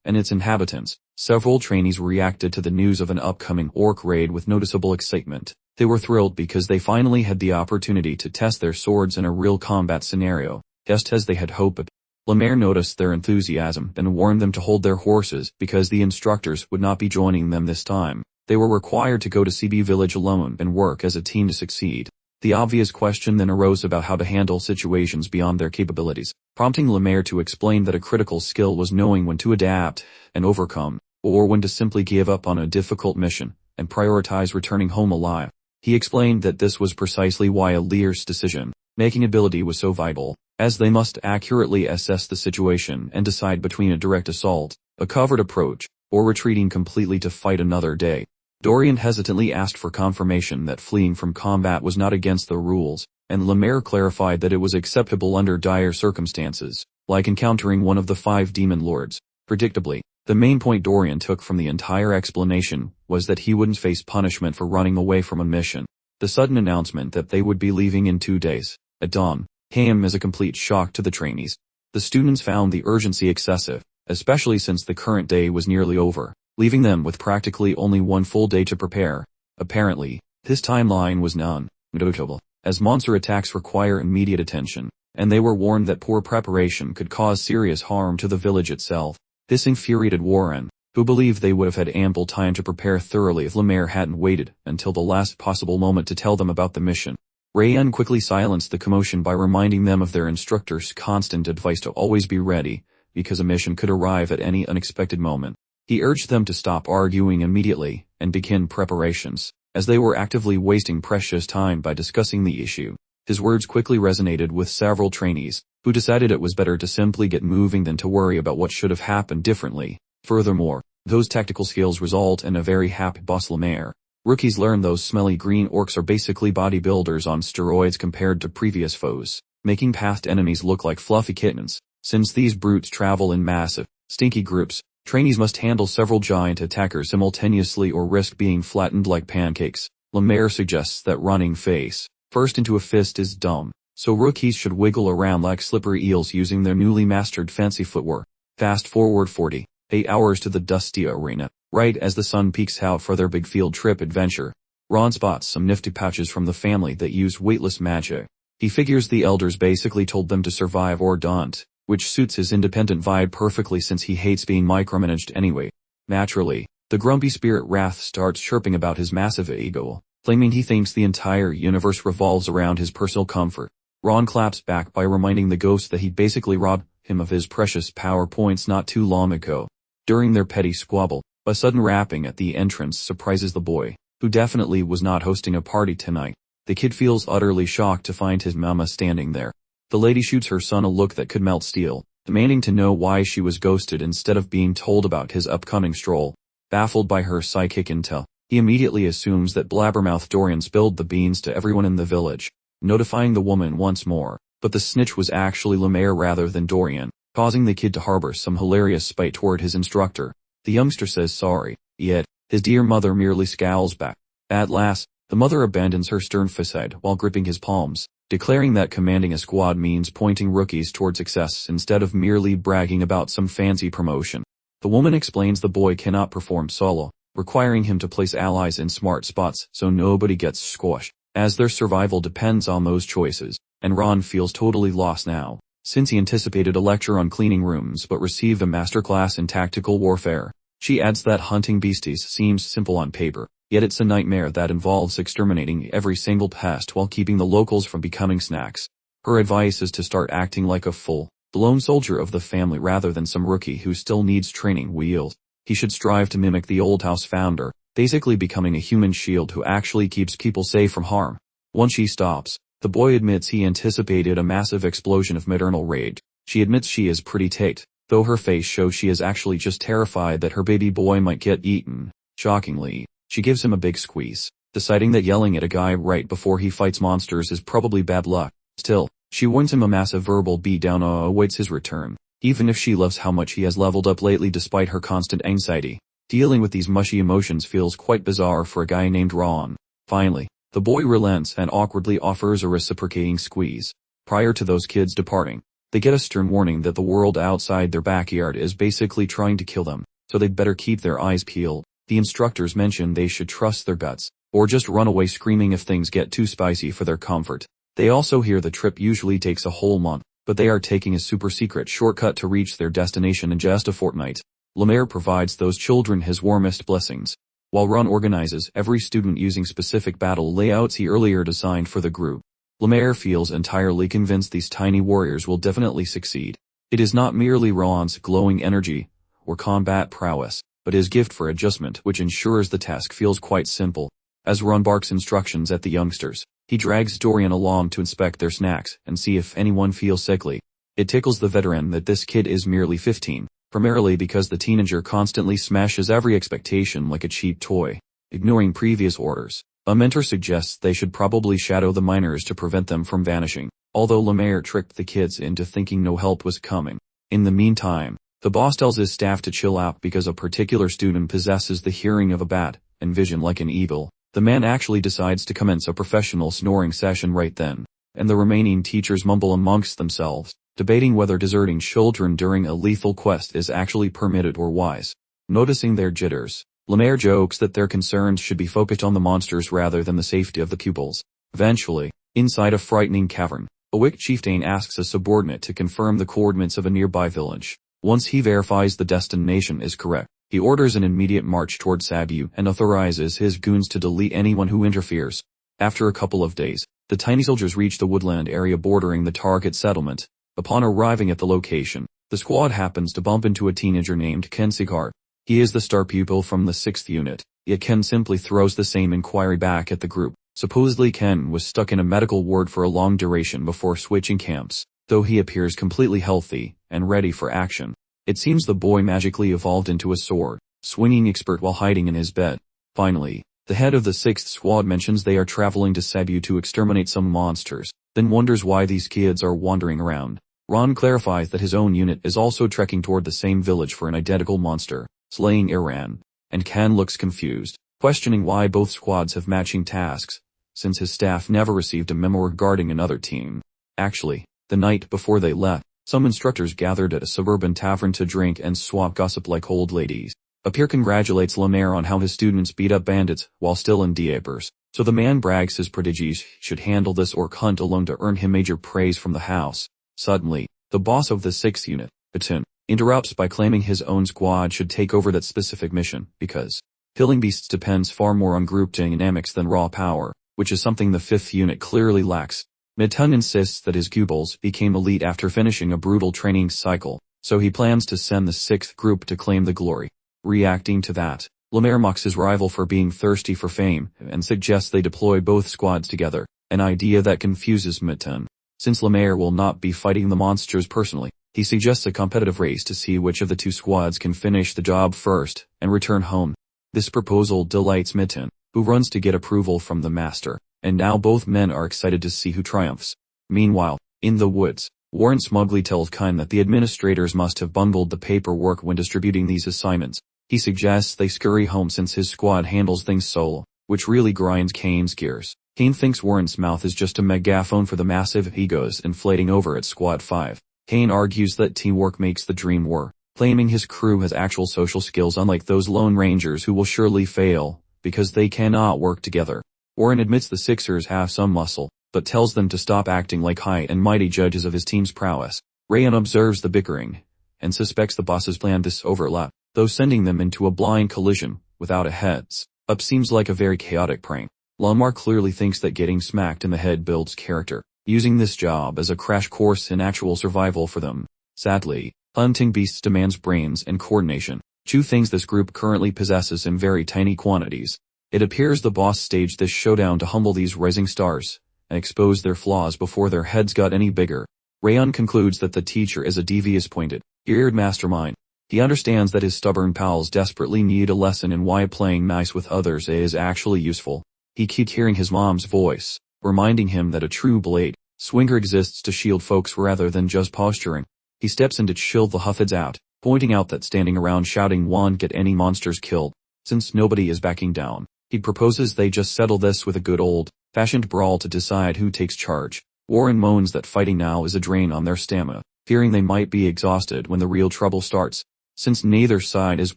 and its inhabitants. Several trainees reacted to the news of an upcoming orc raid with noticeable excitement. They were thrilled because they finally had the opportunity to test their swords in a real combat scenario, just as they had hoped. Lemaire noticed their enthusiasm and warned them to hold their horses because the instructors would not be joining them this time. They were required to go to Sibu Village alone and work as a team to succeed. The obvious question then arose about how to handle situations beyond their capabilities, prompting Lemaire to explain that a critical skill was knowing when to adapt and overcome, or when to simply give up on a difficult mission and prioritize returning home alive. He explained that this was precisely why a leader's decision-making ability was so vital, as they must accurately assess the situation and decide between a direct assault, a covered approach, or retreating completely to fight another day. Dorian hesitantly asked for confirmation that fleeing from combat was not against the rules, and Lemaire clarified that it was acceptable under dire circumstances, like encountering one of the 5 demon lords. Predictably, the main point Dorian took from the entire explanation was that he wouldn't face punishment for running away from a mission. The sudden announcement that they would be leaving in 2 days, at dawn, came as a complete shock to the trainees. The students found the urgency excessive, especially since the current day was nearly over, leaving them with practically only 1 full day to prepare. Apparently, this timeline was non-negotiable, as monster attacks require immediate attention, and they were warned that poor preparation could cause serious harm to the village itself. This infuriated Warren, who believed they would have had ample time to prepare thoroughly if Lemaire hadn't waited until the last possible moment to tell them about the mission. Rayon quickly silenced the commotion by reminding them of their instructor's constant advice to always be ready, because a mission could arrive at any unexpected moment. He urged them to stop arguing immediately and begin preparations, as they were actively wasting precious time by discussing the issue. His words quickly resonated with several trainees, who decided it was better to simply get moving than to worry about what should have happened differently. Furthermore, those tactical skills result in a very happy boss Lemaire. Rookies learn those smelly green orcs are basically bodybuilders on steroids compared to previous foes, making past enemies look like fluffy kittens. Since these brutes travel in massive, stinky groups, trainees must handle several giant attackers simultaneously or risk being flattened like pancakes. Lemaire suggests that running face first into a fist is dumb, so rookies should wiggle around like slippery eels using their newly mastered fancy footwear. Fast forward 48 hours to the dusty arena. Right as the sun peeks out for their big field trip adventure, Ron spots some nifty pouches from the family that use weightless magic. He figures the elders basically told them to survive or don't, which suits his independent vibe perfectly since he hates being micromanaged anyway. Naturally, the grumpy spirit Wrath starts chirping about his massive ego, claiming he thinks the entire universe revolves around his personal comfort. Ron claps back by reminding the ghost that he basically robbed him of his precious power points not too long ago. During their petty squabble, a sudden rapping at the entrance surprises the boy, who definitely was not hosting a party tonight. The kid feels utterly shocked to find his mama standing there. The lady shoots her son a look that could melt steel, demanding to know why she was ghosted instead of being told about his upcoming stroll. Baffled by her psychic intel, he immediately assumes that blabbermouth Dorian spilled the beans to everyone in the village, notifying the woman once more. But the snitch was actually Lemaire rather than Dorian, causing the kid to harbor some hilarious spite toward his instructor. The youngster says sorry, yet his dear mother merely scowls back. At last, the mother abandons her stern facade while gripping his palms, declaring that commanding a squad means pointing rookies toward success instead of merely bragging about some fancy promotion. The woman explains the boy cannot perform solo, requiring him to place allies in smart spots so nobody gets squashed, as their survival depends on those choices, and Ron feels totally lost now, since he anticipated a lecture on cleaning rooms but received a masterclass in tactical warfare. She adds that hunting beasties seems simple on paper, yet it's a nightmare that involves exterminating every single pest while keeping the locals from becoming snacks. Her advice is to start acting like a full-blown soldier of the family rather than some rookie who still needs training wheels. He should strive to mimic the old house founder, basically becoming a human shield who actually keeps people safe from harm. Once she stops, the boy admits he anticipated a massive explosion of maternal rage. She admits she is pretty ticked, though her face shows she is actually just terrified that her baby boy might get eaten. Shockingly, she gives him a big squeeze, deciding that yelling at a guy right before he fights monsters is probably bad luck. Still, she warns him a massive verbal beatdown awaits his return, even if she loves how much he has leveled up lately despite her constant anxiety. Dealing with these mushy emotions feels quite bizarre for a guy named Rayon. Finally, the boy relents and awkwardly offers a reciprocating squeeze. Prior to those kids departing, they get a stern warning that the world outside their backyard is basically trying to kill them, so they'd better keep their eyes peeled. The instructors mention they should trust their guts, or just run away screaming if things get too spicy for their comfort. They also hear the trip usually takes a whole month, but they are taking a super secret shortcut to reach their destination in just a fortnight. Lemaire provides those children his warmest blessings, while Ron organizes every student using specific battle layouts he earlier designed for the group. Lemaire feels entirely convinced these tiny warriors will definitely succeed. It is not merely Ron's glowing energy or combat prowess, but his gift for adjustment which ensures the task feels quite simple. As Ron barks instructions at the youngsters, he drags Dorian along to inspect their snacks and see if anyone feels sickly. It tickles the veteran that this kid is merely 15, primarily because the teenager constantly smashes every expectation like a cheap toy, ignoring previous orders. A mentor suggests they should probably shadow the minors to prevent them from vanishing, although Lemaire tricked the kids into thinking no help was coming. In the meantime, the boss tells his staff to chill out because a particular student possesses the hearing of a bat and vision like an eagle. The man actually decides to commence a professional snoring session right then, and the remaining teachers mumble amongst themselves, debating whether deserting children during a lethal quest is actually permitted or wise. Noticing their jitters, Lemaire jokes that their concerns should be focused on the monsters rather than the safety of the pupils. Eventually, inside a frightening cavern, a Wick chieftain asks a subordinate to confirm the coordinates of a nearby village. Once he verifies the destination is correct, he orders an immediate march toward Sabu and authorizes his goons to delete anyone who interferes. After a couple of days, the tiny soldiers reach the woodland area bordering the target settlement. Upon arriving at the location, the squad happens to bump into a teenager named Ken Sigard. He is the star pupil from the 6th unit, yet Ken simply throws the same inquiry back at the group. Supposedly Ken was stuck in a medical ward for a long duration before switching camps, though he appears completely healthy and ready for action. It seems the boy magically evolved into a sword, swinging expert while hiding in his bed. Finally, the head of the 6th squad mentions they are traveling to Sabu to exterminate some monsters, then wonders why these kids are wandering around. Ron clarifies that his own unit is also trekking toward the same village for an identical monster, slaying Iran, and Ken looks confused, questioning why both squads have matching tasks, since his staff never received a memo regarding another team. Actually, the night before they left, some instructors gathered at a suburban tavern to drink and swap gossip like old ladies. A peer congratulates Lemaire on how his students beat up bandits while still in diapers, so the man brags his prodigies should handle this orc hunt alone to earn him major praise from the house. Suddenly, the boss of the 6th unit, Atun, interrupts by claiming his own squad should take over that specific mission, because killing beasts depends far more on group dynamics than raw power, which is something the 5th unit clearly lacks. Mitun insists that his pupils became elite after finishing a brutal training cycle, so he plans to send the 6th group to claim the glory. Reacting to that, Lemaire mocks his rival for being thirsty for fame and suggests they deploy both squads together, an idea that confuses Mitun. Since Lemaire will not be fighting the monsters personally, he suggests a competitive race to see which of the two squads can finish the job first and return home. This proposal delights Mitun, who runs to get approval from the master, and now both men are excited to see who triumphs. Meanwhile, in the woods, Warren smugly tells Kine that the administrators must have bungled the paperwork when distributing these assignments. He suggests they scurry home since his squad handles things solo, which really grinds Kane's gears. Kane thinks Warren's mouth is just a megaphone for the massive egos inflating over at Squad 5. Kane argues that teamwork makes the dream work, claiming his crew has actual social skills unlike those Lone Rangers who will surely fail, because they cannot work together. Warren admits the Sixers have some muscle, but tells them to stop acting like high and mighty judges of his team's prowess. Rayon observes the bickering, and suspects the bosses planned this overlap, though sending them into a blind collision, without a heads up seems like a very chaotic prank. Lamar clearly thinks that getting smacked in the head builds character, using this job as a crash course in actual survival for them. Sadly, hunting beasts demands brains and coordination, two things this group currently possesses in very tiny quantities. It appears the boss staged this showdown to humble these rising stars, and expose their flaws before their heads got any bigger. Rayon concludes that the teacher is a devious pointed, eared mastermind. He understands that his stubborn pals desperately need a lesson in why playing nice with others is actually useful. He keeps hearing his mom's voice, reminding him that a true blade swinger exists to shield folks rather than just posturing. He steps in to chill the Huffids out, pointing out that standing around shouting won't get any monsters killed, since nobody is backing down. He proposes they just settle this with a good old-fashioned brawl to decide who takes charge. Warren moans that fighting now is a drain on their stamina, fearing they might be exhausted when the real trouble starts. Since neither side is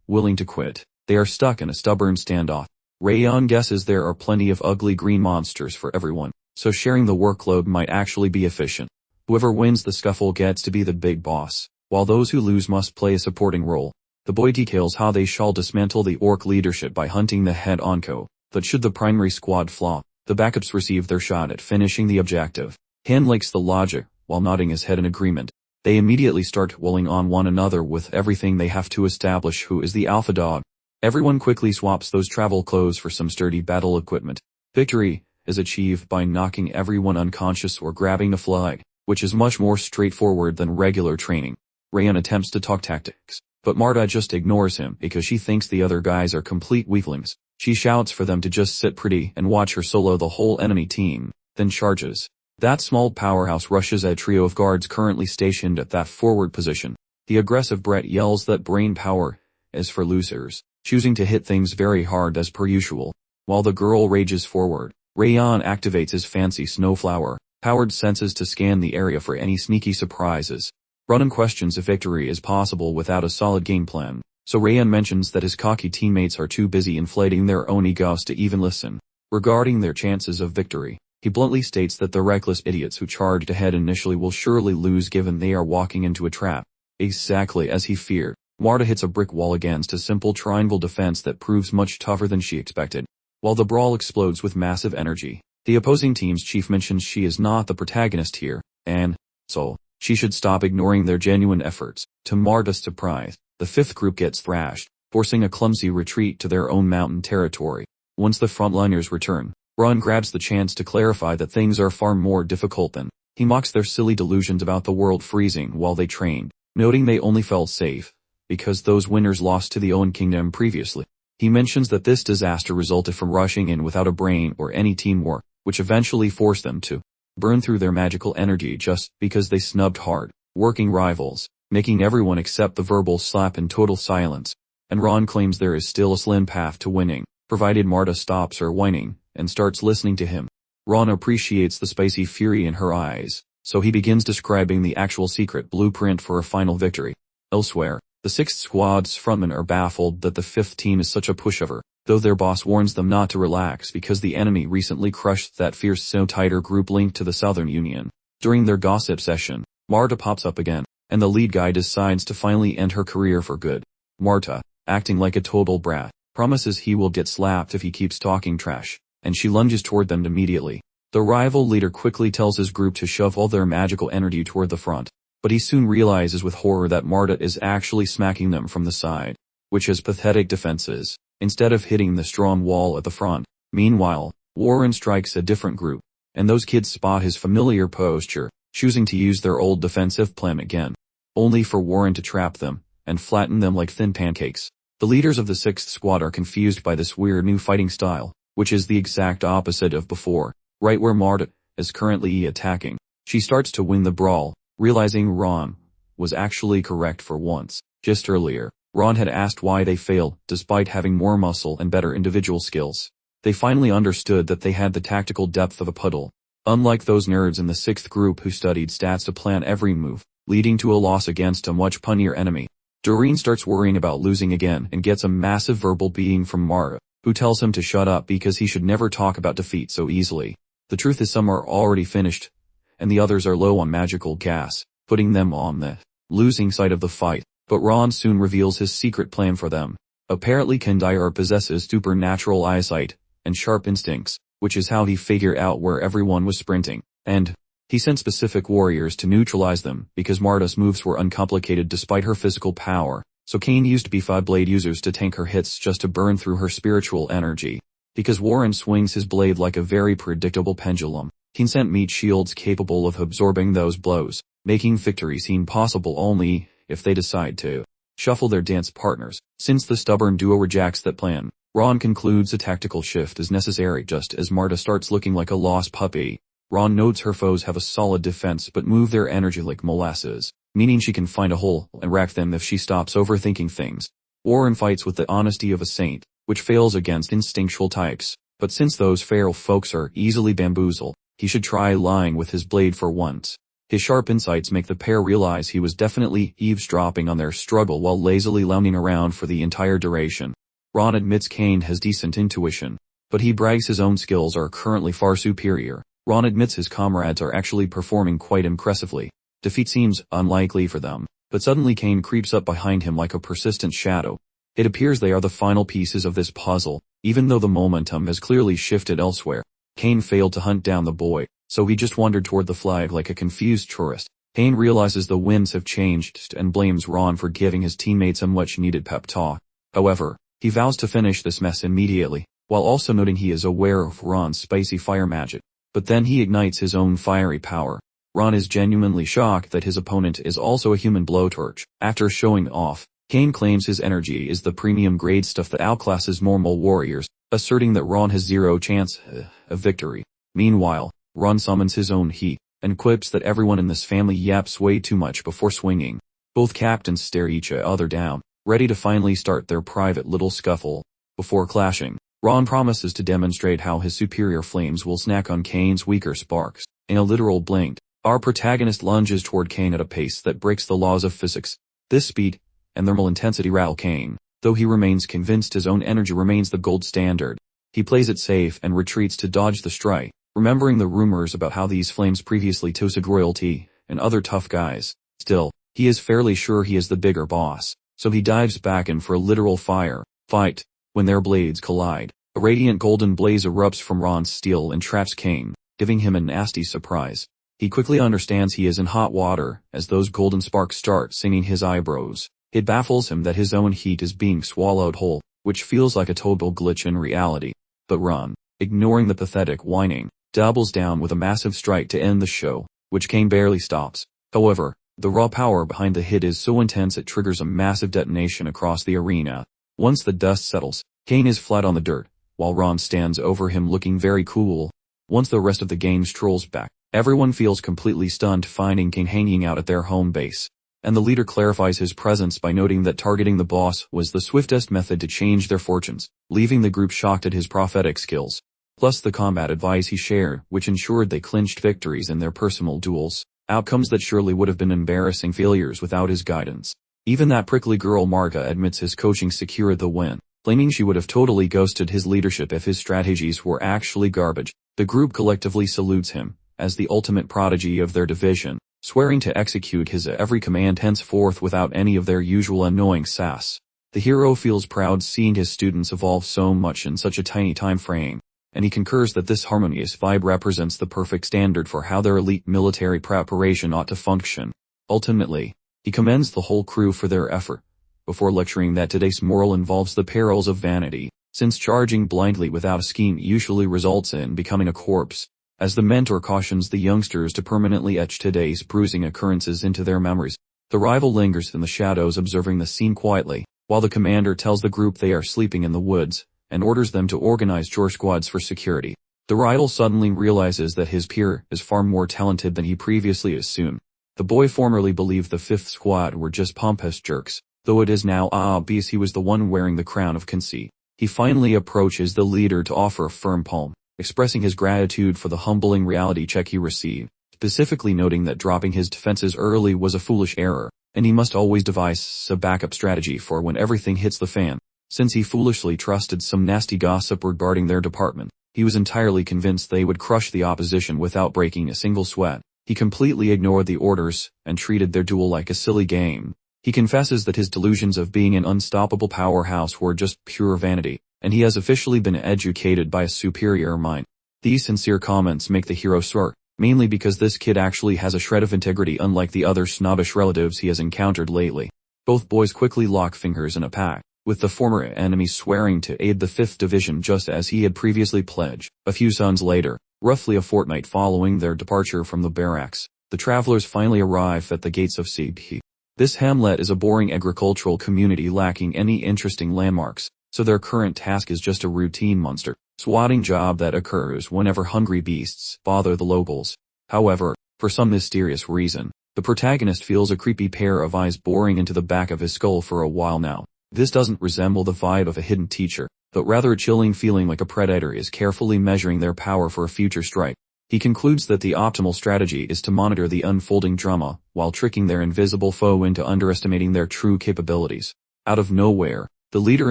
willing to quit, they are stuck in a stubborn standoff. Rayon guesses there are plenty of ugly green monsters for everyone, so sharing the workload might actually be efficient. Whoever wins the scuffle gets to be the big boss, while those who lose must play a supporting role. The boy details how they shall dismantle the orc leadership by hunting the head onco, but should the primary squad flop, the backups receive their shot at finishing the objective. Han likes the logic, while nodding his head in agreement. They immediately start wooling on one another with everything they have to establish who is the alpha dog. Everyone quickly swaps those travel clothes for some sturdy battle equipment. Victory is achieved by knocking everyone unconscious or grabbing a flag, which is much more straightforward than regular training. Rayon attempts to talk tactics, but Marta just ignores him because she thinks the other guys are complete weaklings. She shouts for them to just sit pretty and watch her solo the whole enemy team, then charges. That small powerhouse rushes at a trio of guards currently stationed at that forward position. The aggressive Brett yells that brain power is for losers, choosing to hit things very hard as per usual. While the girl rages forward, Rayon activates his fancy snowflower-powered senses to scan the area for any sneaky surprises. Ronan questions if victory is possible without a solid game plan, so Rayon mentions that his cocky teammates are too busy inflating their own egos to even listen. Regarding their chances of victory, he bluntly states that the reckless idiots who charged ahead initially will surely lose given they are walking into a trap. Exactly as he feared, Marta hits a brick wall against a simple triangle defense that proves much tougher than she expected. While the brawl explodes with massive energy, the opposing team's chief mentions she is not the protagonist here, and so she should stop ignoring their genuine efforts. To Marta's surprise, the fifth group gets thrashed, forcing a clumsy retreat to their own mountain territory. Once the frontliners return, Ron grabs the chance to clarify that things are far more difficult than. He mocks their silly delusions about the world freezing while they trained, noting they only felt safe because those winners lost to the Owen Kingdom previously. He mentions that this disaster resulted from rushing in without a brain or any teamwork, which eventually forced them to burn through their magical energy just because they snubbed hard-working rivals, making everyone accept the verbal slap in total silence. And Ron claims there is still a slim path to winning, provided Marta stops her whining and starts listening to him. Ron appreciates the spicy fury in her eyes, so he begins describing the actual secret blueprint for a final victory. Elsewhere, the sixth squad's frontmen are baffled that the fifth team is such a pushover, though their boss warns them not to relax because the enemy recently crushed that fierce so-tighter group linked to the Southern Union. During their gossip session, Marta pops up again, and the lead guy decides to finally end her career for good. Marta, acting like a total brat, promises he will get slapped if he keeps talking trash, and she lunges toward them immediately. The rival leader quickly tells his group to shove all their magical energy toward the front, but he soon realizes with horror that Marta is actually smacking them from the side, which has pathetic defenses, instead of hitting the strong wall at the front. Meanwhile, Warren strikes a different group, and those kids spot his familiar posture, choosing to use their old defensive plan again, only for Warren to trap them and flatten them like thin pancakes. The leaders of the sixth squad are confused by this weird new fighting style, which is the exact opposite of before. Right where Marta is currently attacking, she starts to win the brawl, realizing Ron was actually correct for once. Just earlier, Ron had asked why they failed despite having more muscle and better individual skills. They finally understood that they had the tactical depth of a puddle, unlike those nerds in the sixth group who studied stats to plan every move, leading to a loss against a much punnier enemy. Doreen starts worrying about losing again and gets a massive verbal beating from Marta, who tells him to shut up because he should never talk about defeat so easily. The truth is some are already finished, and the others are low on magical gas, putting them on the losing side of the fight. But Ron soon reveals his secret plan for them. Apparently Kandahar possesses supernatural eyesight and sharp instincts, which is how he figured out where everyone was sprinting, and he sent specific warriors to neutralize them because Marta's moves were uncomplicated despite her physical power, so Kane used B5 blade users to tank her hits just to burn through her spiritual energy. Because Warren swings his blade like a very predictable pendulum, Kane sent meat shields capable of absorbing those blows, making victory seem possible only if they decide to shuffle their dance partners. Since the stubborn duo rejects that plan, Ron concludes a tactical shift is necessary just as Marta starts looking like a lost puppy. Ron notes her foes have a solid defense but move their energy like molasses, meaning she can find a hole and wreck them if she stops overthinking things. Warren fights with the honesty of a saint, which fails against instinctual types, but since those feral folks are easily bamboozled, he should try lying with his blade for once. His sharp insights make the pair realize he was definitely eavesdropping on their struggle while lazily lounging around for the entire duration. Ron admits Kane has decent intuition, but he brags his own skills are currently far superior. Ron admits his comrades are actually performing quite impressively. Defeat seems unlikely for them, but suddenly Kane creeps up behind him like a persistent shadow. It appears they are the final pieces of this puzzle, even though the momentum has clearly shifted elsewhere. Kane failed to hunt down the boy, so he just wandered toward the flag like a confused tourist. Kane realizes the winds have changed and blames Ron for giving his teammates a much-needed pep talk. However, he vows to finish this mess immediately, while also noting he is aware of Ron's spicy fire magic. But then he ignites his own fiery power. Ron is genuinely shocked that his opponent is also a human blowtorch. After showing off, Kane claims his energy is the premium grade stuff that outclasses normal warriors, asserting that Ron has zero chance of victory. Meanwhile, Ron summons his own heat, and quips that everyone in this family yaps way too much before swinging. Both captains stare each other down, ready to finally start their private little scuffle. Before clashing, Ron promises to demonstrate how his superior flames will snack on Kane's weaker sparks. In a literal blink, our protagonist lunges toward Kane at a pace that breaks the laws of physics. This speed and thermal intensity rattle Kane, though he remains convinced his own energy remains the gold standard. He plays it safe and retreats to dodge the strike, remembering the rumors about how these flames previously toasted royalty and other tough guys. Still, he is fairly sure he is the bigger boss, so he dives back in for a literal fire fight. When their blades collide, a radiant golden blaze erupts from Ron's steel and traps Kane, giving him a nasty surprise. He quickly understands he is in hot water as those golden sparks start singing his eyebrows. It baffles him that his own heat is being swallowed whole, which feels like a total glitch in reality. But Ron, ignoring the pathetic whining, doubles down with a massive strike to end the show, which Kane barely stops. However, the raw power behind the hit is so intense it triggers a massive detonation across the arena. Once the dust settles, Kane is flat on the dirt, while Ron stands over him looking very cool. Once the rest of the gang strolls back, everyone feels completely stunned finding Kane hanging out at their home base. And the leader clarifies his presence by noting that targeting the boss was the swiftest method to change their fortunes, leaving the group shocked at his prophetic skills. Plus the combat advice he shared, which ensured they clinched victories in their personal duels, outcomes that surely would have been embarrassing failures without his guidance. Even that prickly girl Marga admits his coaching secured the win, claiming she would have totally ghosted his leadership if his strategies were actually garbage. The group collectively salutes him, as the ultimate prodigy of their division, swearing to execute his every command henceforth without any of their usual annoying sass. The hero feels proud seeing his students evolve so much in such a tiny time frame, and he concurs that this harmonious vibe represents the perfect standard for how their elite military preparation ought to function. Ultimately, he commends the whole crew for their effort, before lecturing that today's moral involves the perils of vanity, since charging blindly without a scheme usually results in becoming a corpse. As the mentor cautions the youngsters to permanently etch today's bruising occurrences into their memories, the rival lingers in the shadows observing the scene quietly, while the commander tells the group they are sleeping in the woods, and orders them to organize chore squads for security. The rival suddenly realizes that his peer is far more talented than he previously assumed. The boy formerly believed the 5th squad were just pompous jerks, though it is now obvious he was the one wearing the crown of conceit. He finally approaches the leader to offer a firm palm, expressing his gratitude for the humbling reality check he received, specifically noting that dropping his defenses early was a foolish error, and he must always devise a backup strategy for when everything hits the fan. Since he foolishly trusted some nasty gossip regarding their department, he was entirely convinced they would crush the opposition without breaking a single sweat. He completely ignored the orders and treated their duel like a silly game. He confesses that his delusions of being an unstoppable powerhouse were just pure vanity, and he has officially been educated by a superior mind. These sincere comments make the hero smirk, mainly because this kid actually has a shred of integrity unlike the other snobbish relatives he has encountered lately. Both boys quickly lock fingers in a pact, with the former enemy swearing to aid the 5th Division just as he had previously pledged. A few suns later, roughly a fortnight following their departure from the barracks, the travelers finally arrive at the gates of CP. This hamlet is a boring agricultural community lacking any interesting landmarks, so their current task is just a routine monster swatting job that occurs whenever hungry beasts bother the locals. However, for some mysterious reason, The protagonist feels a creepy pair of eyes boring into the back of his skull for a while now. This doesn't resemble the vibe of a hidden teacher, but rather a chilling feeling like a predator is carefully measuring their power for a future strike. He concludes that the optimal strategy is to monitor the unfolding drama, while tricking their invisible foe into underestimating their true capabilities. Out of nowhere, the leader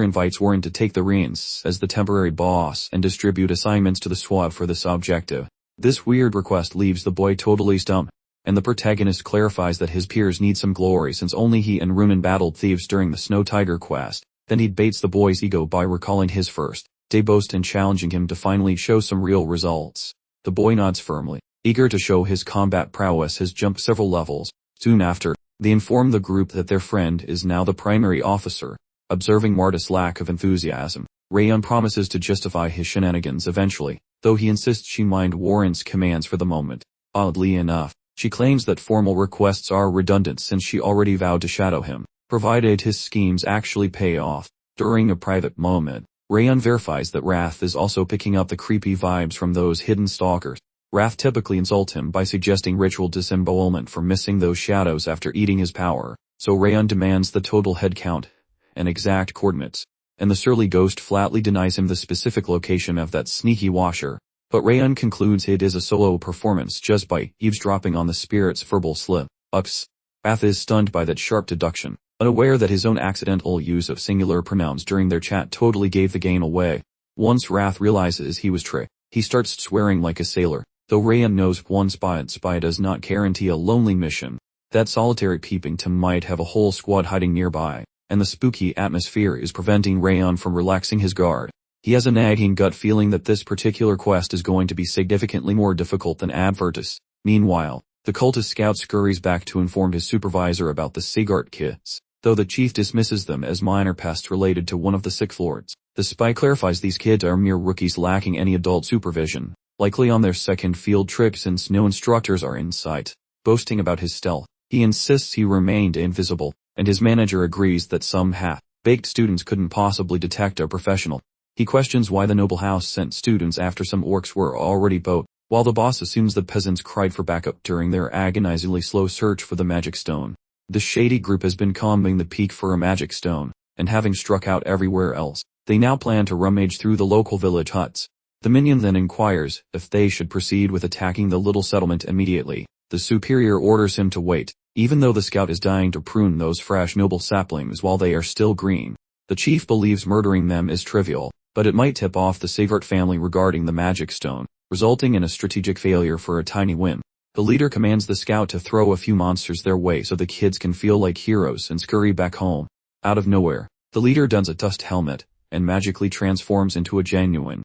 invites Warren to take the reins as the temporary boss and distribute assignments to the squad for this objective. This weird request leaves the boy totally stumped, and the protagonist clarifies that his peers need some glory since only he and Rumen battled thieves during the Snow Tiger quest. Then he baits the boy's ego by recalling his first day boast and challenging him to finally show some real results. The boy nods firmly, eager to show his combat prowess has jumped several levels. Soon after, they inform the group that their friend is now the primary officer. Observing Marta's lack of enthusiasm, Rayon promises to justify his shenanigans eventually, though he insists she mind Warren's commands for the moment. Oddly enough, she claims that formal requests are redundant since she already vowed to shadow him, provided his schemes actually pay off. During a private moment, Rayon verifies that Wrath is also picking up the creepy vibes from those hidden stalkers. Wrath typically insults him by suggesting ritual disembowelment for missing those shadows after eating his power, so Rayon demands the total head count and exact coordinates, and the surly ghost flatly denies him the specific location of that sneaky washer. But Rayon concludes it is a solo performance just by eavesdropping on the spirit's verbal slip-ups. Wrath is stunned by that sharp deduction, unaware that his own accidental use of singular pronouns during their chat totally gave the game away. Once Wrath realizes he was tricked, he starts swearing like a sailor, though Rayon knows one spy does not guarantee a lonely mission. That solitary peeping Tom might have a whole squad hiding nearby, and the spooky atmosphere is preventing Rayon from relaxing his guard. He has a nagging gut feeling that this particular quest is going to be significantly more difficult than advertised. Meanwhile, the cultist scout scurries back to inform his supervisor about the Sigart kids, though the chief dismisses them as minor pests related to one of the Sixth Lords. The spy clarifies these kids are mere rookies lacking any adult supervision, likely on their second field trip since no instructors are in sight. Boasting about his stealth, he insists he remained invisible, and his manager agrees that some half-baked students couldn't possibly detect a professional. He questions why the noble house sent students after some orcs were already boat, while the boss assumes the peasants cried for backup during their agonizingly slow search for the magic stone. The shady group has been combing the peak for a magic stone, and having struck out everywhere else, they now plan to rummage through the local village huts. The minion then inquires if they should proceed with attacking the little settlement immediately. The superior orders him to wait, even though the scout is dying to prune those fresh noble saplings while they are still green. The chief believes murdering them is trivial, but it might tip off the Sigart family regarding the magic stone, resulting in a strategic failure for a tiny win. The leader commands the scout to throw a few monsters their way so the kids can feel like heroes and scurry back home. Out of nowhere, the leader dons a dust helmet and magically transforms into a genuine,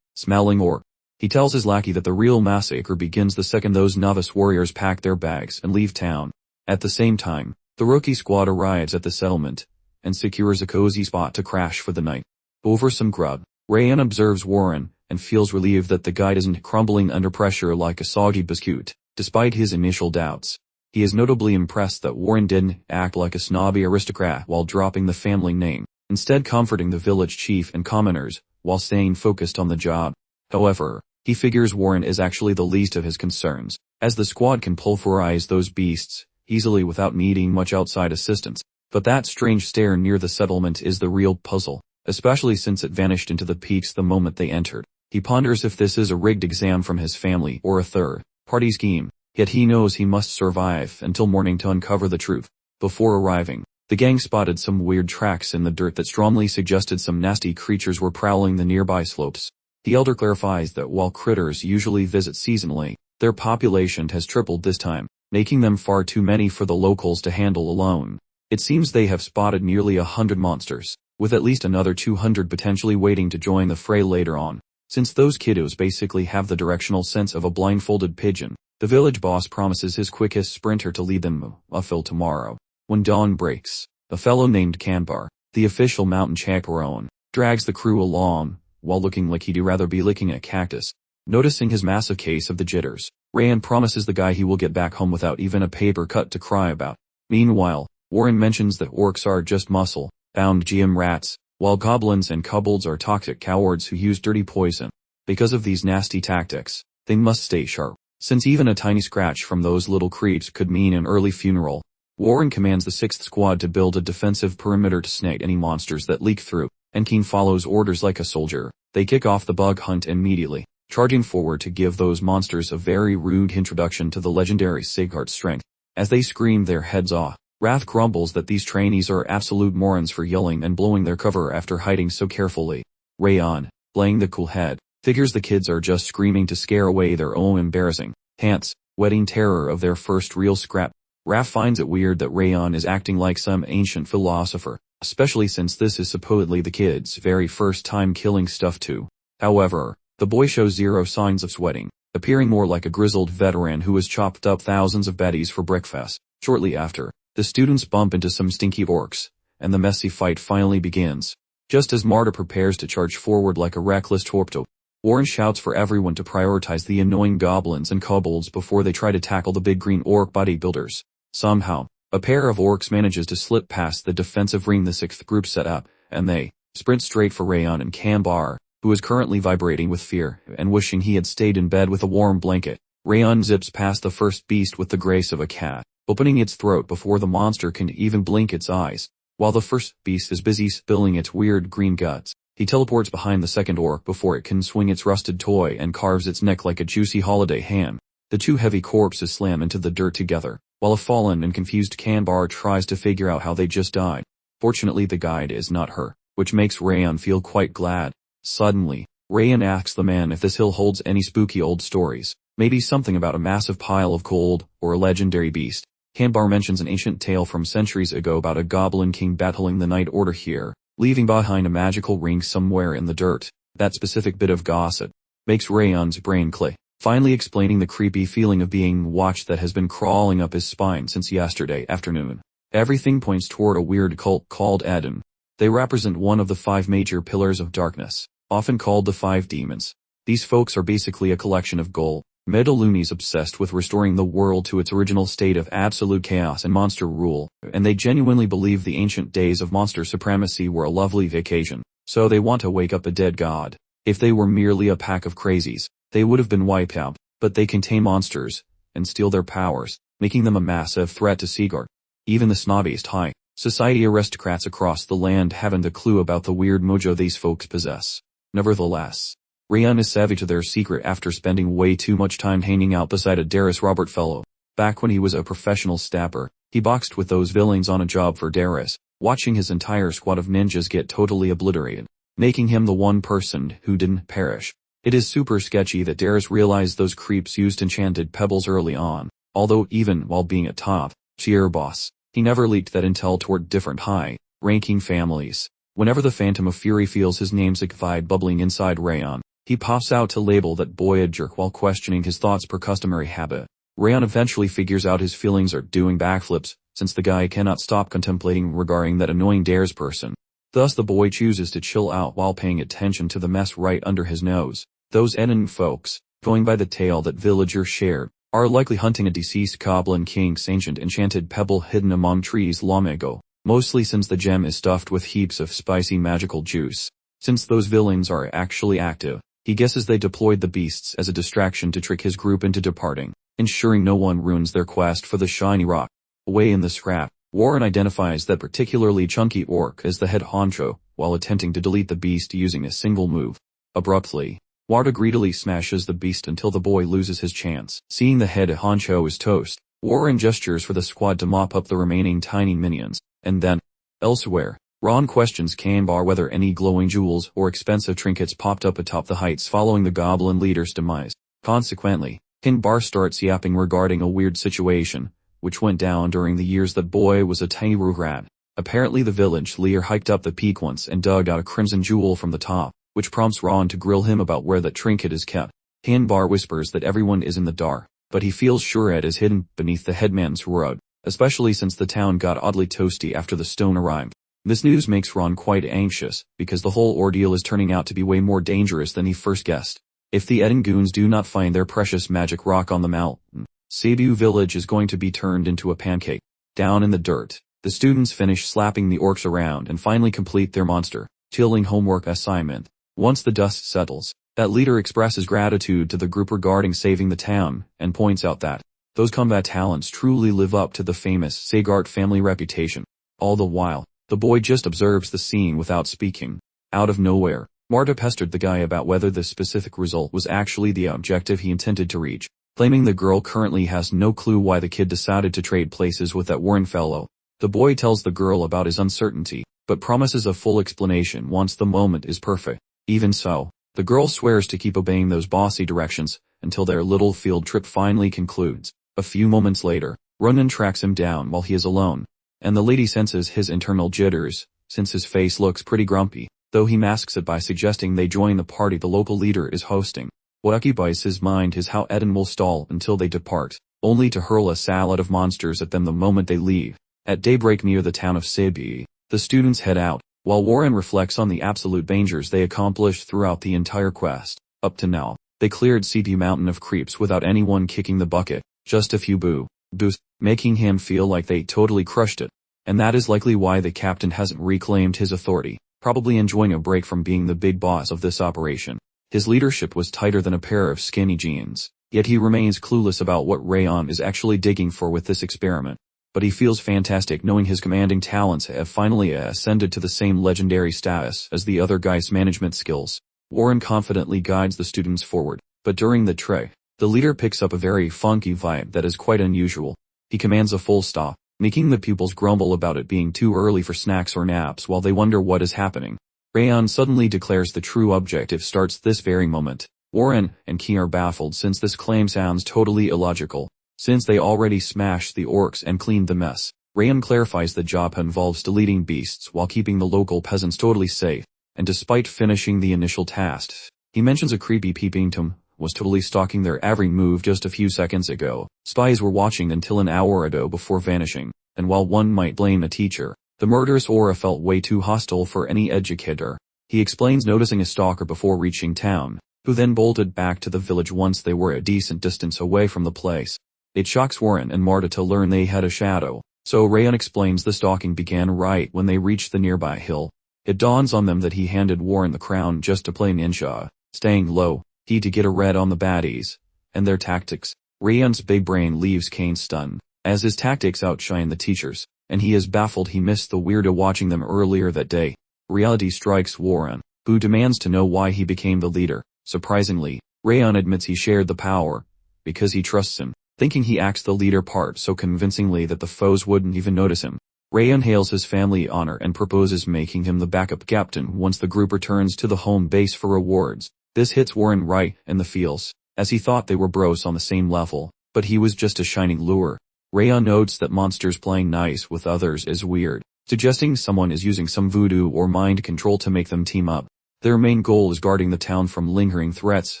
smelling orc. He tells his lackey that the real massacre begins the second those novice warriors pack their bags and leave town. At the same time, the rookie squad arrives at the settlement and secures a cozy spot to crash for the night. Over some grub, Rayon observes Warren and feels relieved that the guide isn't crumbling under pressure like a soggy biscuit. Despite his initial doubts, he is notably impressed that Warren didn't act like a snobby aristocrat while dropping the family name, instead comforting the village chief and commoners while staying focused on the job. However, he figures Warren is actually the least of his concerns, as the squad can pulverize those beasts easily without needing much outside assistance. But that strange stare near the settlement is the real puzzle, especially since it vanished into the peaks the moment they entered. He ponders if this is a rigged exam from his family or a third-party scheme, yet he knows he must survive until morning to uncover the truth. Before arriving, the gang spotted some weird tracks in the dirt that strongly suggested some nasty creatures were prowling the nearby slopes. The elder clarifies that while critters usually visit seasonally, their population has tripled this time, making them far too many for the locals to handle alone. It seems they have spotted nearly 100 monsters, with at least another 200 potentially waiting to join the fray later on. Since those kiddos basically have the directional sense of a blindfolded pigeon, the village boss promises his quickest sprinter to lead them uphill tomorrow. When dawn breaks, a fellow named Kanbar, the official mountain chaperone, drags the crew along, while looking like he'd rather be licking a cactus. Noticing his massive case of the jitters, Rayon promises the guy he will get back home without even a paper cut to cry about. Meanwhile, Warren mentions that orcs are just muscle-bound gym rats, while goblins and kobolds are toxic cowards who use dirty poison. Because of these nasty tactics, they must stay sharp. since even a tiny scratch from those little creeps could mean an early funeral. Warren commands the 6th Squad to build a defensive perimeter to snag any monsters that leak through, and Keen follows orders like a soldier. They kick off the bug hunt immediately, charging forward to give those monsters a very rude introduction to the legendary Sighart's strength. As they scream their heads off, Wrath grumbles that these trainees are absolute morons for yelling and blowing their cover after hiding so carefully. Rayon, playing the cool head, figures the kids are just screaming to scare away their own embarrassing, hence, wedding terror of their first real scrap. Raph finds it weird that Rayon is acting like some ancient philosopher, especially since this is supposedly the kid's very first time killing stuff too. However, the boy shows zero signs of sweating, appearing more like a grizzled veteran who has chopped up thousands of baddies for breakfast. Shortly after, the students bump into some stinky orcs, and the messy fight finally begins. Just as Marta prepares to charge forward like a reckless torpedo, Warren shouts for everyone to prioritize the annoying goblins and kobolds before they try to tackle the big green orc bodybuilders. Somehow, a pair of orcs manages to slip past the defensive ring the 6th group set up, and they sprint straight for Rayon and Kambar, who is currently vibrating with fear and wishing he had stayed in bed with a warm blanket. Rayon zips past the first beast with the grace of a cat, opening its throat before the monster can even blink its eyes. While the first beast is busy spilling its weird green guts, he teleports behind the second orc before it can swing its rusted toy and carves its neck like a juicy holiday ham. The two heavy corpses slam into the dirt together, while a fallen and confused Kambar tries to figure out how they just died. Fortunately, the guide is not her, which makes Rayon feel quite glad. Suddenly, Rayon asks the man if this hill holds any spooky old stories, maybe something about a massive pile of gold, or a legendary beast. Kambar mentions an ancient tale from centuries ago about a goblin king battling the Night Order here, leaving behind a magical ring somewhere in the dirt. That specific bit of gossip makes Rayon's brain click, finally explaining the creepy feeling of being watched that has been crawling up his spine since yesterday afternoon. Everything points toward a weird cult called Eden. They represent one of the 5 major pillars of darkness, often called the 5 demons. These folks are basically a collection of gold metal loonies obsessed with restoring the world to its original state of absolute chaos and monster rule, and they genuinely believe the ancient days of monster supremacy were a lovely vacation, so they want to wake up a dead god. If they were merely a pack of crazies, they would have been wiped out, but they can tame monsters and steal their powers, making them a massive threat to Sigurd. Even the snobbiest high society aristocrats across the land haven't a clue about the weird mojo these folks possess. Nevertheless, Rayon is savvy to their secret after spending way too much time hanging out beside a Darius Robert fellow. Back when he was a professional stabber, he boxed with those villains on a job for Darius, watching his entire squad of ninjas get totally obliterated, making him the one person who didn't perish. It is super sketchy that Darius realized those creeps used enchanted pebbles early on, although even while being a top-tier boss, he never leaked that intel toward different high-ranking families. Whenever the Phantom of Fury feels his namesake vibe bubbling inside Rayon, he pops out to label that boy a jerk while questioning his thoughts per customary habit. Rayon eventually figures out his feelings are doing backflips, since the guy cannot stop contemplating regarding that annoying Dares person. Thus the boy chooses to chill out while paying attention to the mess right under his nose. Those Eden folks, going by the tale that villagers shared, are likely hunting a deceased goblin king's ancient enchanted pebble hidden among trees long ago, mostly since the gem is stuffed with heaps of spicy magical juice. Since those villains are actually active, he guesses they deployed the beasts as a distraction to trick his group into departing, ensuring no one ruins their quest for the shiny rock. Away in the scrap, Warren identifies that particularly chunky orc as the head honcho, while attempting to delete the beast using a single move. Abruptly, Warda greedily smashes the beast until the boy loses his chance. Seeing the head honcho is toast, Warren gestures for the squad to mop up the remaining tiny minions, and then, elsewhere, Ron questions Kambar whether any glowing jewels or expensive trinkets popped up atop the heights following the goblin leader's demise. Consequently, Kambar starts yapping regarding a weird situation, which went down during the years that boy was a tiny rugrat. Apparently the village leader hiked up the peak once and dug out a crimson jewel from the top, which prompts Ron to grill him about where that trinket is kept. Kambar whispers that everyone is in the dark, but he feels sure it is hidden beneath the headman's rug, especially since the town got oddly toasty after the stone arrived. This news makes Ron quite anxious, because the whole ordeal is turning out to be way more dangerous than he first guessed. If the Eden goons do not find their precious magic rock on the mountain, Cebu village is going to be turned into a pancake. Down in the dirt, the students finish slapping the orcs around and finally complete their monster killing homework assignment. Once the dust settles, That leader expresses gratitude to the group regarding saving the town, and points out that those combat talents truly live up to the famous Sagart family reputation. All the while, the boy just observes the scene without speaking. Out of nowhere, Marta pestered the guy about whether this specific result was actually the objective he intended to reach, claiming the girl currently has no clue why the kid decided to trade places with that Warren fellow. The boy tells the girl about his uncertainty, but promises a full explanation once the moment is perfect. Even so, the girl swears to keep obeying those bossy directions until their little field trip finally concludes. A few moments later, Ronan tracks him down while he is alone, and the lady senses his internal jitters, since his face looks pretty grumpy, though he masks it by suggesting they join the party the local leader is hosting. What occupies his mind is how Eden will stall until they depart, only to hurl a salad of monsters at them the moment they leave. At daybreak near the town of Sibi, the students head out, while Warren reflects on the absolute dangers they accomplished throughout the entire quest. Up to now, they cleared Sibi Mountain of creeps without anyone kicking the bucket, just a few boos, making him feel like they totally crushed it. And that is likely why the captain hasn't reclaimed his authority, probably enjoying a break from being the big boss of this operation. His leadership was tighter than a pair of skinny jeans, yet he remains clueless about what Rayon is actually digging for with this experiment. But he feels fantastic knowing his commanding talents have finally ascended to the same legendary status as the other guy's management skills. Warren confidently guides the students forward, but during the trek, the leader picks up a very funky vibe that is quite unusual. He commands a full stop, making the pupils grumble about it being too early for snacks or naps while they wonder what is happening. Rayon suddenly declares the true objective starts this very moment. Warren and Key are baffled since this claim sounds totally illogical, since they already smashed the orcs and cleaned the mess. Rayon clarifies the job involves deleting beasts while keeping the local peasants totally safe, and despite finishing the initial task, he mentions a creepy peeping Tom was totally stalking their every move just a few seconds ago. Spies were watching until an hour ago before vanishing, and while one might blame a teacher, the murderous aura felt way too hostile for any educator. He explains noticing a stalker before reaching town, who then bolted back to the village once they were a decent distance away from the place. It shocks Warren and Marta to learn they had a shadow, so Rayon explains the stalking began right when they reached the nearby hill. It dawns on them that he handed Warren the crown just to play ninja, staying low, he to get a red on the baddies, and their tactics. Rayon's big brain leaves Kane stunned, as his tactics outshine the teacher's, and he is baffled he missed the weirdo watching them earlier that day. Reality strikes Warren, who demands to know why he became the leader. Surprisingly, Rayon admits he shared the power, because he trusts him, thinking he acts the leader part so convincingly that the foes wouldn't even notice him. Rayon hails his family honor and proposes making him the backup captain once the group returns to the home base for rewards. This hits Warren right in the feels, as he thought they were bros on the same level, but he was just a shining lure. Rayon notes that monsters playing nice with others is weird, suggesting someone is using some voodoo or mind control to make them team up. Their main goal is guarding the town from lingering threats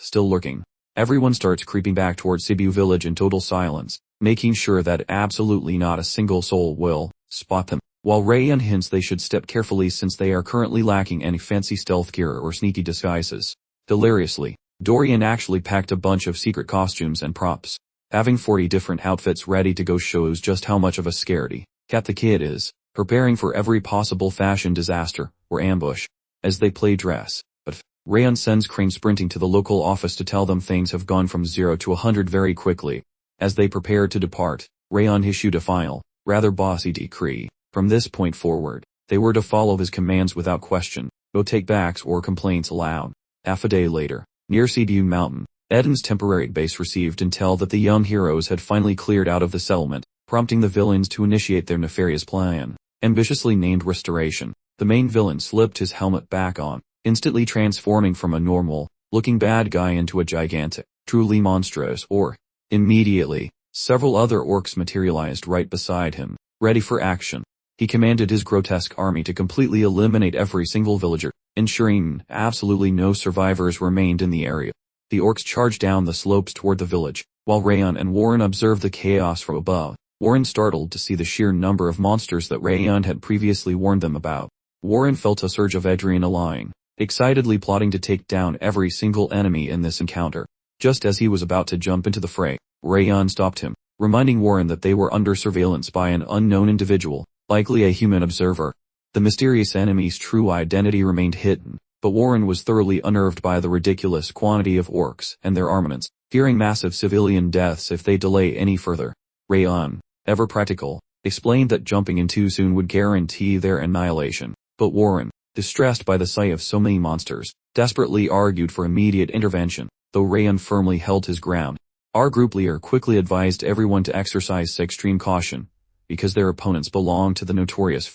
still lurking. Everyone starts creeping back towards Sibiu village in total silence, making sure that absolutely not a single soul will spot them, while Rayon hints they should step carefully since they are currently lacking any fancy stealth gear or sneaky disguises. Deliriously, Dorian actually packed a bunch of secret costumes and props. Having 40 different outfits ready to go shows just how much of a scaredy cat the kid is, preparing for every possible fashion disaster or ambush as they play dress. But Rayon sends Crane sprinting to the local office to tell them things have gone from 0 to 100 very quickly. As they prepare to depart, Rayon issued a final, rather bossy decree. From this point forward, they were to follow his commands without question, no takebacks or complaints allowed. Half a day later, near Sibiu Mountain, Eden's temporary base received intel that the young heroes had finally cleared out of the settlement, prompting the villains to initiate their nefarious plan. Ambitiously named Restoration, the main villain slipped his helmet back on, instantly transforming from a normal-looking bad guy into a gigantic, truly monstrous orc. Immediately, several other orcs materialized right beside him, ready for action. He commanded his grotesque army to completely eliminate every single villager, ensuring absolutely no survivors remained in the area. The orcs charged down the slopes toward the village, while Rayon and Warren observed the chaos from above. Warren startled to see the sheer number of monsters that Rayon had previously warned them about. Warren felt a surge of adrenaline, excitedly plotting to take down every single enemy in this encounter. Just as he was about to jump into the fray, Rayon stopped him, reminding Warren that they were under surveillance by an unknown individual, likely a human observer. The mysterious enemy's true identity remained hidden, but Warren was thoroughly unnerved by the ridiculous quantity of orcs and their armaments, fearing massive civilian deaths if they delay any further. Rayon, ever practical, explained that jumping in too soon would guarantee their annihilation, but Warren, distressed by the sight of so many monsters, desperately argued for immediate intervention, though Rayon firmly held his ground. Our group leader quickly advised everyone to exercise extreme caution, because their opponents belonged to the notorious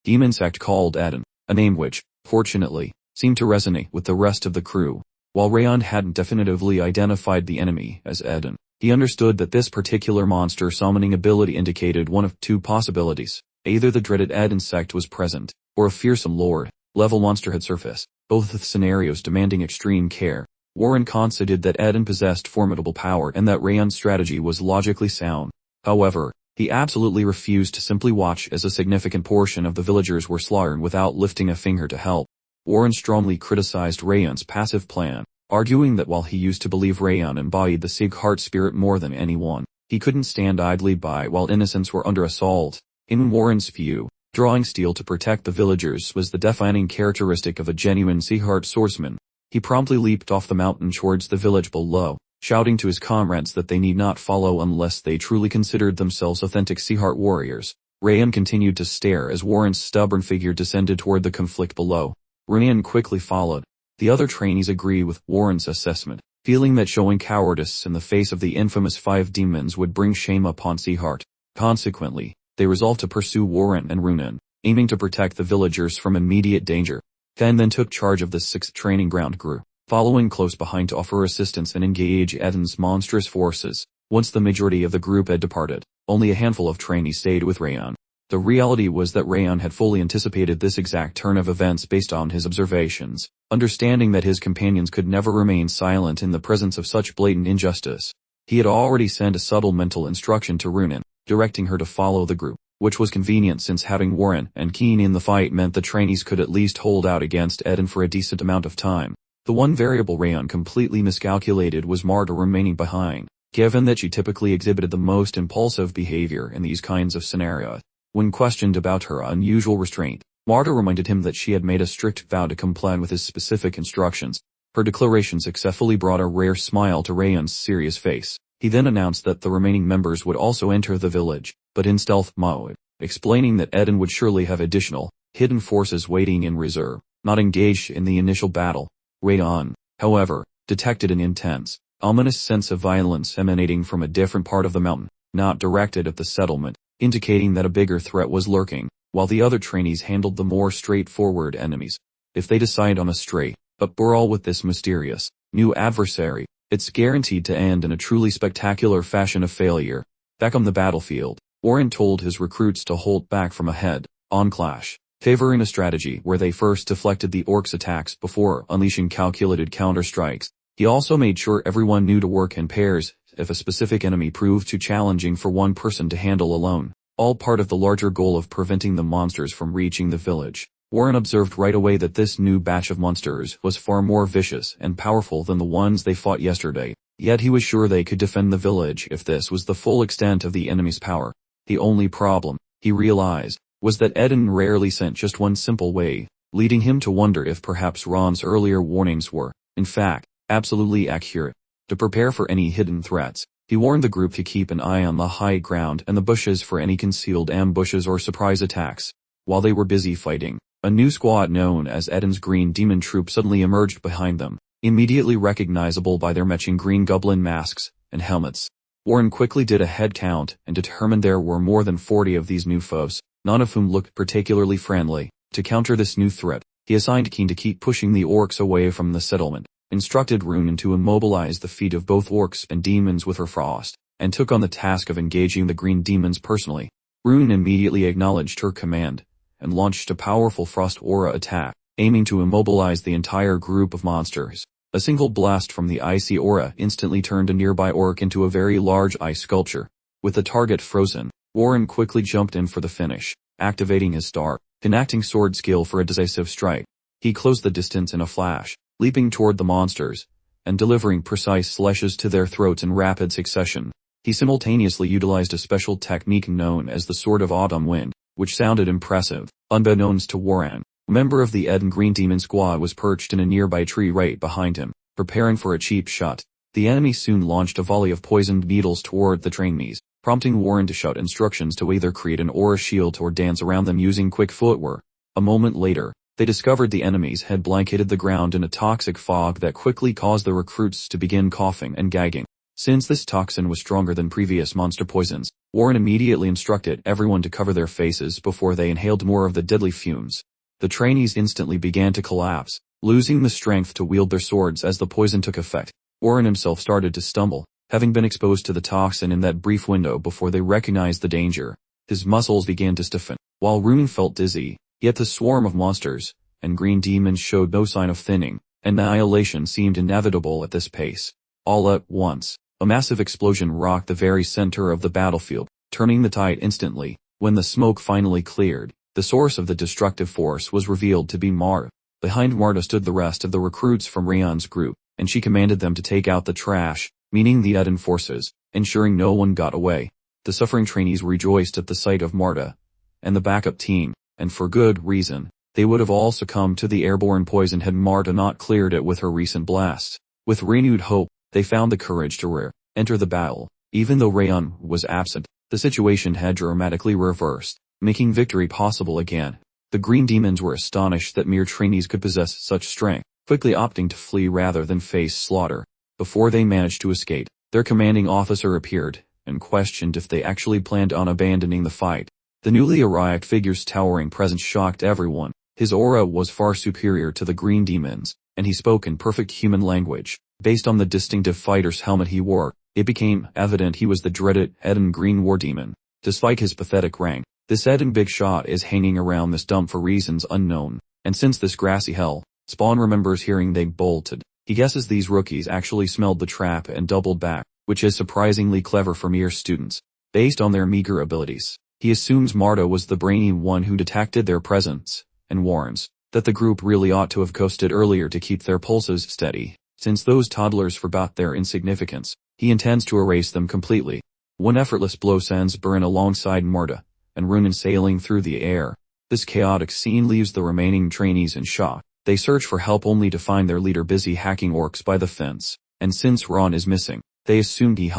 demon sect called Eden, a name which, fortunately, seemed to resonate with the rest of the crew. While Rayon hadn't definitively identified the enemy as Eden, he understood that this particular monster summoning ability indicated one of two possibilities. Either the dreaded Eden sect was present, or a fearsome lord-level monster had surfaced, both scenarios demanding extreme care. Warren conceded that Eden possessed formidable power and that Rayon's strategy was logically sound. However, he absolutely refused to simply watch as a significant portion of the villagers were slaughtered without lifting a finger to help. Warren strongly criticized Rayon's passive plan, arguing that while he used to believe Rayon embodied the Sighart spirit more than anyone, he couldn't stand idly by while innocents were under assault. In Warren's view, drawing steel to protect the villagers was the defining characteristic of a genuine Sighart swordsman. He promptly leaped off the mountain towards the village below, shouting to his comrades that they need not follow unless they truly considered themselves authentic Sighart warriors. Rayon continued to stare as Warren's stubborn figure descended toward the conflict below. Rayon quickly followed. The other trainees agreed with Warren's assessment, feeling that showing cowardice in the face of the infamous 5 demons would bring shame upon Sighart. Consequently, they resolved to pursue Warren and Runan, aiming to protect the villagers from immediate danger. Fen then took charge of the 6th training ground group, following close behind to offer assistance and engage Eden's monstrous forces. Once the majority of the group had departed, only a handful of trainees stayed with Rayon. The reality was that Rayon had fully anticipated this exact turn of events based on his observations, understanding that his companions could never remain silent in the presence of such blatant injustice. He had already sent a subtle mental instruction to Runan, directing her to follow the group, which was convenient since having Warren and Keen in the fight meant the trainees could at least hold out against Eden for a decent amount of time. The one variable Rayon completely miscalculated was Marta remaining behind, given that she typically exhibited the most impulsive behavior in these kinds of scenarios. When questioned about her unusual restraint, Marta reminded him that she had made a strict vow to comply with his specific instructions. Her declaration successfully brought a rare smile to Rayon's serious face. He then announced that the remaining members would also enter the village, but in stealth mode, explaining that Eden would surely have additional, hidden forces waiting in reserve, not engaged in the initial battle. Rayon, however, detected an intense, ominous sense of violence emanating from a different part of the mountain, not directed at the settlement, indicating that a bigger threat was lurking, while the other trainees handled the more straightforward enemies. If they decide on a straight-up brawl with this mysterious, new adversary, it's guaranteed to end in a truly spectacular fashion of failure. Back on the battlefield, Warren told his recruits to hold back from a head-on clash, favoring a strategy where they first deflected the orcs' attacks before unleashing calculated counter-strikes. He also made sure everyone knew to work in pairs if a specific enemy proved too challenging for one person to handle alone, all part of the larger goal of preventing the monsters from reaching the village. Warren observed right away that this new batch of monsters was far more vicious and powerful than the ones they fought yesterday, yet he was sure they could defend the village if this was the full extent of the enemy's power. The only problem, he realized, was that Eden rarely sent just one simple way, leading him to wonder if perhaps Ron's earlier warnings were, in fact, absolutely accurate. To prepare for any hidden threats, he warned the group to keep an eye on the high ground and the bushes for any concealed ambushes or surprise attacks. While they were busy fighting, a new squad known as Eden's Green Demon Troop suddenly emerged behind them, immediately recognizable by their matching green goblin masks and helmets. Warren quickly did a head count and determined there were more than 40 of these new foes, none of whom looked particularly friendly. To counter this new threat, he assigned Keen to keep pushing the orcs away from the settlement, instructed Runan to immobilize the feet of both orcs and demons with her frost, and took on the task of engaging the green demons personally. Runan immediately acknowledged her command, and launched a powerful frost aura attack, aiming to immobilize the entire group of monsters. A single blast from the icy aura instantly turned a nearby orc into a very large ice sculpture. With the target frozen, Warren quickly jumped in for the finish, activating his star, enacting sword skill for a decisive strike. He closed the distance in a flash, leaping toward the monsters, and delivering precise slashes to their throats in rapid succession. He simultaneously utilized a special technique known as the Sword of Autumn Wind, which sounded impressive, unbeknownst to Warren. A member of the Ed and Green Demon squad was perched in a nearby tree right behind him, preparing for a cheap shot. The enemy soon launched a volley of poisoned needles toward the trainees, prompting Warren to shout instructions to either create an aura shield or dance around them using quick footwork. A moment later, they discovered the enemies had blanketed the ground in a toxic fog that quickly caused the recruits to begin coughing and gagging. Since this toxin was stronger than previous monster poisons, Warren immediately instructed everyone to cover their faces before they inhaled more of the deadly fumes. The trainees instantly began to collapse, losing the strength to wield their swords as the poison took effect. Warren himself started to stumble, having been exposed to the toxin in that brief window before they recognized the danger. His muscles began to stiffen, while Rune felt dizzy, yet the swarm of monsters and green demons showed no sign of thinning. Annihilation seemed inevitable at this pace. All at once, a massive explosion rocked the very center of the battlefield, turning the tide instantly. When the smoke finally cleared, the source of the destructive force was revealed to be Marta. Behind Marta stood the rest of the recruits from Rayon's group, and she commanded them to take out the trash, meaning the Eden forces, ensuring no one got away. The suffering trainees rejoiced at the sight of Marta and the backup team, and for good reason. They would have all succumbed to the airborne poison had Marta not cleared it with her recent blast. With renewed hope, they found the courage to enter the battle. Even though Rayon was absent, the situation had dramatically reversed, making victory possible again. The green demons were astonished that mere trainees could possess such strength, quickly opting to flee rather than face slaughter. Before they managed to escape, their commanding officer appeared, and questioned if they actually planned on abandoning the fight. The newly arrived figure's towering presence shocked everyone. His aura was far superior to the green demons, and he spoke in perfect human language. Based on the distinctive fighter's helmet he wore, it became evident he was the dreaded Eden Green War Demon. Despite his pathetic rank, this Eden Big Shot is hanging around this dump for reasons unknown, and since this grassy hell, Spawn remembers hearing they bolted. He guesses these rookies actually smelled the trap and doubled back, which is surprisingly clever for mere students. Based on their meager abilities, he assumes Marta was the brainy one who detected their presence, and warns that the group really ought to have coasted earlier to keep their pulses steady. Since those toddlers forgot their insignificance, he intends to erase them completely. One effortless blow sends Burn alongside Marta, and Runen sailing through the air. This chaotic scene leaves the remaining trainees in shock. They search for help only to find their leader busy hacking orcs by the fence, and since Ron is missing, they assumed he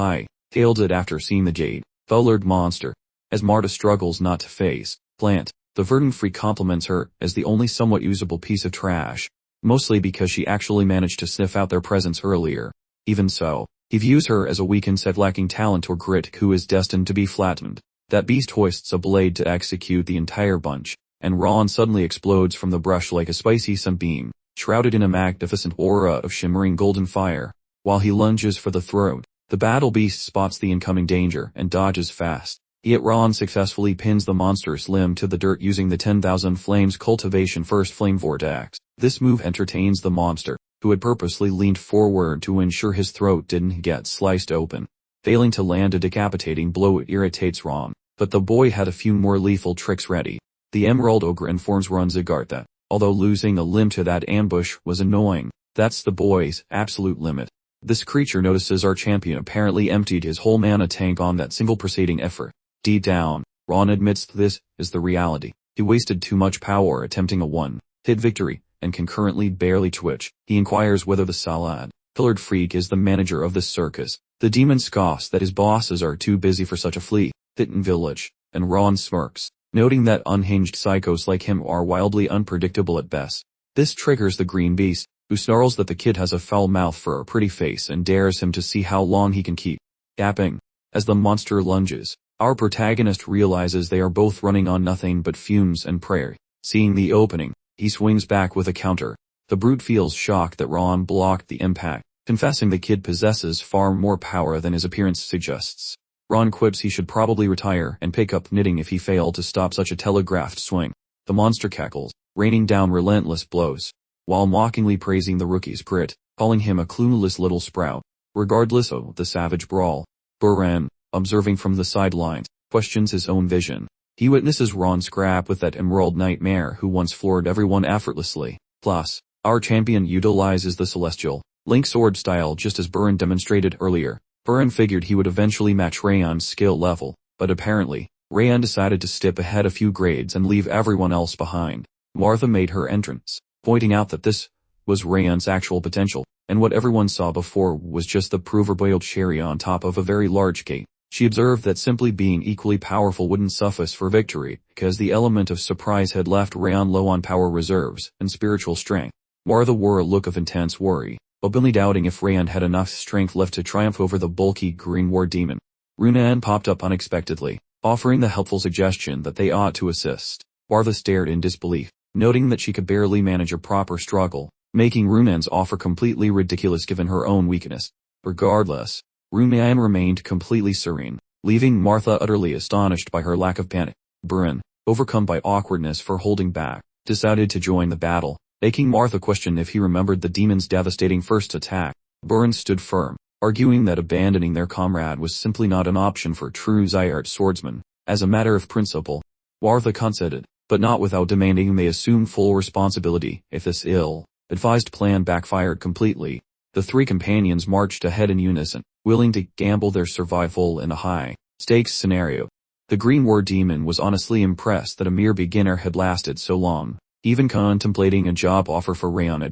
tailed it after seeing the jade-colored monster. As Marta struggles not to face Plant, the Verdant Free compliments her as the only somewhat usable piece of trash, mostly because she actually managed to sniff out their presence earlier. Even so, he views her as a weak insect lacking talent or grit who is destined to be flattened. That beast hoists a blade to execute the entire bunch, and Ron suddenly explodes from the brush like a spicy sunbeam, shrouded in a magnificent aura of shimmering golden fire. While he lunges for the throat, the battle beast spots the incoming danger and dodges fast. Yet Ron successfully pins the monster's limb to the dirt using the 10,000 Flames Cultivation First Flame Vortex. This move entertains the monster, who had purposely leaned forward to ensure his throat didn't get sliced open. Failing to land a decapitating blow irritates Ron, but the boy had a few more lethal tricks ready. The Emerald Ogre informs Ron Zigart that, although losing a limb to that ambush was annoying, that's the boy's absolute limit. This creature notices our champion apparently emptied his whole mana tank on that single preceding effort. Deep down, Ron admits this is the reality. He wasted too much power attempting a one-hit victory, and can currently barely twitch. He inquires whether the salad-pillared freak is the manager of this circus. The demon scoffs that his bosses are too busy for such a flea-bitten village, and Ron smirks, noting that unhinged psychos like him are wildly unpredictable at best. This triggers the green beast, who snarls that the kid has a foul mouth for a pretty face and dares him to see how long he can keep yapping. As the monster lunges, our protagonist realizes they are both running on nothing but fumes and prayer. Seeing the opening, he swings back with a counter. The brute feels shocked that Ron blocked the impact, confessing the kid possesses far more power than his appearance suggests. Ron quips he should probably retire and pick up knitting if he failed to stop such a telegraphed swing. The monster cackles, raining down relentless blows, while mockingly praising the rookie's grit, calling him a clueless little sprout. Regardless of the savage brawl, Buran, observing from the sidelines, questions his own vision. He witnesses Ron scrap with that emerald nightmare who once floored everyone effortlessly. Plus, our champion utilizes the celestial link sword style just as Buran demonstrated earlier. Buran figured he would eventually match Rayon's skill level, but apparently, Rayon decided to step ahead a few grades and leave everyone else behind. Martha made her entrance, pointing out that this was Rayon's actual potential, and what everyone saw before was just the proverbial cherry on top of a very large cake. She observed that simply being equally powerful wouldn't suffice for victory, because the element of surprise had left Rayon low on power reserves and spiritual strength. Martha wore a look of intense worry, openly doubting if Rayon had enough strength left to triumph over the bulky green war demon. Runan popped up unexpectedly, offering the helpful suggestion that they ought to assist. Martha stared in disbelief, noting that she could barely manage a proper struggle, making Runan's offer completely ridiculous given her own weakness. Regardless, Runan remained completely serene, leaving Martha utterly astonished by her lack of panic. Burin, overcome by awkwardness for holding back, decided to join the battle, making Martha question if he remembered the demon's devastating first attack. Burin stood firm, arguing that abandoning their comrade was simply not an option for true Zyart swordsmen. As a matter of principle, Martha consented, but not without demanding they assume full responsibility if this ill-advised plan backfired completely. The three companions marched ahead in unison, willing to gamble their survival in a high-stakes scenario. The Green War Demon was honestly impressed that a mere beginner had lasted so long, even contemplating a job offer for Rayon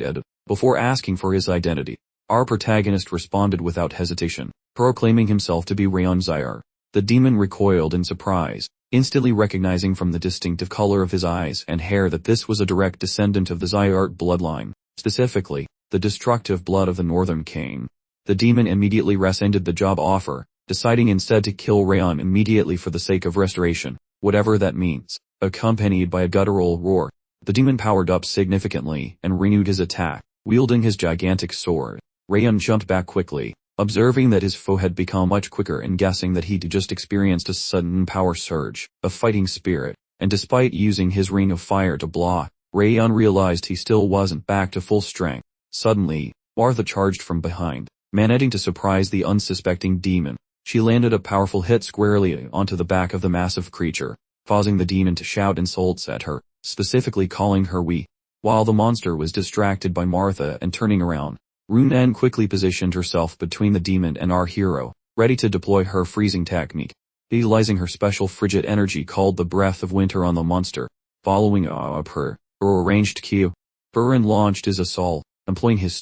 before asking for his identity. Our protagonist responded without hesitation, proclaiming himself to be Rayon Zyar. The demon recoiled in surprise, instantly recognizing from the distinctive color of his eyes and hair that this was a direct descendant of the Zyart bloodline, specifically, the destructive blood of the Northern King. The demon immediately rescinded the job offer, deciding instead to kill Rayon immediately for the sake of restoration, whatever that means. Accompanied by a guttural roar, the demon powered up significantly and renewed his attack, wielding his gigantic sword. Rayon jumped back quickly, observing that his foe had become much quicker and guessing that he'd just experienced a sudden power surge of fighting spirit, and despite using his ring of fire to block, Rayon realized he still wasn't back to full strength. Suddenly, Martha charged from behind, managing to surprise the unsuspecting demon. She landed a powerful hit squarely onto the back of the massive creature, causing the demon to shout insults at her, specifically calling her "we." While the monster was distracted by Martha and turning around, Runan quickly positioned herself between the demon and our hero, ready to deploy her freezing technique, utilizing her special frigid energy called the Breath of Winter on the monster. Following up her arranged cue, Burin launched his assault, employing his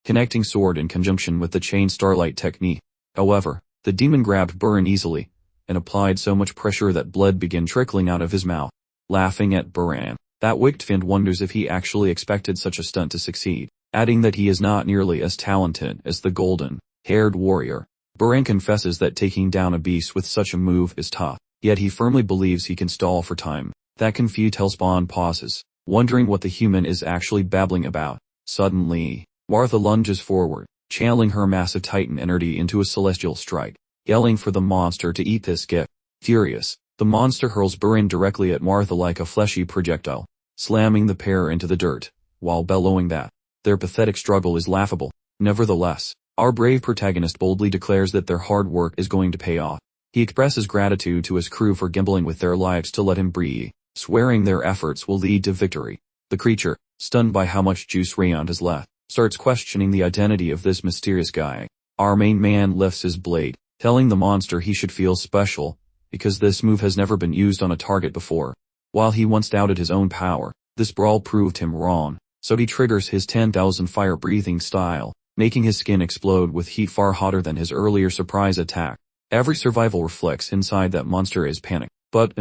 connecting sword in conjunction with the chain starlight technique. However, the demon grabbed Burin easily, and applied so much pressure that blood began trickling out of his mouth. Laughing at Burin, that Wichtfind wonders if he actually expected such a stunt to succeed, adding that he is not nearly as talented as the golden-haired warrior. Burin confesses that taking down a beast with such a move is tough, yet he firmly believes he can stall for time. That confused Hellspawn pauses, wondering what the human is actually babbling about. Suddenly, Martha lunges forward, channeling her massive titan energy into a celestial strike, yelling for the monster to eat this gift. Furious, the monster hurls Burin directly at Martha like a fleshy projectile, slamming the pair into the dirt, while bellowing that their pathetic struggle is laughable. Nevertheless, our brave protagonist boldly declares that their hard work is going to pay off. He expresses gratitude to his crew for gambling with their lives to let him breathe, swearing their efforts will lead to victory. The creature, stunned by how much juice Rayon has left, starts questioning the identity of this mysterious guy. Our main man lifts his blade, telling the monster he should feel special, because this move has never been used on a target before. While he once doubted his own power, this brawl proved him wrong, so he triggers his 10,000 fire-breathing style, making his skin explode with heat far hotter than his earlier surprise attack. Every survival reflex inside that monster is panic, but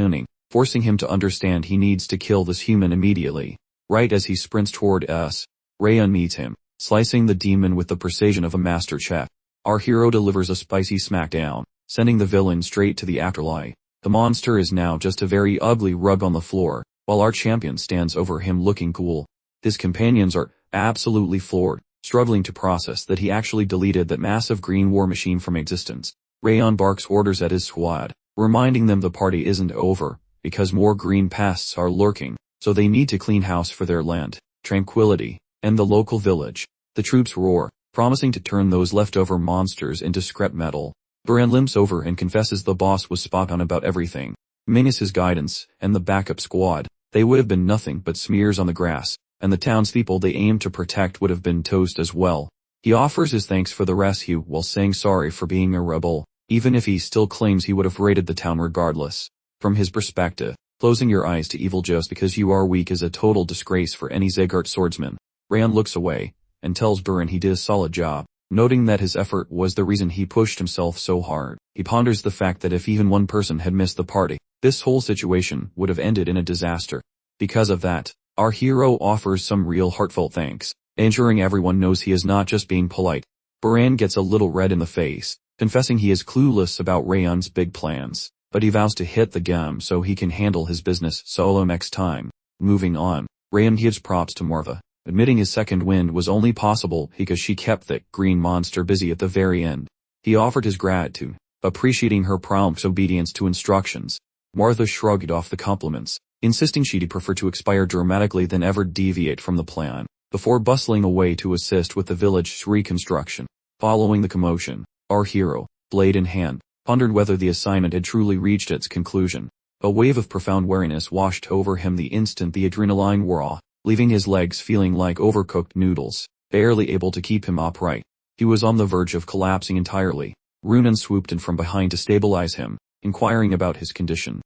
forcing him to understand he needs to kill this human immediately. Right as he sprints toward us, Rayon meets him, slicing the demon with the precision of a master chef. Our hero delivers a spicy smackdown, sending the villain straight to the afterlife. The monster is now just a very ugly rug on the floor, while our champion stands over him looking cool. His companions are absolutely floored, struggling to process that he actually deleted that massive green war machine from existence. Rayon barks orders at his squad, reminding them the party isn't over, because more green pests are lurking, so they need to clean house for their land, tranquility, and the local village. The troops roar, promising to turn those leftover monsters into scrap metal. Burin limps over and confesses the boss was spot on about everything. Minus his guidance, and the backup squad, they would have been nothing but smears on the grass, and the townspeople they aimed to protect would have been toast as well. He offers his thanks for the rescue while saying sorry for being a rebel, even if he still claims he would have raided the town regardless. From his perspective, Closing your eyes to evil just because you are weak is a total disgrace for any Zegart swordsman. Rayon looks away, and tells Burin he did a solid job. Noting that his effort was the reason he pushed himself so hard, he ponders the fact that if even one person had missed the party, this whole situation would have ended in a disaster. Because of that, our hero offers some real heartfelt thanks, ensuring everyone knows he is not just being polite. Burin gets a little red in the face, confessing he is clueless about Rayon's big plans, but he vows to hit the gum so he can handle his business solo next time. Moving on, Rayon gives props to Manhwa, admitting his second wind was only possible because she kept that green monster busy at the very end. He offered his gratitude, appreciating her prompt obedience to instructions. Manhwa shrugged off the compliments, insisting she'd prefer to expire dramatically than ever deviate from the plan, before bustling away to assist with the village's reconstruction. Following the commotion, our hero, blade in hand, pondered whether the assignment had truly reached its conclusion. A wave of profound weariness washed over him the instant the adrenaline wore off, leaving his legs feeling like overcooked noodles, barely able to keep him upright. He was on the verge of collapsing entirely. Runan swooped in from behind to stabilize him, inquiring about his condition.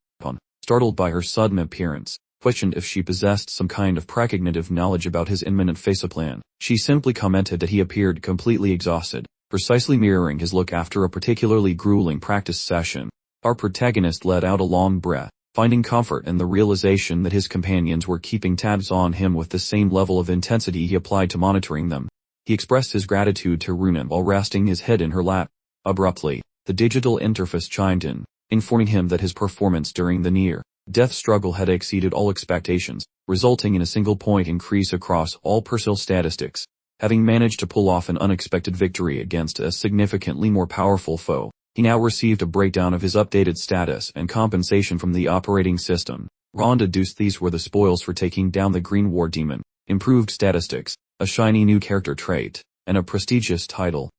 Startled by her sudden appearance, questioned if she possessed some kind of precognitive knowledge about his imminent faceplan. She simply commented that he appeared completely exhausted, precisely mirroring his look after a particularly grueling practice session. Our protagonist let out a long breath, finding comfort in the realization that his companions were keeping tabs on him with the same level of intensity he applied to monitoring them. He expressed his gratitude to Runan while resting his head in her lap. Abruptly, the digital interface chimed in, informing him that his performance during the near-death struggle had exceeded all expectations, resulting in a single-point increase across all personal statistics. Having managed to pull off an unexpected victory against a significantly more powerful foe, he now received a breakdown of his updated status and compensation from the operating system. Ron deduced these were the spoils for taking down the Green War Demon, improved statistics, a shiny new character trait, and a prestigious title.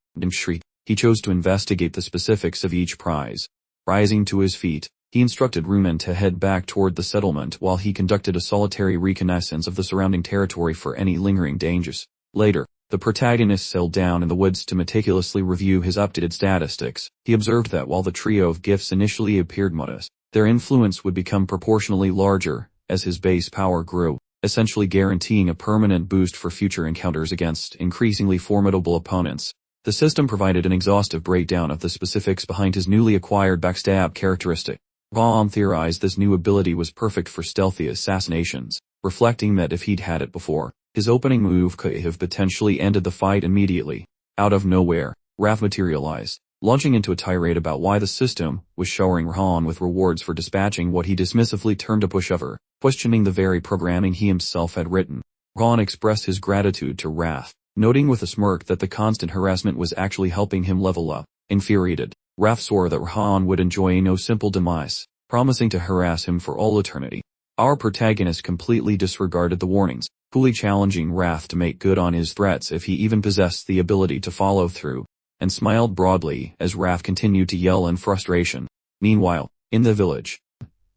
He chose to investigate the specifics of each prize. Rising to his feet, he instructed Runan to head back toward the settlement while he conducted a solitary reconnaissance of the surrounding territory for any lingering dangers. Later, the protagonist settled down in the woods to meticulously review his updated statistics. He observed that while the trio of gifts initially appeared modest, their influence would become proportionally larger as his base power grew, essentially guaranteeing a permanent boost for future encounters against increasingly formidable opponents. The system provided an exhaustive breakdown of the specifics behind his newly acquired backstab characteristic. Ron theorized this new ability was perfect for stealthy assassinations, reflecting that if he'd had it before, his opening move could have potentially ended the fight immediately. Out of nowhere, Raph materialized, launching into a tirade about why the system was showering Ron with rewards for dispatching what he dismissively termed a pushover, questioning the very programming he himself had written. Ron expressed his gratitude to Raph, noting with a smirk that the constant harassment was actually helping him level up. Infuriated, Raph swore that Ron would enjoy no simple demise, promising to harass him for all eternity. Our protagonist completely disregarded the warnings, coolly challenging Raph to make good on his threats if he even possessed the ability to follow through, and smiled broadly as Raph continued to yell in frustration. Meanwhile, in the village,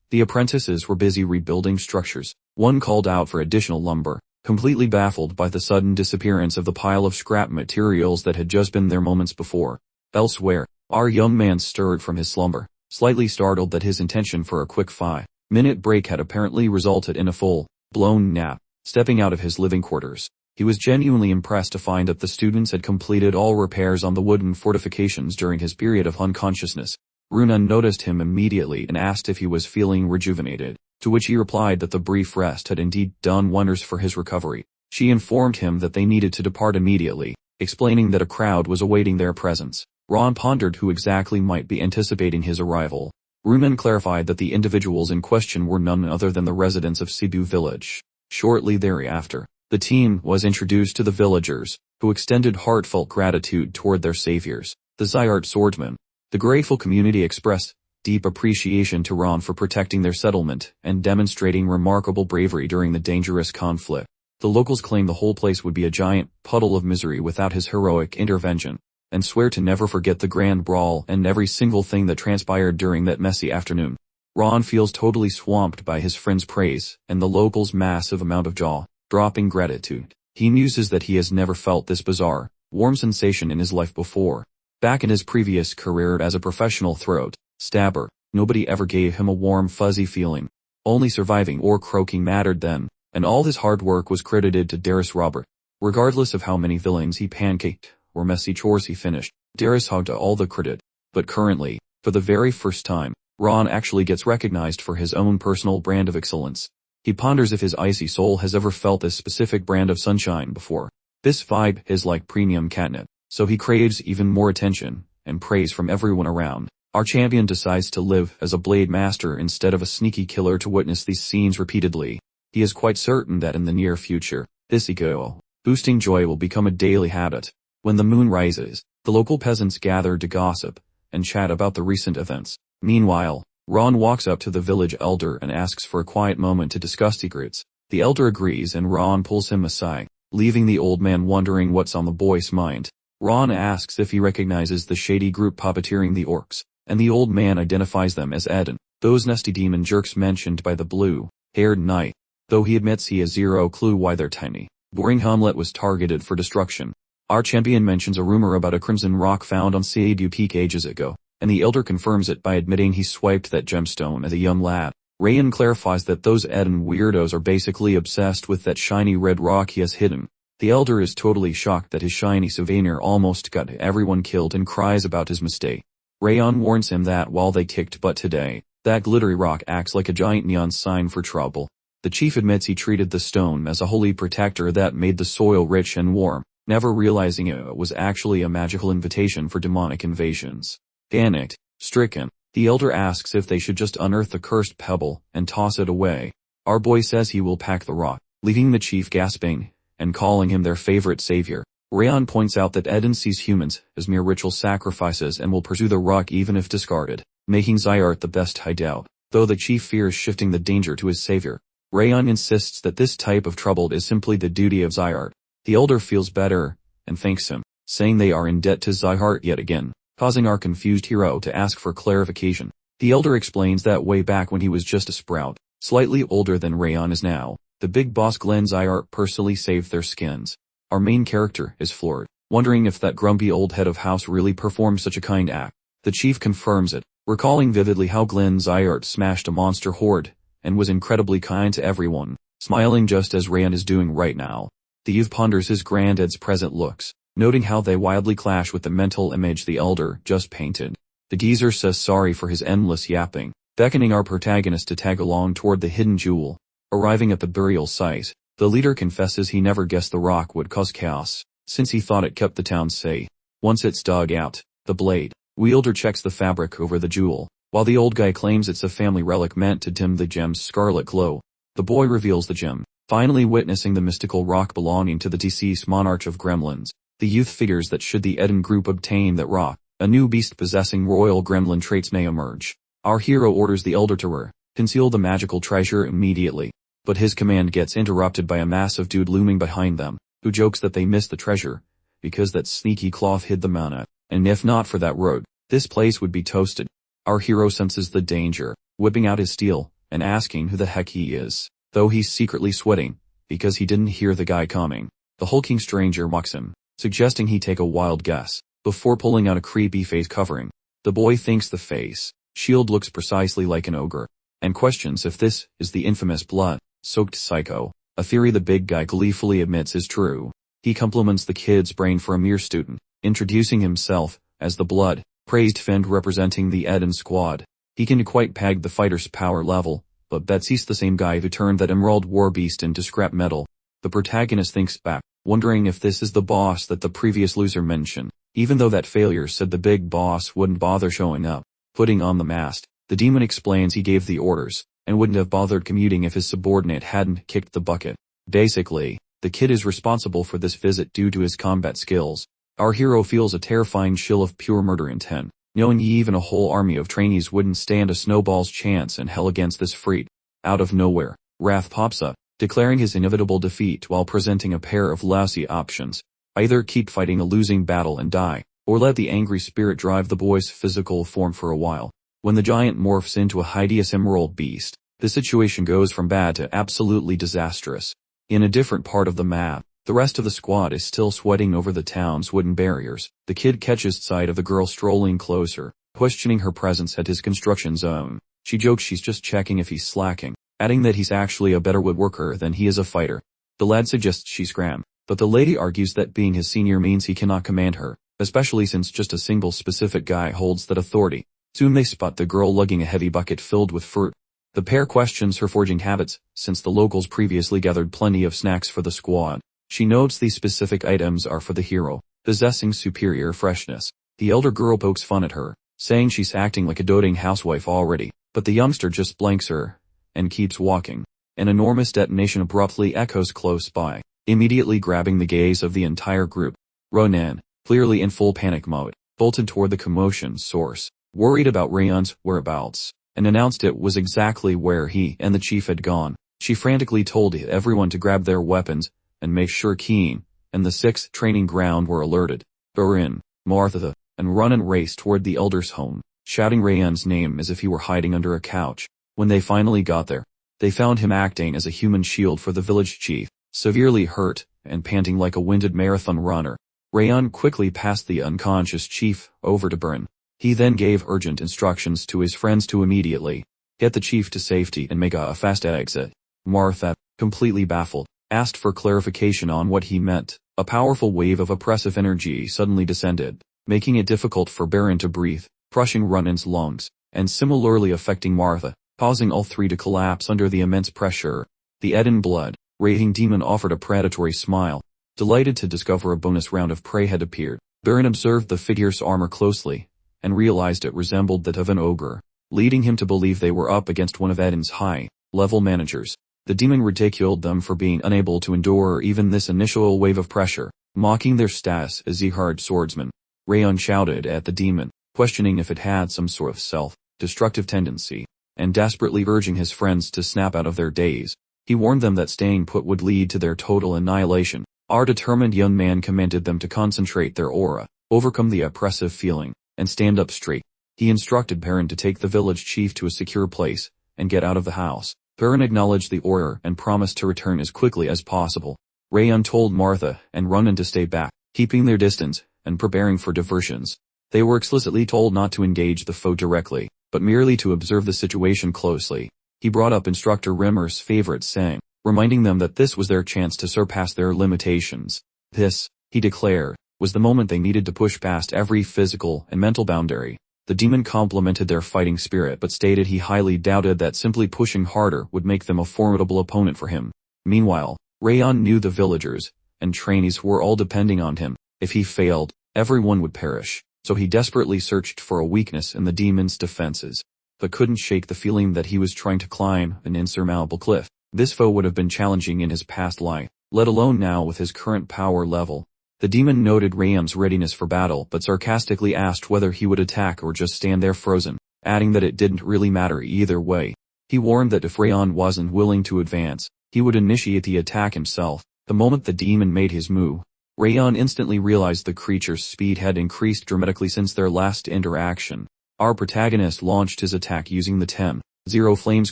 the apprentices were busy rebuilding structures. One called out for additional lumber, completely baffled by the sudden disappearance of the pile of scrap materials that had just been there moments before. Elsewhere, our young man stirred from his slumber, slightly startled that his intention for a quick 5-minute break had apparently resulted in a full-blown nap. Stepping out of his living quarters, he was genuinely impressed to find that the students had completed all repairs on the wooden fortifications during his period of unconsciousness. Runan noticed him immediately and asked if he was feeling rejuvenated, to which he replied that the brief rest had indeed done wonders for his recovery. She informed him that they needed to depart immediately, explaining that a crowd was awaiting their presence. Ron pondered who exactly might be anticipating his arrival. Runan clarified that the individuals in question were none other than the residents of Cebu village. Shortly thereafter, the team was introduced to the villagers, who extended heartfelt gratitude toward their saviors, the Zyart swordsmen. The grateful community expressed deep appreciation to Ron for protecting their settlement and demonstrating remarkable bravery during the dangerous conflict. The locals claimed the whole place would be a giant puddle of misery without his heroic intervention, and swear to never forget the grand brawl and every single thing that transpired during that messy afternoon. Ron feels totally swamped by his friend's praise and the locals' massive amount of jaw-dropping gratitude. He muses that he has never felt this bizarre, warm sensation in his life before. Back in his previous career as a professional throat stabber, nobody ever gave him a warm fuzzy feeling. Only surviving or croaking mattered then, and all his hard work was credited to Darius Robert. Regardless of how many villains he pancaked, or messy chores he finished, Darius hogged all the credit. But currently, for the very first time, Ron actually gets recognized for his own personal brand of excellence. He ponders if his icy soul has ever felt this specific brand of sunshine before. This vibe is like premium catnip, so he craves even more attention and praise from everyone around. Our champion decides to live as a blade master instead of a sneaky killer to witness these scenes repeatedly. He is quite certain that in the near future, this ego-boosting joy will become a daily habit. When the moon rises, the local peasants gather to gossip and chat about the recent events. Meanwhile, Ron walks up to the village elder and asks for a quiet moment to discuss secrets. The elder agrees and Ron pulls him aside, leaving the old man wondering what's on the boy's mind. Ron asks if he recognizes the shady group puppeteering the orcs, and the old man identifies them as Eden, those nasty demon jerks mentioned by the blue-haired knight, though he admits he has zero clue why their tiny, boring hamlet was targeted for destruction. Our champion mentions a rumor about a crimson rock found on Cebu Peak ages ago, and the elder confirms it by admitting he swiped that gemstone as a young lad. Rayon clarifies that those Eden weirdos are basically obsessed with that shiny red rock he has hidden. The elder is totally shocked that his shiny souvenir almost got everyone killed and cries about his mistake. Rayon warns him that while they kicked butt today, that glittery rock acts like a giant neon sign for trouble. The chief admits he treated the stone as a holy protector that made the soil rich and warm, never realizing it was actually a magical invitation for demonic invasions. Panicked, stricken, the elder asks if they should just unearth the cursed pebble and toss it away. Our boy says he will pack the rock, leaving the chief gasping and calling him their favorite savior. Rayon points out that Eden sees humans as mere ritual sacrifices and will pursue the rock even if discarded, making Zyart the best hideout, though the chief fears shifting the danger to his savior. Rayon insists that this type of trouble is simply the duty of Zyart. The elder feels better and thanks him, saying they are in debt to Zyart yet again, causing our confused hero to ask for clarification. The elder explains that way back when he was just a sprout, slightly older than Rayon is now, the big boss Glenn Zyart personally saved their skins. Our main character is floored, wondering if that grumpy old head of house really performed such a kind act. The chief confirms it, recalling vividly how Glenn Zyart smashed a monster horde and was incredibly kind to everyone, smiling just as Rayon is doing right now. The youth ponders his granddad's present looks, noting how they wildly clash with the mental image the elder just painted. The geezer says sorry for his endless yapping, beckoning our protagonist to tag along toward the hidden jewel. Arriving at the burial site, the leader confesses he never guessed the rock would cause chaos, since he thought it kept the town safe. Once it's dug out, the blade wielder checks the fabric over the jewel, while the old guy claims it's a family relic meant to dim the gem's scarlet glow. The boy reveals the gem, finally witnessing the mystical rock belonging to the deceased monarch of gremlins. The youth figures that should the Eden group obtain that rock, a new beast possessing royal gremlin traits may emerge. Our hero orders the elder to conceal the magical treasure immediately, but his command gets interrupted by a massive dude looming behind them, who jokes that they missed the treasure, because that sneaky cloth hid the mana, and if not for that road, this place would be toasted. Our hero senses the danger, whipping out his steel, and asking who the heck he is, though he's secretly sweating, because he didn't hear the guy coming. The hulking stranger mocks him, suggesting he take a wild guess, before pulling out a creepy face covering. The boy thinks the face shield looks precisely like an ogre, and questions if this is the infamous blood-soaked psycho, a theory the big guy gleefully admits is true. He compliments the kid's brain for a mere student, introducing himself as the blood-praised Fend representing the Eden squad. He can quite peg the fighter's power level, but bets he's the same guy who turned that emerald war beast into scrap metal. The protagonist thinks back, wondering if this is the boss that the previous loser mentioned, even though that failure said the big boss wouldn't bother showing up. Putting on the mask, the demon explains he gave the orders, and wouldn't have bothered commuting if his subordinate hadn't kicked the bucket. Basically, the kid is responsible for this visit due to his combat skills. Our hero feels a terrifying chill of pure murder intent, knowing even a whole army of trainees wouldn't stand a snowball's chance in hell against this freak. Out of nowhere, Wrath pops up, declaring his inevitable defeat while presenting a pair of lousy options. Either keep fighting a losing battle and die, or let the angry spirit drive the boy's physical form for a while. When the giant morphs into a hideous emerald beast, the situation goes from bad to absolutely disastrous. In a different part of the map, the rest of the squad is still sweating over the town's wooden barriers. The kid catches sight of the girl strolling closer, questioning her presence at his construction zone. She jokes she's just checking if he's slacking, adding that he's actually a better woodworker than he is a fighter. The lad suggests she scram, but the lady argues that being his senior means he cannot command her, especially since just a single specific guy holds that authority. Soon they spot the girl lugging a heavy bucket filled with fruit. The pair questions her foraging habits, since the locals previously gathered plenty of snacks for the squad. She notes these specific items are for the hero, possessing superior freshness. The elder girl pokes fun at her, saying she's acting like a doting housewife already, but the youngster just blanks her and keeps walking. An enormous detonation abruptly echoes close by, immediately grabbing the gaze of the entire group. Ronan, clearly in full panic mode, bolted toward the commotion source, worried about Rayon's whereabouts, and announced it was exactly where he and the chief had gone. She frantically told everyone to grab their weapons and make sure Keen and the 6th training ground were alerted. Burin, Martha, and Ronan raced toward the elder's home, shouting Rayon's name as if he were hiding under a couch. When they finally got there, they found him acting as a human shield for the village chief, severely hurt and panting like a winded marathon runner. Rayon quickly passed the unconscious chief over to Burin. He then gave urgent instructions to his friends to immediately get the chief to safety and make a fast exit. Martha, completely baffled, asked for clarification on what he meant. A powerful wave of oppressive energy suddenly descended, making it difficult for Burin to breathe, crushing Ronan's lungs, and similarly affecting Martha, causing all three to collapse under the immense pressure. The Eden blood raging demon offered a predatory smile, delighted to discover a bonus round of prey had appeared. Burin observed the figure's armor closely, and realized it resembled that of an ogre, leading him to believe they were up against one of Eden's high-level managers. The demon ridiculed them for being unable to endure even this initial wave of pressure, mocking their status as Zihard swordsmen. Rayon shouted at the demon, questioning if it had some sort of self-destructive tendency, and desperately urging his friends to snap out of their daze. He warned them that staying put would lead to their total annihilation. Our determined young man commanded them to concentrate their aura, overcome the oppressive feeling, and stand up straight. He instructed Perrin to take the village chief to a secure place, and get out of the house. Perrin acknowledged the order and promised to return as quickly as possible. Rayon told Martha and Ronan to stay back, keeping their distance, and preparing for diversions. They were explicitly told not to engage the foe directly, but merely to observe the situation closely. He brought up Instructor Rimmer's favorite saying, reminding them that this was their chance to surpass their limitations. This, he declared, was the moment they needed to push past every physical and mental boundary. The demon complimented their fighting spirit but stated he highly doubted that simply pushing harder would make them a formidable opponent for him. Meanwhile, Rayon knew the villagers and trainees were all depending on him. If he failed, everyone would perish. So he desperately searched for a weakness in the demon's defenses, but couldn't shake the feeling that he was trying to climb an insurmountable cliff. This foe would have been challenging in his past life, let alone now with his current power level. The demon noted Rayon's readiness for battle but sarcastically asked whether he would attack or just stand there frozen, adding that it didn't really matter either way. He warned that if Rayon wasn't willing to advance, he would initiate the attack himself. The moment the demon made his move, Rayon instantly realized the creature's speed had increased dramatically since their last interaction. Our protagonist launched his attack using the 10-0 flames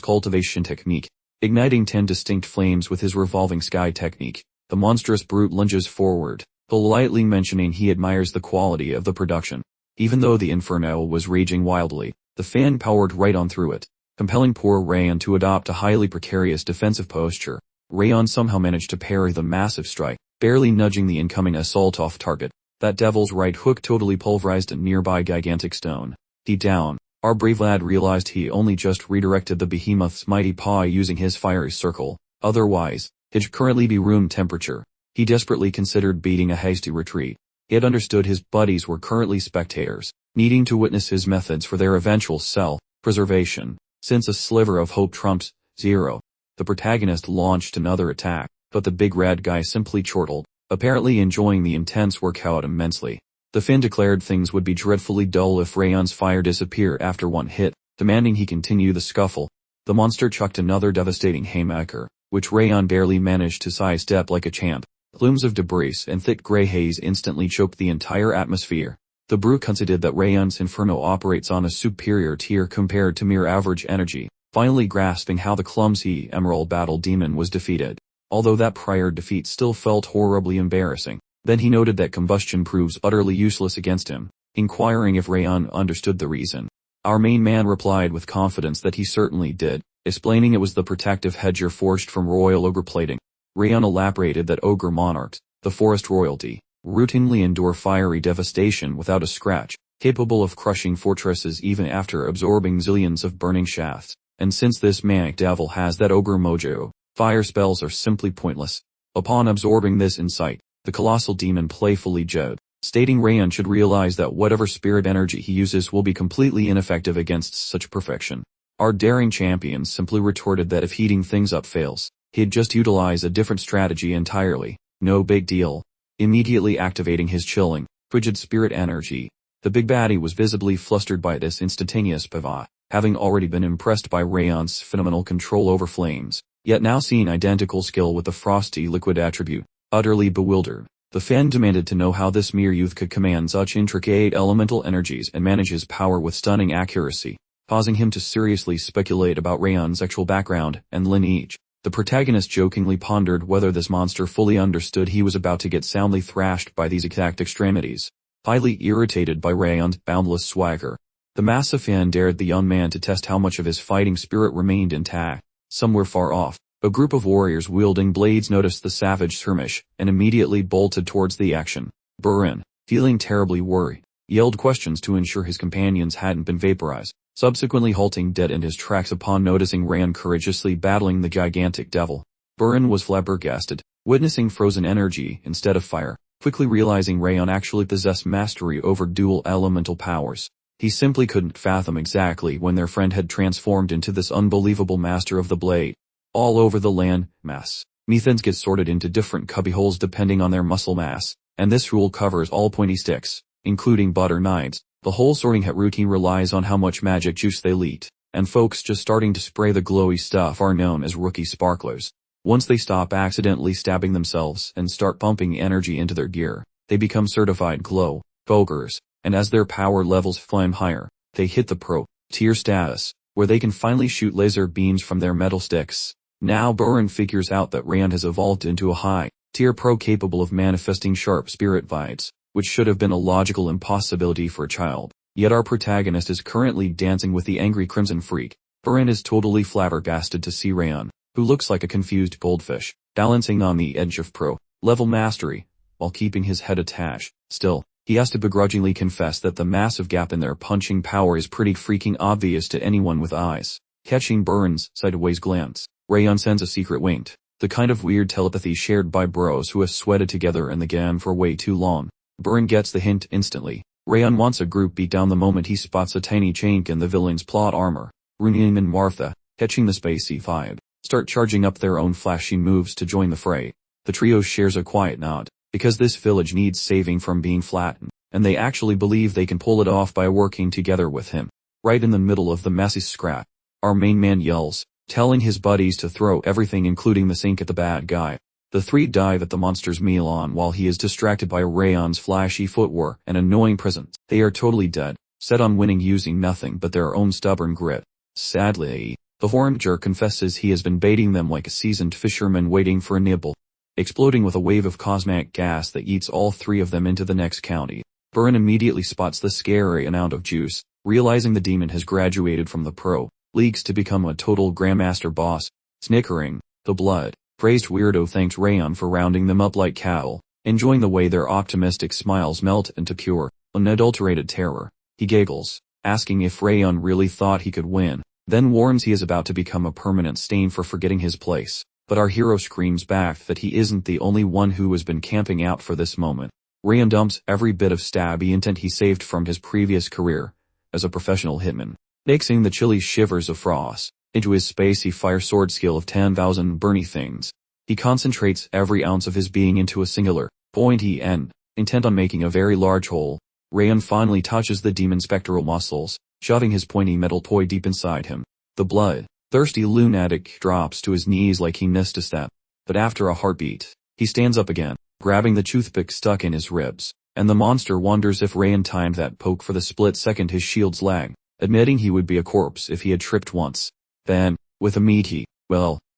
cultivation technique, igniting 10 distinct flames with his revolving sky technique. The monstrous brute lunges forward, politely mentioning he admires the quality of the production. Even though the inferno was raging wildly, the fan powered right on through it, compelling poor Rayon to adopt a highly precarious defensive posture. Rayon somehow managed to parry the massive strike, barely nudging the incoming assault off target. That devil's right hook totally pulverized a nearby gigantic stone. Deep down, our brave lad realized he only just redirected the behemoth's mighty paw using his fiery circle. Otherwise, it'd currently be room temperature. He desperately considered beating a hasty retreat. He had understood his buddies were currently spectators, needing to witness his methods for their eventual self-preservation. Since a sliver of hope trumps 0, the protagonist launched another attack, but the big red guy simply chortled, apparently enjoying the intense workout immensely. The Finn declared things would be dreadfully dull if Rayon's fire disappeared after one hit, demanding he continue the scuffle. The monster chucked another devastating haymaker, which Rayon barely managed to sidestep like a champ. Plumes of debris and thick gray haze instantly choked the entire atmosphere. The brute conceded that Rayon's inferno operates on a superior tier compared to mere average energy, finally grasping how the clumsy emerald battle demon was defeated. Although that prior defeat still felt horribly embarrassing. Then he noted that combustion proves utterly useless against him, inquiring if Rayon understood the reason. Our main man replied with confidence that he certainly did. explaining it was the protective headgear forged from royal ogre plating. Rayon elaborated that ogre monarchs, the forest royalty, routinely endure fiery devastation without a scratch, capable of crushing fortresses even after absorbing zillions of burning shafts. And since this manic devil has that ogre mojo, fire spells are simply pointless. Upon absorbing this insight, the colossal demon playfully joked, stating Rayon should realize that whatever spirit energy he uses will be completely ineffective against such perfection. Our daring champion simply retorted that if heating things up fails, he'd just utilize a different strategy entirely. No big deal. Immediately activating his chilling, frigid spirit energy, the big baddie was visibly flustered by this instantaneous pivot, having already been impressed by Rayon's phenomenal control over flames, yet now seeing identical skill with the frosty liquid attribute. Utterly bewildered, the fan demanded to know how this mere youth could command such intricate elemental energies and manage his power with stunning accuracy, causing him to seriously speculate about Rayon's actual background and lineage. The protagonist jokingly pondered whether this monster fully understood he was about to get soundly thrashed by these exact extremities. Highly irritated by Rayon's boundless swagger, the massive fan dared the young man to test how much of his fighting spirit remained intact. Somewhere far off, a group of warriors wielding blades noticed the savage skirmish and immediately bolted towards the action. Burin, feeling terribly worried, yelled questions to ensure his companions hadn't been vaporized, subsequently halting dead in his tracks upon noticing Rayon courageously battling the gigantic devil. Burin was flabbergasted, witnessing frozen energy instead of fire, quickly realizing Rayon actually possessed mastery over dual elemental powers. He simply couldn't fathom exactly when their friend had transformed into this unbelievable master of the blade. All over the land mass, Methans get sorted into different cubbyholes depending on their muscle mass, and this rule covers all pointy sticks, including butter knives. The whole sorting hat routine relies on how much magic juice they leak, and folks just starting to spray the glowy stuff are known as rookie sparklers. Once they stop accidentally stabbing themselves and start pumping energy into their gear, they become certified glow ogres, and as their power levels climb higher, they hit the pro tier status, where they can finally shoot laser beams from their metal sticks. Now Burin figures out that Rayon has evolved into a high-tier pro capable of manifesting sharp spirit vibes, which should have been a logical impossibility for a child. Yet our protagonist is currently dancing with the angry Crimson Freak. Burin is totally flabbergasted to see Rayon, who looks like a confused goldfish, balancing on the edge of pro-level mastery, while keeping his head attached. Still, he has to begrudgingly confess that the massive gap in their punching power is pretty freaking obvious to anyone with eyes. Catching Burin's sideways glance, Rayon sends a secret wink, the kind of weird telepathy shared by bros who have sweated together in the game for way too long. Burin gets the hint instantly. Rayon wants a group beat down the moment he spots a tiny chink in the villain's plot armor. Rayon and Martha, catching the spacey vibe, start charging up their own flashy moves to join the fray. The trio shares a quiet nod, because this village needs saving from being flattened, and they actually believe they can pull it off by working together with him. Right in the middle of the messy scrap, our main man yells, telling his buddies to throw everything including the sink at the bad guy. The three dive at the monster's meal on while he is distracted by Rayon's flashy footwear and annoying presence. They are totally dead, set on winning using nothing but their own stubborn grit. Sadly, the horned jerk confesses he has been baiting them like a seasoned fisherman waiting for a nibble. Exploding with a wave of cosmic gas that eats all three of them into the next county, Burin immediately spots the scary amount of juice, realizing the demon has graduated from the pro leagues to become a total grandmaster boss. Snickering, the blood-crazed weirdo thanks Rayon for rounding them up like cattle, enjoying the way their optimistic smiles melt into pure, unadulterated terror. He giggles, asking if Rayon really thought he could win, then warns he is about to become a permanent stain for forgetting his place. But our hero screams back that he isn't the only one who has been camping out for this moment. Rayon dumps every bit of stabby intent he saved from his previous career as a professional hitman, mixing the chilly shivers of frost into his spacey fire sword skill of 10,000 burny things. He concentrates every ounce of his being into a singular, pointy end, intent on making a very large hole. Rayon finally touches the demon's spectral muscles, shoving his pointy metal toy deep inside him. The blood-thirsty lunatic drops to his knees like he missed a step. But after a heartbeat, he stands up again, grabbing the toothpick stuck in his ribs, and the monster wonders if Rayon timed that poke for the split second his shield's lag, admitting he would be a corpse if he had tripped once. Then, with a meaty,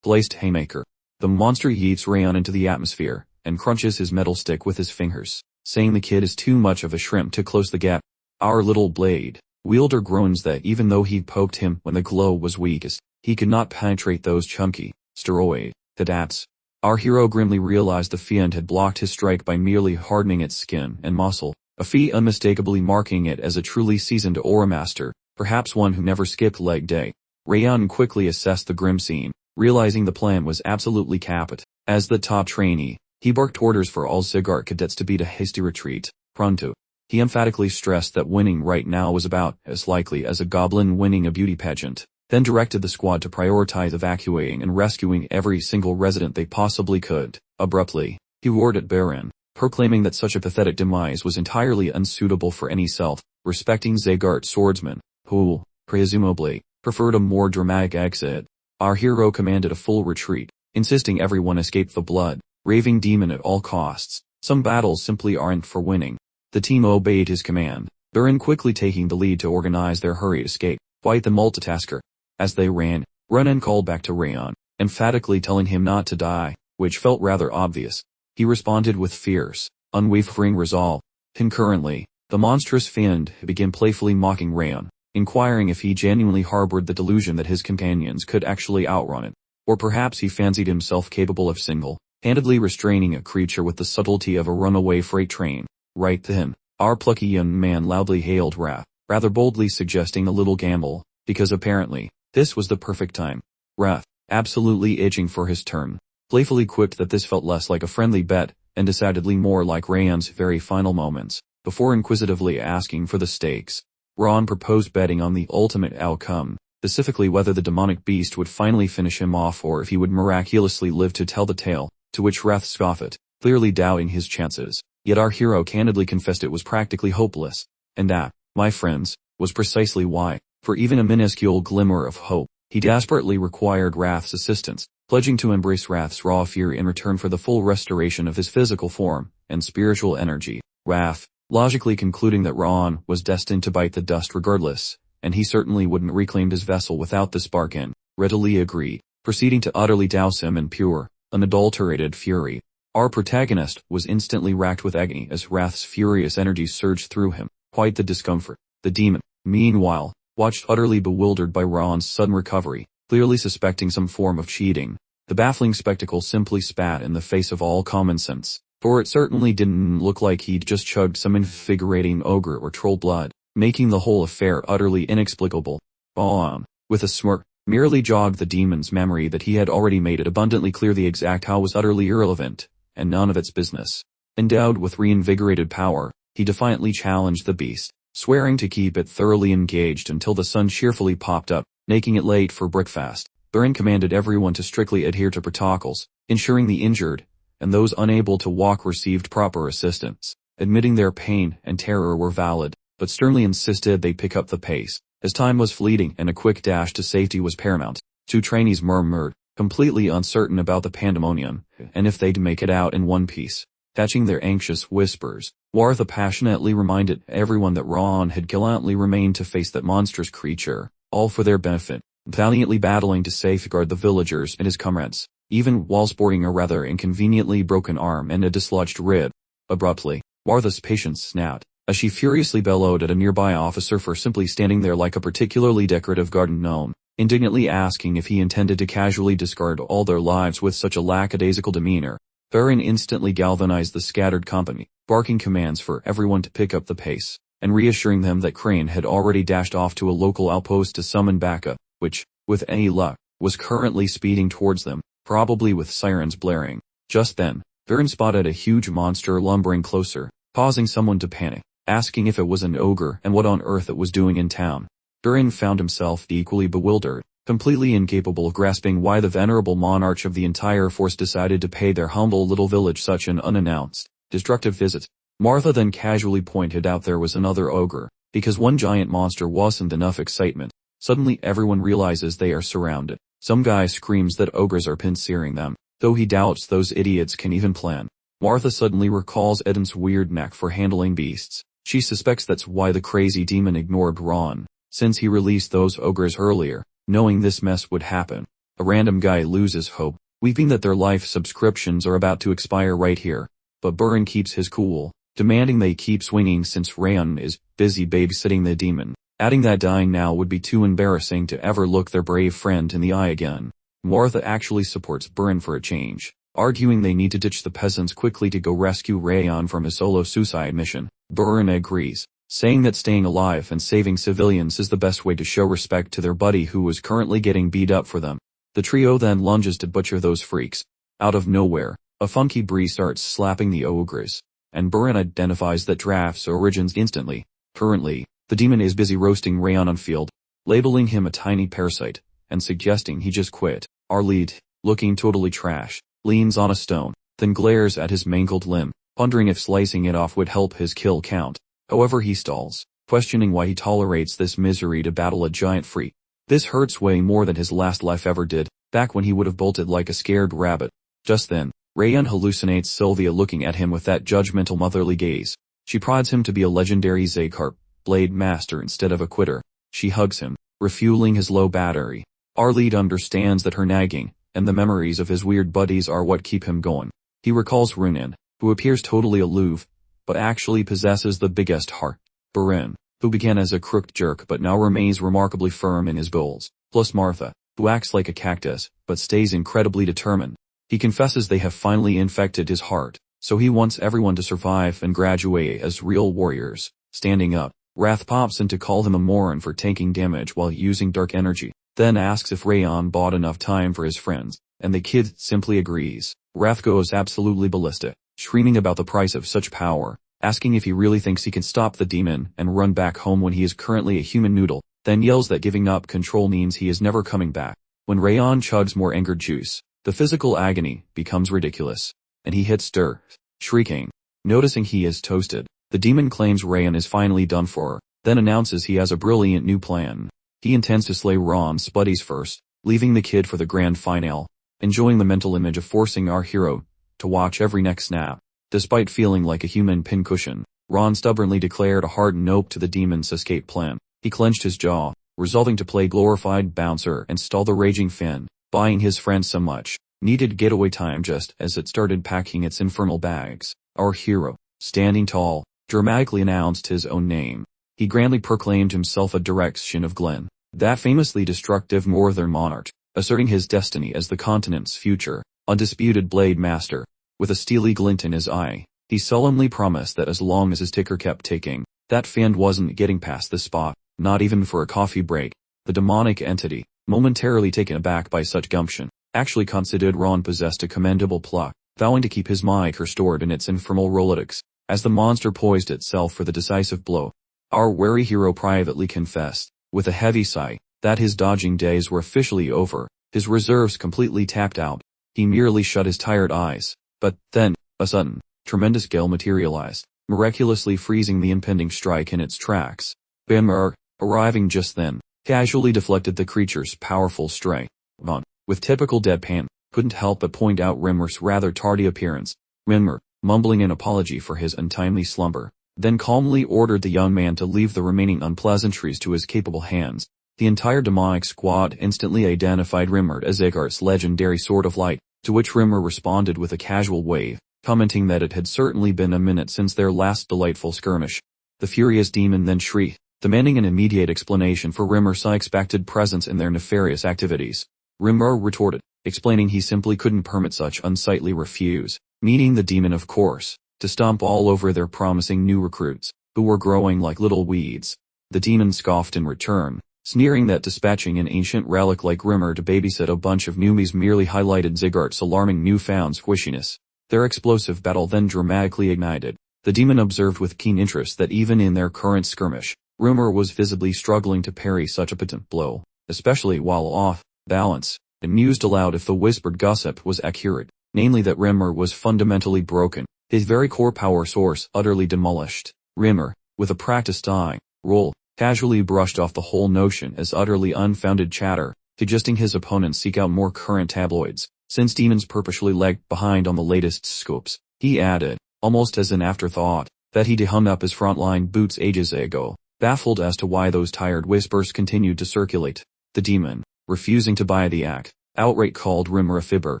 placed haymaker, the monster yeets Rayon into the atmosphere, and crunches his metal stick with his fingers, saying the kid is too much of a shrimp to close the gap. Our little blade wielder groans that even though he poked him when the glow was weakest, He could not penetrate those chunky, steroid adapts. Our hero grimly realized the fiend had blocked his strike by merely hardening its skin and muscle, a feat unmistakably marking it as a truly seasoned aura master, perhaps one who never skipped leg day. Rayon quickly assessed the grim scene, realizing the plan was absolutely caput. As the top trainee, he barked orders for all Zygarde cadets to beat a hasty retreat, pronto. He emphatically stressed that winning right now was about as likely as a goblin winning a beauty pageant, then directed the squad to prioritize evacuating and rescuing every single resident they possibly could. Abruptly, he roared at Baron, proclaiming that such a pathetic demise was entirely unsuitable for any self-respecting Zygarde swordsman, who, presumably, preferred a more dramatic exit. Our hero commanded a full retreat, insisting everyone escape the blood-raving demon at all costs. Some battles simply aren't for winning. The team obeyed his command, Baron quickly taking the lead to organize their hurried escape. Quite the multitasker. As they ran, Renan called back to Rayon, emphatically telling him not to die, which felt rather obvious. He responded with fierce, unwavering resolve. Concurrently, the monstrous fiend began playfully mocking Rayon, inquiring if he genuinely harbored the delusion that his companions could actually outrun it, or perhaps he fancied himself capable of single-handedly restraining a creature with the subtlety of a runaway freight train. Right then, our plucky young man loudly hailed Wrath, rather boldly suggesting a little gamble, because apparently, this was the perfect time. Wrath, absolutely itching for his turn, playfully quipped that this felt less like a friendly bet, and decidedly more like Rayon's very final moments, before inquisitively asking for the stakes. Ron proposed betting on the ultimate outcome, specifically whether the demonic beast would finally finish him off or if he would miraculously live to tell the tale, to which Wrath scoffed, clearly doubting his chances. Yet our hero candidly confessed it was practically hopeless, and that, my friends, was precisely why. For even a minuscule glimmer of hope, he desperately required Wrath's assistance, pledging to embrace Wrath's raw fury in return for the full restoration of his physical form and spiritual energy. Wrath, logically concluding that Ron was destined to bite the dust regardless, and he certainly wouldn't reclaim his vessel without this bargain, readily agreed, proceeding to utterly douse him in pure, unadulterated fury. Our protagonist was instantly racked with agony as Wrath's furious energy surged through him, quite the discomfort. The demon, meanwhile, watched utterly bewildered by Ron's sudden recovery, clearly suspecting some form of cheating. The baffling spectacle simply spat in the face of all common sense, for it certainly didn't look like he'd just chugged some invigorating ogre or troll blood, making the whole affair utterly inexplicable. Baon, with a smirk, merely jogged the demon's memory that he had already made it abundantly clear the exact how was utterly irrelevant, and none of its business. Endowed with reinvigorated power, he defiantly challenged the beast, swearing to keep it thoroughly engaged until the sun cheerfully popped up, making it late for breakfast. Baron commanded everyone to strictly adhere to protocols, ensuring the injured, and those unable to walk received proper assistance, admitting their pain and terror were valid, but sternly insisted they pick up the pace, as time was fleeting and a quick dash to safety was paramount. Two trainees murmured, completely uncertain about the pandemonium, and if they'd make it out in one piece. Catching their anxious whispers, Wartha passionately reminded everyone that Ron had gallantly remained to face that monstrous creature, all for their benefit, valiantly battling to safeguard the villagers and his comrades, even while sporting a rather inconveniently broken arm and a dislodged rib. Abruptly, Wartha's patience snapped, as she furiously bellowed at a nearby officer for simply standing there like a particularly decorative garden gnome, indignantly asking if he intended to casually discard all their lives with such a lackadaisical demeanor. Baron instantly galvanized the scattered company, barking commands for everyone to pick up the pace, and reassuring them that Crane had already dashed off to a local outpost to summon backup, which, with any luck, was currently speeding towards them, probably with sirens blaring. Just then, Baron spotted a huge monster lumbering closer, causing someone to panic, asking if it was an ogre and what on earth it was doing in town. Baron found himself equally bewildered, completely incapable of grasping why the venerable monarch of the entire force decided to pay their humble little village such an unannounced, destructive visit. Martha then casually pointed out there was another ogre, because one giant monster wasn't enough excitement. Suddenly everyone realizes they are surrounded. Some guy screams that ogres are pinceering them, though he doubts those idiots can even plan. Martha suddenly recalls Eden's weird knack for handling beasts. She suspects that's why the crazy demon ignored Ron, since he released those ogres earlier, knowing this mess would happen. A random guy loses hope, weeping that their life subscriptions are about to expire right here. But Baron keeps his cool, demanding they keep swinging since Rayon is busy babysitting the demon. adding that dying now would be too embarrassing to ever look their brave friend in the eye again. Martha actually supports Burin for a change, arguing they need to ditch the peasants quickly to go rescue Rayon from his solo suicide mission. Burin agrees, saying that staying alive and saving civilians is the best way to show respect to their buddy who was currently getting beat up for them. The trio then lunges to butcher those freaks. Out of nowhere, a funky breeze starts slapping the ogres, and Burin identifies that Draft's origins instantly. Currently, the demon is busy roasting Rayon on field, labeling him a tiny parasite, and suggesting he just quit. Our lead, looking totally trash, leans on a stone, then glares at his mangled limb, pondering if slicing it off would help his kill count. However, he stalls, questioning why he tolerates this misery to battle a giant freak. This hurts way more than his last life ever did, back when he would have bolted like a scared rabbit. Just then, Rayon hallucinates Sylvia looking at him with that judgmental motherly gaze. She prods him to be a legendary Zakarp blade master instead of a quitter. She hugs him, refueling his low battery. Our lead understands that her nagging, and the memories of his weird buddies are what keep him going. He recalls Runin, who appears totally aloof, but actually possesses the biggest heart. Burin, who began as a crooked jerk but now remains remarkably firm in his goals. Plus Martha, who acts like a cactus, but stays incredibly determined. He confesses they have finally infected his heart, so he wants everyone to survive and graduate as real warriors. Standing up, Wrath pops in to call him a moron for taking damage while using dark energy, then asks if Rayon bought enough time for his friends, and the kid simply agrees. Wrath goes absolutely ballistic, screaming about the price of such power, asking if he really thinks he can stop the demon and run back home when he is currently a human noodle, then yells that giving up control means he is never coming back. When Rayon chugs more anger juice, the physical agony becomes ridiculous, and he hits dirt, shrieking. Noticing he is toasted, the demon claims Rayon is finally done for, then announces he has a brilliant new plan. He intends to slay Ron's buddies first, leaving the kid for the grand finale, enjoying the mental image of forcing our hero to watch every neck snap. Despite feeling like a human pincushion, Ron stubbornly declared a hard nope to the demon's escape plan. He clenched his jaw, resolving to play glorified bouncer and stall the raging Finn, buying his friend some much needed getaway time just as it started packing its infernal bags. Our hero, standing tall, dramatically announced his own name. He grandly proclaimed himself a direction of Glen, that famously destructive northern monarch, asserting his destiny as the continent's future, undisputed blade master. With a steely glint in his eye, he solemnly promised that as long as his ticker kept ticking, that Finn wasn't getting past this spot, not even for a coffee break. The demonic entity, momentarily taken aback by such gumption, actually considered Ron possessed a commendable pluck, vowing to keep his mic stored in its infernal Rolodex. As the monster poised itself for the decisive blow, our wary hero privately confessed, with a heavy sigh, that his dodging days were officially over, his reserves completely tapped out. He merely shut his tired eyes. But then, a sudden, tremendous gale materialized, miraculously freezing the impending strike in its tracks. Bimmer, arriving just then, casually deflected the creature's powerful strike. Von, with typical deadpan, couldn't help but point out Rimmer's rather tardy appearance. Rimmer, mumbling an apology for his untimely slumber, then calmly ordered the young man to leave the remaining unpleasantries to his capable hands. The entire demonic squad instantly identified Rimmer as Egart's legendary Sword of Light, to which Rimmer responded with a casual wave, commenting that it had certainly been a minute since their last delightful skirmish. The furious demon then shrieked, demanding an immediate explanation for Rimmer's unexpected presence in their nefarious activities. Rimmer retorted, explaining he simply couldn't permit such unsightly refuse, meaning the demon of course, to stomp all over their promising new recruits, who were growing like little weeds. The demon scoffed in return, sneering that dispatching an ancient relic like Rimmer to babysit a bunch of newbies merely highlighted Zygarde's alarming newfound squishiness. Their explosive battle then dramatically ignited. The demon observed with keen interest that even in their current skirmish, Rimmer was visibly struggling to parry such a potent blow, especially while off balance, and mused aloud if the whispered gossip was accurate, namely that Rimmer was fundamentally broken, his very core power source utterly demolished. Rimmer, with a practiced eye roll, casually brushed off the whole notion as utterly unfounded chatter, suggesting his opponents seek out more current tabloids, since demons purposely lagged behind on the latest scoops. He added, almost as an afterthought, that he'd hung up his frontline boots ages ago, baffled as to why those tired whispers continued to circulate. The demon, refusing to buy the act, outright called Rimmer a fibber,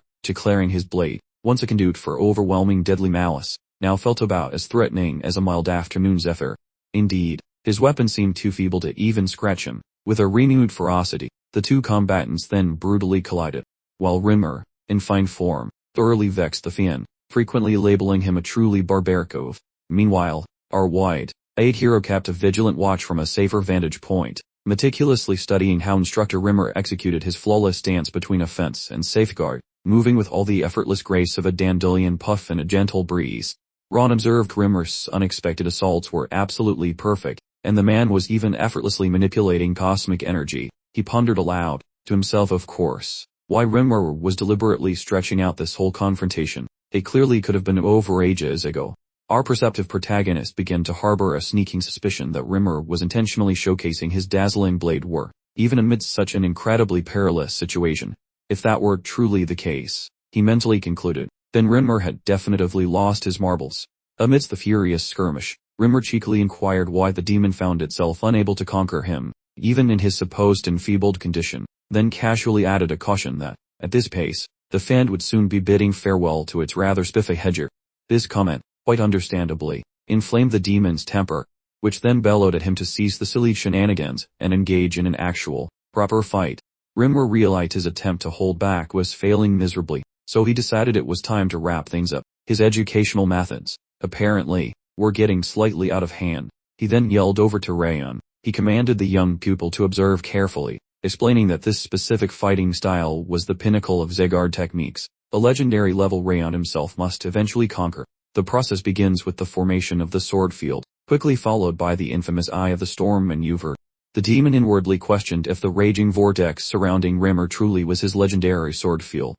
declaring his blade, once a conduit for overwhelming deadly malice, now felt about as threatening as a mild afternoon zephyr. Indeed, His weapon seemed too feeble to even scratch him. With a renewed ferocity, the two combatants then brutally collided, while Rimmer, in fine form, thoroughly vexed the Fiend, frequently labeling him a truly barbaric oaf. Meanwhile, our wide-eyed hero kept a vigilant watch from a safer vantage point, meticulously studying how instructor Rimmer executed his flawless dance between offense and safeguard, moving with all the effortless grace of a dandelion puff in a gentle breeze. Ron observed Rimmer's unexpected assaults were absolutely perfect, and the man was even effortlessly manipulating cosmic energy. He pondered aloud, to himself of course, why Rimmer was deliberately stretching out this whole confrontation. It clearly could have been over ages ago. Our perceptive protagonist began to harbor a sneaking suspicion that Rimmer was intentionally showcasing his dazzling blade war, even amidst such an incredibly perilous situation. If that were truly the case, he mentally concluded, then Rimmer had definitively lost his marbles. Amidst the furious skirmish, Rimmer cheekily inquired why the demon found itself unable to conquer him, even in his supposed enfeebled condition, then casually added a caution that, at this pace, the Fiend would soon be bidding farewell to its rather spiffy headgear. This comment, quite understandably, inflamed the demon's temper, which then bellowed at him to cease the silly shenanigans and engage in an actual, proper fight. Rimmer realized his attempt to hold back was failing miserably, so he decided it was time to wrap things up. His educational methods, apparently, were getting slightly out of hand. He then yelled over to Rayon. He commanded the young pupil to observe carefully, explaining that this specific fighting style was the pinnacle of Zegard techniques, a legendary level Rayon himself must eventually conquer. The process begins with the formation of the sword field, quickly followed by the infamous Eye of the Storm maneuver. The demon inwardly questioned if the raging vortex surrounding Rimmer truly was his legendary sword field.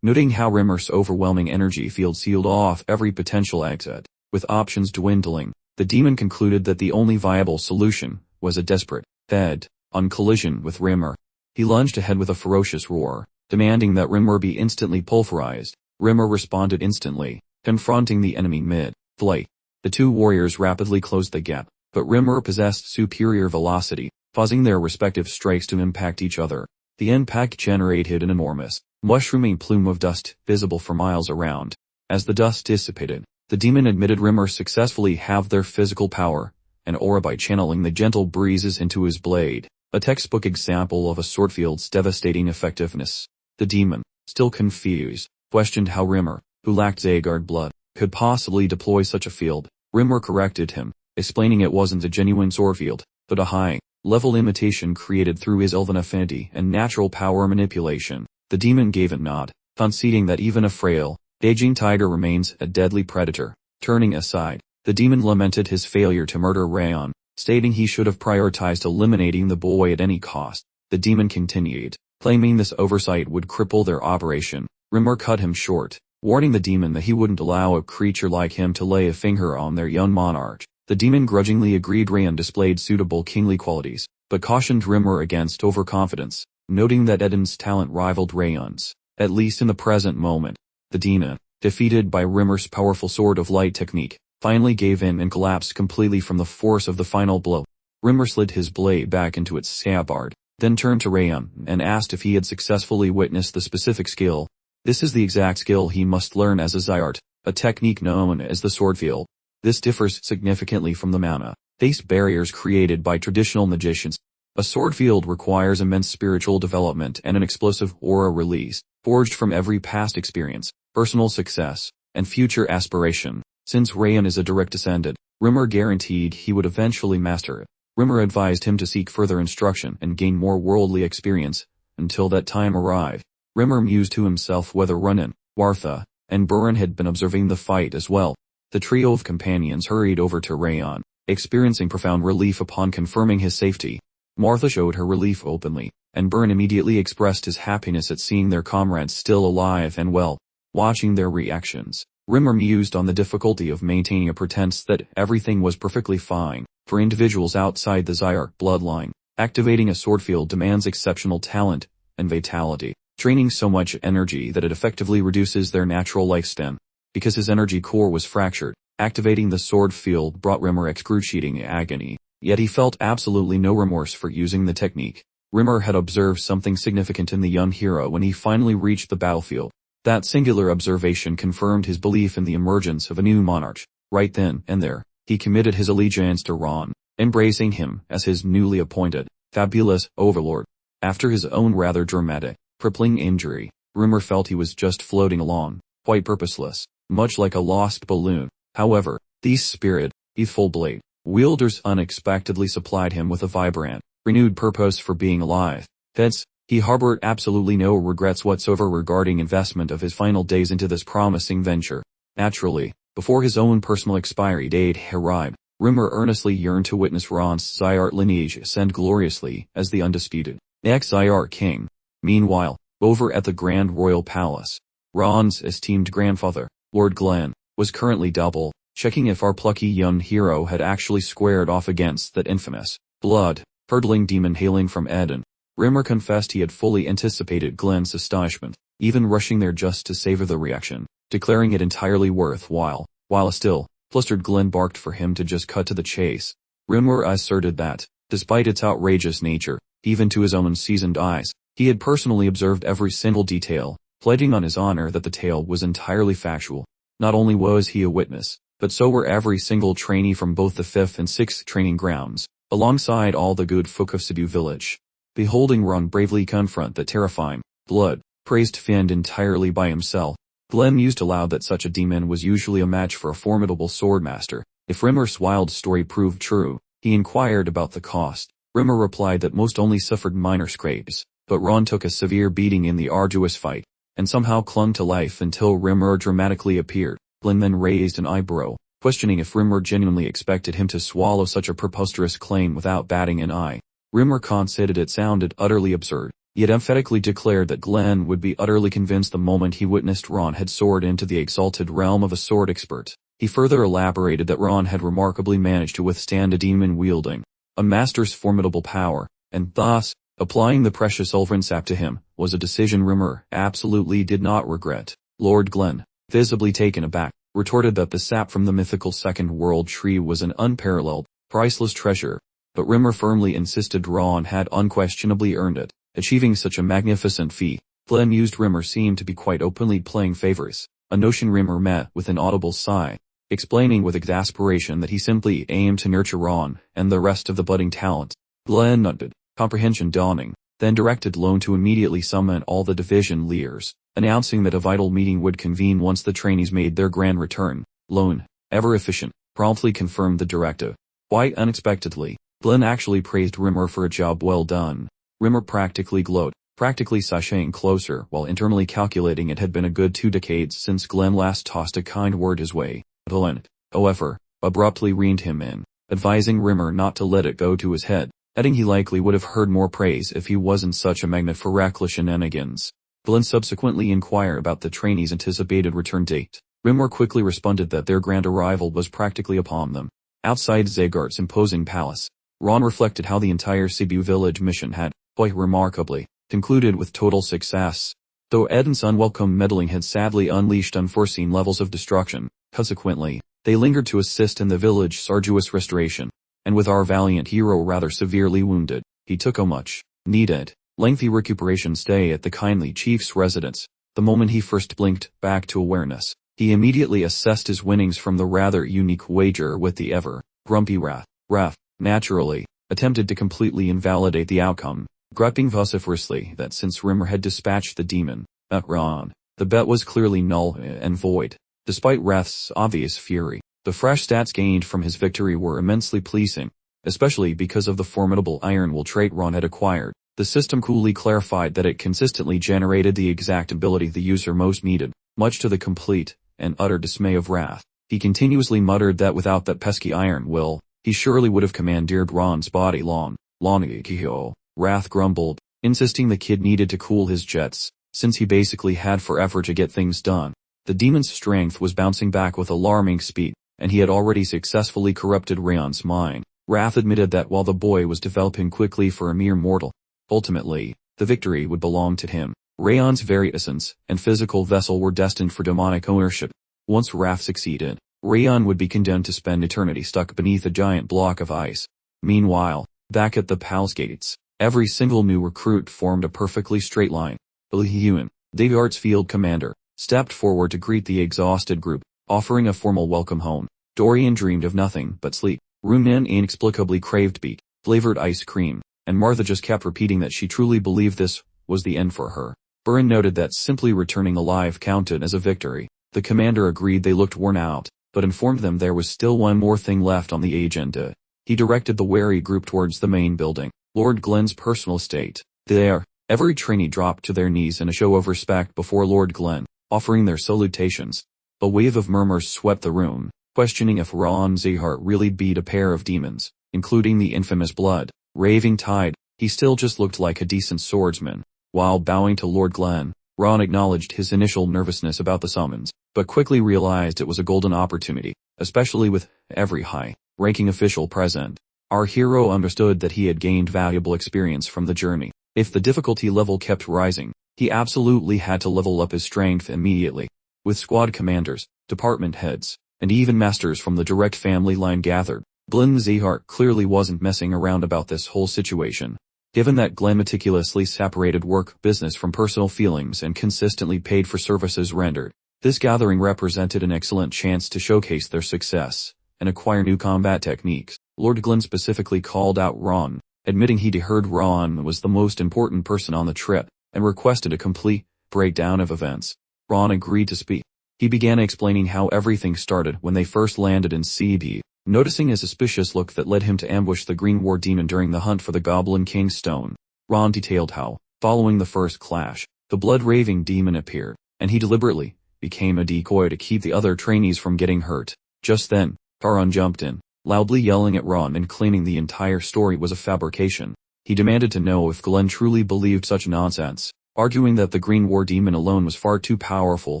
Noting how Rimmer's overwhelming energy field sealed off every potential exit, with options dwindling, the demon concluded that the only viable solution was a desperate, head-on collision with Rimmer. He lunged ahead with a ferocious roar, demanding that Rimmer be instantly pulverized. Rimmer responded instantly, confronting the enemy mid-flight. The two warriors rapidly closed the gap, but Rimmer possessed superior velocity, causing their respective strikes to impact each other. The impact generated an enormous, mushrooming plume of dust, visible for miles around. As the dust dissipated, the demon admitted Rimmer successfully halved their physical power and aura by channeling the gentle breezes into his blade, a textbook example of a swordfield's devastating effectiveness. The demon, still confused, questioned how Rimmer, who lacked Zegard blood, could possibly deploy such a field. Rimmer corrected him, explaining it wasn't a genuine swordfield, but a high-level imitation created through his elven affinity and natural power manipulation. The demon gave a nod, conceding that even a frail, aging tiger remains a deadly predator. Turning aside, the demon lamented his failure to murder Rayon, stating he should have prioritized eliminating the boy at any cost. The demon continued, claiming this oversight would cripple their operation. Rimmer cut him short, warning the demon that he wouldn't allow a creature like him to lay a finger on their young monarch. The demon grudgingly agreed Rayon displayed suitable kingly qualities, but cautioned Rimmer against overconfidence, noting that Eden's talent rivaled Rayon's, at least in the present moment. The demon, defeated by Rimmer's powerful Sword of Light technique, finally gave in and collapsed completely from the force of the final blow. Rimmer slid his blade back into its scabbard, then turned to Rayon and asked if he had successfully witnessed the specific skill. This is the exact skill he must learn as a Zyart, a technique known as the sword field. This differs significantly from the mana-based barriers created by traditional magicians. A sword field requires immense spiritual development and an explosive aura release, forged from every past experience, personal success, and future aspiration. Since Rayon is a direct descendant, Rimmer guaranteed he would eventually master it. Rimmer advised him to seek further instruction and gain more worldly experience, until that time arrived. Rimmer mused to himself whether Ronan, Wartha, and Buran had been observing the fight as well. The trio of companions hurried over to Rayon, experiencing profound relief upon confirming his safety. Martha showed her relief openly, and Buran immediately expressed his happiness at seeing their comrades still alive and well. Watching their reactions, Rimmer mused on the difficulty of maintaining a pretense that everything was perfectly fine. For individuals outside the Zyark bloodline, activating a sword field demands exceptional talent and vitality, draining so much energy that it effectively reduces their natural lifespan. Because his energy core was fractured, activating the sword field brought Rimmer excruciating agony, yet he felt absolutely no remorse for using the technique. Rimmer had observed something significant in the young hero when he finally reached the battlefield. That singular observation confirmed his belief in the emergence of a new monarch. Right then and there, he committed his allegiance to Ron. embracing him as his newly appointed, fabulous overlord. After his own rather dramatic, crippling injury, Rimmer felt he was just floating along, quite purposeless, much like a lost balloon. However, these spirited, youthful blade wielders unexpectedly supplied him with a vibrant, renewed purpose for being alive. Hence, he harbored absolutely no regrets whatsoever regarding investment of his final days into this promising venture. Naturally, before his own personal expiry date arrived, Rimmer earnestly yearned to witness Ron's Zyart lineage ascend gloriously as the undisputed ex-Zyart king. Meanwhile, over at the Grand Royal Palace, Ron's esteemed grandfather, Lord Glenn, was currently double-checking if our plucky young hero had actually squared off against that infamous, blood-curdling demon hailing from Eden. Rimmer confessed he had fully anticipated Glenn's astonishment, even rushing there just to savor the reaction, declaring it entirely worthwhile, while a still, flustered Glenn barked for him to just cut to the chase. Rimmer asserted that, despite its outrageous nature, even to his own seasoned eyes, he had personally observed every single detail, pledging on his honor that the tale was entirely factual. Not only was he a witness, but so were every single trainee from both the 5th and 6th training grounds, alongside all the good folk of Cebu village. Beholding Ron bravely confront the terrifying, blood-crazed fiend entirely by himself, Glenn mused aloud that such a demon was usually a match for a formidable swordmaster. If Rimmer's wild story proved true, he inquired about the cost. Rimmer replied that most only suffered minor scrapes, but Ron took a severe beating in the arduous fight, and somehow clung to life until Rimmer dramatically appeared. Glenn then raised an eyebrow, questioning if Rimmer genuinely expected him to swallow such a preposterous claim without batting an eye. Rimmer conceded it sounded utterly absurd, yet emphatically declared that Glenn would be utterly convinced the moment he witnessed Ron had soared into the exalted realm of a sword expert. He further elaborated that Ron had remarkably managed to withstand a demon wielding a master's formidable power, and thus, applying the precious Ulvran sap to him, was a decision Rimmer absolutely did not regret. Lord Glenn, visibly taken aback, retorted that the sap from the mythical Second World Tree was an unparalleled, priceless treasure, but Rimmer firmly insisted Ron had unquestionably earned it, achieving such a magnificent feat. Glenn mused Rimmer seemed to be quite openly playing favorites, a notion Rimmer met with an audible sigh, explaining with exasperation that he simply aimed to nurture Ron and the rest of the budding talent. Glenn nodded, comprehension dawning, then directed Lone to immediately summon all the division leaders, announcing that a vital meeting would convene once the trainees made their grand return. Lone, ever efficient, promptly confirmed the directive. Quite unexpectedly, Glenn actually praised Rimmer for a job well done. Rimmer practically glowed, practically sashaying closer while internally calculating it had been a good 2 decades since Glenn last tossed a kind word his way. Glenn, however, abruptly reined him in, advising Rimmer not to let it go to his head, adding he likely would have heard more praise if he wasn't such a magnet for reckless shenanigans. Glenn subsequently inquired about the trainees' anticipated return date. Rimmer quickly responded that their grand arrival was practically upon them. Outside Zygart's imposing palace, Ron reflected how the entire Cebu village mission had, quite remarkably, concluded with total success. Though Eden's unwelcome meddling had sadly unleashed unforeseen levels of destruction, consequently, they lingered to assist in the village's arduous restoration, and with our valiant hero rather severely wounded, he took a much-needed, lengthy recuperation stay at the kindly chief's residence. The moment he first blinked back to awareness, he immediately assessed his winnings from the rather unique wager with the ever-grumpy Raph, naturally, attempted to completely invalidate the outcome, griping vociferously that since Rimmer had dispatched the demon, Ron, the bet was clearly null and void. Despite Raph's obvious fury, the fresh stats gained from his victory were immensely pleasing, especially because of the formidable iron will trait Ron had acquired. The system coolly clarified that it consistently generated the exact ability the user most needed, much to the complete and utter dismay of Raph. He continuously muttered that without that pesky iron will, he surely would have commandeered Ron's body long ago. Raph grumbled, insisting the kid needed to cool his jets, since he basically had forever to get things done. The demon's strength was bouncing back with alarming speed, and he had already successfully corrupted Rayon's mind. Raph admitted that while the boy was developing quickly for a mere mortal, ultimately, the victory would belong to him. Rayon's very essence and physical vessel were destined for demonic ownership. Once Raph succeeded, Rayon would be condemned to spend eternity stuck beneath a giant block of ice. Meanwhile, back at the palace gates, every single new recruit formed a perfectly straight line. Billy Hewen, Zygart's field commander, stepped forward to greet the exhausted group, offering a formal welcome home. Dorian dreamed of nothing but sleep, Runan inexplicably craved flavored ice cream, and Martha just kept repeating that she truly believed this was the end for her. Burin noted that simply returning alive counted as a victory. The commander agreed they looked worn out, but informed them there was still one more thing left on the agenda. He directed the wary group towards the main building, Lord Glenn's personal estate. There, every trainee dropped to their knees in a show of respect before Lord Glenn, offering their salutations. A wave of murmurs swept the room, questioning if Ron Zahart really beat a pair of demons, including the infamous blood raving tide. He still just looked like a decent swordsman. While bowing to Lord Glenn, Ron acknowledged his initial nervousness about the summons, but quickly realized it was a golden opportunity, especially with every high-ranking official present. Our hero understood that he had gained valuable experience from the journey. If the difficulty level kept rising, he absolutely had to level up his strength immediately. With squad commanders, department heads, and even masters from the direct family line gathered, Glenn Zahart clearly wasn't messing around about this whole situation. Given that Glenn meticulously separated work business from personal feelings and consistently paid for services rendered, this gathering represented an excellent chance to showcase their success and acquire new combat techniques. Lord Glenn specifically called out Ron, admitting he'd heard Ron was the most important person on the trip, and requested a complete breakdown of events. Ron agreed to speak. He began explaining how everything started when they first landed in CB, noticing a suspicious look that led him to ambush the Green War Demon during the hunt for the Goblin King's Stone. Ron detailed how, following the first clash, the blood-raving demon appeared, and he deliberately became a decoy to keep the other trainees from getting hurt. Just then, Taran jumped in, loudly yelling at Ron and claiming the entire story was a fabrication. He demanded to know if Glenn truly believed such nonsense, arguing that the Green War Demon alone was far too powerful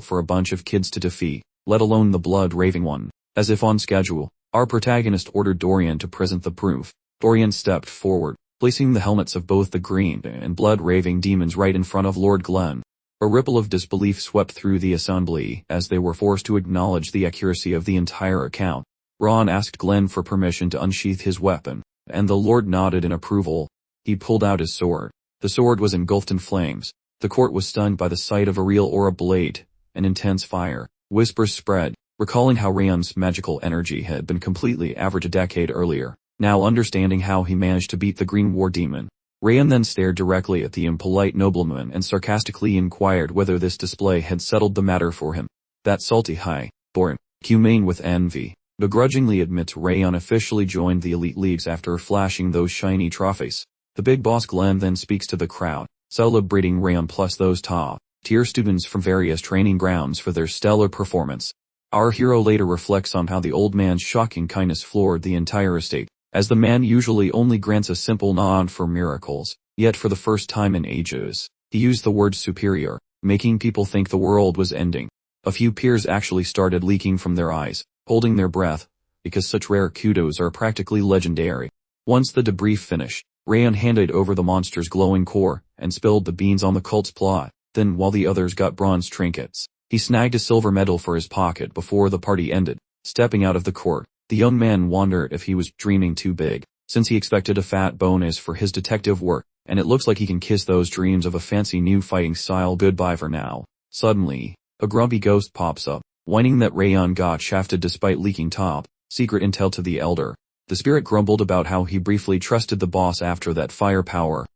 for a bunch of kids to defeat, let alone the blood-raving one. As if on schedule, our protagonist ordered Dorian to present the proof. Dorian stepped forward, placing the helmets of both the green and blood-raving demons right in front of Lord Glenn. A ripple of disbelief swept through the assembly as they were forced to acknowledge the accuracy of the entire account. Ron asked Glenn for permission to unsheath his weapon, and the Lord nodded in approval. He pulled out his sword. The sword was engulfed in flames. The court was stunned by the sight of a real aura blade, an intense fire. Whispers spread, recalling how Rayon's magical energy had been completely average a decade earlier. Now understanding how he managed to beat the Green War Demon, Rayon then stared directly at the impolite nobleman and sarcastically inquired whether this display had settled the matter for him. That salty high-born, humane with envy, begrudgingly admits Rayon officially joined the elite leagues after flashing those shiny trophies. The big boss Glenn then speaks to the crowd, celebrating Rayon plus those top-tier students from various training grounds for their stellar performance. Our hero later reflects on how the old man's shocking kindness floored the entire estate, as the man usually only grants a simple nod for miracles, yet for the first time in ages, he used the word superior, making people think the world was ending. A few tears actually started leaking from their eyes, holding their breath, because such rare kudos are practically legendary. Once the debrief finished, Rayon handed over the monster's glowing core, and spilled the beans on the cult's plot. Then while the others got bronze trinkets, he snagged a silver medal for his pocket before the party ended. Stepping out of the court, the young man wondered if he was dreaming too big, since he expected a fat bonus for his detective work, and it looks like he can kiss those dreams of a fancy new fighting style goodbye for now. Suddenly, a grumpy ghost pops up, whining that Rayon got shafted despite leaking top-secret intel to the Elder. The spirit grumbled about how he briefly trusted the boss after that firepower,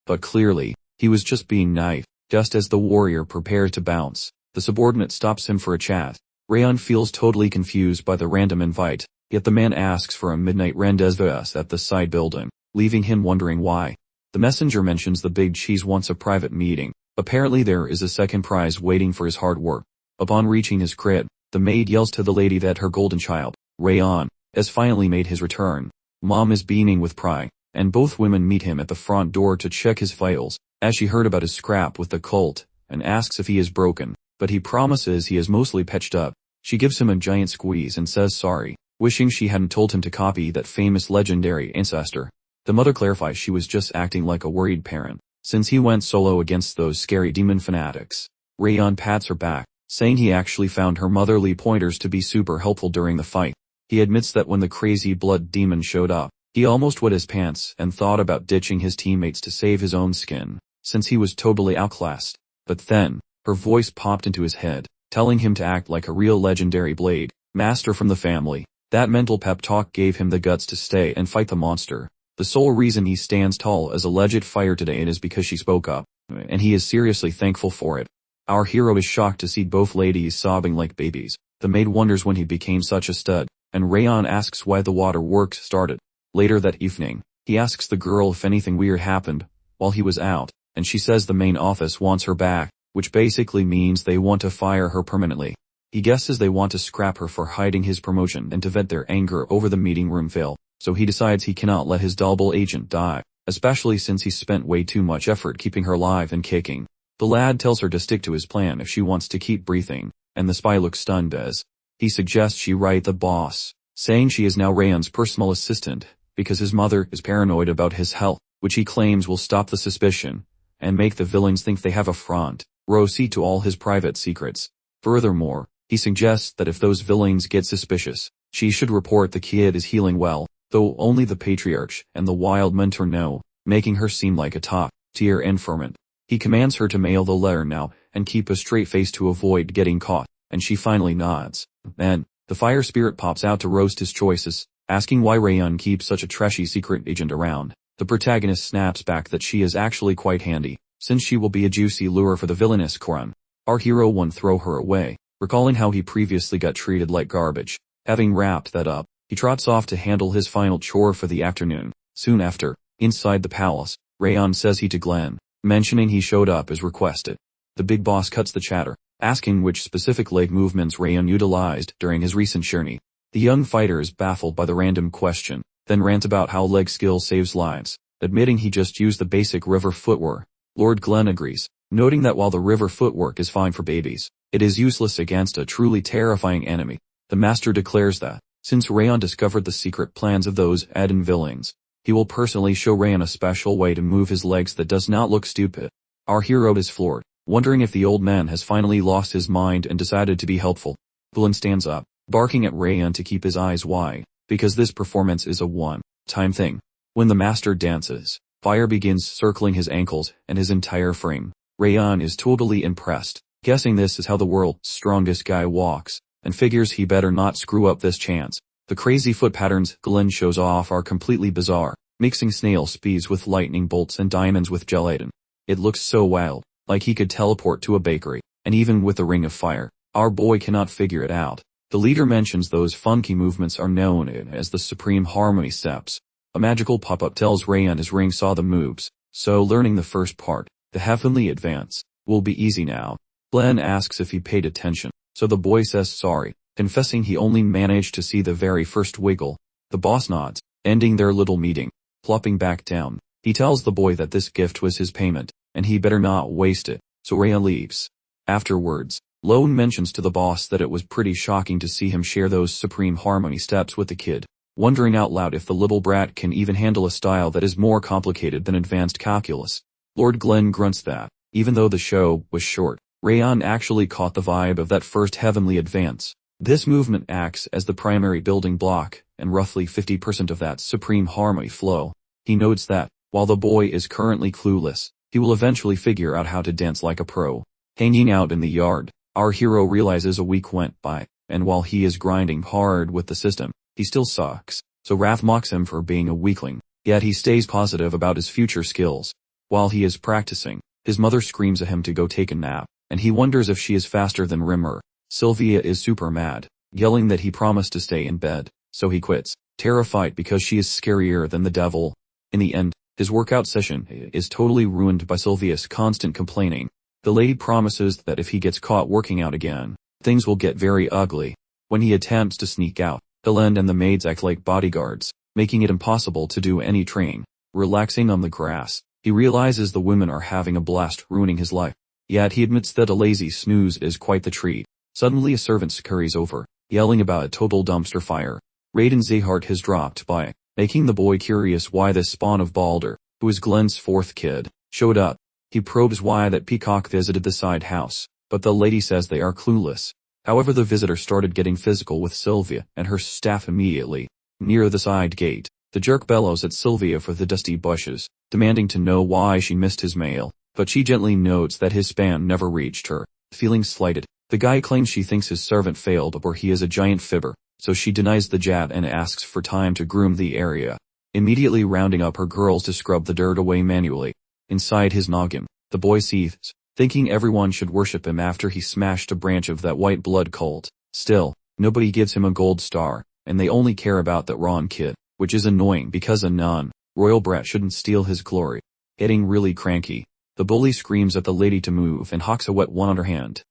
but clearly, he was just being naive. Just as the warrior prepares to bounce, the subordinate stops him for a chat. Rayon feels totally confused by the random invite, yet the man asks for a midnight rendezvous at the side building, leaving him wondering why. The messenger mentions the big cheese wants a private meeting. Apparently there is a second prize waiting for his hard work. Upon reaching his crib, the maid yells to the lady that her golden child, Rayon, has finally made his return. Mom is beaming with pride, and both women meet him at the front door to check his vitals, as she heard about his scrap with the cult, and asks if he is broken, but he promises he is mostly patched up. She gives him a giant squeeze and says sorry, wishing she hadn't told him to copy that famous legendary ancestor. The mother clarifies she was just acting like a worried parent, since he went solo against those scary demon fanatics. Rayon pats her back, saying he actually found her motherly pointers to be super helpful during the fight. He admits that when the crazy blood demon showed up, he almost wet his pants and thought about ditching his teammates to save his own skin, since he was totally outclassed. But then, her voice popped into his head, telling him to act like a real legendary blade master from the family. That mental pep talk gave him the guts to stay and fight the monster. The sole reason he stands tall as a legit fighter today is because she spoke up, and he is seriously thankful for it. Our hero is shocked to see both ladies sobbing like babies. The maid wonders when he became such a stud, and Rayon asks why the water works started. Later that evening, he asks the girl if anything weird happened while he was out, and she says the main office wants her back, which basically means they want to fire her permanently. He guesses they want to scrap her for hiding his promotion and to vent their anger over the meeting room fail, so he decides he cannot let his double agent die, especially since he spent way too much effort keeping her alive and kicking. The lad tells her to stick to his plan if she wants to keep breathing, and the spy looks stunned as he suggests she write the boss, saying she is now Rayon's personal assistant, because his mother is paranoid about his health, which he claims will stop the suspicion, and make the villains think they have a front row seat to all his private secrets. Furthermore, he suggests that if those villains get suspicious, she should report the kid is healing well, though only the patriarch and the wild mentor know, making her seem like a top-tier informant. He commands her to mail the letter now and keep a straight face to avoid getting caught, and she finally nods. Then, the fire spirit pops out to roast his choices, asking why Rayon keeps such a trashy secret agent around. The protagonist snaps back that she is actually quite handy, since she will be a juicy lure for the villainous Koran. Our hero won't throw her away, recalling how he previously got treated like garbage. Having wrapped that up, he trots off to handle his final chore for the afternoon. Soon after, inside the palace, Rayon says he to Glenn, mentioning he showed up as requested. The big boss cuts the chatter, asking which specific leg movements Rayon utilized during his recent journey. The young fighter is baffled by the random question, then rants about how leg skill saves lives, admitting he just used the basic river footwork. Lord Glenn agrees, noting that while the river footwork is fine for babies, it is useless against a truly terrifying enemy. The master declares that, since Rayon discovered the secret plans of those Eden villains, he will personally show Rayon a special way to move his legs that does not look stupid. Our hero is floored, wondering if the old man has finally lost his mind and decided to be helpful. Glenn stands up, barking at Rayon to keep his eyes wide, because this performance is a one-time thing. When the master dances, fire begins circling his ankles and his entire frame. Rayon is totally impressed, guessing this is how the world's strongest guy walks, and figures he better not screw up this chance. The crazy foot patterns Glenn shows off are completely bizarre, mixing snail speeds with lightning bolts and diamonds with gelatin. It looks so wild, like he could teleport to a bakery, and even with the ring of fire, our boy cannot figure it out. The leader mentions those funky movements are known as the Supreme Harmony Steps. A magical pop-up tells Rayon his ring saw the moves, so learning the first part, the Heavenly Advance, will be easy now. Glenn asks if he paid attention, so the boy says sorry, confessing he only managed to see the very first wiggle. The boss nods, ending their little meeting. Plopping back down, he tells the boy that this gift was his payment, and he better not waste it, so Rayon leaves. Afterwards, Lone mentions to the boss that it was pretty shocking to see him share those Supreme Harmony Steps with the kid, wondering out loud if the little brat can even handle a style that is more complicated than advanced calculus. Lord Glenn grunts that, even though the show was short, Rayon actually caught the vibe of that first Heavenly Advance. This movement acts as the primary building block, and roughly 50% of that Supreme Harmony flow. He notes that, while the boy is currently clueless, he will eventually figure out how to dance like a pro. Hanging out in the yard, our hero realizes a week went by, and while he is grinding hard with the system, he still sucks, so Raph mocks him for being a weakling, yet he stays positive about his future skills. While he is practicing, his mother screams at him to go take a nap, and he wonders if she is faster than Rimmer. Sylvia is super mad, yelling that he promised to stay in bed, so he quits, terrified because she is scarier than the devil. In the end, his workout session is totally ruined by Sylvia's constant complaining. The lady promises that if he gets caught working out again, things will get very ugly. When he attempts to sneak out, Helen and the maids act like bodyguards, making it impossible to do any training. Relaxing on the grass, he realizes the women are having a blast ruining his life. Yet he admits that a lazy snooze is quite the treat. Suddenly a servant scurries over, yelling about a total dumpster fire. Raiden Zahart has dropped by, making the boy curious why this spawn of Balder, who is Glenn's fourth kid, showed up. He probes why that peacock visited the side house, but the lady says they are clueless. However, the visitor started getting physical with Sylvia and her staff immediately. Near the side gate, the jerk bellows at Sylvia for the dusty bushes, demanding to know why she missed his mail, but she gently notes that his span never reached her. Feeling slighted, the guy claims she thinks his servant failed or he is a giant fibber. so she denies the jab and asks for time to groom the area, immediately rounding up her girls to scrub the dirt away manually. Inside his noggin, the boy seethes, thinking everyone should worship him after he smashed a branch of that white blood cult. Still, nobody gives him a gold star, and they only care about that Rayon kid, which is annoying because a non-royal brat shouldn't steal his glory. Getting really cranky, the bully screams at the lady to move and hawks a wet one underhand,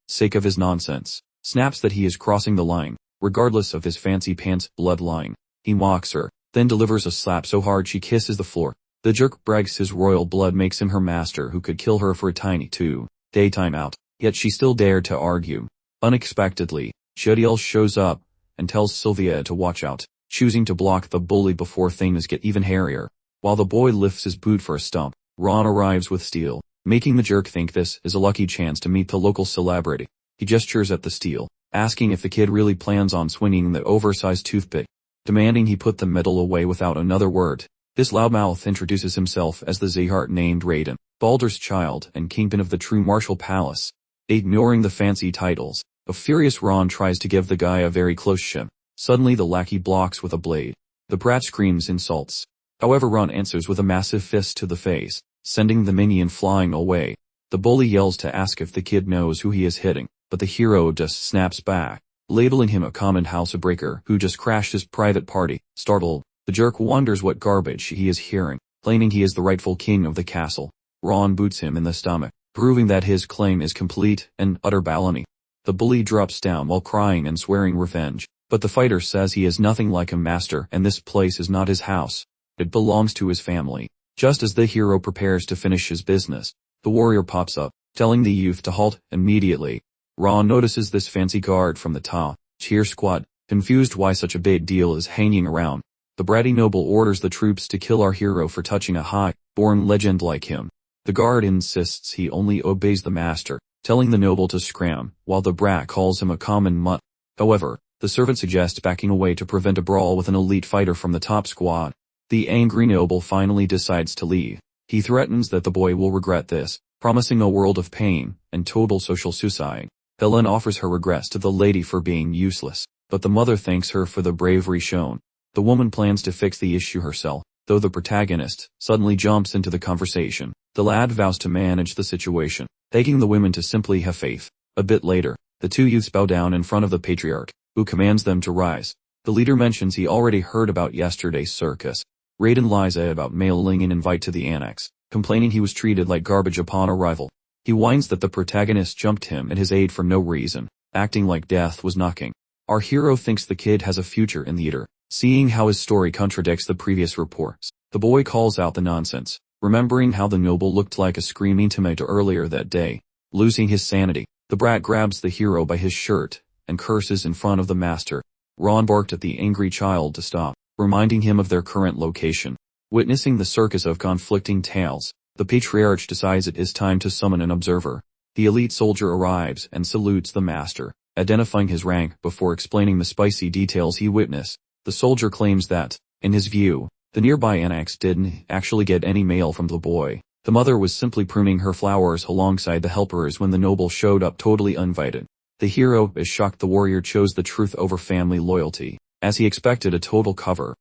sake of his nonsense, snaps that he is crossing the line, regardless of his fancy pants bloodline. He mocks her, then delivers a slap so hard she kisses the floor. The jerk brags his royal blood makes him her master who could kill her for a tiny 2-day timeout, yet she still dared to argue. Unexpectedly, Yahello shows up and tells Sylvia to watch out, choosing to block the bully before things get even hairier. While the boy lifts his boot for a stomp, Rayon arrives with steel, making the jerk think this is a lucky chance to meet the local celebrity. He gestures at the steel, asking if the kid really plans on swinging the oversized toothpick, demanding he put the metal away without another word. This loudmouth introduces himself as the Zayhart named Rayon, Baldur's child and kingpin of the true martial palace. Ignoring the fancy titles, a furious Rayon tries to give the guy a very close shove. Suddenly the lackey blocks with a blade. The brat screams insults. However, Rayon answers with a massive fist to the face, sending the minion flying away. The bully yells to ask if the kid knows who he is hitting, but the hero just snaps back, labeling him a common housebreaker who just crashed his private party. Startled, the jerk wonders what garbage he is hearing, claiming he is the rightful king of the castle. Rayon boots him in the stomach, proving that his claim is complete and utter baloney. The bully drops down while crying and swearing revenge, but the fighter says he is nothing like a master and this place is not his house. It belongs to his family. Just as the hero prepares to finish his business, the warrior pops up, telling the youth to halt immediately. Rayon notices this fancy guard from the cheer squad, confused why such a big deal is hanging around. The bratty noble orders the troops to kill our hero for touching a high-born legend like him. The guard insists he only obeys the master, telling the noble to scram, while the brat calls him a common mutt. However, the servant suggests backing away to prevent a brawl with an elite fighter from the top squad. The angry noble finally decides to leave. He threatens that the boy will regret this, promising a world of pain and total social suicide. Helen offers her regrets to the lady for being useless, but the mother thanks her for the bravery shown. The woman plans to fix the issue herself, though the protagonist suddenly jumps into the conversation. The lad vows to manage the situation, begging the women to simply have faith. A bit later, the two youths bow down in front of the patriarch, who commands them to rise. The leader mentions he already heard about yesterday's circus. Rayon lies about mailing an invite to the annex, complaining he was treated like garbage upon arrival. He whines that the protagonist jumped him and his aide for no reason, acting like death was knocking. Our hero thinks the kid has a future in theater, seeing how his story contradicts the previous reports. The boy calls out the nonsense, remembering how the noble looked like a screaming tomato earlier that day. Losing his sanity, the brat grabs the hero by his shirt and curses in front of the master. Rayon barked at the angry child to stop, reminding him of their current location. Witnessing the circus of conflicting tales, the patriarch decides it is time to summon an observer. The elite soldier arrives and salutes the master, identifying his rank before explaining the spicy details he witnessed. The soldier claims that, in his view, the nearby annex didn't actually get any mail from the boy. The mother was simply pruning her flowers alongside the helpers when the noble showed up totally uninvited. The hero is shocked the warrior chose the truth over family loyalty, as he expected a total cover.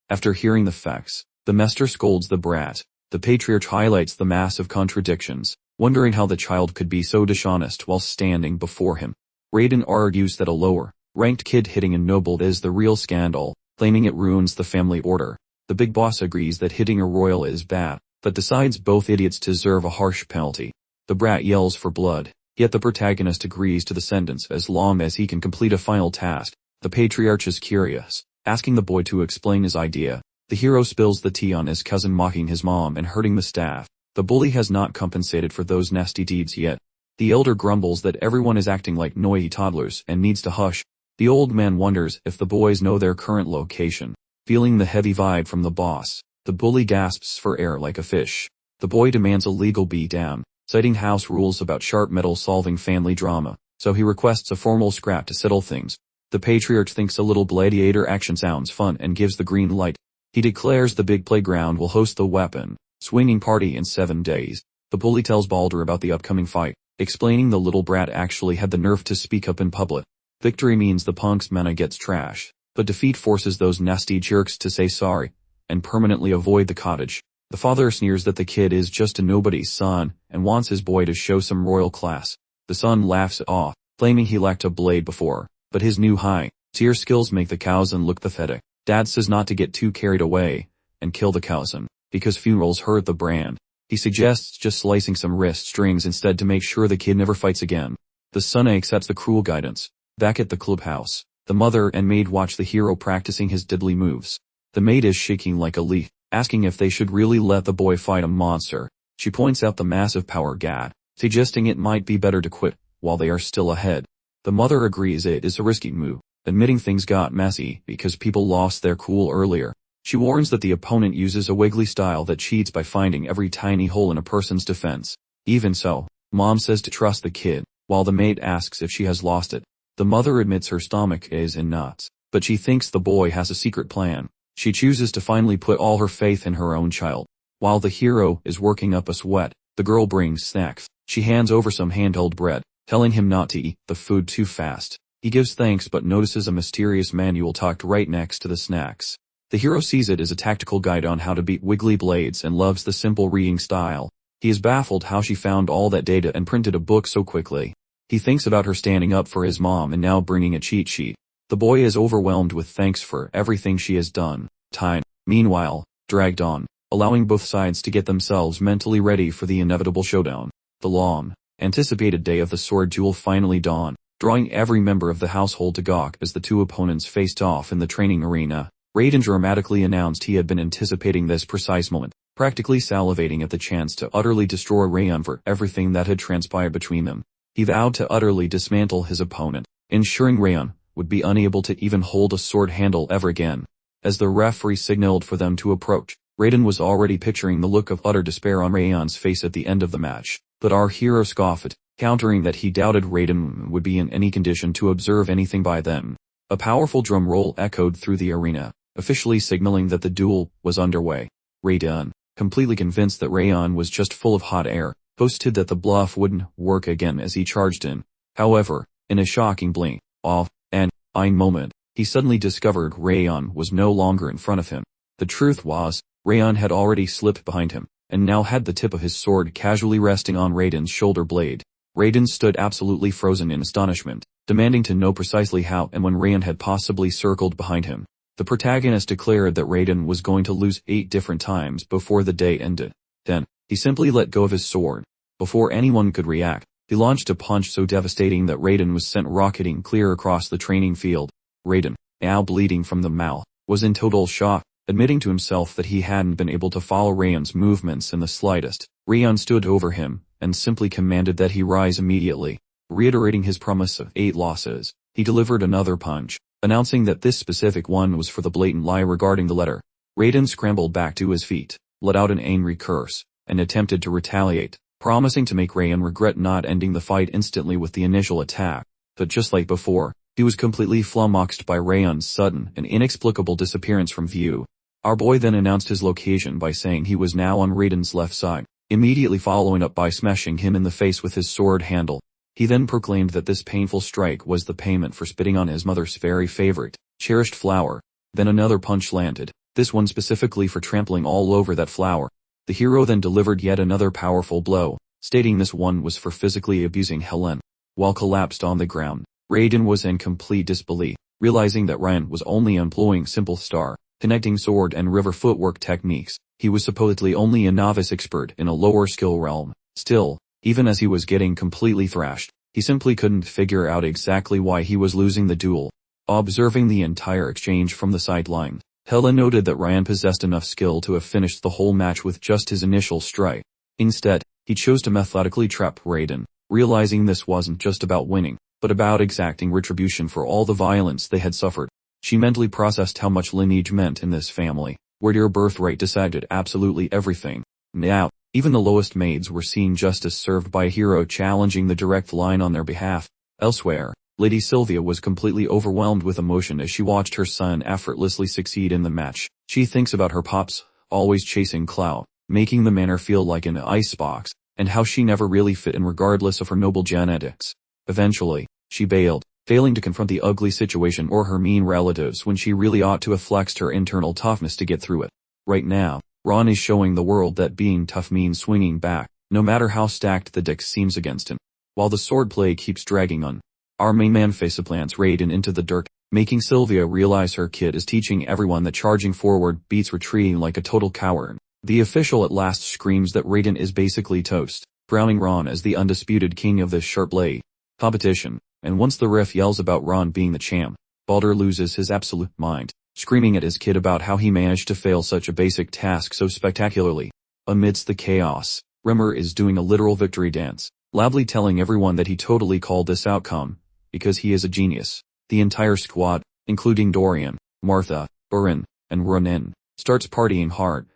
After hearing the facts, the master scolds the brat. The patriarch highlights the massive contradictions, wondering how the child could be so dishonest while standing before him. Rayon argues that a lower-ranked kid hitting a noble is the real scandal, claiming it ruins the family order. The big boss agrees that hitting a royal is bad, but decides both idiots deserve a harsh penalty. The brat yells for blood, yet the protagonist agrees to the sentence as long as he can complete a final task. The patriarch is curious, asking the boy to explain his idea. The hero spills the tea on his cousin mocking his mom and hurting the staff. The bully has not compensated for those nasty deeds yet. The elder grumbles that everyone is acting like noisy toddlers and needs to hush. The old man wonders if the boys know their current location. Feeling the heavy vibe from the boss, the bully gasps for air like a fish. The boy demands a legal beatdown, citing house rules about sharp metal solving family drama, so he requests a formal scrap to settle things. The patriarch thinks a little gladiator action sounds fun and gives the green light. He declares the big playground will host the weapon swinging party in 7 days. The bully tells Baldur about the upcoming fight, explaining the little brat actually had the nerve to speak up in public. Victory means the punk's mana gets trashed, but defeat forces those nasty jerks to say sorry and permanently avoid the cottage. The father sneers that the kid is just a nobody's son and wants his boy to show some royal class. The son laughs it off, claiming he lacked a blade before, but his new high-tier skills make the cousin look pathetic. Dad says not to get too carried away and kill the cousin, because funerals hurt the brand. He suggests just slicing some wrist strings instead to make sure the kid never fights again. The son accepts the cruel guidance. Back at the clubhouse, the mother and maid watch the hero practicing his deadly moves. The maid is shaking like a leaf, asking if they should really let the boy fight a monster. She points out the massive power gap, suggesting it might be better to quit while they are still ahead. The mother agrees it is a risky move, admitting things got messy because people lost their cool earlier. She warns that the opponent uses a wiggly style that cheats by finding every tiny hole in a person's defense. Even so, Mom says to trust the kid, while the maid asks if she has lost it. The mother admits her stomach is in knots, but she thinks the boy has a secret plan. She chooses to finally put all her faith in her own child. While the hero is working up a sweat, the girl brings snacks. She hands over some handheld bread, telling him not to eat the food too fast. He gives thanks but notices a mysterious manual tucked right next to the snacks. The hero sees it as a tactical guide on how to beat wiggly blades and loves the simple reading style. He is baffled how she found all that data and printed a book so quickly. He thinks about her standing up for his mom and now bringing a cheat sheet. The boy is overwhelmed with thanks for everything she has done. Time, meanwhile, dragged on, allowing both sides to get themselves mentally ready for the inevitable showdown. The long, anticipated day of the sword duel finally dawned, drawing every member of the household to gawk as the two opponents faced off in the training arena. Rayon dramatically announced he had been anticipating this precise moment, practically salivating at the chance to utterly destroy Rayon for everything that had transpired between them. He vowed to utterly dismantle his opponent, ensuring Rayon would be unable to even hold a sword handle ever again. As the referee signaled for them to approach, Rayon was already picturing the look of utter despair on Rayon's face at the end of the match, but our hero scoffed, countering that he doubted Rayon would be in any condition to observe anything by then. A powerful drum roll echoed through the arena, officially signaling that the duel was underway. Rayon, completely convinced that Rayon was just full of hot air, boasted that the bluff wouldn't work again as he charged in. However, in a shocking blink of an eye moment, he suddenly discovered Rayon was no longer in front of him. The truth was, Rayon had already slipped behind him, and now had the tip of his sword casually resting on Rayon's shoulder blade. Rayon stood absolutely frozen in astonishment, demanding to know precisely how and when Rayon had possibly circled behind him. The protagonist declared that Rayon was going to lose 8 different times before the day ended. Then, he simply let go of his sword. Before anyone could react, he launched a punch so devastating that Rayon was sent rocketing clear across the training field. Rayon, now bleeding from the mouth, was in total shock, admitting to himself that he hadn't been able to follow Rayon's movements in the slightest. Rayon stood over him and simply commanded that he rise immediately. Reiterating his promise of 8 losses, he delivered another punch, announcing that this specific one was for the blatant lie regarding the letter. Rayon scrambled back to his feet, let out an angry curse, and attempted to retaliate, promising to make Rayon regret not ending the fight instantly with the initial attack. But just like before, he was completely flummoxed by Rayon's sudden and inexplicable disappearance from view. Our boy then announced his location by saying he was now on Rayon's left side, immediately following up by smashing him in the face with his sword handle. He then proclaimed that this painful strike was the payment for spitting on his mother's very favorite, cherished flower. Then another punch landed, this one specifically for trampling all over that flower. The hero then delivered yet another powerful blow, stating this one was for physically abusing Helen. While collapsed on the ground, Rayon was in complete disbelief, realizing that Rayon was only employing simple star, connecting sword and river footwork techniques. He was supposedly only a novice expert in a lower skill realm. Still, even as he was getting completely thrashed, he simply couldn't figure out exactly why he was losing the duel. Observing the entire exchange from the sideline, Helen noted that Rayon possessed enough skill to have finished the whole match with just his initial strike. Instead, he chose to methodically trap Rayon, realizing this wasn't just about winning, but about exacting retribution for all the violence they had suffered. She mentally processed how much lineage meant in this family, where your birthright decided absolutely everything. Now, even the lowest maids were seeing justice served by a hero challenging the direct line on their behalf. Elsewhere, Lady Sylvia was completely overwhelmed with emotion as she watched her son effortlessly succeed in the match. She thinks about her pops, always chasing clout, making the manor feel like an icebox, and how she never really fit in regardless of her noble genetics. Eventually, she bailed, failing to confront the ugly situation or her mean relatives when she really ought to have flexed her internal toughness to get through it. Right now, Ron is showing the world that being tough means swinging back, no matter how stacked the deck seems against him. While the swordplay keeps dragging on, our main man faceplants Rayon into the dirt, making Sylvia realize her kid is teaching everyone that charging forward beats retreating like a total coward. The official at last screams that Rayon is basically toast, crowning Ron as the undisputed king of this sharp blade competition. And once the ref yells about Ron being the champ, Baldur loses his absolute mind, screaming at his kid about how he managed to fail such a basic task so spectacularly. Amidst the chaos, Rimmer is doing a literal victory dance, loudly telling everyone that he totally called this outcome, because he is a genius. The entire squad, including Dorian, Martha, Burin, and Ronin, starts partying hard,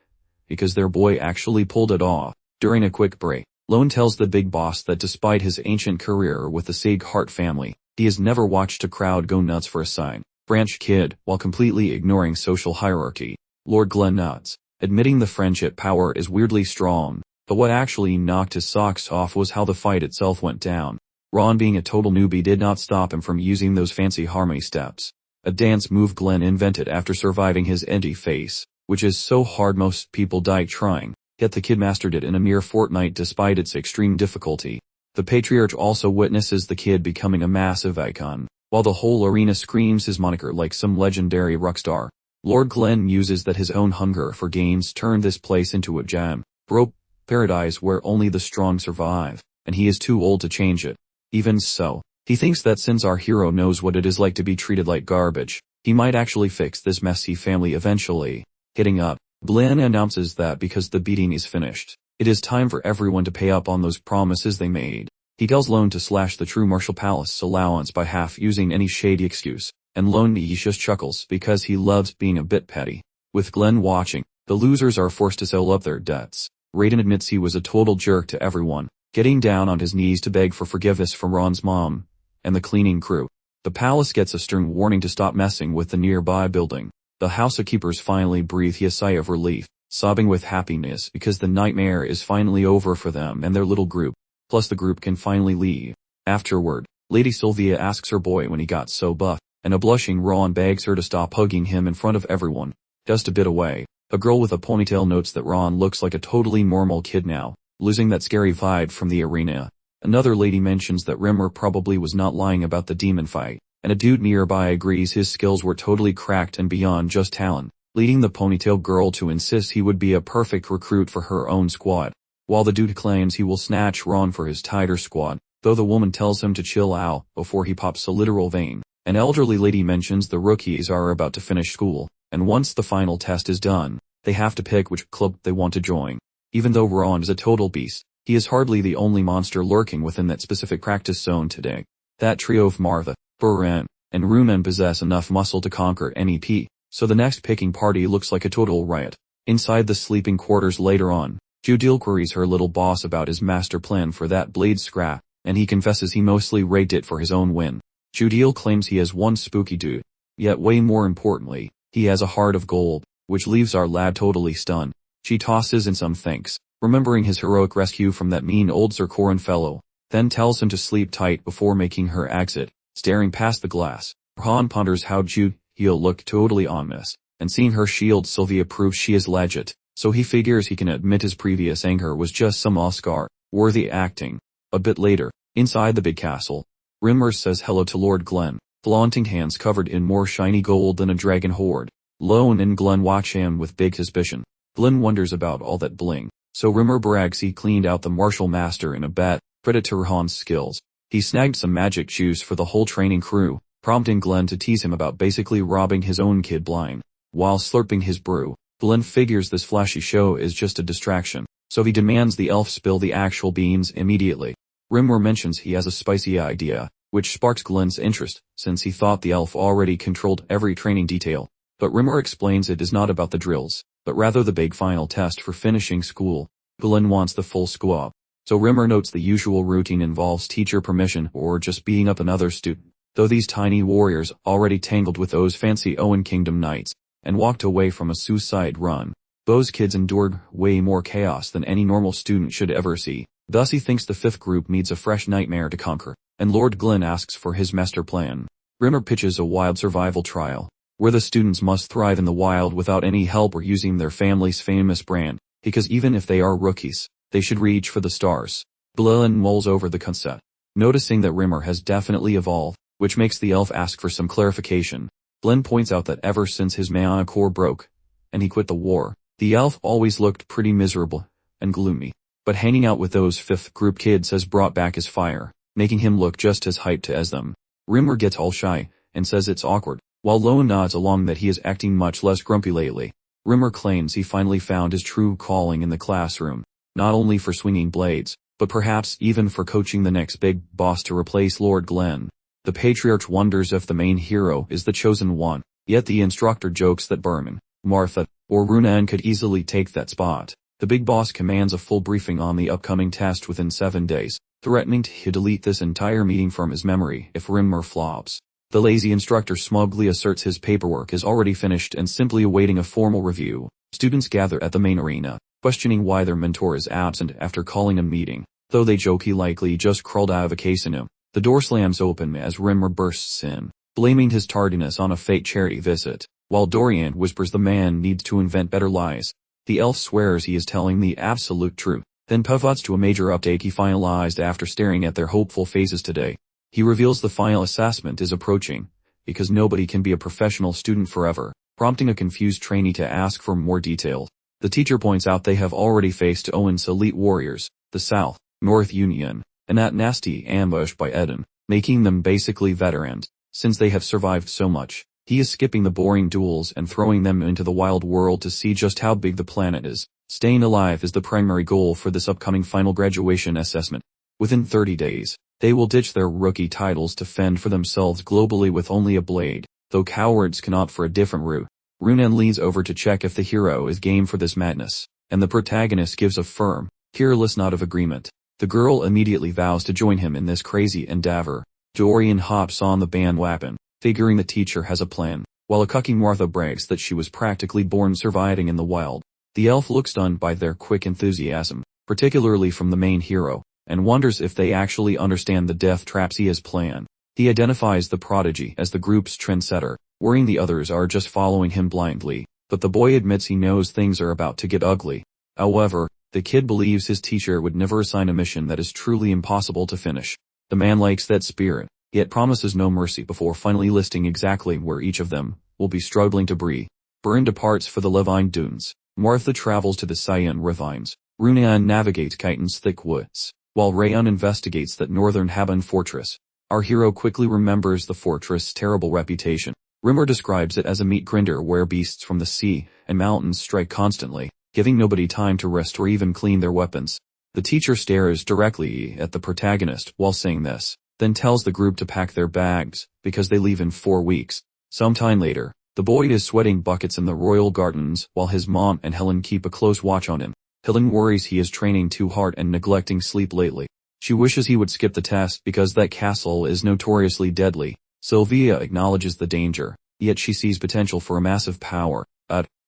because their boy actually pulled it off. During a quick break, Lone tells the big boss that despite his ancient career with the Sage-Hart family, he has never watched a crowd go nuts for a side branch kid while completely ignoring social hierarchy. Lord Glenn nods, admitting the friendship power is weirdly strong, but what actually knocked his socks off was how the fight itself went down. Ron being a total newbie did not stop him from using those fancy harmony steps, a dance move Glenn invented after surviving his empty face, which is so hard most people die trying. Yet the kid mastered it in a mere fortnight despite its extreme difficulty. The Patriarch also witnesses the kid becoming a massive icon, while the whole arena screams his moniker like some legendary rockstar. Lord Glenn uses that his own hunger for gains turned this place into a jam, broke paradise where only the strong survive, and he is too old to change it. Even so, he thinks that since our hero knows what it is like to be treated like garbage, he might actually fix this messy family eventually. Hitting up, Glenn announces that because the beating is finished, it is time for everyone to pay up on those promises they made. He tells Lone to slash the true Martial Palace allowance by half using any shady excuse, and Lone just chuckles because he loves being a bit petty. With Glenn watching, the losers are forced to settle up their debts. Rayon admits he was a total jerk to everyone, getting down on his knees to beg for forgiveness from Ron's mom and the cleaning crew. The palace gets a stern warning to stop messing with the nearby building. The housekeepers finally breathe a sigh of relief, sobbing with happiness because the nightmare is finally over for them and their little group. Plus the group can finally leave. Afterward, Lady Sylvia asks her boy when he got so buff, and a blushing Ron begs her to stop hugging him in front of everyone. Just a bit away, a girl with a ponytail notes that Ron looks like a totally normal kid now, losing that scary vibe from the arena. Another lady mentions that Rimmer probably was not lying about the demon fight, and a dude nearby agrees his skills were totally cracked and beyond just talent, leading the ponytail girl to insist he would be a perfect recruit for her own squad, while the dude claims he will snatch Ron for his tighter squad, though the woman tells him to chill out before he pops a literal vein. An elderly lady mentions the rookies are about to finish school, and once the final test is done, they have to pick which club they want to join. Even though Ron is a total beast, he is hardly the only monster lurking within that specific practice zone today. That trio of Martha, Burin, and Rumen possess enough muscle to conquer NEP, so the next picking party looks like a total riot. Inside the sleeping quarters later on, Judil queries her little boss about his master plan for that blade scrap, and he confesses he mostly rigged it for his own win. Judil claims he has one spooky dude, yet way more importantly, he has a heart of gold, which leaves our lad totally stunned. She tosses in some thanks, remembering his heroic rescue from that mean old Zircoran fellow, then tells him to sleep tight before making her exit. Staring past the glass, Han ponders how Judil looked totally ominous, and seeing her shield Sylvia proves she is legit, so he figures he can admit his previous anger was just some Oscar-worthy acting. A bit later, inside the big castle, Rimmer says hello to Lord Glenn, flaunting hands covered in more shiny gold than a dragon hoard. Lone and Glenn watch him with big suspicion. Glenn wonders about all that bling, so Rimmer brags he cleaned out the martial master in a bet, credit to Han's skills. He snagged some magic juice for the whole training crew, prompting Glenn to tease him about basically robbing his own kid blind. While slurping his brew, Glenn figures this flashy show is just a distraction, so he demands the elf spill the actual beans immediately. Rimmer mentions he has a spicy idea, which sparks Glenn's interest, since he thought the elf already controlled every training detail. But Rimmer explains it is not about the drills, but rather the big final test for finishing school. Glenn wants the full squab. So Rimmer notes the usual routine involves teacher permission or just beating up another student, though these tiny warriors already tangled with those fancy Owen Kingdom knights, and walked away from a suicide run. Those kids endured way more chaos than any normal student should ever see. Thus he thinks the fifth group needs a fresh nightmare to conquer, and Lord Glenn asks for his master plan. Rimmer pitches a wild survival trial, where the students must thrive in the wild without any help or using their family's famous brand, because even if they are rookies, they should reach for the stars. Glenn mulls over the concept, noticing that Rimmer has definitely evolved, which makes the elf ask for some clarification. Glenn points out that ever since his mana core broke, and he quit the war, the elf always looked pretty miserable and gloomy. But hanging out with those fifth group kids has brought back his fire, making him look just as hyped as them. Rimmer gets all shy, and says it's awkward, while Lone nods along that he is acting much less grumpy lately. Rimmer claims he finally found his true calling in the classroom, not only for swinging blades, but perhaps even for coaching the next big boss to replace Lord Glenn. The Patriarch wonders if the main hero is the chosen one, yet the instructor jokes that Berman, Martha, or Runan could easily take that spot. The big boss commands a full briefing on the upcoming test within 7 days, threatening to delete this entire meeting from his memory if Rimmer flops. The lazy instructor smugly asserts his paperwork is already finished and simply awaiting a formal review. Students gather at the main arena, questioning why their mentor is absent after calling a meeting, though they joke he likely just crawled out of a casino. The door slams open as Rimmer bursts in, blaming his tardiness on a fake charity visit, while Dorian whispers the man needs to invent better lies. The elf swears he is telling the absolute truth, then pivots to a major update he finalized after staring at their hopeful faces today. He reveals the final assessment is approaching, because nobody can be a professional student forever, prompting a confused trainee to ask for more details. The teacher points out they have already faced Owen's elite warriors, the South, North Union, and that nasty ambush by Eden, making them basically veterans, since they have survived so much. He is skipping the boring duels and throwing them into the wild world to see just how big the planet is. Staying alive is the primary goal for this upcoming final graduation assessment. Within 30 days, they will ditch their rookie titles to fend for themselves globally with only a blade, though cowards can opt for a different route. Runan leans over to check if the hero is game for this madness, and the protagonist gives a firm, careless nod of agreement. The girl immediately vows to join him in this crazy endeavor. Dorian hops on the bandwagon, figuring the teacher has a plan, while a cucking Martha brags that she was practically born surviving in the wild. The elf looks stunned by their quick enthusiasm, particularly from the main hero, and wonders if they actually understand the death traps he has planned. He identifies the prodigy as the group's trendsetter, worrying the others are just following him blindly, but the boy admits he knows things are about to get ugly. However, the kid believes his teacher would never assign a mission that is truly impossible to finish. The man likes that spirit, yet promises no mercy before finally listing exactly where each of them will be struggling to breathe. Byrne departs for the Levine Dunes. Martha travels to the Cyan Ravines. Runan navigates Chiton's thick woods, while Rayon investigates that northern Haban fortress. Our hero quickly remembers the fortress' terrible reputation. Rimmer describes it as a meat grinder where beasts from the sea and mountains strike constantly, giving nobody time to rest or even clean their weapons. The teacher stares directly at the protagonist while saying this, then tells the group to pack their bags, because they leave in 4 weeks. Sometime later, the boy is sweating buckets in the royal gardens while his mom and Helen keep a close watch on him. Helen worries he is training too hard and neglecting sleep lately. She wishes he would skip the test because that castle is notoriously deadly. Sylvia acknowledges the danger, yet she sees potential for a massive power,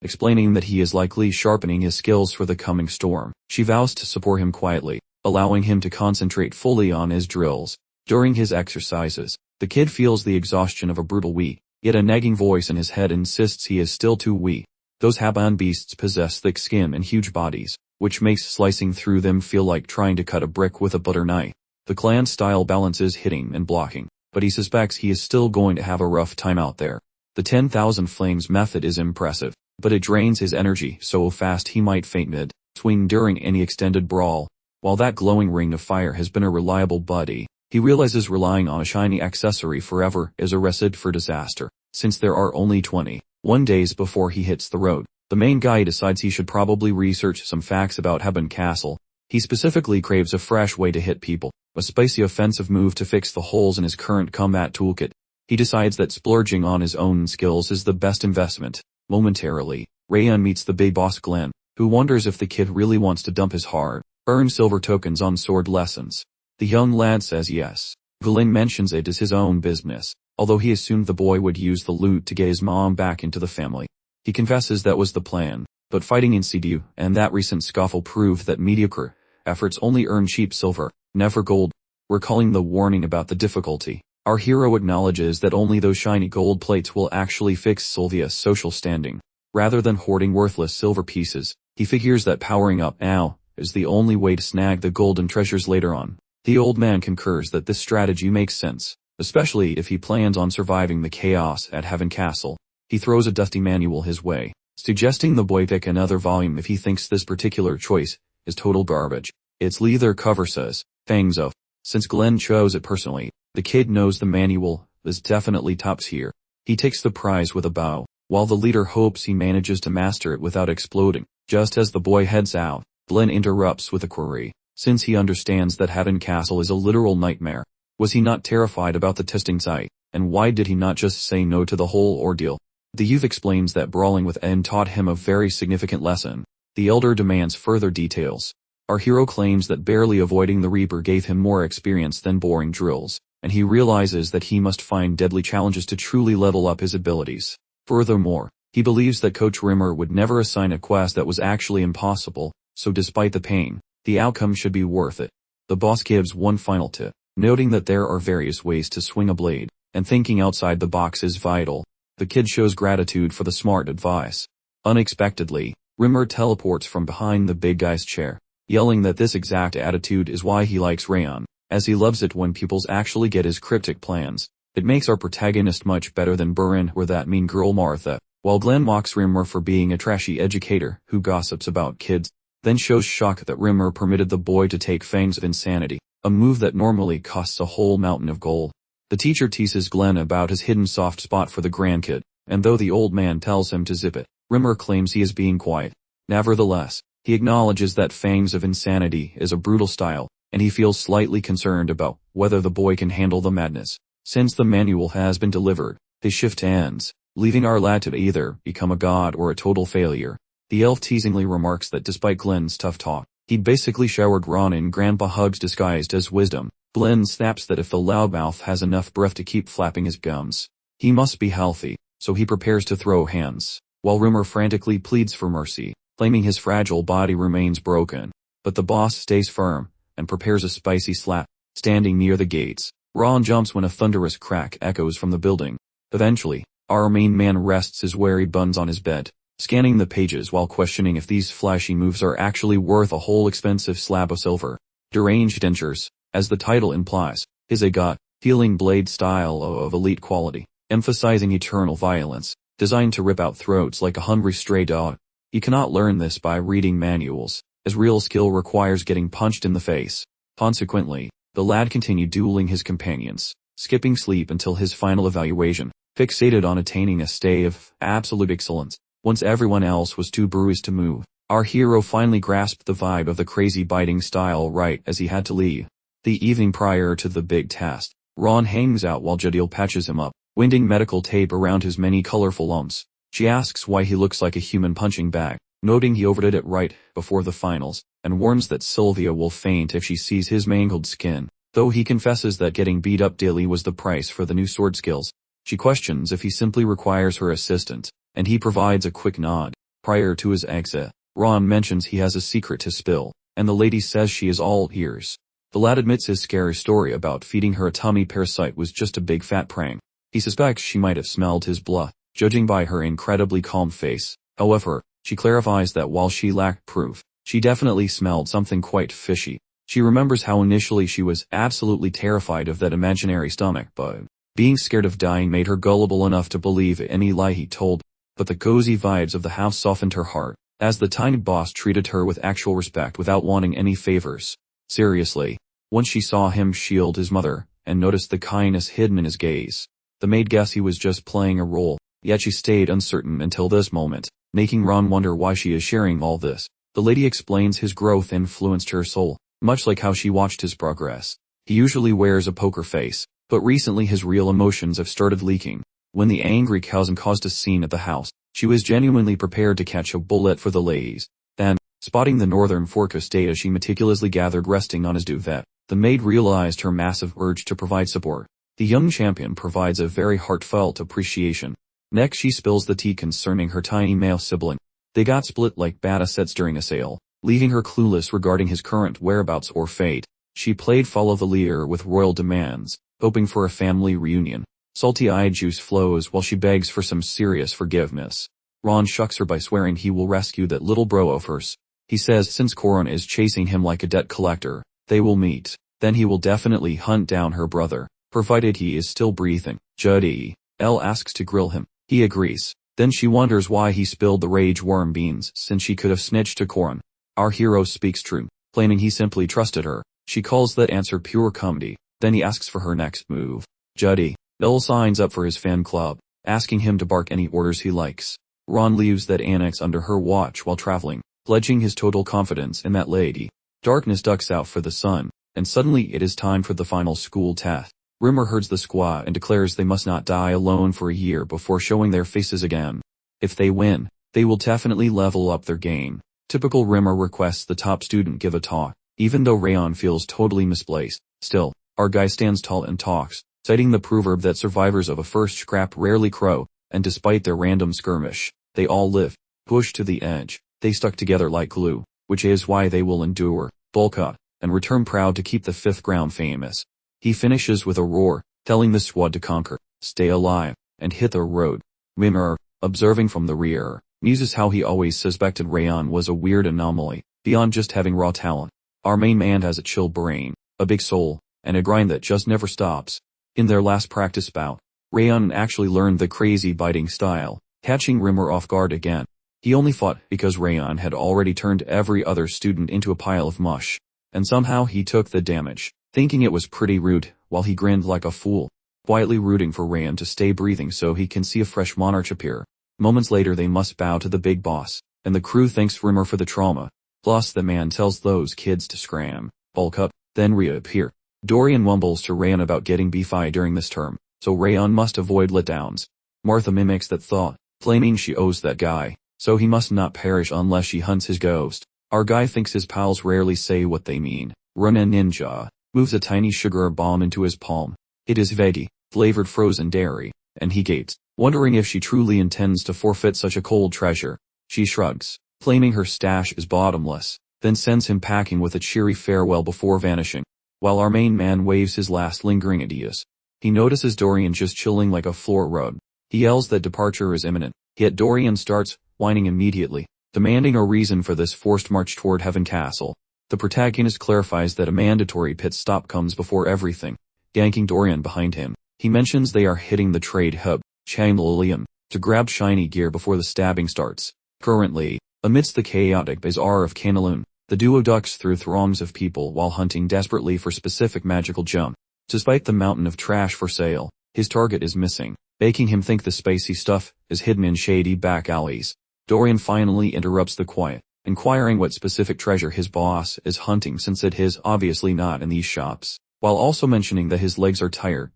explaining that he is likely sharpening his skills for the coming storm. She vows to support him quietly, allowing him to concentrate fully on his drills. During his exercises, the kid feels the exhaustion of a brutal week, yet a nagging voice in his head insists he is still too weak. Those Haban beasts possess thick skin and huge bodies, which makes slicing through them feel like trying to cut a brick with a butter knife. The clan's style balances hitting and blocking, but he suspects he is still going to have a rough time out there. The 10,000 flames method is impressive, but it drains his energy so fast he might faint mid-swing during any extended brawl. While that glowing ring of fire has been a reliable buddy, he realizes relying on a shiny accessory forever is a recipe for disaster. Since there are only 21 days before he hits the road, the main guy decides he should probably research some facts about Haban Castle. He specifically craves a fresh way to hit people, a spicy offensive move to fix the holes in his current combat toolkit. He decides that splurging on his own skills is the best investment. Momentarily, Rayon meets the big boss Glenn, who wonders if the kid really wants to dump his hard-earned silver tokens on sword lessons. The young lad says yes. Glenn mentions it as his own business, although he assumed the boy would use the loot to get his mom back into the family. He confesses that was the plan, but fighting in CDU and that recent scuffle proved that mediocre efforts only earn cheap silver, never gold. Recalling the warning about the difficulty, our hero acknowledges that only those shiny gold plates will actually fix Sylvia's social standing. Rather than hoarding worthless silver pieces, he figures that powering up now is the only way to snag the golden treasures later on. The old man concurs that this strategy makes sense, especially if he plans on surviving the chaos at Heaven Castle. He throws a dusty manual his way, suggesting the boy pick another volume if he thinks this particular choice is total garbage. Its leather cover says, Fangs of. Since Glenn chose it personally, the kid knows the manual is definitely top tier. He takes the prize with a bow, while the leader hopes he manages to master it without exploding. Just as the boy heads out, Glenn interrupts with a query. Since he understands that Heaven Castle is a literal nightmare, was he not terrified about the testing site, and why did he not just say no to the whole ordeal? The youth explains that brawling with N taught him a very significant lesson. The elder demands further details. Our hero claims that barely avoiding the Reaper gave him more experience than boring drills, and he realizes that he must find deadly challenges to truly level up his abilities. Furthermore, he believes that Coach Rimmer would never assign a quest that was actually impossible, so despite the pain, the outcome should be worth it. The boss gives one final tip, noting that there are various ways to swing a blade, and thinking outside the box is vital. The kid shows gratitude for the smart advice. Unexpectedly, Rimmer teleports from behind the big guy's chair, yelling that this exact attitude is why he likes Rayon, as he loves it when pupils actually get his cryptic plans. It makes our protagonist much better than Burin or that mean girl Martha, while Glenn mocks Rimmer for being a trashy educator who gossips about kids, then shows shock that Rimmer permitted the boy to take Fangs of Insanity, a move that normally costs a whole mountain of gold. The teacher teases Glenn about his hidden soft spot for the grandkid, and though the old man tells him to zip it, Rimmer claims he is being quiet. Nevertheless, he acknowledges that Fangs of Insanity is a brutal style, and he feels slightly concerned about whether the boy can handle the madness. Since the manual has been delivered, his shift ends, leaving our lad to either become a god or a total failure. The elf teasingly remarks that despite Glenn's tough talk, he'd basically showered Ron in grandpa hugs disguised as wisdom. Glenn snaps that if the loudmouth has enough breath to keep flapping his gums, he must be healthy, so he prepares to throw hands, while Rimmer frantically pleads for mercy, claiming his fragile body remains broken. But the boss stays firm, and prepares a spicy slap. Standing near the gates, Ron jumps when a thunderous crack echoes from the building. Eventually, our main man rests his weary buns on his bed, scanning the pages while questioning if these flashy moves are actually worth a whole expensive slab of silver. Deranged dentures, as the title implies, is a gut-feeling blade style of elite quality, emphasizing eternal violence, designed to rip out throats like a hungry stray dog. You cannot learn this by reading manuals, as real skill requires getting punched in the face. Consequently, the lad continued dueling his companions, skipping sleep until his final evaluation, fixated on attaining a state of absolute excellence. Once everyone else was too bruised to move, our hero finally grasped the vibe of the crazy biting style right as he had to leave. The evening prior to the big test, Ron hangs out while Jadil patches him up, winding medical tape around his many colorful lumps. She asks why he looks like a human punching bag, noting he overdid it right before the finals, and warns that Sylvia will faint if she sees his mangled skin, though he confesses that getting beat up daily was the price for the new sword skills. She questions if he simply requires her assistance, and he provides a quick nod. Prior to his exit, Ron mentions he has a secret to spill, and the lady says she is all ears. The lad admits his scary story about feeding her a tummy parasite was just a big fat prank. He suspects she might have smelled his blood, judging by her incredibly calm face. However, she clarifies that while she lacked proof, she definitely smelled something quite fishy. She remembers how initially she was absolutely terrified of that imaginary stomach bug. Being scared of dying made her gullible enough to believe any lie he told, but the cozy vibes of the house softened her heart, as the tiny boss treated her with actual respect without wanting any favors. Seriously, once she saw him shield his mother, and noticed the kindness hidden in his gaze, the maid guessed he was just playing a role, yet she stayed uncertain until this moment, making Ron wonder why she is sharing all this. The lady explains his growth influenced her soul, much like how she watched his progress. He usually wears a poker face, but recently his real emotions have started leaking. When the angry cousin caused a scene at the house, she was genuinely prepared to catch a bullet for the ladies. Then, spotting the northern fork of data she meticulously gathered resting on his duvet, the maid realized her massive urge to provide support. The young champion provides a very heartfelt appreciation. Next she spills the tea concerning her tiny male sibling. They got split like bad assets during a sale, leaving her clueless regarding his current whereabouts or fate. She played follow the leader with royal demands, hoping for a family reunion. Salty-eyed juice flows while she begs for some serious forgiveness. Ron shucks her by swearing he will rescue that little bro of hers. He says since Coron is chasing him like a debt collector, they will meet. Then he will definitely hunt down her brother, provided he is still breathing. Judy L asks to grill him. He agrees. Then she wonders why he spilled the rage worm beans since she could have snitched to Coron. Our hero speaks true, claiming he simply trusted her. She calls that answer pure comedy. Then he asks for her next move. Judy L signs up for his fan club, asking him to bark any orders he likes. Ron leaves that annex under her watch while traveling, pledging his total confidence in that lady. Darkness ducks out for the sun, and suddenly it is time for the final school test. Rimmer herds the squad and declares they must not die alone for a year before showing their faces again. If they win, they will definitely level up their game. Typical Rimmer requests the top student give a talk, even though Rayon feels totally misplaced. Still, our guy stands tall and talks, citing the proverb that survivors of a first scrap rarely crow, and despite their random skirmish, they all live. Pushed to the edge, they stuck together like glue, which is why they will endure, bulk up, and return proud to keep the fifth ground famous. He finishes with a roar, telling the squad to conquer, stay alive, and hit the road. Rimmer, observing from the rear, muses how he always suspected Rayon was a weird anomaly, beyond just having raw talent. Our main man has a chill brain, a big soul, and a grind that just never stops. In their last practice bout, Rayon actually learned the crazy biting style, catching Rimmer off guard again. He only fought because Rayon had already turned every other student into a pile of mush, and somehow he took the damage, thinking it was pretty rude, while he grinned like a fool, quietly rooting for Rayon to stay breathing so he can see a fresh monarch appear. Moments later they must bow to the big boss, and the crew thanks Rimmer for the trauma. Plus the man tells those kids to scram, bulk up, then reappear. Dorian mumbles to Rayon about getting BFI during this term, so Rayon must avoid letdowns. Martha mimics that thought, claiming she owes that guy, so he must not perish unless she hunts his ghost. Our guy thinks his pals rarely say what they mean. Ronin Ninja moves a tiny sugar bomb into his palm. It is veggie, flavored frozen dairy, and he gapes, wondering if she truly intends to forfeit such a cold treasure. She shrugs, claiming her stash is bottomless, then sends him packing with a cheery farewell before vanishing. While our main man waves his last lingering adios, he notices Dorian just chilling like a floor rug. He yells that departure is imminent, yet Dorian starts whining immediately, demanding a reason for this forced march toward Heaven Castle. The protagonist clarifies that a mandatory pit stop comes before everything, yanking Dorian behind him. He mentions they are hitting the trade hub, Changlilium, to grab shiny gear before the stabbing starts. Currently, amidst the chaotic bazaar of Canaloon, the duo ducks through throngs of people while hunting desperately for specific magical gem. Despite the mountain of trash for sale, his target is missing, making him think the spacey stuff is hidden in shady back alleys. Dorian finally interrupts the quiet, inquiring what specific treasure his boss is hunting since it is obviously not in these shops, while also mentioning that his legs are tired,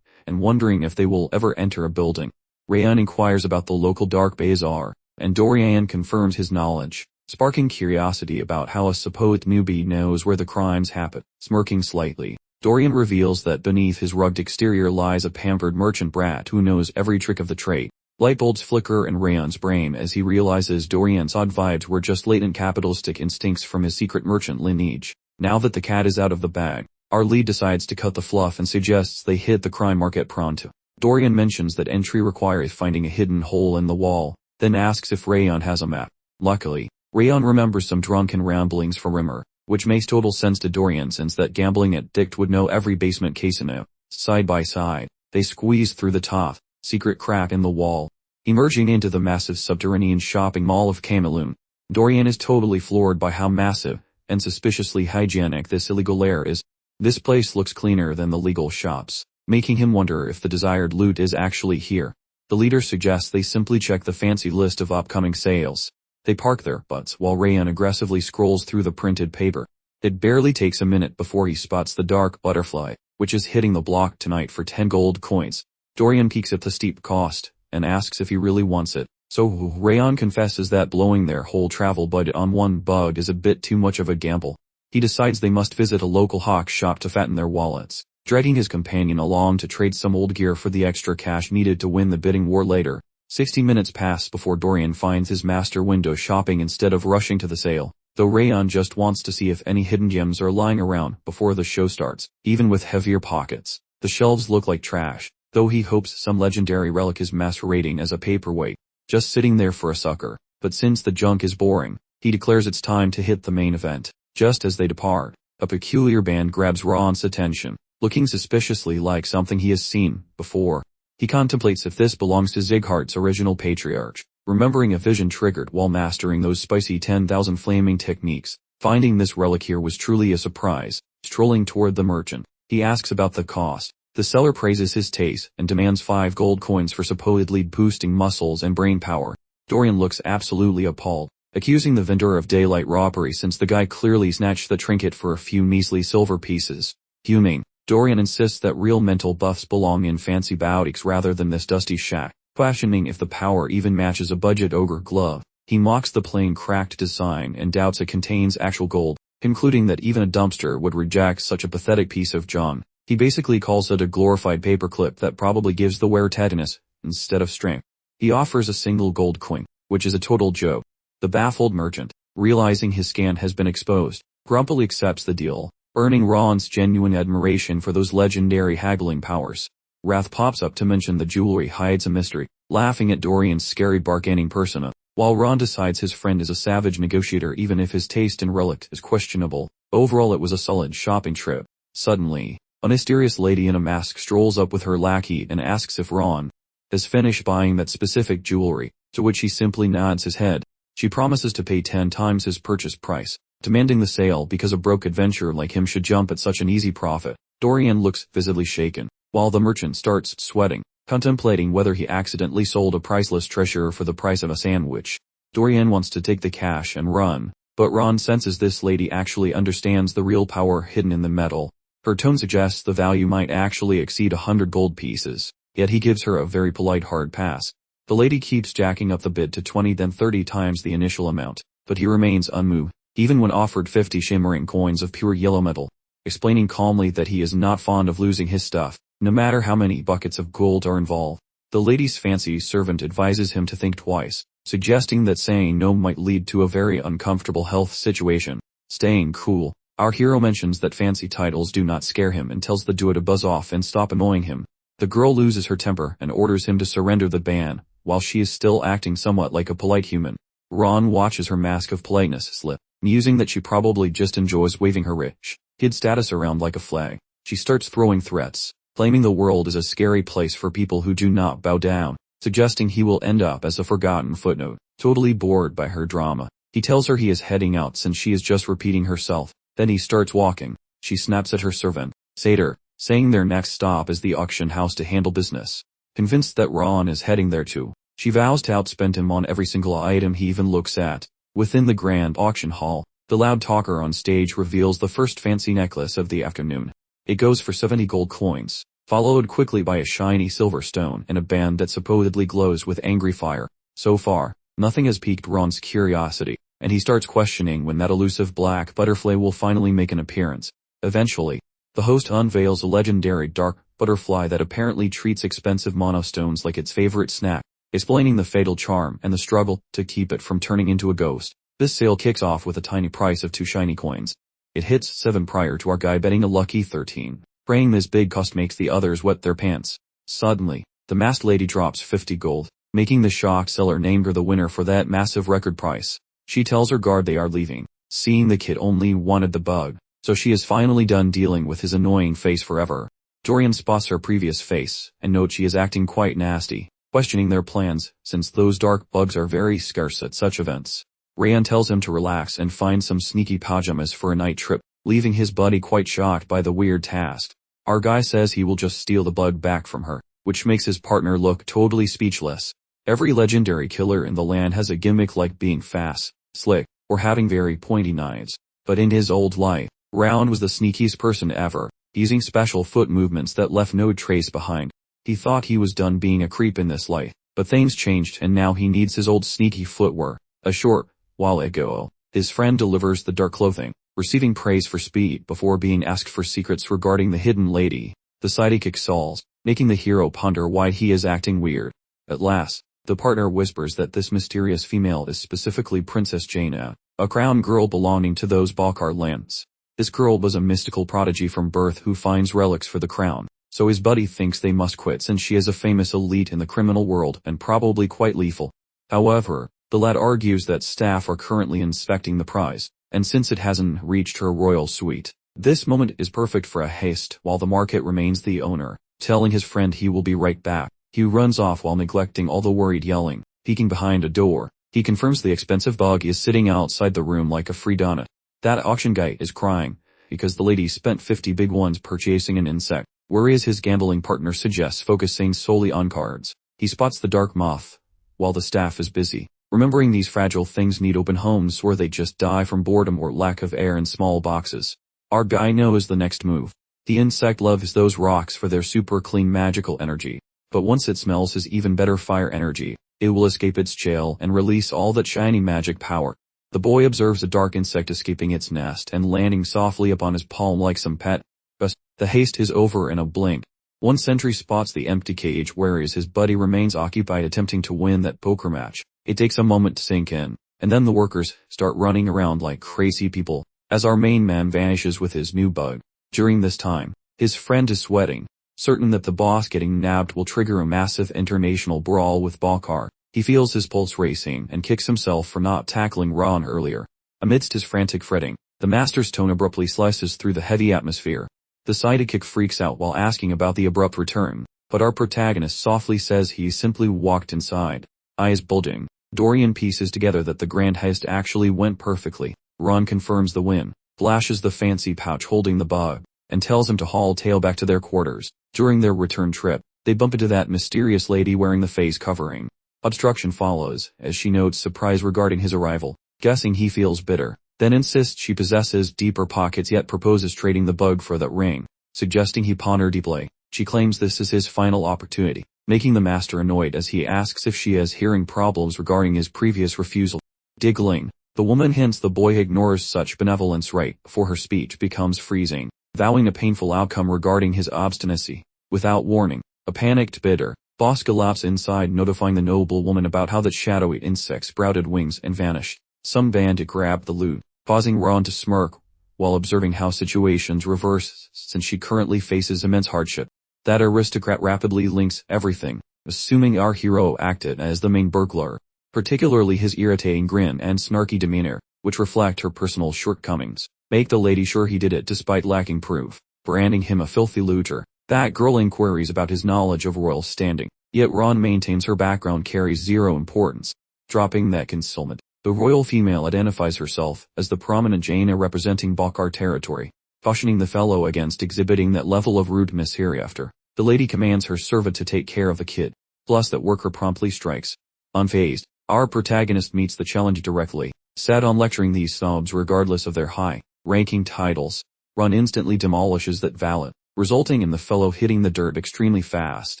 and wondering if they will ever enter a building. Rayon inquires about the local dark bazaar, and Dorian confirms his knowledge, sparking curiosity about how a supposed newbie knows where the crimes happen. Smirking slightly, Dorian reveals that beneath his rugged exterior lies a pampered merchant brat who knows every trick of the trade. Lightbulbs flicker in Rayon's brain as he realizes Dorian's odd vibes were just latent capitalistic instincts from his secret merchant lineage. Now that the cat is out of the bag, our lead decides to cut the fluff and suggests they hit the crime market pronto. Dorian mentions that entry requires finding a hidden hole in the wall, then asks if Rayon has a map. Luckily, Rayon remembers some drunken ramblings from Rimmer, which makes total sense to Dorian since that gambling addict would know every basement casino. Side by side, they squeeze through the top secret crack in the wall, emerging into the massive subterranean shopping mall of Cameloon. Dorian is totally floored by how massive and suspiciously hygienic this illegal lair is. This place looks cleaner than the legal shops, making him wonder if the desired loot is actually here. The leader suggests they simply check the fancy list of upcoming sales. They park their butts while Rayon aggressively scrolls through the printed paper. It barely takes a minute before he spots the dark butterfly, which is hitting the block tonight for 10 gold coins. Dorian peeks at the steep cost, and asks if he really wants it, so Rayon confesses that blowing their whole travel budget on one bug is a bit too much of a gamble. He decides they must visit a local hawk shop to fatten their wallets, dragging his companion along to trade some old gear for the extra cash needed to win the bidding war later. 60 minutes pass before Dorian finds his master window shopping instead of rushing to the sale. though Rayon just wants to see if any hidden gems are lying around before the show starts. Even with heavier pockets, the shelves look like trash, though he hopes some legendary relic is masquerading as a paperweight, just sitting there for a sucker. But since the junk is boring, he declares it's time to hit the main event. Just as they depart, a peculiar band grabs Ron's attention, looking suspiciously like something he has seen before. He contemplates if this belongs to Zighart's original patriarch, remembering a vision triggered while mastering those spicy 10,000 flaming techniques. Finding this relic here was truly a surprise. Strolling toward the merchant, he asks about the cost. The seller praises his taste and demands 5 gold coins for supposedly boosting muscles and brain power. Dorian looks absolutely appalled, accusing the vendor of daylight robbery since the guy clearly snatched the trinket for a few measly silver pieces. Fuming, Dorian insists that real mental buffs belong in fancy boutiques rather than this dusty shack, questioning if the power even matches a budget ogre glove. He mocks the plain cracked design and doubts it contains actual gold, concluding that even a dumpster would reject such a pathetic piece of junk. He basically calls it a glorified paperclip that probably gives the wearer tetanus instead of strength. He offers a single gold coin, which is a total joke. The baffled merchant, realizing his scam has been exposed, grumpily accepts the deal, earning Ron's genuine admiration for those legendary haggling powers. Wrath pops up to mention the jewelry hides a mystery, laughing at Dorian's scary bargaining persona, while Ron decides his friend is a savage negotiator even if his taste in relic is questionable. Overall it was a solid shopping trip. Suddenly, a mysterious lady in a mask strolls up with her lackey and asks if Ron has finished buying that specific jewelry, to which he simply nods his head. She promises to pay 10 times his purchase price, demanding the sale because a broke adventurer like him should jump at such an easy profit. Dorian looks visibly shaken, while the merchant starts sweating, contemplating whether he accidentally sold a priceless treasure for the price of a sandwich. Dorian wants to take the cash and run, but Ron senses this lady actually understands the real power hidden in the metal. Her tone suggests the value might actually exceed 100 gold pieces, yet he gives her a very polite hard pass. The lady keeps jacking up the bid to 20 then 30 times the initial amount, but he remains unmoved, even when offered 50 shimmering coins of pure yellow metal, explaining calmly that he is not fond of losing his stuff, no matter how many buckets of gold are involved. The lady's fancy servant advises him to think twice, suggesting that saying no might lead to a very uncomfortable health situation. Staying cool, our hero mentions that fancy titles do not scare him and tells the duo to buzz off and stop annoying him. The girl loses her temper and orders him to surrender the ban, while she is still acting somewhat like a polite human. Ron watches her mask of politeness slip, musing that she probably just enjoys waving her rich kid status around like a flag. She starts throwing threats, claiming the world is a scary place for people who do not bow down, suggesting he will end up as a forgotten footnote. Totally bored by her drama, he tells her he is heading out since she is just repeating herself. Then he starts walking. She snaps at her servant, Satyr, saying their next stop is the auction house to handle business. Convinced that Ron is heading there too, she vows to outspend him on every single item he even looks at. Within the grand auction hall, the loud talker on stage reveals the first fancy necklace of the afternoon. It goes for 70 gold coins, followed quickly by a shiny silver stone and a band that supposedly glows with angry fire. So far, nothing has piqued Ron's curiosity, and he starts questioning when that elusive black butterfly will finally make an appearance. Eventually, the host unveils a legendary dark butterfly that apparently treats expensive monostones like its favorite snack, explaining the fatal charm and the struggle to keep it from turning into a ghost. This sale kicks off with a tiny price of 2 shiny coins. It hits 7 prior to our guy betting a lucky 13. Praying this big cost makes the others wet their pants. Suddenly, the masked lady drops 50 gold, making the shocked seller name her the winner for that massive record price. She tells her guard they are leaving, seeing the kid only wanted the bug, so she is finally done dealing with his annoying face forever. Dorian spots her previous face, and notes she is acting quite nasty, questioning their plans, since those dark bugs are very scarce at such events. Rayon tells him to relax and find some sneaky pajamas for a night trip, leaving his buddy quite shocked by the weird task. Our guy says he will just steal the bug back from her, which makes his partner look totally speechless. Every legendary killer in the land has a gimmick like being fast, slick, or having very pointy knives. But in his old life, Rayon was the sneakiest person ever, using special foot movements that left no trace behind. He thought he was done being a creep in this life, but things changed and now he needs his old sneaky footwear. A short while ago, his friend delivers the dark clothing, receiving praise for speed before being asked for secrets regarding the hidden lady. The sidekick exhales, making the hero ponder why he is acting weird. At last, the partner whispers that this mysterious female is specifically Princess Jaina, a crown girl belonging to those Balkar lands. This girl was a mystical prodigy from birth who finds relics for the crown, so his buddy thinks they must quit since she is a famous elite in the criminal world and probably quite lethal. However, the lad argues that staff are currently inspecting the prize, and since it hasn't reached her royal suite, this moment is perfect for a haste while the market remains the owner, telling his friend he will be right back. He runs off while neglecting all the worried yelling, peeking behind a door. He confirms the expensive bug is sitting outside the room like a free donut. That auction guy is crying, because the lady spent 50 big ones purchasing an insect, whereas his gambling partner suggests focusing solely on cards. He spots the dark moth, while the staff is busy, remembering these fragile things need open homes where they just die from boredom or lack of air in small boxes. Our guy knows the next move. The insect loves those rocks for their super clean magical energy, but once it smells his even better fire energy, it will escape its jail and release all that shiny magic power. The boy observes a dark insect escaping its nest and landing softly upon his palm like some pet. But the haste is over in a blink. One sentry spots the empty cage whereas his buddy remains occupied attempting to win that poker match. It takes a moment to sink in, and then the workers start running around like crazy people, as our main man vanishes with his new bug. During this time, his friend is sweating, certain that the boss getting nabbed will trigger a massive international brawl with Balkar. He feels his pulse racing and kicks himself for not tackling Ron earlier. Amidst his frantic fretting, the master's tone abruptly slices through the heavy atmosphere. The sidekick freaks out while asking about the abrupt return, but our protagonist softly says he simply walked inside. Eyes bulging, Dorian pieces together that the grand heist actually went perfectly. Ron confirms the win, flashes the fancy pouch holding the bug, and tells him to haul tail back to their quarters. During their return trip, they bump into that mysterious lady wearing the face covering. Obstruction follows, as she notes surprise regarding his arrival, guessing he feels bitter, then insists she possesses deeper pockets yet proposes trading the bug for that ring, suggesting he ponder deeply. She claims this is his final opportunity, making the master annoyed as he asks if she has hearing problems regarding his previous refusal. Giggling, the woman hints the boy ignores such benevolence right before her speech becomes freezing, vowing a painful outcome regarding his obstinacy. Without warning, a panicked bidder, boss gallops inside notifying the noble woman about how that shadowy insect sprouted wings and vanished. Some bandit grabbed the loot, causing Ron to smirk, while observing how situations reverse since she currently faces immense hardship. That aristocrat rapidly links everything, assuming our hero acted as the main burglar, particularly his irritating grin and snarky demeanor, which reflect her personal shortcomings, make the lady sure he did it despite lacking proof, branding him a filthy looter. That girl inquiries about his knowledge of royal standing, yet Ron maintains her background carries zero importance. Dropping that concealment, the royal female identifies herself as the prominent Jaina representing Balkar territory, cautioning the fellow against exhibiting that level of rudeness hereafter. The lady commands her servant to take care of the kid, plus that worker promptly strikes. Unfazed, our protagonist meets the challenge directly, set on lecturing these snobs regardless of their high-ranking titles. Ron instantly demolishes that valet, resulting in the fellow hitting the dirt extremely fast.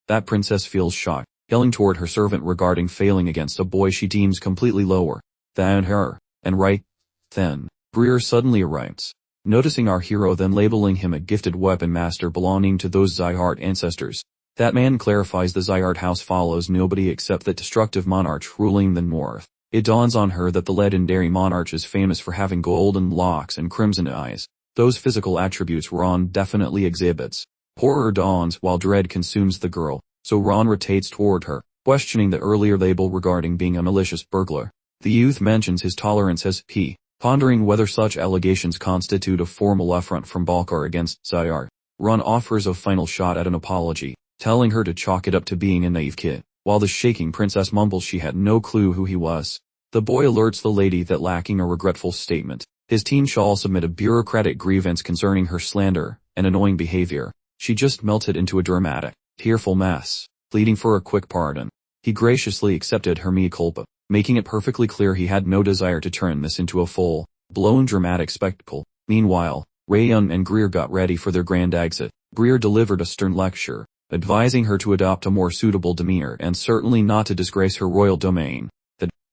That princess feels shocked, yelling toward her servant regarding failing against a boy she deems completely lower than her, and right then, Greer suddenly arrives. Noticing our hero then labeling him a gifted weapon master belonging to those Zyhart ancestors. That man clarifies the Zyhart house follows nobody except the destructive monarch ruling the north. It dawns on her that the legendary monarch is famous for having golden locks and crimson eyes. Those physical attributes Ron definitely exhibits. Horror dawns while dread consumes the girl, so Ron rotates toward her, questioning the earlier label regarding being a malicious burglar. The youth mentions his tolerance as P, pondering whether such allegations constitute a formal affront from Balkar against Zyhart. Ron offers a final shot at an apology, telling her to chalk it up to being a naive kid, while the shaking princess mumbles she had no clue who he was. The boy alerts the lady that lacking a regretful statement, his teen shall submit a bureaucratic grievance concerning her slander and annoying behavior. She just melted into a dramatic, tearful mess, pleading for a quick pardon. He graciously accepted her mea culpa, making it perfectly clear he had no desire to turn this into a full-blown dramatic spectacle. Meanwhile, Rayon and Greer got ready for their grand exit. Greer delivered a stern lecture, advising her to adopt a more suitable demeanor and certainly not to disgrace her royal domain.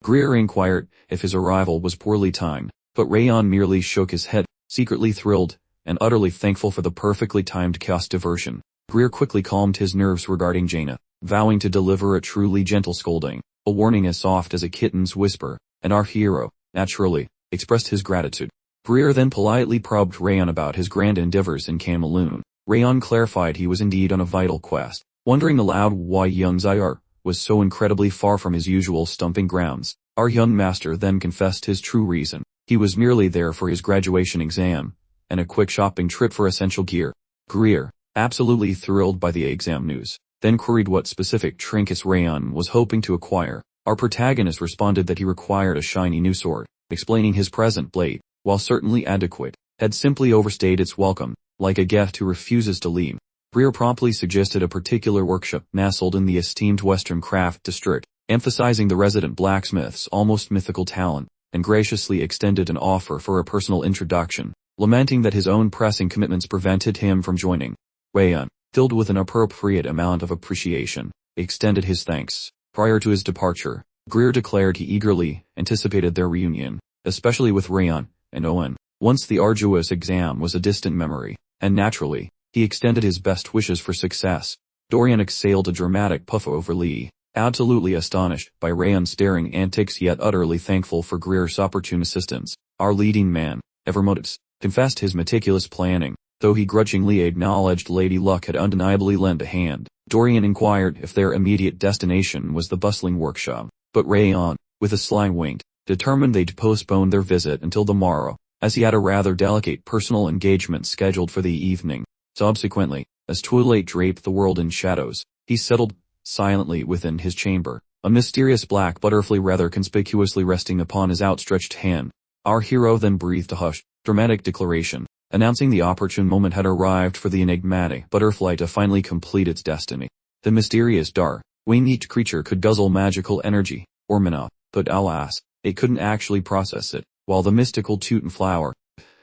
Greer inquired if his arrival was poorly timed, but Rayon merely shook his head, secretly thrilled and utterly thankful for the perfectly timed chaos diversion. Greer quickly calmed his nerves regarding Jaina, vowing to deliver a truly gentle scolding, a warning as soft as a kitten's whisper, and our hero, naturally, expressed his gratitude. Greer then politely probed Rayon about his grand endeavors in Cameloon. Rayon clarified he was indeed on a vital quest, wondering aloud why young Zyar was so incredibly far from his usual stomping grounds. Our young master then confessed his true reason. He was merely there for his graduation exam, and a quick shopping trip for essential gear. Greer, absolutely thrilled by the exam news, then queried what specific trinkets Rayon was hoping to acquire. Our protagonist responded that he required a shiny new sword, explaining his present blade, while certainly adequate, had simply overstayed its welcome, like a guest who refuses to leave. Greer promptly suggested a particular workshop nestled in the esteemed Western Craft District, emphasizing the resident blacksmith's almost mythical talent, and graciously extended an offer for a personal introduction, lamenting that his own pressing commitments prevented him from joining. Rayon, filled with an appropriate amount of appreciation, extended his thanks. Prior to his departure, Greer declared he eagerly anticipated their reunion, especially with Rayon and Owen, once the arduous exam was a distant memory, and naturally, he extended his best wishes for success. Dorian exhaled a dramatic puff over Lee, absolutely astonished by Rayon's staring antics yet utterly thankful for Greer's opportune assistance. Our leading man, Evermotives, confessed his meticulous planning, though he grudgingly acknowledged Lady Luck had undeniably lent a hand. Dorian inquired if their immediate destination was the bustling workshop, but Rayon, with a sly wink, determined they'd postpone their visit until the morrow, as he had a rather delicate personal engagement scheduled for the evening. Subsequently, as twilight draped the world in shadows, he settled silently within his chamber, a mysterious black butterfly rather conspicuously resting upon his outstretched hand. Our hero then breathed a hushed, dramatic declaration, announcing the opportune moment had arrived for the enigmatic butterfly to finally complete its destiny. The mysterious winged creature could guzzle magical energy, or mana, but alas, it couldn't actually process it, while the mystical Teuton flower,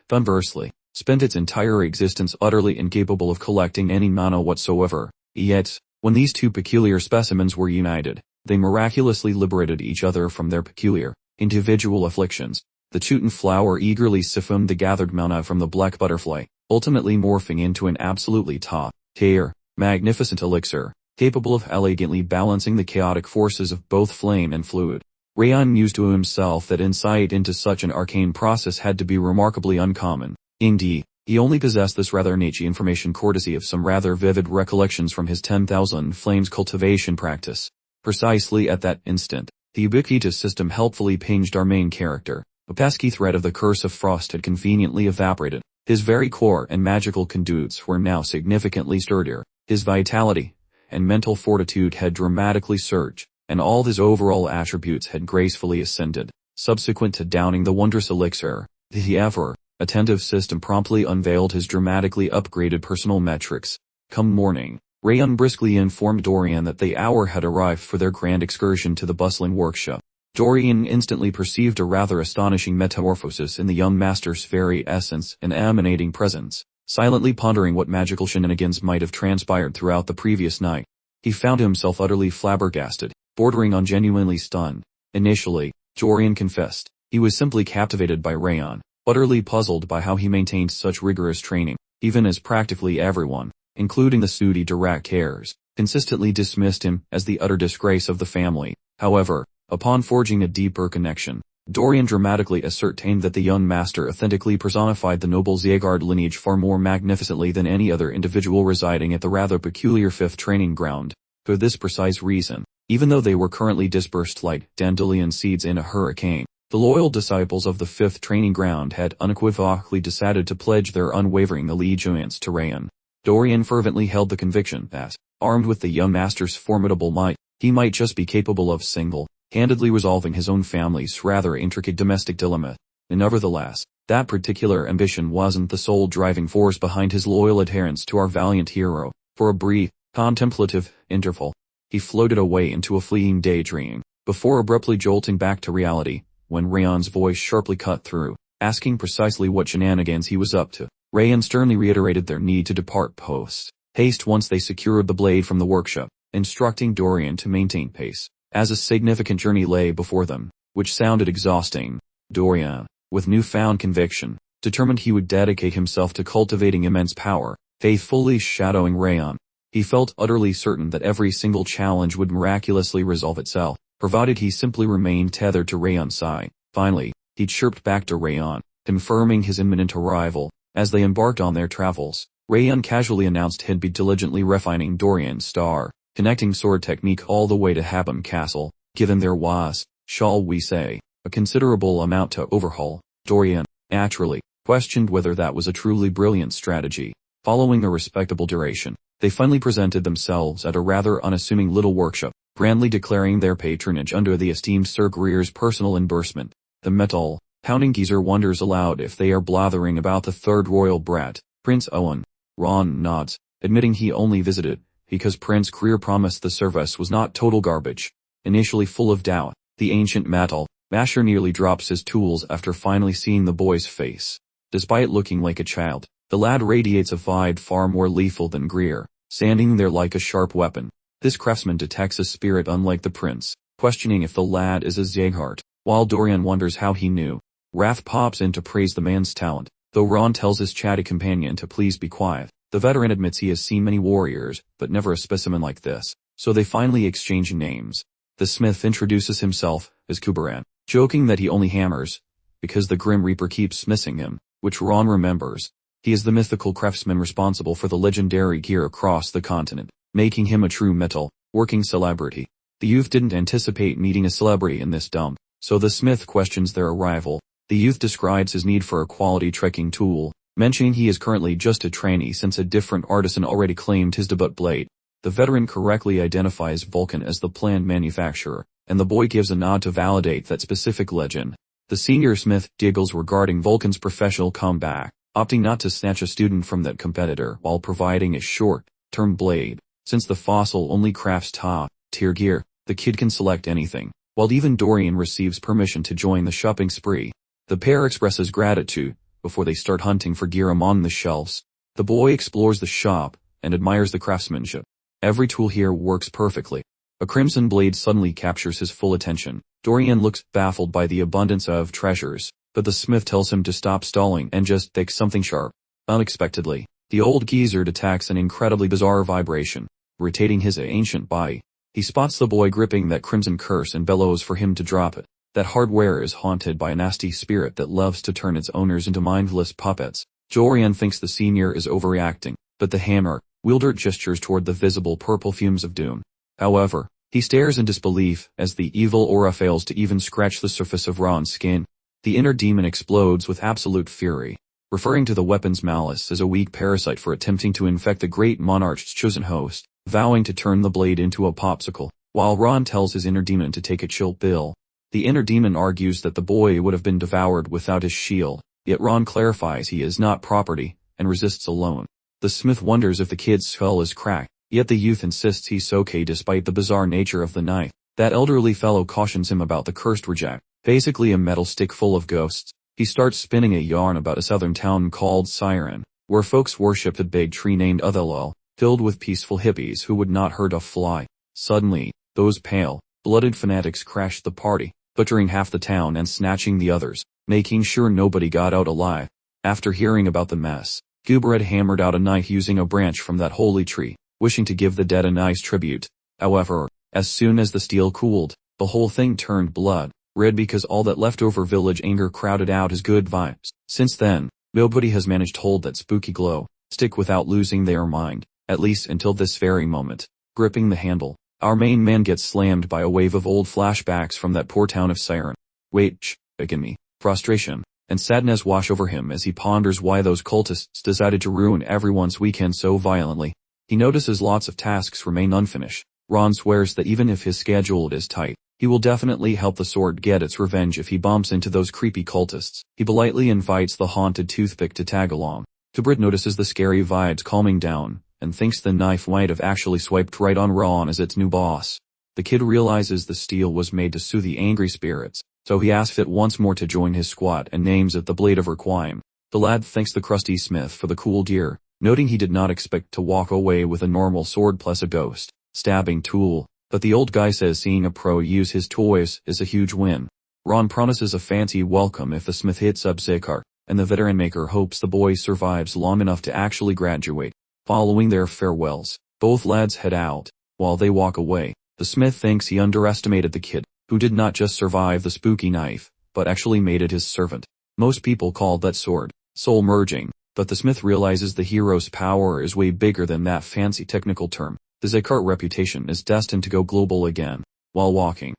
conversely, spent its entire existence utterly incapable of collecting any mana whatsoever. Yet, when these two peculiar specimens were united, they miraculously liberated each other from their peculiar, individual afflictions. The Teuton flower eagerly siphoned the gathered mana from the black butterfly, ultimately morphing into an absolutely top-tier, magnificent elixir, capable of elegantly balancing the chaotic forces of both flame and fluid. Rayon mused to himself that insight into such an arcane process had to be remarkably uncommon. Indeed, he only possessed this rather niche information courtesy of some rather vivid recollections from his 10,000 Flames cultivation practice. Precisely at that instant, the ubiquitous system helpfully pinged our main character. A pesky thread of the Curse of Frost had conveniently evaporated. His very core and magical conduits were now significantly sturdier. His vitality and mental fortitude had dramatically surged, and all his overall attributes had gracefully ascended. Subsequent to downing the wondrous elixir, the ever-attentive system promptly unveiled his dramatically upgraded personal metrics. Come morning, Rayon briskly informed Dorian that the hour had arrived for their grand excursion to the bustling workshop. Dorian instantly perceived a rather astonishing metamorphosis in the young master's very essence and emanating presence. Silently pondering what magical shenanigans might have transpired throughout the previous night, he found himself utterly flabbergasted, bordering on genuinely stunned. Initially, Dorian confessed, he was simply captivated by Rayon, utterly puzzled by how he maintained such rigorous training, even as practically everyone, including the Sudi Dirac heirs, consistently dismissed him as the utter disgrace of the family. However, upon forging a deeper connection, Dorian dramatically ascertained that the young master authentically personified the noble Zygarde lineage far more magnificently than any other individual residing at the rather peculiar fifth training ground. For this precise reason, even though they were currently dispersed like dandelion seeds in a hurricane, the loyal disciples of the fifth training ground had unequivocally decided to pledge their unwavering allegiance to Rayon. Dorian fervently held the conviction that, armed with the young master's formidable might, he might just be capable of single-handedly resolving his own family's rather intricate domestic dilemma. Nevertheless, that particular ambition wasn't the sole driving force behind his loyal adherence to our valiant hero. For a brief, contemplative interval, he floated away into a fleeting daydream, before abruptly jolting back to reality, when Rayon's voice sharply cut through, asking precisely what shenanigans he was up to. Rayon sternly reiterated their need to depart post-haste once they secured the blade from the workshop, instructing Dorian to maintain pace, as a significant journey lay before them, which sounded exhausting. Dorian, with newfound conviction, determined he would dedicate himself to cultivating immense power, faithfully shadowing Rayon. He felt utterly certain that every single challenge would miraculously resolve itself, provided he simply remained tethered to Rayon's side. Finally, He chirped back to Rayon, confirming his imminent arrival. As they embarked on their travels, Rayon casually announced he'd be diligently refining Dorian's star, connecting sword technique all the way to Habham Castle. Given there was, shall we say, a considerable amount to overhaul, Dorian, naturally, questioned whether that was a truly brilliant strategy. Following a respectable duration, they finally presented themselves at a rather unassuming little workshop, grandly declaring their patronage under the esteemed Sir Greer's personal endorsement. The metal-pounding geezer wonders aloud if they are blathering about the third royal brat, Prince Owen. Ron nods, admitting he only visited because Prince Greer promised the service was not total garbage. Initially full of doubt, the ancient metal masher nearly drops his tools after finally seeing the boy's face. Despite looking like a child, the lad radiates a vibe far more lethal than Greer, standing there like a sharp weapon. This craftsman detects a spirit unlike the prince, questioning if the lad is a Zaghart, while Dorian wonders how he knew. Wrath pops in to praise the man's talent, though Ron tells his chatty companion to please be quiet. The veteran admits he has seen many warriors, but never a specimen like this, so they finally exchange names. The smith introduces himself as Kubaran, joking that he only hammers because the Grim Reaper keeps missing him, which Ron remembers. He is the mythical craftsman responsible for the legendary gear across the continent, making him a true metal-working celebrity. The youth didn't anticipate meeting a celebrity in this dump, so the smith questions their arrival. The youth describes his need for a quality trekking tool, mentioning he is currently just a trainee since a different artisan already claimed his debut blade. The veteran correctly identifies Vulcan as the planned manufacturer, and the boy gives a nod to validate that specific legend. The senior smith giggles regarding Vulcan's professional comeback, opting not to snatch a student from that competitor while providing a short-term blade. Since the fossil only crafts top-tier gear, the kid can select anything, while even Dorian receives permission to join the shopping spree. The pair expresses gratitude before they start hunting for gear among the shelves. The boy explores the shop and admires the craftsmanship. Every tool here works perfectly. A crimson blade suddenly captures his full attention. Dorian looks baffled by the abundance of treasures, but the smith tells him to stop stalling and just take something sharp. Unexpectedly, the old geezer detects an incredibly bizarre vibration, rotating his ancient body. He spots the boy gripping that crimson curse and bellows for him to drop it. That hardware is haunted by a nasty spirit that loves to turn its owners into mindless puppets. Dorian thinks the senior is overreacting, but the hammer wielder gestures toward the visible purple fumes of doom. However, he stares in disbelief as the evil aura fails to even scratch the surface of Ron's skin. The inner demon explodes with absolute fury, referring to the weapon's malice as a weak parasite for attempting to infect the great monarch's chosen host, vowing to turn the blade into a popsicle, while Ron tells his inner demon to take a chill pill. The inner demon argues that the boy would have been devoured without his shield, yet Ron clarifies he is not property, and resists alone. The smith wonders if the kid's skull is cracked, yet the youth insists he's okay despite the bizarre nature of the knife. That elderly fellow cautions him about the cursed reject, basically a metal stick full of ghosts. He starts spinning a yarn about a southern town called Siren, where folks worship a big tree named Othello, filled with peaceful hippies who would not hurt a fly. Suddenly, those pale, blooded fanatics crashed the party, butchering half the town and snatching the others, making sure nobody got out alive. After hearing about the mess, Guberad hammered out a knife using a branch from that holy tree, wishing to give the dead a nice tribute. However, as soon as the steel cooled, the whole thing turned blood red because all that leftover village anger crowded out his good vibes. Since then, nobody has managed to hold that spooky glow stick without losing their mind, at least until this very moment. Gripping the handle, our main man gets slammed by a wave of old flashbacks from that poor town of Siren. Rage, agony, frustration, and sadness wash over him as he ponders why those cultists decided to ruin everyone's weekend so violently. He notices lots of tasks remain unfinished. Ron swears that even if his schedule is tight, he will definitely help the sword get its revenge if he bumps into those creepy cultists. He politely invites the haunted toothpick to tag along. Kubrit notices the scary vibes calming down, and thinks the knife might have actually swiped right on Ron as its new boss. The kid realizes the steel was made to soothe the angry spirits, so he asks it once more to join his squad and names it the Blade of Requiem. The lad thanks the crusty smith for the cool gear, noting he did not expect to walk away with a normal sword plus a ghost stabbing tool, but the old guy says seeing a pro use his toys is a huge win. Ron promises a fancy welcome if the smith hits up Zekar, and the veteran maker hopes the boy survives long enough to actually graduate. Following their farewells, both lads head out. While they walk away, the smith thinks he underestimated the kid, who did not just survive the spooky knife, but actually made it his servant. Most people call that sword soul merging, but the smith realizes the hero's power is way bigger than that fancy technical term. The Zekart reputation is destined to go global again. While walking,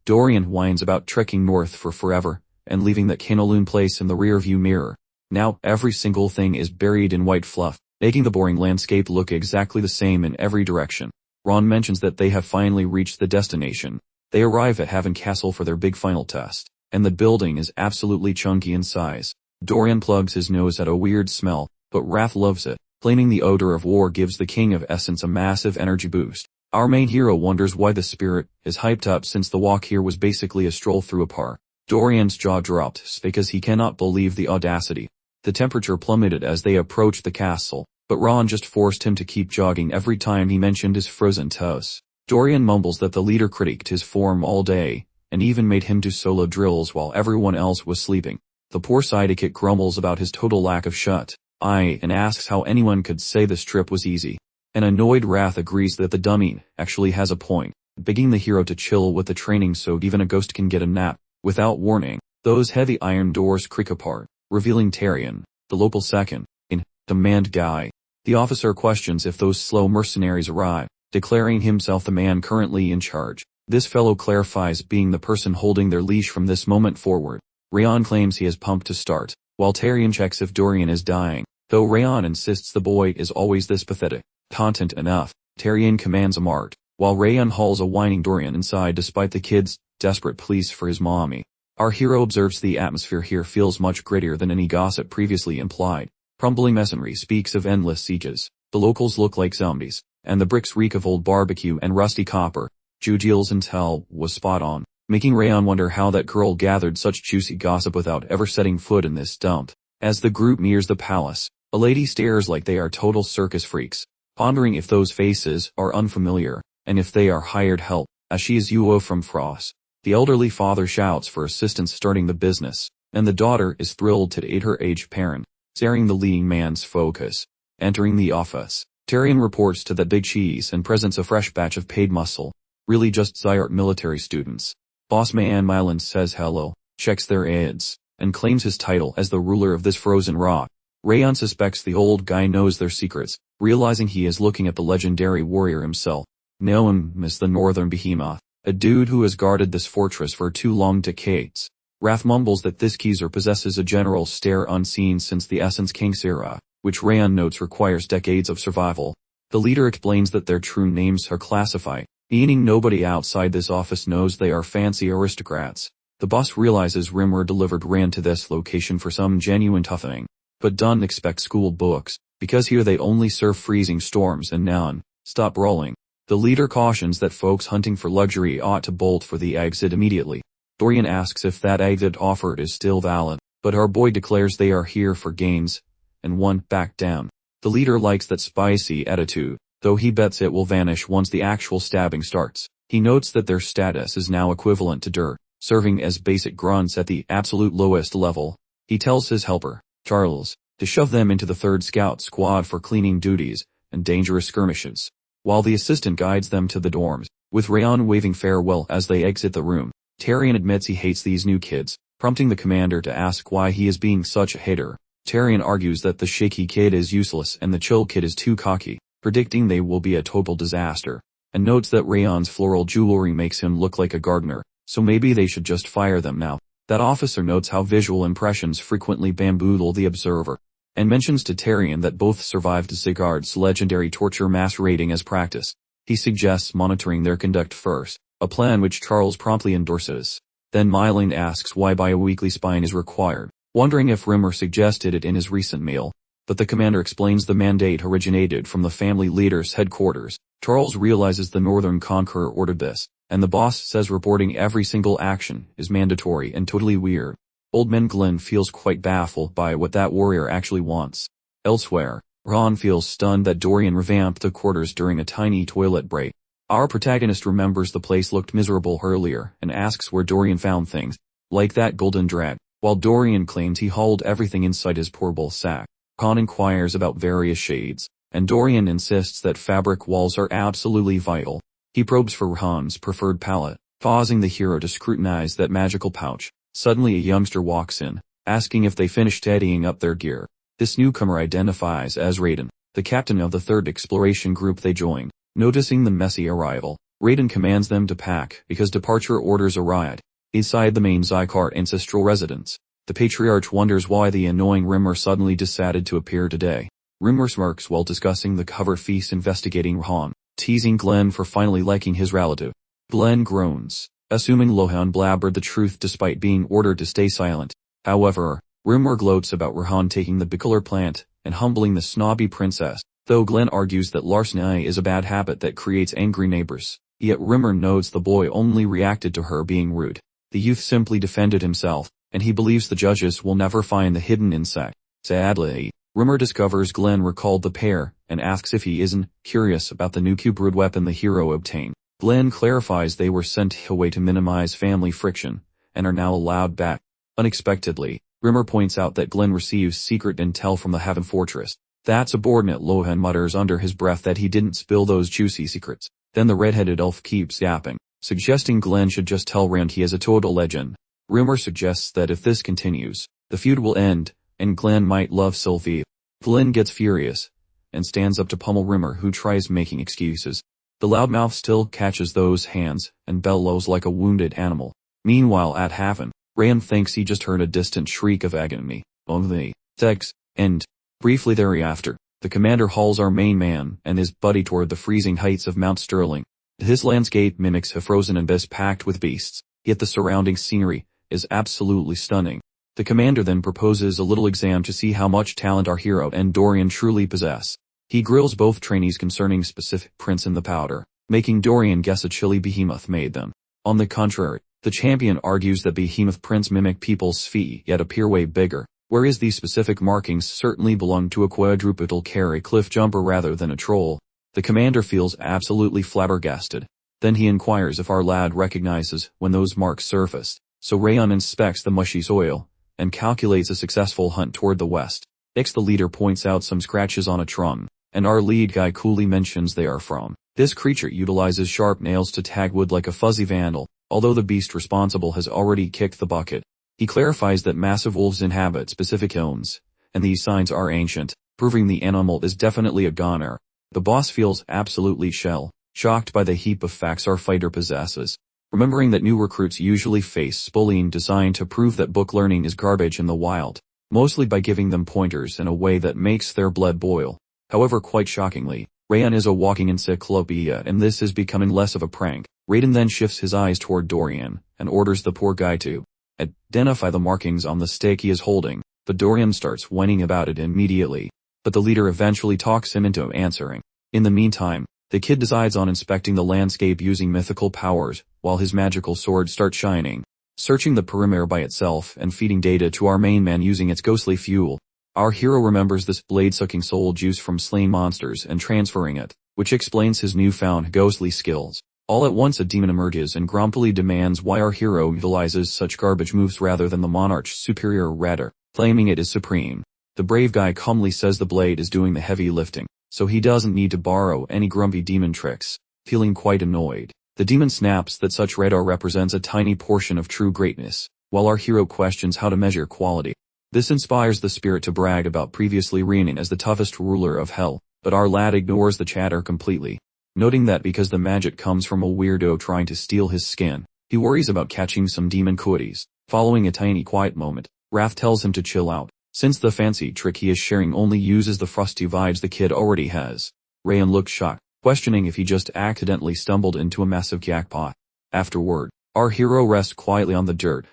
Dorian whines about trekking north for forever, and leaving that Kowloon place in the rearview mirror. Now, every single thing is buried in white fluff, making the boring landscape look exactly the same in every direction. Ron mentions that they have finally reached the destination. They arrive at Haven Castle for their big final test, and the building is absolutely chunky in size. Dorian plugs his nose at a weird smell, but Wrath loves it, claiming the odor of war gives the King of Essence a massive energy boost. Our main hero wonders why the spirit is hyped up since the walk here was basically a stroll through a park. Dorian's jaw dropped because he cannot believe the audacity. The temperature plummeted as they approached the castle, but Ron just forced him to keep jogging every time he mentioned his frozen toes. Dorian mumbles that the leader critiqued his form all day, and even made him do solo drills while everyone else was sleeping. The poor sidekick grumbles about his total lack of shut-eye and asks how anyone could say this trip was easy. An annoyed Wrath agrees that the dummy actually has a point, begging the hero to chill with the training so even a ghost can get a nap. Without warning, those heavy iron doors creak apart, revealing Tyrion, the local second-in-command guy. The officer questions if those slow mercenaries arrive, declaring himself the man currently in charge. This fellow clarifies being the person holding their leash from this moment forward. Rayon claims he is pumped to start, while Tyrion checks if Dorian is dying, though Rayon insists the boy is always this pathetic. Content enough, Tyrion commands a mart, while Rayon hauls a whining Dorian inside despite the kid's desperate pleas for his mommy. Our hero observes the atmosphere here feels much grittier than any gossip previously implied. Crumbling masonry speaks of endless sieges, the locals look like zombies, and the bricks reek of old barbecue and rusty copper. Jujil's intel was spot on, making Rayon wonder how that girl gathered such juicy gossip without ever setting foot in this dump. As the group nears the palace, a lady stares like they are total circus freaks, pondering if those faces are unfamiliar, and if they are hired help, as she is Yuo from Frost. The elderly father shouts for assistance starting the business, and the daughter is thrilled to aid her aged parent, staring the leading man's focus. Entering the office, Tyrion reports to that big cheese and presents a fresh batch of paid muscle, really just Zyart military students. Boss man Mylan says hello, checks their aids, and claims his title as the ruler of this frozen rock. Rayon suspects the old guy knows their secrets, realizing he is looking at the legendary warrior himself. Know him as the Northern Behemoth, a dude who has guarded this fortress for 2 long decades. Wrath mumbles that this Keezer possesses a general stare unseen since the Essence King's era, which Rayon notes requires decades of survival. The leader explains that their true names are classified, meaning nobody outside this office knows they are fancy aristocrats. The boss realizes Rimmer delivered Rand to this location for some genuine toughening, but doesn't expect school books, because here they only serve freezing storms and non-stop rolling. The leader cautions that folks hunting for luxury ought to bolt for the exit immediately. Dorian asks if that exit offered is still valid, but our boy declares they are here for gains, and won't back down. The leader likes that spicy attitude, though he bets it will vanish once the actual stabbing starts. He notes that their status is now equivalent to dirt, serving as basic grunts at the absolute lowest level. He tells his helper, Charles, to shove them into the 3rd Scout Squad for cleaning duties and dangerous skirmishes, while the assistant guides them to the dorms, with Rayon waving farewell as they exit the room. Tyrion admits he hates these new kids, prompting the commander to ask why he is being such a hater. Tyrion argues that the shaky kid is useless and the chill kid is too cocky, predicting they will be a total disaster, and notes that Rayon's floral jewelry makes him look like a gardener, so maybe they should just fire them now. That officer notes how visual impressions frequently bamboozle the observer, and mentions to Tyrion that both survived Zygarde's legendary torture mass raiding as practice. He suggests monitoring their conduct first, a plan which Charles promptly endorses. Then Mylan asks why bi-weekly spying is required, wondering if Rimmer suggested it in his recent mail, but the commander explains the mandate originated from the family leader's headquarters. Charles realizes the Northern Conqueror ordered this, and the boss says reporting every single action is mandatory and totally weird. Old Man Glenn feels quite baffled by what that warrior actually wants. Elsewhere, Ron feels stunned that Dorian revamped the quarters during a tiny toilet break. Our protagonist remembers the place looked miserable earlier and asks where Dorian found things, like that golden drag, while Dorian claims he hauled everything inside his portable sack. Khan inquires about various shades, and Dorian insists that fabric walls are absolutely vital. He probes for Rahan's preferred palette, causing the hero to scrutinize that magical pouch. Suddenly a youngster walks in, asking if they finished tidying up their gear. This newcomer identifies as Rayon, the captain of the third exploration group they joined. Noticing the messy arrival, Rayon commands them to pack because departure orders arrived. Inside the main Zycart ancestral residence, the patriarch wonders why the annoying Rimmer suddenly decided to appear today. Rimmer smirks while discussing the cover feast investigating Rayon, teasing Glenn for finally liking his relative. Glenn groans, assuming Lohan blabbered the truth despite being ordered to stay silent. However, Rimmer gloats about Rayon taking the bicolor plant and humbling the snobby princess, though Glenn argues that larceny is a bad habit that creates angry neighbors. Yet Rimmer notes the boy only reacted to her being rude. The youth simply defended himself, and he believes the judges will never find the hidden insect. Sadly, Rimmer discovers Glenn recalled the pair, and asks if he isn't curious about the new cube weapon the hero obtained. Glenn clarifies they were sent away to minimize family friction, and are now allowed back. Unexpectedly, Rimmer points out that Glenn receives secret intel from the Heaven Fortress. That subordinate Lohan mutters under his breath that he didn't spill those juicy secrets. Then the red-headed elf keeps yapping, suggesting Glenn should just tell Rand he is a total legend. Rimmer suggests that if this continues, the feud will end, and Glenn might love Sylvie. Glenn gets furious, and stands up to pummel Rimmer, who tries making excuses. The loudmouth still catches those hands, and bellows like a wounded animal. Meanwhile at Haven, Rayon thinks he just heard a distant shriek of agony. Only, text, end. Briefly thereafter, the commander hauls our main man and his buddy toward the freezing heights of Mount Sterling. His landscape mimics a frozen abyss packed with beasts, yet the surrounding scenery is absolutely stunning. The commander then proposes a little exam to see how much talent our hero and Dorian truly possess. He grills both trainees concerning specific prints in the powder, making Dorian guess a chilly behemoth made them. On the contrary, the champion argues that behemoth prints mimic people's feet yet appear way bigger, whereas these specific markings certainly belong to a quadrupedal carry cliff jumper rather than a troll. The commander feels absolutely flabbergasted. Then he inquires if our lad recognizes when those marks surfaced, so Rayon inspects the mushy soil, and calculates a successful hunt toward the west. The leader points out some scratches on a trunk, and our lead guy coolly mentions they are from. This creature utilizes sharp nails to tag wood like a fuzzy vandal, although the beast responsible has already kicked the bucket. He clarifies that massive wolves inhabit specific zones, and these signs are ancient, proving the animal is definitely a goner. The boss feels absolutely shocked by the heap of facts our fighter possesses, remembering that new recruits usually face bullying designed to prove that book learning is garbage in the wild, mostly by giving them pointers in a way that makes their blood boil. However, quite shockingly, Rayon is a walking encyclopedia, and this is becoming less of a prank. Rayon then shifts his eyes toward Dorian, and orders the poor guy to identify the markings on the stake he is holding, but Dorian starts whining about it immediately. But the leader eventually talks him into answering. In the meantime, the kid decides on inspecting the landscape using mythical powers, while his magical sword starts shining, searching the perimeter by itself and feeding data to our main man using its ghostly fuel. Our hero remembers this blade sucking soul juice from slain monsters and transferring it, which explains his newfound ghostly skills. All at once a demon emerges and grumpily demands why our hero utilizes such garbage moves rather than the monarch's superior radar, claiming it is supreme. The brave guy calmly says the blade is doing the heavy lifting, so he doesn't need to borrow any grumpy demon tricks. Feeling quite annoyed, the demon snaps that such radar represents a tiny portion of true greatness, while our hero questions how to measure quality. This inspires the spirit to brag about previously reigning as the toughest ruler of hell, but our lad ignores the chatter completely. Noting that because the magic comes from a weirdo trying to steal his skin, he worries about catching some demon cooties. Following a tiny quiet moment, Raph tells him to chill out, since the fancy trick he is sharing only uses the frosty vibes the kid already has. Rayon looks shocked, questioning if he just accidentally stumbled into a massive jackpot. Afterward, our hero rests quietly on the dirt,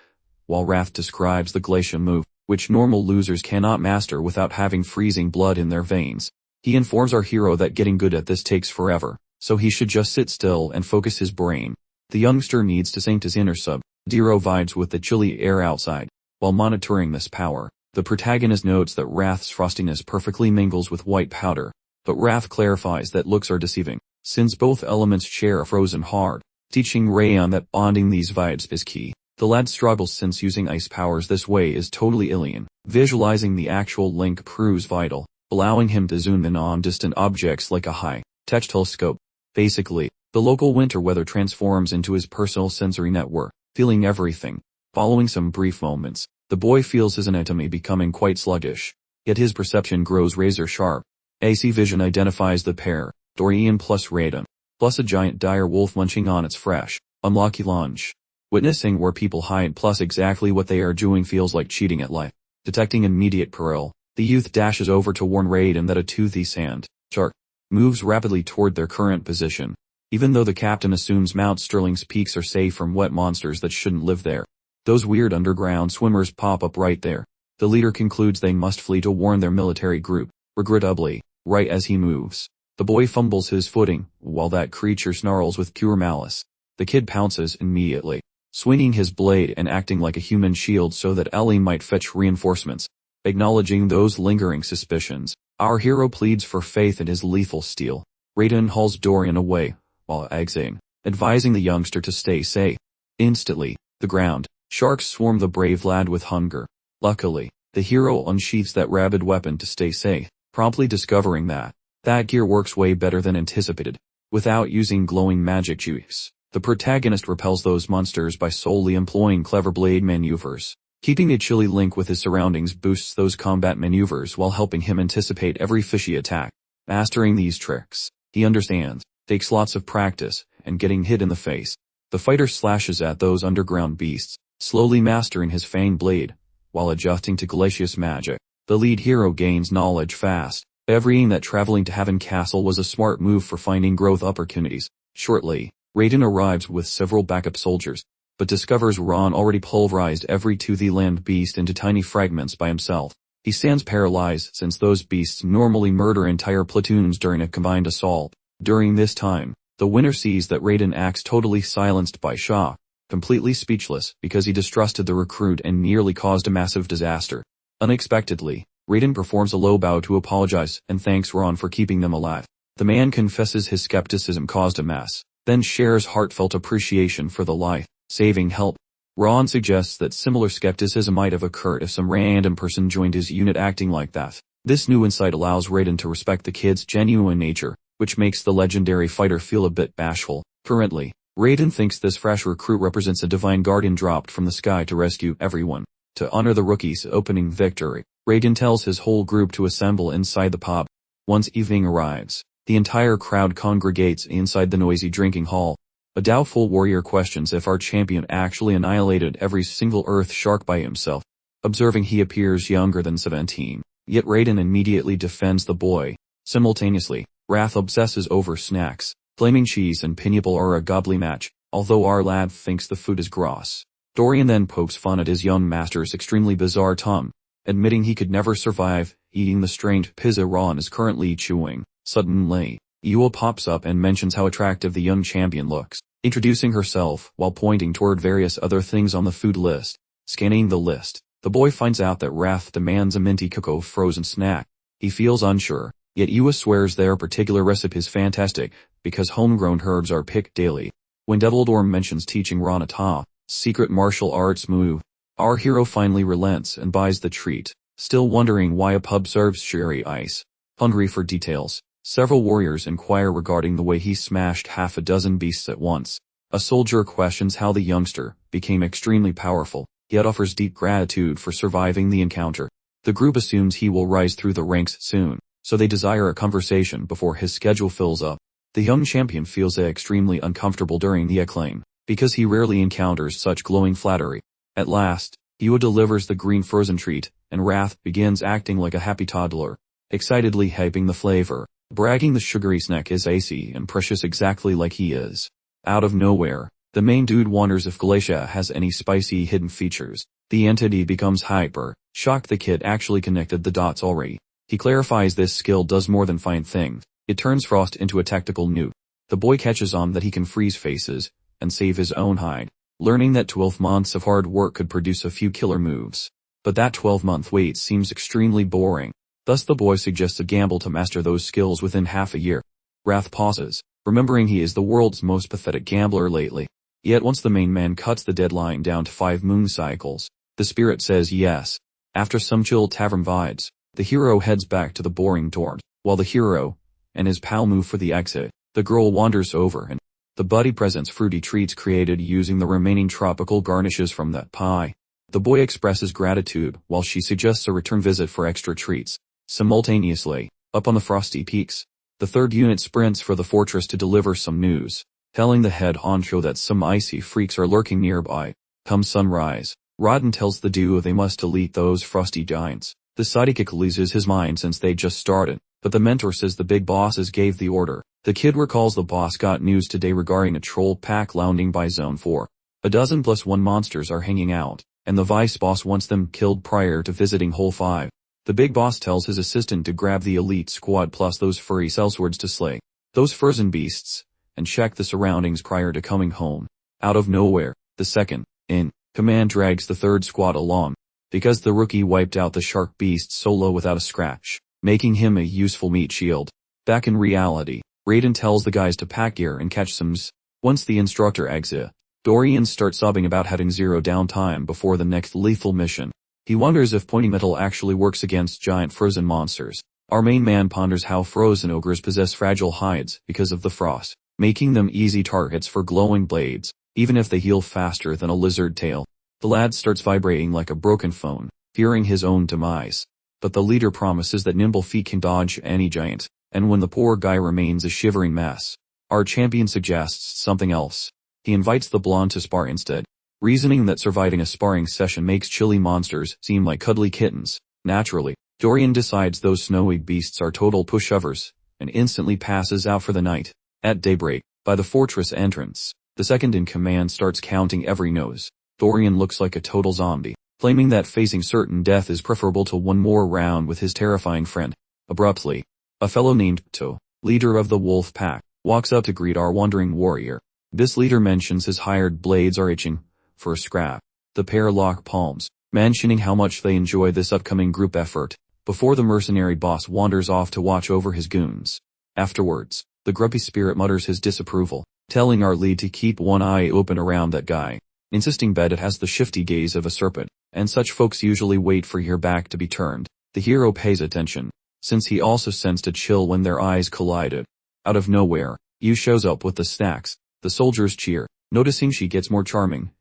while Raph describes the glacial move, which normal losers cannot master without having freezing blood in their veins. He informs our hero that getting good at this takes forever, so he should just sit still and focus his brain. The youngster needs to sync his inner zero vibes with the chilly air outside. While monitoring this power, the protagonist notes that Raph's frostiness perfectly mingles with white powder, but Raph clarifies that looks are deceiving, since both elements share a frozen heart, teaching Rayon that bonding these vibes is key. The lad struggles since using ice powers this way is totally alien. Visualizing the actual link proves vital, allowing him to zoom in on distant objects like a high-tech telescope. Basically, the local winter weather transforms into his personal sensory network, feeling everything. Following some brief moments, the boy feels his anatomy becoming quite sluggish. Yet his perception grows razor sharp. AC vision identifies the pair, Dorian plus Rayon, plus a giant dire wolf munching on its fresh, unlucky lunch. Witnessing where people hide plus exactly what they are doing feels like cheating at life. Detecting immediate peril, the youth dashes over to warn Rayon that a toothy sand shark moves rapidly toward their current position. Even though the captain assumes Mount Sterling's peaks are safe from wet monsters that shouldn't live there, those weird underground swimmers pop up right there. The leader concludes they must flee to warn their military group. Regrettably, right as he moves, the boy fumbles his footing, while that creature snarls with pure malice. The kid pounces immediately, swinging his blade and acting like a human shield so that Ellie might fetch reinforcements. Acknowledging those lingering suspicions, our hero pleads for faith in his lethal steel. Rayon hauls Dorian away, while exiting, advising the youngster to stay safe. Instantly, the ground sharks swarm the brave lad with hunger. Luckily, the hero unsheaths that rabid weapon to stay safe, promptly discovering that gear works way better than anticipated. Without using glowing magic juice, the protagonist repels those monsters by solely employing clever blade maneuvers. Keeping a chilly link with his surroundings boosts those combat maneuvers while helping him anticipate every fishy attack. Mastering these tricks, he understands, takes lots of practice, and getting hit in the face. The fighter slashes at those underground beasts, slowly mastering his fanged blade, while adjusting to glacious magic. The lead hero gains knowledge fast, agreeing that traveling to Haven Castle was a smart move for finding growth opportunities. Shortly, Rayon arrives with several backup soldiers, but discovers Ron already pulverized every toothy land beast into tiny fragments by himself. He stands paralyzed since those beasts normally murder entire platoons during a combined assault. During this time, the winner sees that Rayon acts totally silenced by shock, completely speechless because he distrusted the recruit and nearly caused a massive disaster. Unexpectedly, Rayon performs a low bow to apologize and thanks Ron for keeping them alive. The man confesses his skepticism caused a mess, then shares heartfelt appreciation for the life-saving help. Ron suggests that similar skepticism might have occurred if some random person joined his unit acting like that. This new insight allows Rayon to respect the kid's genuine nature, which makes the legendary fighter feel a bit bashful. Currently, Rayon thinks this fresh recruit represents a divine guardian dropped from the sky to rescue everyone. To honor the rookie's opening victory, Rayon tells his whole group to assemble inside the pub. Once evening arrives, the entire crowd congregates inside the noisy drinking hall. A doubtful warrior questions if our champion actually annihilated every single earth shark by himself, observing he appears younger than 17. Yet Rayon immediately defends the boy. Simultaneously, Wrath obsesses over snacks, claiming cheese and pineapple are a godly match, although our lad thinks the food is gross. Dorian then pokes fun at his young master's extremely bizarre tongue, admitting he could never survive eating the strange pizza Ron is currently chewing. Suddenly, Yua pops up and mentions how attractive the young champion looks, introducing herself while pointing toward various other things on the food list. Scanning the list, the boy finds out that Wrath demands a minty cocoa frozen snack. He feels unsure, yet Yua swears their particular recipe is fantastic, because homegrown herbs are picked daily. When Devildorm mentions teaching Ron a secret martial arts move, our hero finally relents and buys the treat, still wondering why a pub serves sherry ice. Hungry for details, several warriors inquire regarding the way he smashed half a dozen beasts at once. A soldier questions how the youngster became extremely powerful, yet offers deep gratitude for surviving the encounter. The group assumes he will rise through the ranks soon, so they desire a conversation before his schedule fills up. The young champion feels extremely uncomfortable during the acclaim, because he rarely encounters such glowing flattery. At last, Yua delivers the green frozen treat, and Wrath begins acting like a happy toddler, excitedly hyping the flavor, bragging the sugary snack is icy and precious exactly like he is. Out of nowhere, the main dude wonders if Glacia has any spicy hidden features. The entity becomes hyper, shocked the kid actually connected the dots already. He clarifies this skill does more than find things. It turns Frost into a tactical nuke. The boy catches on that he can freeze faces and save his own hide, learning that 12 months of hard work could produce a few killer moves. But that 12-month wait seems extremely boring. Thus the boy suggests a gamble to master those skills within half a year. Wrath pauses, remembering he is the world's most pathetic gambler lately. Yet once the main man cuts the deadline down to 5 moon cycles, the spirit says yes. After some chill tavern vibes, the hero heads back to the boring dorms. While the hero and his pal move for the exit, the girl wanders over and The buddy presents fruity treats created using the remaining tropical garnishes from that pie. The boy expresses gratitude while she suggests a return visit for extra treats. Simultaneously, up on the frosty peaks, the third unit sprints for the fortress to deliver some news, telling the head honcho that some icy freaks are lurking nearby. Come sunrise, Rayon tells the duo they must delete those frosty giants. The sidekick loses his mind since they just started, but the mentor says the big bosses gave the order. The kid recalls the boss got news today regarding a troll pack lounging by Zone 4. A dozen plus one monsters are hanging out, and the vice boss wants them killed prior to visiting Hole 5. The big boss tells his assistant to grab the elite squad plus those furry sellswords to slay those frozen beasts, and check the surroundings prior to coming home. Out of nowhere, the second in command drags the third squad along, because the rookie wiped out the shark beast solo without a scratch, making him a useful meat shield. Back in reality, Rayon tells the guys to pack gear and catch some s. Once the instructor exits, Dorian starts sobbing about having zero downtime before the next lethal mission. He wonders if pointy metal actually works against giant frozen monsters. Our main man ponders how frozen ogres possess fragile hides because of the frost, making them easy targets for glowing blades, even if they heal faster than a lizard tail. The lad starts vibrating like a broken phone, fearing his own demise. But the leader promises that nimble feet can dodge any giant, and when the poor guy remains a shivering mess, our champion suggests something else. He invites the blonde to spar instead, reasoning that surviving a sparring session makes chilly monsters seem like cuddly kittens. Naturally, Dorian decides those snowy beasts are total pushovers, and instantly passes out for the night. At daybreak, by the fortress entrance, the second in command starts counting every nose. Dorian looks like a total zombie, claiming that facing certain death is preferable to one more round with his terrifying friend. Abruptly, a fellow named To, leader of the wolf pack, walks up to greet our wandering warrior. This leader mentions his hired blades are itching for a scrap. The pair lock palms, mentioning how much they enjoy this upcoming group effort, before the mercenary boss wanders off to watch over his goons. Afterwards, the grumpy spirit mutters his disapproval, telling our lead to keep one eye open around that guy, insisting that it has the shifty gaze of a serpent, and such folks usually wait for your back to be turned. The hero pays attention, since he also sensed a chill when their eyes collided. Out of nowhere, Yu shows up with the snacks. The soldiers cheer, noticing she gets more charming,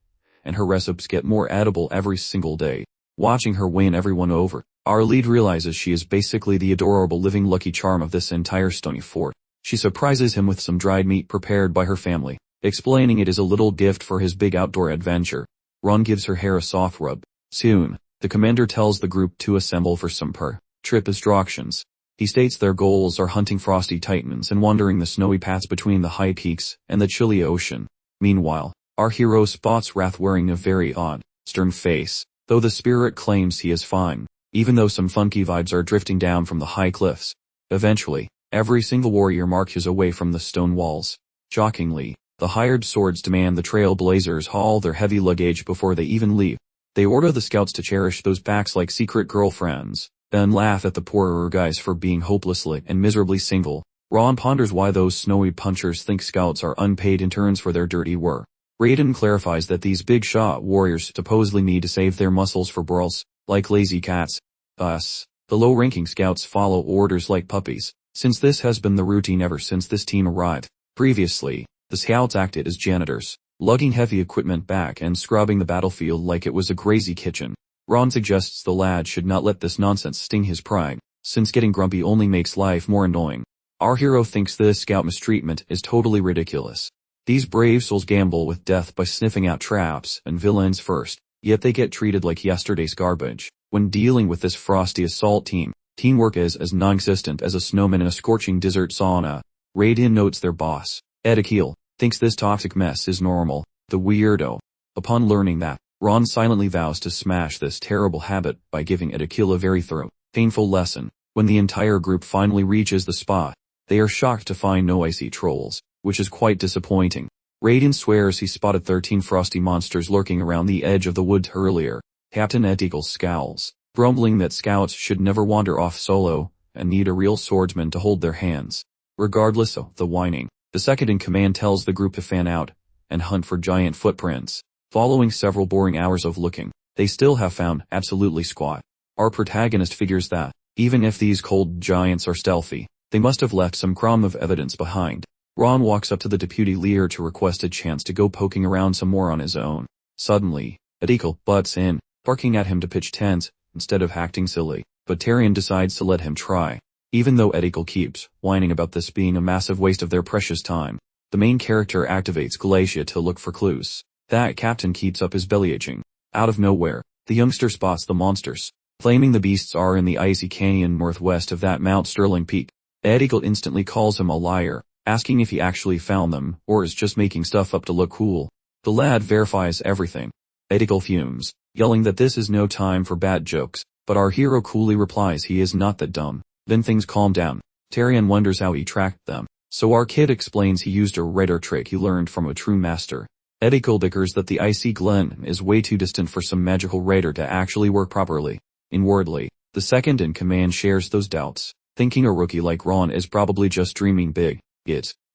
and her recipes get more edible every single day. Watching her win everyone over, our lead realizes she is basically the adorable living Lucky Charm of this entire stony fort. She surprises him with some dried meat prepared by her family, explaining it is a little gift for his big outdoor adventure. Ron gives her hair a soft rub. Soon, the commander tells the group to assemble for some trip instructions. He states their goals are hunting frosty titans and wandering the snowy paths between the high peaks and the chilly ocean. Meanwhile, our hero spots Wrath wearing a very odd, stern face, though the spirit claims he is fine, even though some funky vibes are drifting down from the high cliffs. Eventually, every single warrior marches away from the stone walls. Shockingly, the hired swords demand the trailblazers haul their heavy luggage before they even leave. They order the scouts to cherish those packs like secret girlfriends, then laugh at the poorer guys for being hopelessly and miserably single. Ron ponders why those snowy punchers think scouts are unpaid interns for their dirty work. Rayon clarifies that these big shot warriors supposedly need to save their muscles for brawls, like lazy cats. Thus, the low-ranking scouts follow orders like puppies, since this has been the routine ever since this team arrived. Previously, the scouts acted as janitors, lugging heavy equipment back and scrubbing the battlefield like it was a crazy kitchen. Ron suggests the lad should not let this nonsense sting his pride, since getting grumpy only makes life more annoying. Our hero thinks this scout mistreatment is totally ridiculous. These brave souls gamble with death by sniffing out traps and villains first, yet they get treated like yesterday's garbage. When dealing with this frosty assault team, teamwork is as non-existent as a snowman in a scorching desert sauna. Rayon notes their boss, Ezekiel, thinks this toxic mess is normal. The weirdo. Upon learning that, Ron silently vows to smash this terrible habit by giving Ezekiel a very thorough, painful lesson. When the entire group finally reaches the spot, they are shocked to find no icy trolls, which is quite disappointing. Rayon swears he spotted 13 frosty monsters lurking around the edge of the woods earlier. Captain Ezekiel scowls, grumbling that scouts should never wander off solo, and need a real swordsman to hold their hands. Regardless of the whining, the second in command tells the group to fan out and hunt for giant footprints. Following several boring hours of looking, they still have found absolutely squat. Our protagonist figures that, even if these cold giants are stealthy, they must have left some crumb of evidence behind. Ron walks up to the deputy leader to request a chance to go poking around some more on his own. Suddenly, Edical butts in, barking at him to pitch tents, instead of acting silly, but Tyrion decides to let him try. Even though Edical keeps whining about this being a massive waste of their precious time, the main character activates Glacia to look for clues. That captain keeps up his bellyaching. Out of nowhere, the youngster spots the monsters, claiming the beasts are in the icy canyon northwest of that Mount Sterling peak. Edical instantly calls him a liar, asking if he actually found them, or is just making stuff up to look cool. The lad verifies everything. Edical fumes, yelling that this is no time for bad jokes, but our hero coolly replies he is not that dumb. Then things calm down. Tyrion wonders how he tracked them, so our kid explains he used a radar trick he learned from a true master. Edical bickers that the icy glen is way too distant for some magical radar to actually work properly. Inwardly, the second in command shares those doubts, thinking a rookie like Ron is probably just dreaming big.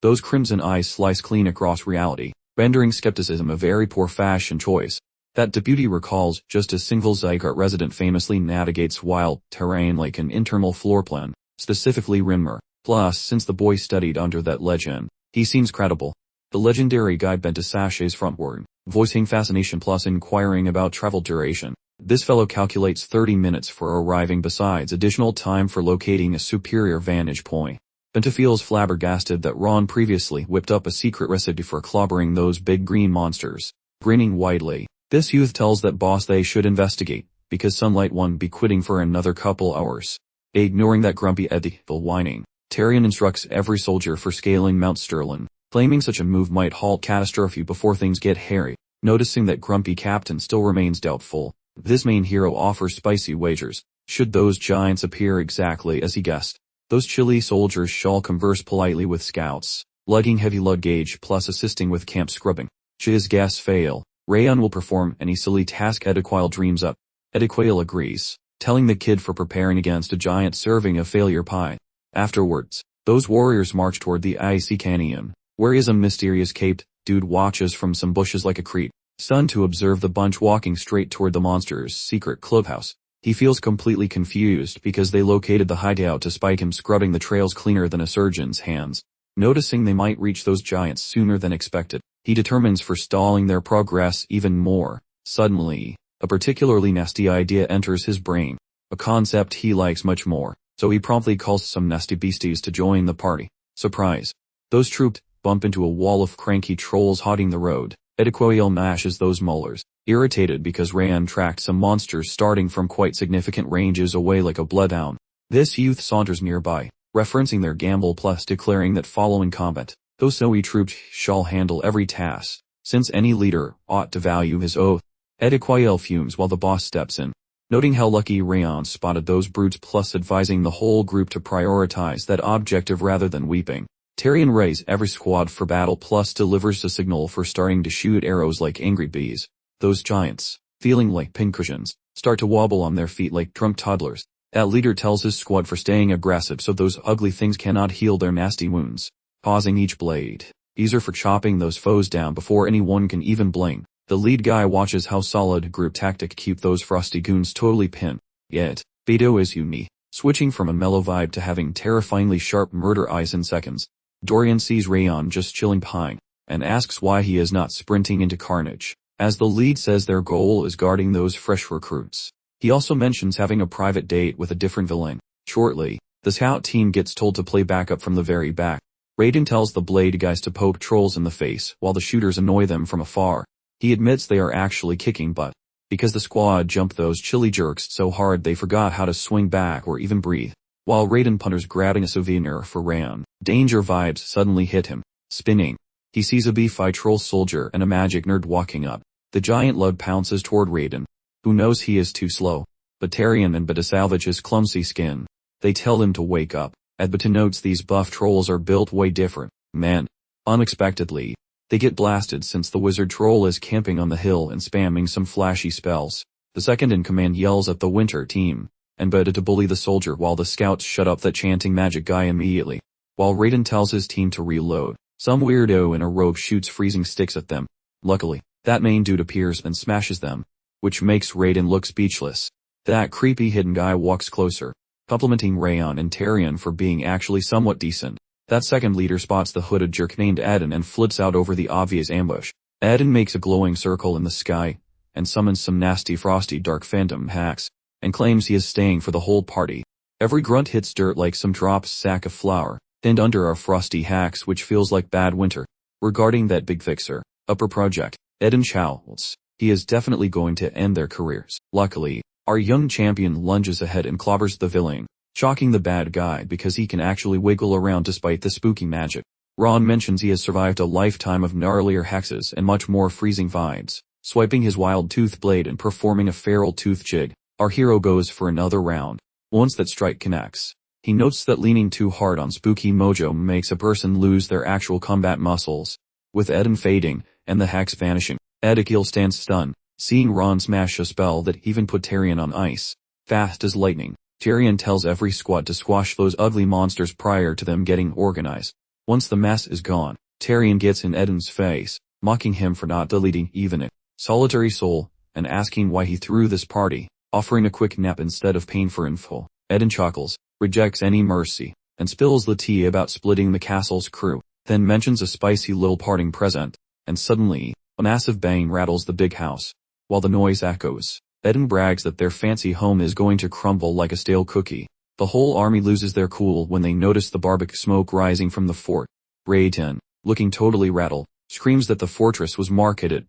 Those crimson eyes slice clean across reality, rendering skepticism a very poor fashion choice. That deputy recalls just a single Zygarde resident famously navigates wild terrain like an internal floor plan, specifically Rinmer. Plus, since the boy studied under that legend, he seems credible. The legendary guy bent a sachets frontward, voicing fascination plus inquiring about travel duration. This fellow calculates 30 minutes for arriving besides additional time for locating a superior vantage point. Benta feels flabbergasted that Ron previously whipped up a secret recipe for clobbering those big green monsters. Grinning widely, this youth tells that boss they should investigate, because Sunlight won't be quitting for another couple hours. Ignoring that grumpy Edical whining, Tyrion instructs every soldier for scaling Mount Sterling, claiming such a move might halt catastrophe before things get hairy. Noticing that grumpy captain still remains doubtful, this main hero offers spicy wagers. Should those giants appear exactly as he guessed, those chilly soldiers shall converse politely with scouts, lugging heavy luggage plus assisting with camp scrubbing. Should his guess fail, Rayon will perform any silly task Ediquile dreams up. Ediquile agrees, telling the kid for preparing against a giant serving of failure pie. Afterwards, those warriors march toward the icy canyon, where is a mysterious caped dude watches from some bushes like a creep, stunned to observe the bunch walking straight toward the monster's secret clubhouse. He feels completely confused because they located the hideout despite him scrubbing the trails cleaner than a surgeon's hands. Noticing they might reach those giants sooner than expected, he determines for stalling their progress even more. Suddenly, a particularly nasty idea enters his brain, a concept he likes much more, so he promptly calls some nasty beasties to join the party. Surprise! Those troops bump into a wall of cranky trolls hogging the road. Ediquile mashes those molars, irritated because Rayon tracked some monsters starting from quite significant ranges away like a bloodhound. This youth saunters nearby, referencing their gamble plus declaring that following combat, those snowy troops shall handle every task, since any leader ought to value his oath. Ediquile fumes while the boss steps in, noting how lucky Rayon spotted those brutes plus advising the whole group to prioritize that objective rather than weeping. Tyrion raises every squad for battle plus delivers a signal for starting to shoot arrows like angry bees. Those giants, feeling like pincushions, start to wobble on their feet like drunk toddlers. That leader tells his squad for staying aggressive so those ugly things cannot heal their nasty wounds, pausing each blade, easier for chopping those foes down before anyone can even blink. The lead guy watches how solid group tactic keep those frosty goons totally pinned. Yet, Beto is unique, switching from a mellow vibe to having terrifyingly sharp murder eyes in seconds. Dorian sees Rayon just chilling behind, and asks why he is not sprinting into carnage, as the lead says their goal is guarding those fresh recruits. He also mentions having a private date with a different villain. Shortly, the scout team gets told to play backup from the very back. Raiden tells the blade guys to poke trolls in the face while the shooters annoy them from afar. He admits they are actually kicking butt, because the squad jumped those chilly jerks so hard they forgot how to swing back or even breathe. While Raiden punters grabbing a souvenir for Rayon, danger vibes suddenly hit him. Spinning, he sees a beefy troll soldier and a magic nerd walking up. The giant lug pounces toward Raiden, who knows he is too slow, but Tyrion and Beta salvage his clumsy skin. They tell him to wake up, and Beta notes these buff trolls are built way different. Man. Unexpectedly, they get blasted since the wizard troll is camping on the hill and spamming some flashy spells. The second in command yells at the winter team, and Beta to bully the soldier while the scouts shut up that chanting magic guy immediately. While Raiden tells his team to reload, some weirdo in a robe shoots freezing sticks at them. Luckily, that main dude appears and smashes them, which makes Raiden look speechless. That creepy hidden guy walks closer, complimenting Rayon and Tyrion for being actually somewhat decent. That second leader spots the hooded jerk named Eden and flits out over the obvious ambush. Eden makes a glowing circle in the sky, and summons some nasty frosty dark phantom hacks, and claims he is staying for the whole party. Every grunt hits dirt like some drops sack of flour, and under are frosty hacks which feels like bad winter. Regarding that big fixer, upper project, Eden shouts, he is definitely going to end their careers. Luckily, our young champion lunges ahead and clobbers the villain, shocking the bad guy because he can actually wiggle around despite the spooky magic. Ron mentions he has survived a lifetime of gnarlier hexes and much more freezing vibes. Swiping his wild tooth blade and performing a feral tooth jig, our hero goes for another round. Once that strike connects, he notes that leaning too hard on spooky mojo makes a person lose their actual combat muscles. With Eden fading, and the hacks vanishing, Edekil stands stunned, seeing Ron smash a spell that even put Tyrion on ice. Fast as lightning, Tyrion tells every squad to squash those ugly monsters prior to them getting organized. Once the mess is gone, Tyrion gets in Eden's face, mocking him for not deleting even a solitary soul, and asking why he threw this party, offering a quick nap instead of pain for info. Eden chuckles, rejects any mercy, and spills the tea about splitting the castle's crew, then mentions a spicy little parting present, and suddenly, a massive bang rattles the big house. While the noise echoes, Eden brags that their fancy home is going to crumble like a stale cookie. The whole army loses their cool when they notice the barbecue smoke rising from the fort. Rayon, looking totally rattled, screams that the fortress was marketed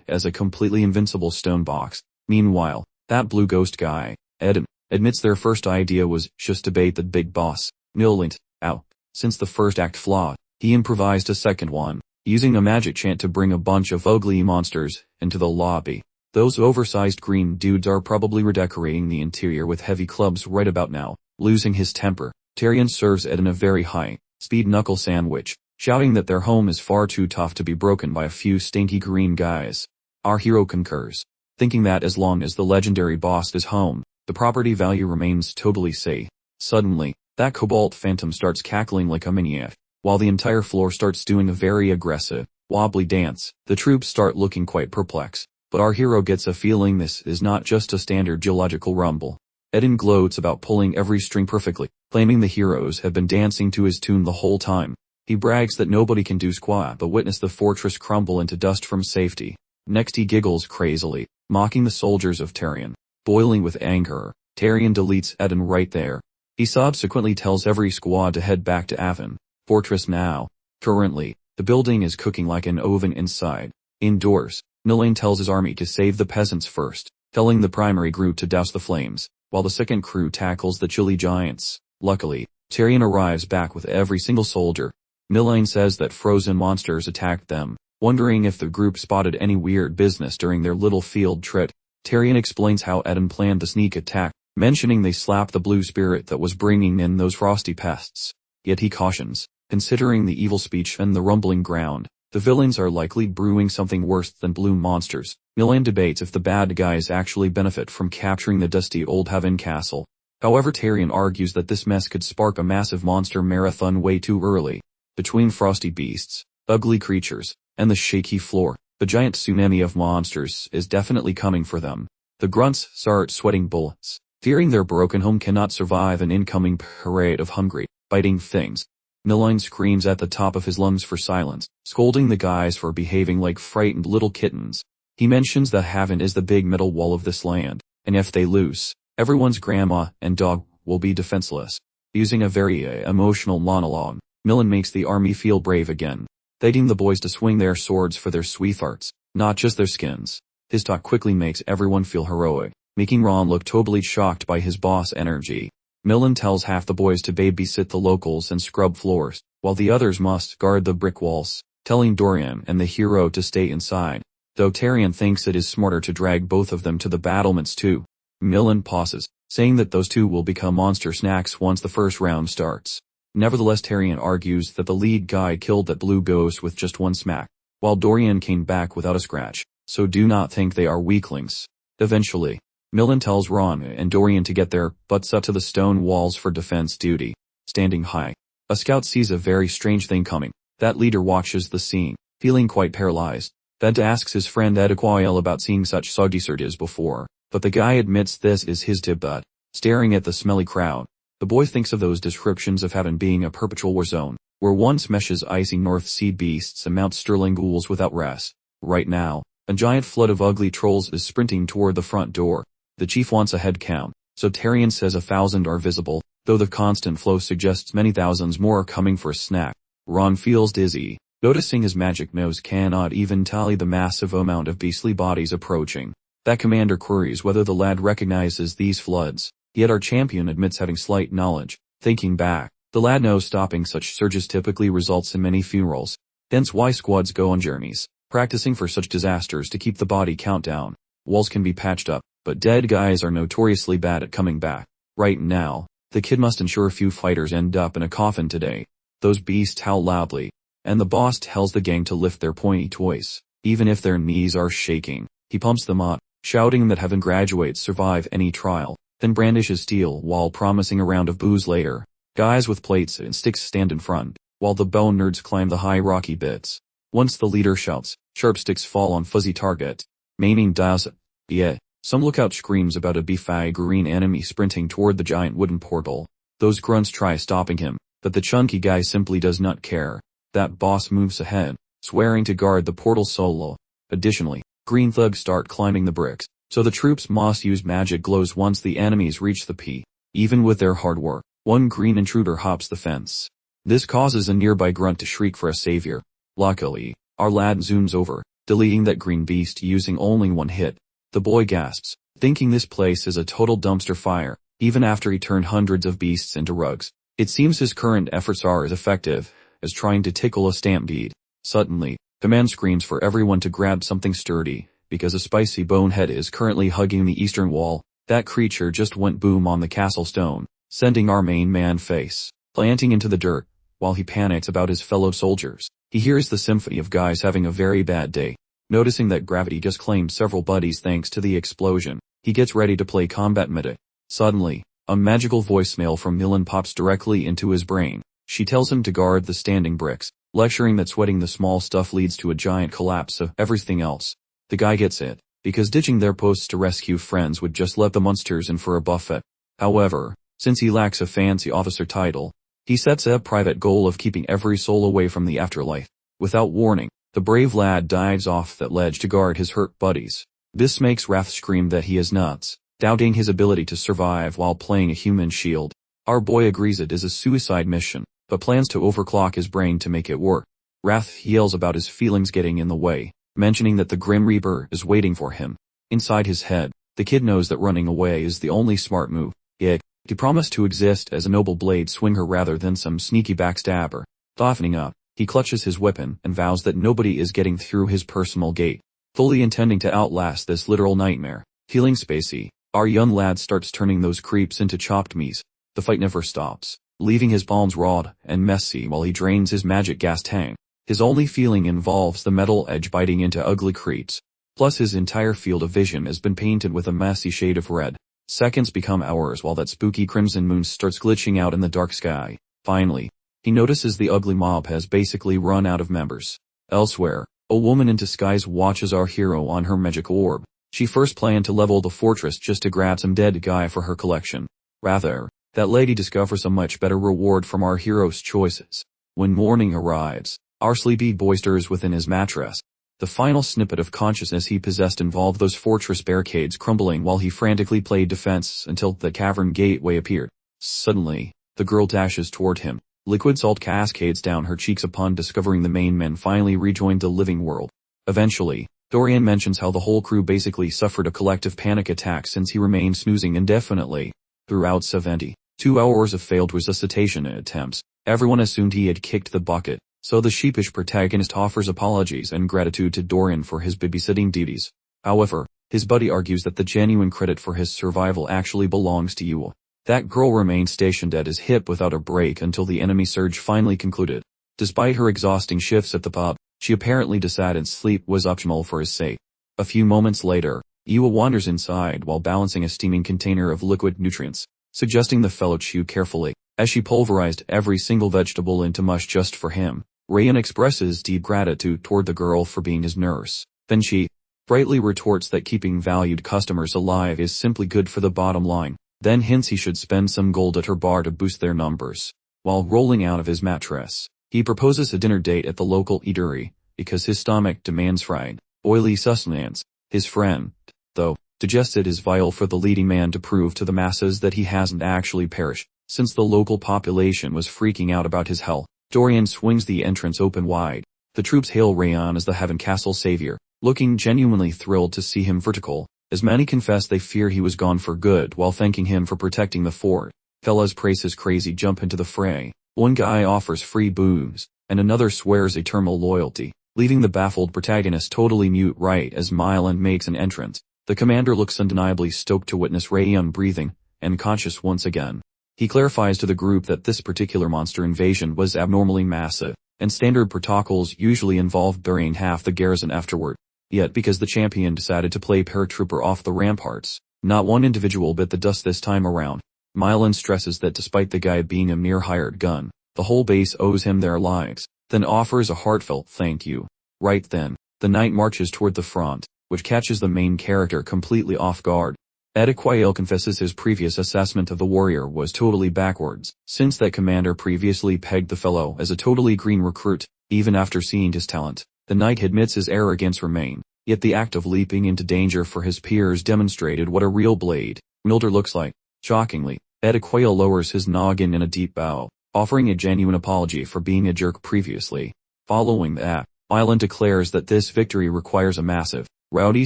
as a completely invincible stone box. Meanwhile, that blue ghost guy, Eden, admits their first idea was just to bait the big boss, Nilint, out. Since the first act flawed, he improvised a second one, using a magic chant to bring a bunch of ugly monsters into the lobby. Those oversized green dudes are probably redecorating the interior with heavy clubs right about now. Losing his temper, Tyrion serves Eden a very high-speed knuckle sandwich, shouting that their home is far too tough to be broken by a few stinky green guys. Our hero concurs, thinking that as long as the legendary boss is home, the property value remains totally safe. Suddenly, that cobalt phantom starts cackling like a maniac, while the entire floor starts doing a very aggressive, wobbly dance. The troops start looking quite perplexed, but our hero gets a feeling this is not just a standard geological rumble. Eden gloats about pulling every string perfectly, claiming the heroes have been dancing to his tune the whole time. He brags that nobody can do squat but witness the fortress crumble into dust from safety. Next he giggles crazily, mocking the soldiers of Tyrion. Boiling with anger, Tyrion deletes Eden right there. He subsequently tells every squad to head back to Avon Fortress now. Currently, the building is cooking like an oven inside. Indoors, Nilane tells his army to save the peasants first, telling the primary group to douse the flames, while the second crew tackles the chilly giants. Luckily, Tyrion arrives back with every single soldier. Nilane says that frozen monsters attacked them, wondering if the group spotted any weird business during their little field trip. Tyrion explains how Eden planned the sneak attack, mentioning they slapped the blue spirit that was bringing in those frosty pests. Yet he cautions, considering the evil speech and the rumbling ground, the villains are likely brewing something worse than blue monsters. Nilane debates if the bad guys actually benefit from capturing the dusty old Haven castle. However, Tyrion argues that this mess could spark a massive monster marathon way too early. Between frosty beasts, ugly creatures, and the shaky floor, the giant tsunami of monsters is definitely coming for them. The grunts start sweating bullets, fearing their broken home cannot survive an incoming parade of hungry, biting things. Nilane screams at the top of his lungs for silence, scolding the guys for behaving like frightened little kittens. He mentions that Haven is the big metal wall of this land, and if they lose, everyone's grandma and dog will be defenseless. Using a very emotional monologue, Nilane makes the army feel brave again, begging the boys to swing their swords for their sweethearts, not just their skins. His talk quickly makes everyone feel heroic, making Ron look totally shocked by his boss energy. Nilane tells half the boys to babysit the locals and scrub floors, while the others must guard the brick walls, telling Dorian and the hero to stay inside, though Tyrion thinks it is smarter to drag both of them to the battlements too. Nilane pauses, saying that those two will become monster snacks once the first round starts. Nevertheless, Tyrion argues that the lead guy killed that blue ghost with just one smack, while Dorian came back without a scratch, so do not think they are weaklings. Eventually, Nilane tells Ron and Dorian to get their butts up to the stone walls for defense duty. Standing high, a scout sees a very strange thing coming. That leader watches the scene, feeling quite paralyzed. Then asks his friend Yahello about seeing such soggy surges before, but the guy admits this is his tibbat. Staring at the smelly crowd, the boy thinks of those descriptions of heaven being a perpetual war zone, where once meshes icy North Sea beasts and Mount Sterling ghouls without rest. Right now, a giant flood of ugly trolls is sprinting toward the front door. The chief wants a head count, so Tarion says 1,000 are visible, though the constant flow suggests many thousands more are coming for a snack. Ron feels dizzy, noticing his magic nose cannot even tally the massive amount of beastly bodies approaching. That commander queries whether the lad recognizes these floods, yet our champion admits having slight knowledge. Thinking back, the lad knows stopping such surges typically results in many funerals, hence why squads go on journeys, practicing for such disasters to keep the body count down. Walls can be patched up, but dead guys are notoriously bad at coming back. Right now, the kid must ensure few fighters end up in a coffin today. Those beasts howl loudly, and the boss tells the gang to lift their pointy toys, even if their knees are shaking. He pumps them up, shouting that heaven graduates survive any trial, then brandishes steel while promising a round of booze later. Guys with plates and sticks stand in front, while the bone nerds climb the high rocky bits. Once the leader shouts, sharp sticks fall on fuzzy targets, meaning dies. Yeah, some lookout screams about a beefy green enemy sprinting toward the giant wooden portal. Those grunts try stopping him, but the chunky guy simply does not care. That boss moves ahead, swearing to guard the portal solo. Additionally, green thugs start climbing the bricks, so the troops must use magic glows once the enemies reach the P. Even with their hard work, one green intruder hops the fence. This causes a nearby grunt to shriek for a savior. Luckily, our lad zooms over, deleting that green beast using only one hit. The boy gasps, thinking this place is a total dumpster fire, even after he turned hundreds of beasts into rugs. It seems his current efforts are as effective as trying to tickle a stamp bead. Suddenly, command screams for everyone to grab something sturdy, because a spicy bonehead is currently hugging the eastern wall. That creature just went boom on the castle stone, sending our main man face planting into the dirt. While he panics about his fellow soldiers, he hears the symphony of guys having a very bad day. Noticing that gravity just claimed several buddies thanks to the explosion, he gets ready to play combat medic. Suddenly, a magical voicemail from Milan pops directly into his brain. She tells him to guard the standing bricks, lecturing that sweating the small stuff leads to a giant collapse of everything else. The guy gets it, because ditching their posts to rescue friends would just let the monsters in for a buffet. However, since he lacks a fancy officer title, he sets a private goal of keeping every soul away from the afterlife. Without warning, the brave lad dives off that ledge to guard his hurt buddies. This makes Wrath scream that he is nuts, doubting his ability to survive while playing a human shield. Our boy agrees it is a suicide mission, but plans to overclock his brain to make it work. Wrath yells about his feelings getting in the way, mentioning that the Grim Reaper is waiting for him. Inside his head, the kid knows that running away is the only smart move. Yet, he promised to exist as a noble blade swinger rather than some sneaky backstabber. Softening up, he clutches his weapon and vows that nobody is getting through his personal gate, fully intending to outlast this literal nightmare. Feeling spacey, our young lad starts turning those creeps into chopped meat. The fight never stops, leaving his palms raw and messy while he drains his magic gas tank. His only feeling involves the metal edge biting into ugly creeps. Plus his entire field of vision has been painted with a messy shade of red. Seconds become hours while that spooky crimson moon starts glitching out in the dark sky. Finally, he notices the ugly mob has basically run out of members. Elsewhere, a woman in disguise watches our hero on her magic orb. She first planned to level the fortress just to grab some dead guy for her collection. Rather, that lady discovers a much better reward from our hero's choices. When morning arrives, our sleepy boy stirs within his mattress. The final snippet of consciousness he possessed involved those fortress barricades crumbling while he frantically played defense until the cavern gateway appeared. Suddenly, the girl dashes toward him. Liquid salt cascades down her cheeks upon discovering the main men finally rejoined the living world. Eventually, Dorian mentions how the whole crew basically suffered a collective panic attack since he remained snoozing indefinitely. Throughout 72 hours of failed resuscitation attempts, everyone assumed he had kicked the bucket. So the sheepish protagonist offers apologies and gratitude to Dorian for his babysitting duties. However, his buddy argues that the genuine credit for his survival actually belongs to you. That girl remained stationed at his hip without a break until the enemy surge finally concluded. Despite her exhausting shifts at the pub, she apparently decided sleep was optional for his sake. A few moments later, Iwa wanders inside while balancing a steaming container of liquid nutrients, suggesting the fellow chew carefully, as she pulverized every single vegetable into mush just for him. Rayon expresses deep gratitude toward the girl for being his nurse. Then she brightly retorts that keeping valued customers alive is simply good for the bottom line, then hints he should spend some gold at her bar to boost their numbers. While rolling out of his mattress, He proposes a dinner date at the local eatery, because his stomach demands fried, oily sustenance. His friend, though, suggests it is vital for the leading man to prove to the masses that he hasn't actually perished, since the local population was freaking out about his health. Dorian swings the entrance open wide. The troops hail Rayon as the Heaven Castle savior, looking genuinely thrilled to see him vertical, as many confess they fear he was gone for good while thanking him for protecting the fort. Fellas praise his crazy jump into the fray. One guy offers free booze, and another swears eternal loyalty, leaving the baffled protagonist totally mute right as Mylan makes an entrance. The commander looks undeniably stoked to witness Rayon breathing and conscious once again. He clarifies to the group that this particular monster invasion was abnormally massive, and standard protocols usually involve burying half the garrison afterward. Yet because the champion decided to play paratrooper off the ramparts, not one individual bit the dust this time around. Mylan stresses that despite the guy being a mere hired gun, the whole base owes him their lives, then offers a heartfelt thank you. Right then, the knight marches toward the front, which catches the main character completely off guard. Adequail confesses his previous assessment of the warrior was totally backwards, since that commander previously pegged the fellow as a totally green recruit. Even after seeing his talent, the knight admits his arrogance remained, yet the act of leaping into danger for his peers demonstrated what a real blade wielder looks like. Shockingly, Adequail lowers his noggin in a deep bow, offering a genuine apology for being a jerk previously. Following that, Mylan declares that this victory requires a massive, rowdy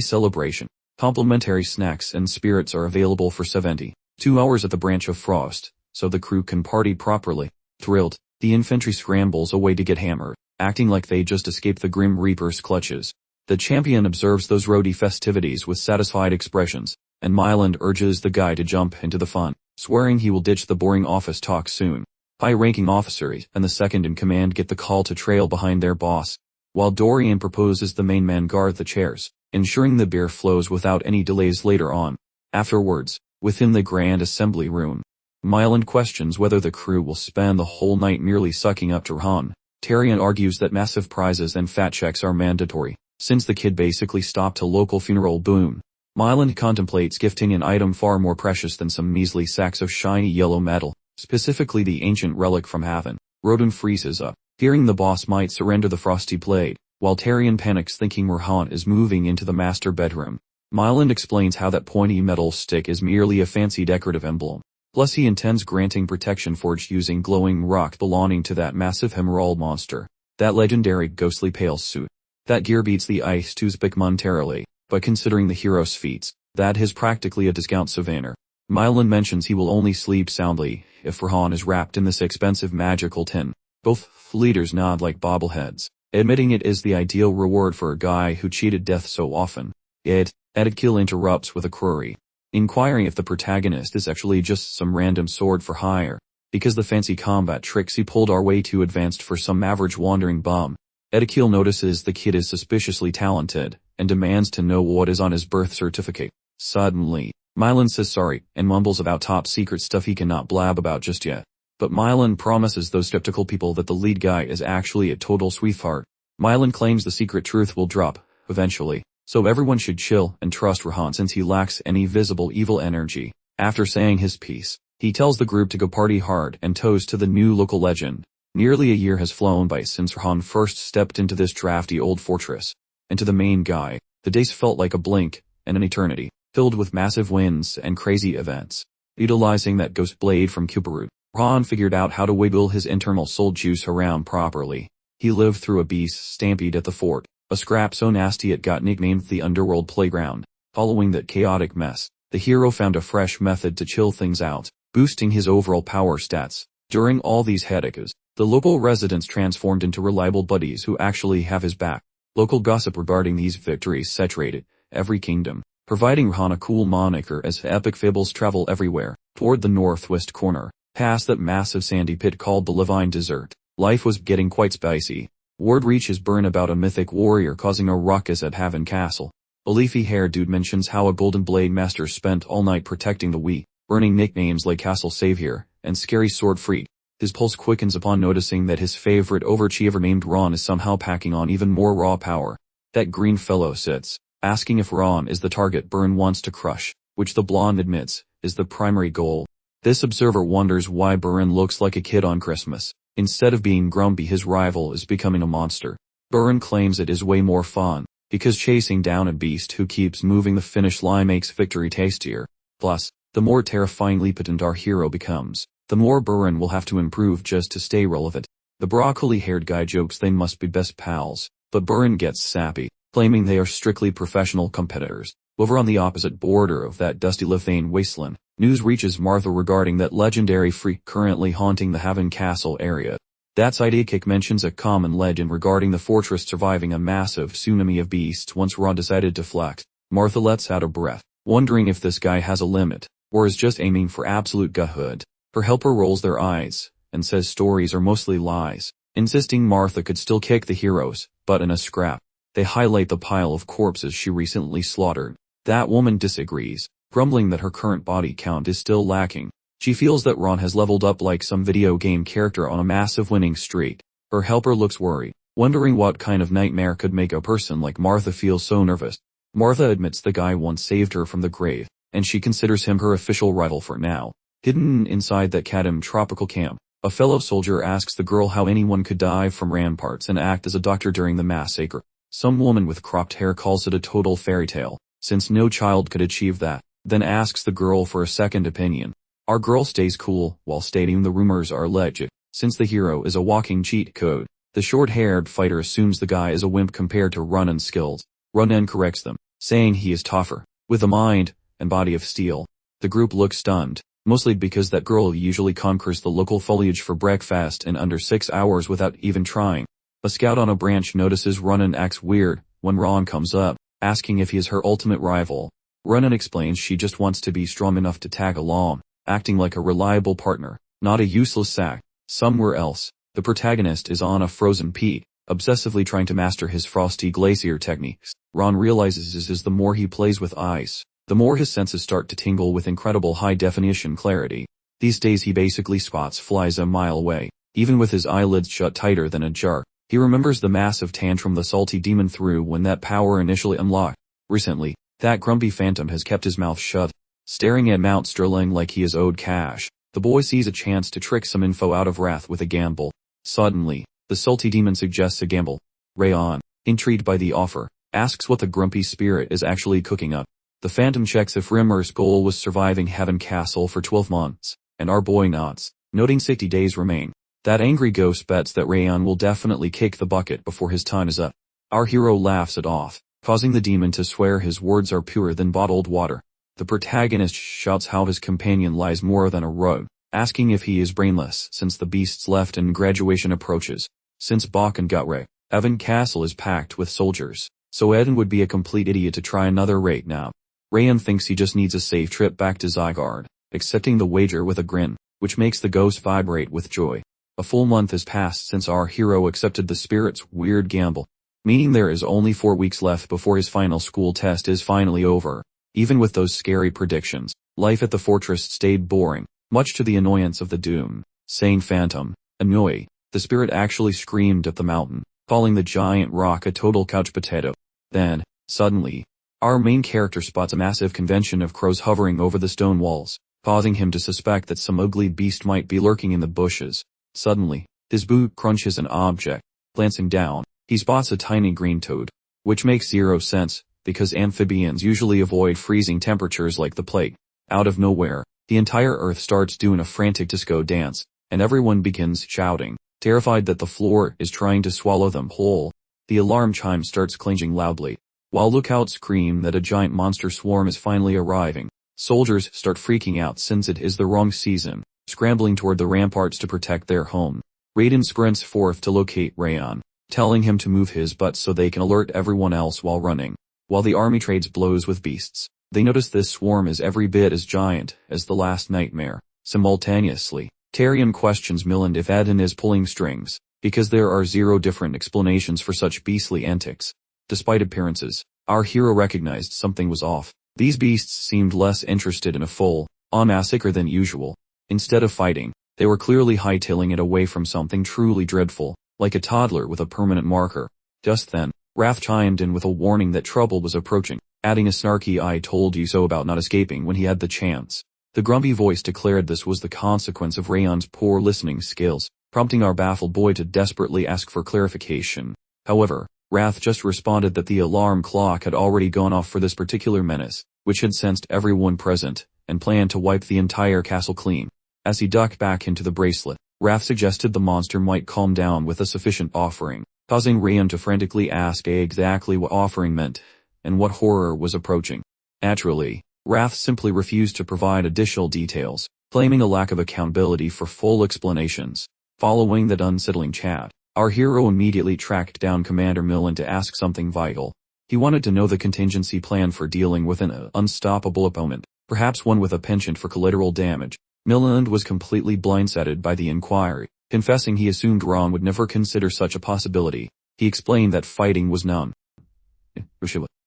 celebration. Complimentary snacks and spirits are available for 72 hours at the Branch of Frost, so the crew can party properly. Thrilled, the infantry scrambles away to get hammered, acting like they just escaped the Grim Reaper's clutches. The champion observes those rowdy festivities with satisfied expressions, and Mylan urges the guy to jump into the fun, swearing he will ditch the boring office talk soon. High-ranking officers and the second-in-command get the call to trail behind their boss, while Dorian proposes the main men guard the chairs, ensuring the beer flows without any delays later on. Afterwards, within the grand assembly room, Mylan questions whether the crew will spend the whole night merely sucking up to Rayon. Tyrion argues that massive prizes and fat checks are mandatory, since the kid basically stopped a local funeral boom. Mylan contemplates gifting an item far more precious than some measly sacks of shiny yellow metal, specifically the ancient relic from Haven. Rodin freezes up, fearing the boss might surrender the frosty blade, while Tyrion panics thinking Rayon is moving into the master bedroom. Mylan explains how that pointy metal stick is merely a fancy decorative emblem. Plus he intends granting protection forged using glowing rock belonging to that massive emerald monster, that legendary ghostly pale suit. That gear beats the ice toothpick monetarily, but considering the hero's feats, that is practically a discount souvenir. Mylan mentions he will only sleep soundly if Rayon is wrapped in this expensive magical tin. Both leaders nod like bobbleheads, admitting it is the ideal reward for a guy who cheated death so often. Yet, Edkill interrupts with a query, inquiring if the protagonist is actually just some random sword for hire, because the fancy combat tricks he pulled are way too advanced for some average wandering bum. Edkill notices the kid is suspiciously talented, and demands to know what is on his birth certificate. Suddenly, Mylan says sorry, and mumbles about top secret stuff he cannot blab about just yet. But Mylan promises those skeptical people that the lead guy is actually a total sweetheart. Mylan claims the secret truth will drop, eventually, so everyone should chill and trust Rayon since he lacks any visible evil energy. After saying his piece, he tells the group to go party hard and toast to the new local legend. Nearly a year has flown by since Rayon first stepped into this drafty old fortress, and to the main guy, the days felt like a blink and an eternity, filled with massive wins and crazy events. Utilizing that ghost blade from Kuparut, Rayon figured out how to wiggle his internal soul juice around properly. He lived through a beast stampede at the fort, a scrap so nasty it got nicknamed the Underworld Playground. Following that chaotic mess, the hero found a fresh method to chill things out, boosting his overall power stats. During all these headaches, the local residents transformed into reliable buddies who actually have his back. Local gossip regarding these victories saturated every kingdom, providing Rayon a cool moniker as epic fables travel everywhere. Toward the northwest corner, past that massive sandy pit called the Levine Desert, life was getting quite spicy. Word reaches Burn about a mythic warrior causing a ruckus at Haven Castle. A leafy-haired dude mentions how a Golden Blade Master spent all night protecting the weak, burning nicknames like Castle Savior and Scary Sword Freak. His pulse quickens upon noticing that his favorite overachiever named Ron is somehow packing on even more raw power. That green fellow sits, asking if Ron is the target Burn wants to crush, which the blonde admits is the primary goal. This observer wonders why Burn looks like a kid on Christmas. Instead of being grumpy, his rival is becoming a monster. Buran claims it is way more fun, because chasing down a beast who keeps moving the finish line makes victory tastier. Plus, the more terrifyingly potent our hero becomes, the more Buran will have to improve just to stay relevant. The broccoli-haired guy jokes they must be best pals, but Buran gets sappy, claiming they are strictly professional competitors. Over on the opposite border of that dusty Lithane wasteland, news reaches Martha regarding that legendary freak currently haunting the Haven Castle area. That sidekick mentions a common legend regarding the fortress surviving a massive tsunami of beasts once Ra decided to flex. Martha lets out a breath, wondering if this guy has a limit, or is just aiming for absolute godhood. Her helper rolls their eyes, and says stories are mostly lies, insisting Martha could still kick the heroes, but in a scrap. They highlight the pile of corpses she recently slaughtered. That woman disagrees, grumbling that her current body count is still lacking. She feels that Ron has leveled up like some video game character on a massive winning streak. Her helper looks worried, wondering what kind of nightmare could make a person like Martha feel so nervous. Martha admits the guy once saved her from the grave, and she considers him her official rival for now. Hidden inside that Kadam tropical camp, a fellow soldier asks the girl how anyone could dive from ramparts and act as a doctor during the massacre. Some woman with cropped hair calls it a total fairy tale, since no child could achieve that, then asks the girl for a second opinion. Our girl stays cool, while stating the rumors are legit, since the hero is a walking cheat code. The short-haired fighter assumes the guy is a wimp compared to Runan's skills. Runan corrects them, saying he is tougher, with a mind and body of steel. The group looks stunned, mostly because that girl usually conquers the local foliage for breakfast in under 6 hours without even trying. A scout on a branch notices Runan acts weird when Ron comes up, asking if he is her ultimate rival. Runan explains she just wants to be strong enough to tag along, acting like a reliable partner, not a useless sack. Somewhere else, the protagonist is on a frozen peak, obsessively trying to master his frosty glacier techniques. Ron realizes this is the more he plays with ice, the more his senses start to tingle with incredible high-definition clarity. These days he basically spots flies a mile away, even with his eyelids shut tighter than a jar. He remembers the massive tantrum the salty demon threw when that power initially unlocked. Recently, that grumpy phantom has kept his mouth shut, staring at Mount Sterling like he is owed cash. The boy sees a chance to trick some info out of wrath with a gamble. Suddenly, the salty demon suggests a gamble. Rayon, intrigued by the offer, asks what the grumpy spirit is actually cooking up. The phantom checks if Rimmer's goal was surviving Haven Castle for 12 months, and our boy nods, noting 60 days remain. That angry ghost bets that Rayon will definitely kick the bucket before his time is up. Our hero laughs it off, causing the demon to swear his words are purer than bottled water. The protagonist shouts how his companion lies more than a rug, asking if he is brainless since the beasts left and graduation approaches. Since Bakken got wrecked, Haven Castle is packed with soldiers, so Eden would be a complete idiot to try another raid now. Rayon thinks he just needs a safe trip back to Zygarde, accepting the wager with a grin, which makes the ghost vibrate with joy. A full month has passed since our hero accepted the spirit's weird gamble, meaning there is only 4 weeks left before his final school test is finally over. Even with those scary predictions, life at the fortress stayed boring, much to the annoyance of the doomed, sane phantom. Annoyed, the spirit actually screamed at the mountain, calling the giant rock a total couch potato. Then, suddenly, our main character spots a massive convention of crows hovering over the stone walls, causing him to suspect that some ugly beast might be lurking in the bushes. Suddenly, his boot crunches an object. Glancing down, he spots a tiny green toad, which makes zero sense, because amphibians usually avoid freezing temperatures like the plague. Out of nowhere, the entire earth starts doing a frantic disco dance, and everyone begins shouting, terrified that the floor is trying to swallow them whole. The alarm chime starts clanging loudly, while lookouts scream that a giant monster swarm is finally arriving. Soldiers start freaking out since it is the wrong season, scrambling toward the ramparts to protect their home. Raiden sprints forth to locate Rayon, telling him to move his butt so they can alert everyone else while running. While the army trades blows with beasts, they notice this swarm is every bit as giant as the last nightmare. Simultaneously, Tyrion questions Milland if Eden is pulling strings, because there are 0 different explanations for such beastly antics. Despite appearances, our hero recognized something was off. These beasts seemed less interested in a full-on massacre than usual. Instead of fighting, they were clearly hightailing it away from something truly dreadful, like a toddler with a permanent marker. Just then, Wrath chimed in with a warning that trouble was approaching, adding a snarky "I told you so" about not escaping when he had the chance. The grumpy voice declared this was the consequence of Rayon's poor listening skills. prompting our baffled boy to desperately ask for clarification. However, Wrath just responded that the alarm clock had already gone off for this particular menace, which had sensed everyone present, and planned to wipe the entire castle clean. As he ducked back into the bracelet, Wrath suggested the monster might calm down with a sufficient offering, causing Rayon to frantically ask exactly what offering meant, and what horror was approaching. Naturally, Wrath simply refused to provide additional details, claiming a lack of accountability for full explanations. Following that unsettling chat, our hero immediately tracked down Commander Millen to ask something vital. He wanted to know the contingency plan for dealing with an unstoppable opponent, perhaps one with a penchant for collateral damage. Millen was completely blindsided by the inquiry, confessing he assumed Ron would never consider such a possibility. He explained that fighting was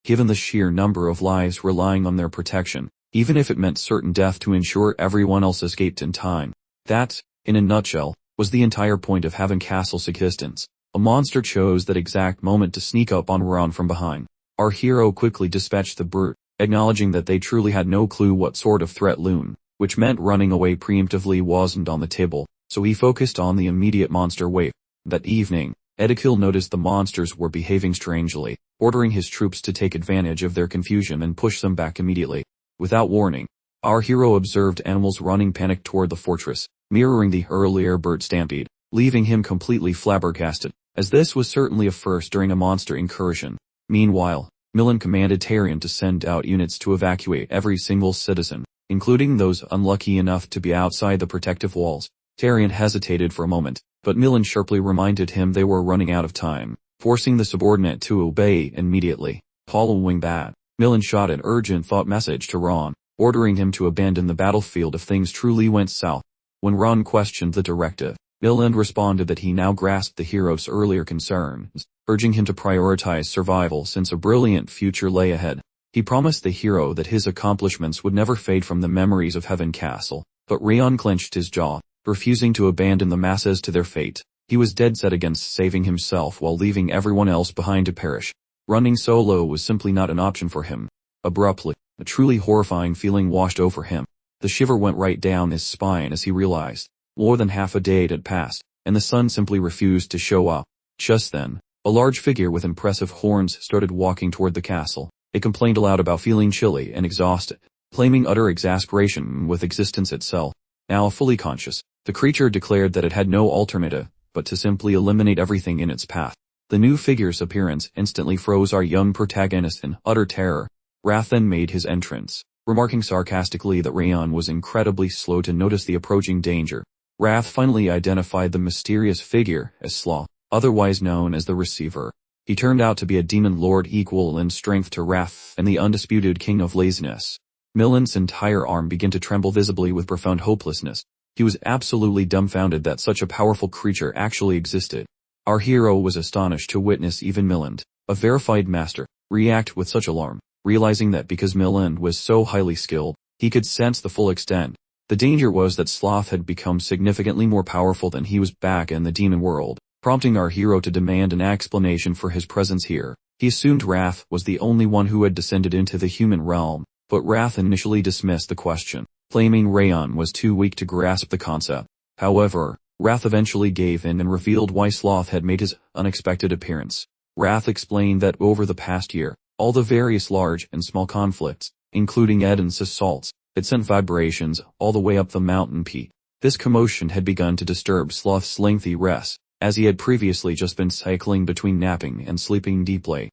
given the sheer number of lives relying on their protection, even if it meant certain death to ensure everyone else escaped in time. That, in a nutshell, was the entire point of having castle's existence. A monster chose that exact moment to sneak up on Ron from behind. Our hero quickly dispatched the brute, acknowledging that they truly had no clue what sort of threat loomed, which meant running away preemptively wasn't on the table, so he focused on the immediate monster wave. That evening, Edikil noticed the monsters were behaving strangely, ordering his troops to take advantage of their confusion and push them back immediately. Without warning, our hero observed animals running panicked toward the fortress, mirroring the earlier bird stampede, leaving him completely flabbergasted, as this was certainly a first during a monster incursion. Meanwhile, Millen commanded Tarion to send out units to evacuate every single citizen, including those unlucky enough to be outside the protective walls. Tarion hesitated for a moment, but Millen sharply reminded him they were running out of time, forcing the subordinate to obey immediately. Following that, Millen shot an urgent thought message to Ron, ordering him to abandon the battlefield if things truly went south. When Ron questioned the directive, Millen responded that he now grasped the hero's earlier concerns, urging him to prioritize survival since a brilliant future lay ahead. He promised the hero that his accomplishments would never fade from the memories of Heaven Castle, but Rayon clenched his jaw, refusing to abandon the masses to their fate. He was dead set against saving himself while leaving everyone else behind to perish. Running solo was simply not an option for him. Abruptly, a truly horrifying feeling washed over him. The shiver went right down his spine as he realized more than half a day had passed, and the sun simply refused to show up. Just then, a large figure with impressive horns started walking toward the castle. It complained aloud about feeling chilly and exhausted, claiming utter exasperation with existence itself. Now fully conscious, the creature declared that it had no alternative but to simply eliminate everything in its path. The new figure's appearance instantly froze our young protagonist in utter terror. Wrath then made his entrance, remarking sarcastically that Rayon was incredibly slow to notice the approaching danger. Wrath finally identified the mysterious figure as Sloth, otherwise known as the Receiver. He turned out to be a demon lord equal in strength to Wrath and the undisputed king of laziness. Millen's entire arm began to tremble visibly with profound hopelessness. He was absolutely dumbfounded that such a powerful creature actually existed. Our hero was astonished to witness even Millen, a verified master, react with such alarm, realizing that because Millen was so highly skilled, he could sense the full extent. The danger was that Sloth had become significantly more powerful than he was back in the demon world, prompting our hero to demand an explanation for his presence here. He assumed Wrath was the only one who had descended into the human realm, but Wrath initially dismissed the question, claiming Rayon was too weak to grasp the concept. However, Wrath eventually gave in and revealed why Sloth had made his unexpected appearance. Wrath explained that over the past year, all the various large and small conflicts, including Eden's assaults, had sent vibrations all the way up the mountain peak. This commotion had begun to disturb Sloth's lengthy rest, as he had previously just been cycling between napping and sleeping deeply.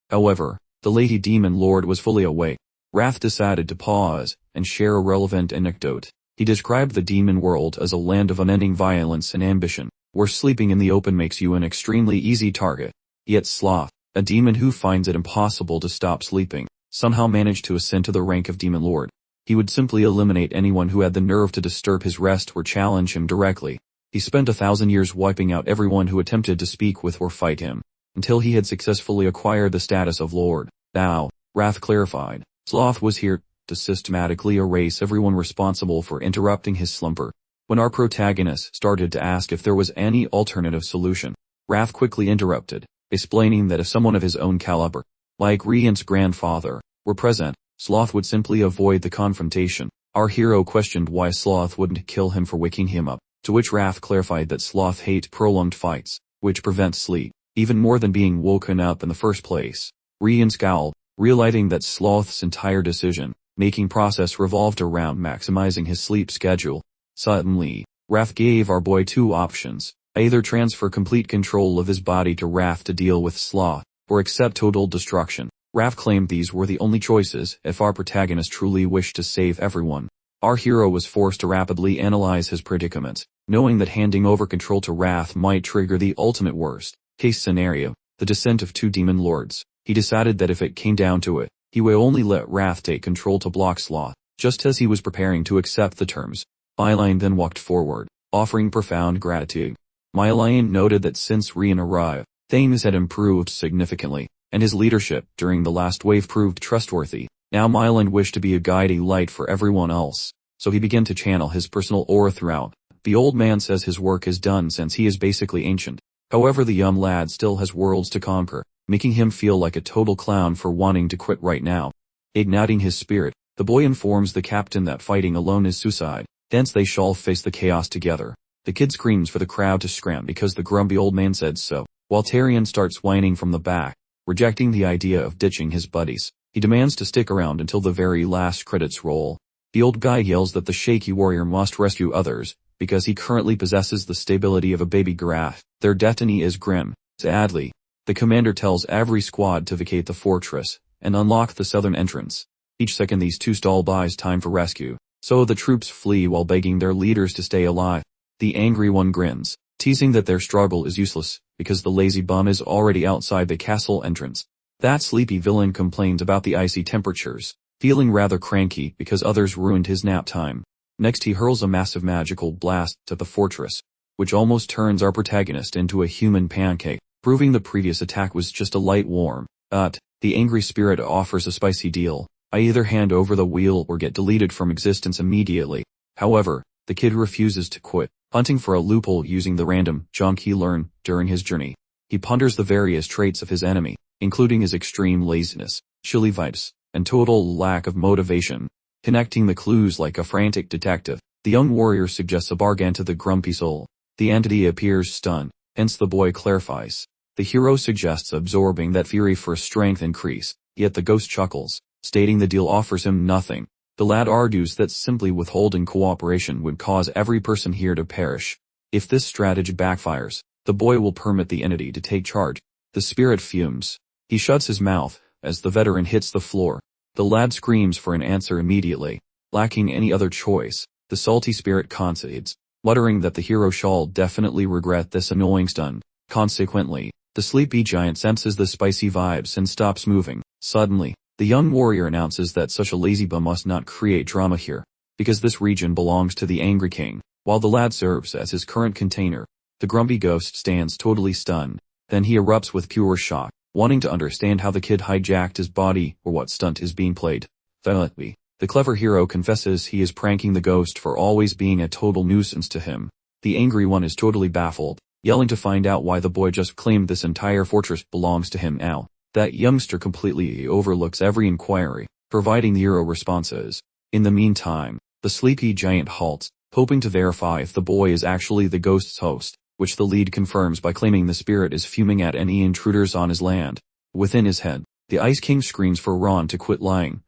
However, the Lady Demon Lord was fully awake. Wrath decided to pause and share a relevant anecdote. He described the demon world as a land of unending violence and ambition, where sleeping in the open makes you an extremely easy target. Yet Sloth, a demon who finds it impossible to stop sleeping, somehow managed to ascend to the rank of Demon Lord. He would simply eliminate anyone who had the nerve to disturb his rest or challenge him directly. He spent 1,000 years wiping out everyone who attempted to speak with or fight him, until he had successfully acquired the status of Lord. Now, Wrath clarified, Sloth was here to systematically erase everyone responsible for interrupting his slumber. When our protagonist started to ask if there was any alternative solution, Wrath quickly interrupted, explaining that if someone of his own caliber, like Rayon's grandfather, were present, Sloth would simply avoid the confrontation. Our hero questioned why Sloth wouldn't kill him for waking him up, to which Raph clarified that sloth hates prolonged fights, which prevents sleep, even more than being woken up in the first place. Rayon scowled, realizing that Sloth's entire decision-making process revolved around maximizing his sleep schedule. Suddenly, Raph gave our boy two options: either transfer complete control of his body to Raph to deal with Sloth, or accept total destruction. Raph claimed these were the only choices if our protagonist truly wished to save everyone. Our hero was forced to rapidly analyze his predicament, knowing that handing over control to Raph might trigger the ultimate worst-case scenario, the descent of two demon lords. He decided that if it came down to it, he would only let Raph take control to block Sloth. Just as he was preparing to accept the terms, Myline then walked forward, offering profound gratitude. Myline noted that since Rayon arrived, things had improved significantly, and his leadership during the last wave proved trustworthy. Now Myline wished to be a guiding light for everyone else, so he began to channel his personal aura throughout. The old man says his work is done since he is basically ancient. However, the young lad still has worlds to conquer, making him feel like a total clown for wanting to quit right now. Igniting his spirit, the boy informs the captain that fighting alone is suicide, hence they shall face the chaos together. The kid screams for the crowd to scram because the grumpy old man said so, while Tyrion starts whining from the back, rejecting the idea of ditching his buddies. He demands to stick around until the very last credits roll. The old guy yells that the shaky warrior must rescue others, because he currently possesses the stability of a baby giraffe. Their destiny is grim. Sadly, the commander tells every squad to vacate the fortress and unlock the southern entrance. Each second these two stall buys time for rescue, so the troops flee while begging their leaders to stay alive. The angry one grins, teasing that their struggle is useless, because the lazy bum is already outside the castle entrance. That sleepy villain complains about the icy temperatures, feeling rather cranky because others ruined his nap time. Next he hurls a massive magical blast at the fortress, which almost turns our protagonist into a human pancake, proving the previous attack was just a light warm. The angry spirit offers a spicy deal. I either hand over the wheel or get deleted from existence immediately. However, the kid refuses to quit, hunting for a loophole using the random junk he learned during his journey. He ponders the various traits of his enemy, including his extreme laziness, chilly vibes, and total lack of motivation. Connecting the clues like a frantic detective, the young warrior suggests a bargain to the grumpy soul. The entity appears stunned, hence the boy clarifies. The hero suggests absorbing that fury for strength increase, yet the ghost chuckles, stating the deal offers him nothing. The lad argues that simply withholding cooperation would cause every person here to perish. If this strategy backfires, the boy will permit the entity to take charge. The spirit fumes. He shuts his mouth as the veteran hits the floor. The lad screams for an answer immediately. Lacking any other choice, the salty spirit concedes, muttering that the hero shall definitely regret this annoying stunt. Consequently, the sleepy giant senses the spicy vibes and stops moving. Suddenly, the young warrior announces that such a lazy bum must not create drama here, because this region belongs to the angry king, while the lad serves as his current container. The grumpy ghost stands totally stunned. Then he erupts with pure shock, wanting to understand how the kid hijacked his body or what stunt is being played. Finally, the clever hero confesses he is pranking the ghost for always being a total nuisance to him. The angry one is totally baffled, yelling to find out why the boy just claimed this entire fortress belongs to him now. That youngster completely overlooks every inquiry, providing the hero responses. In the meantime, the sleepy giant halts, hoping to verify if the boy is actually the ghost's host, which the lead confirms by claiming the spirit is fuming at any intruders on his land. Within his head, the Ice King screams for Ron to quit lying,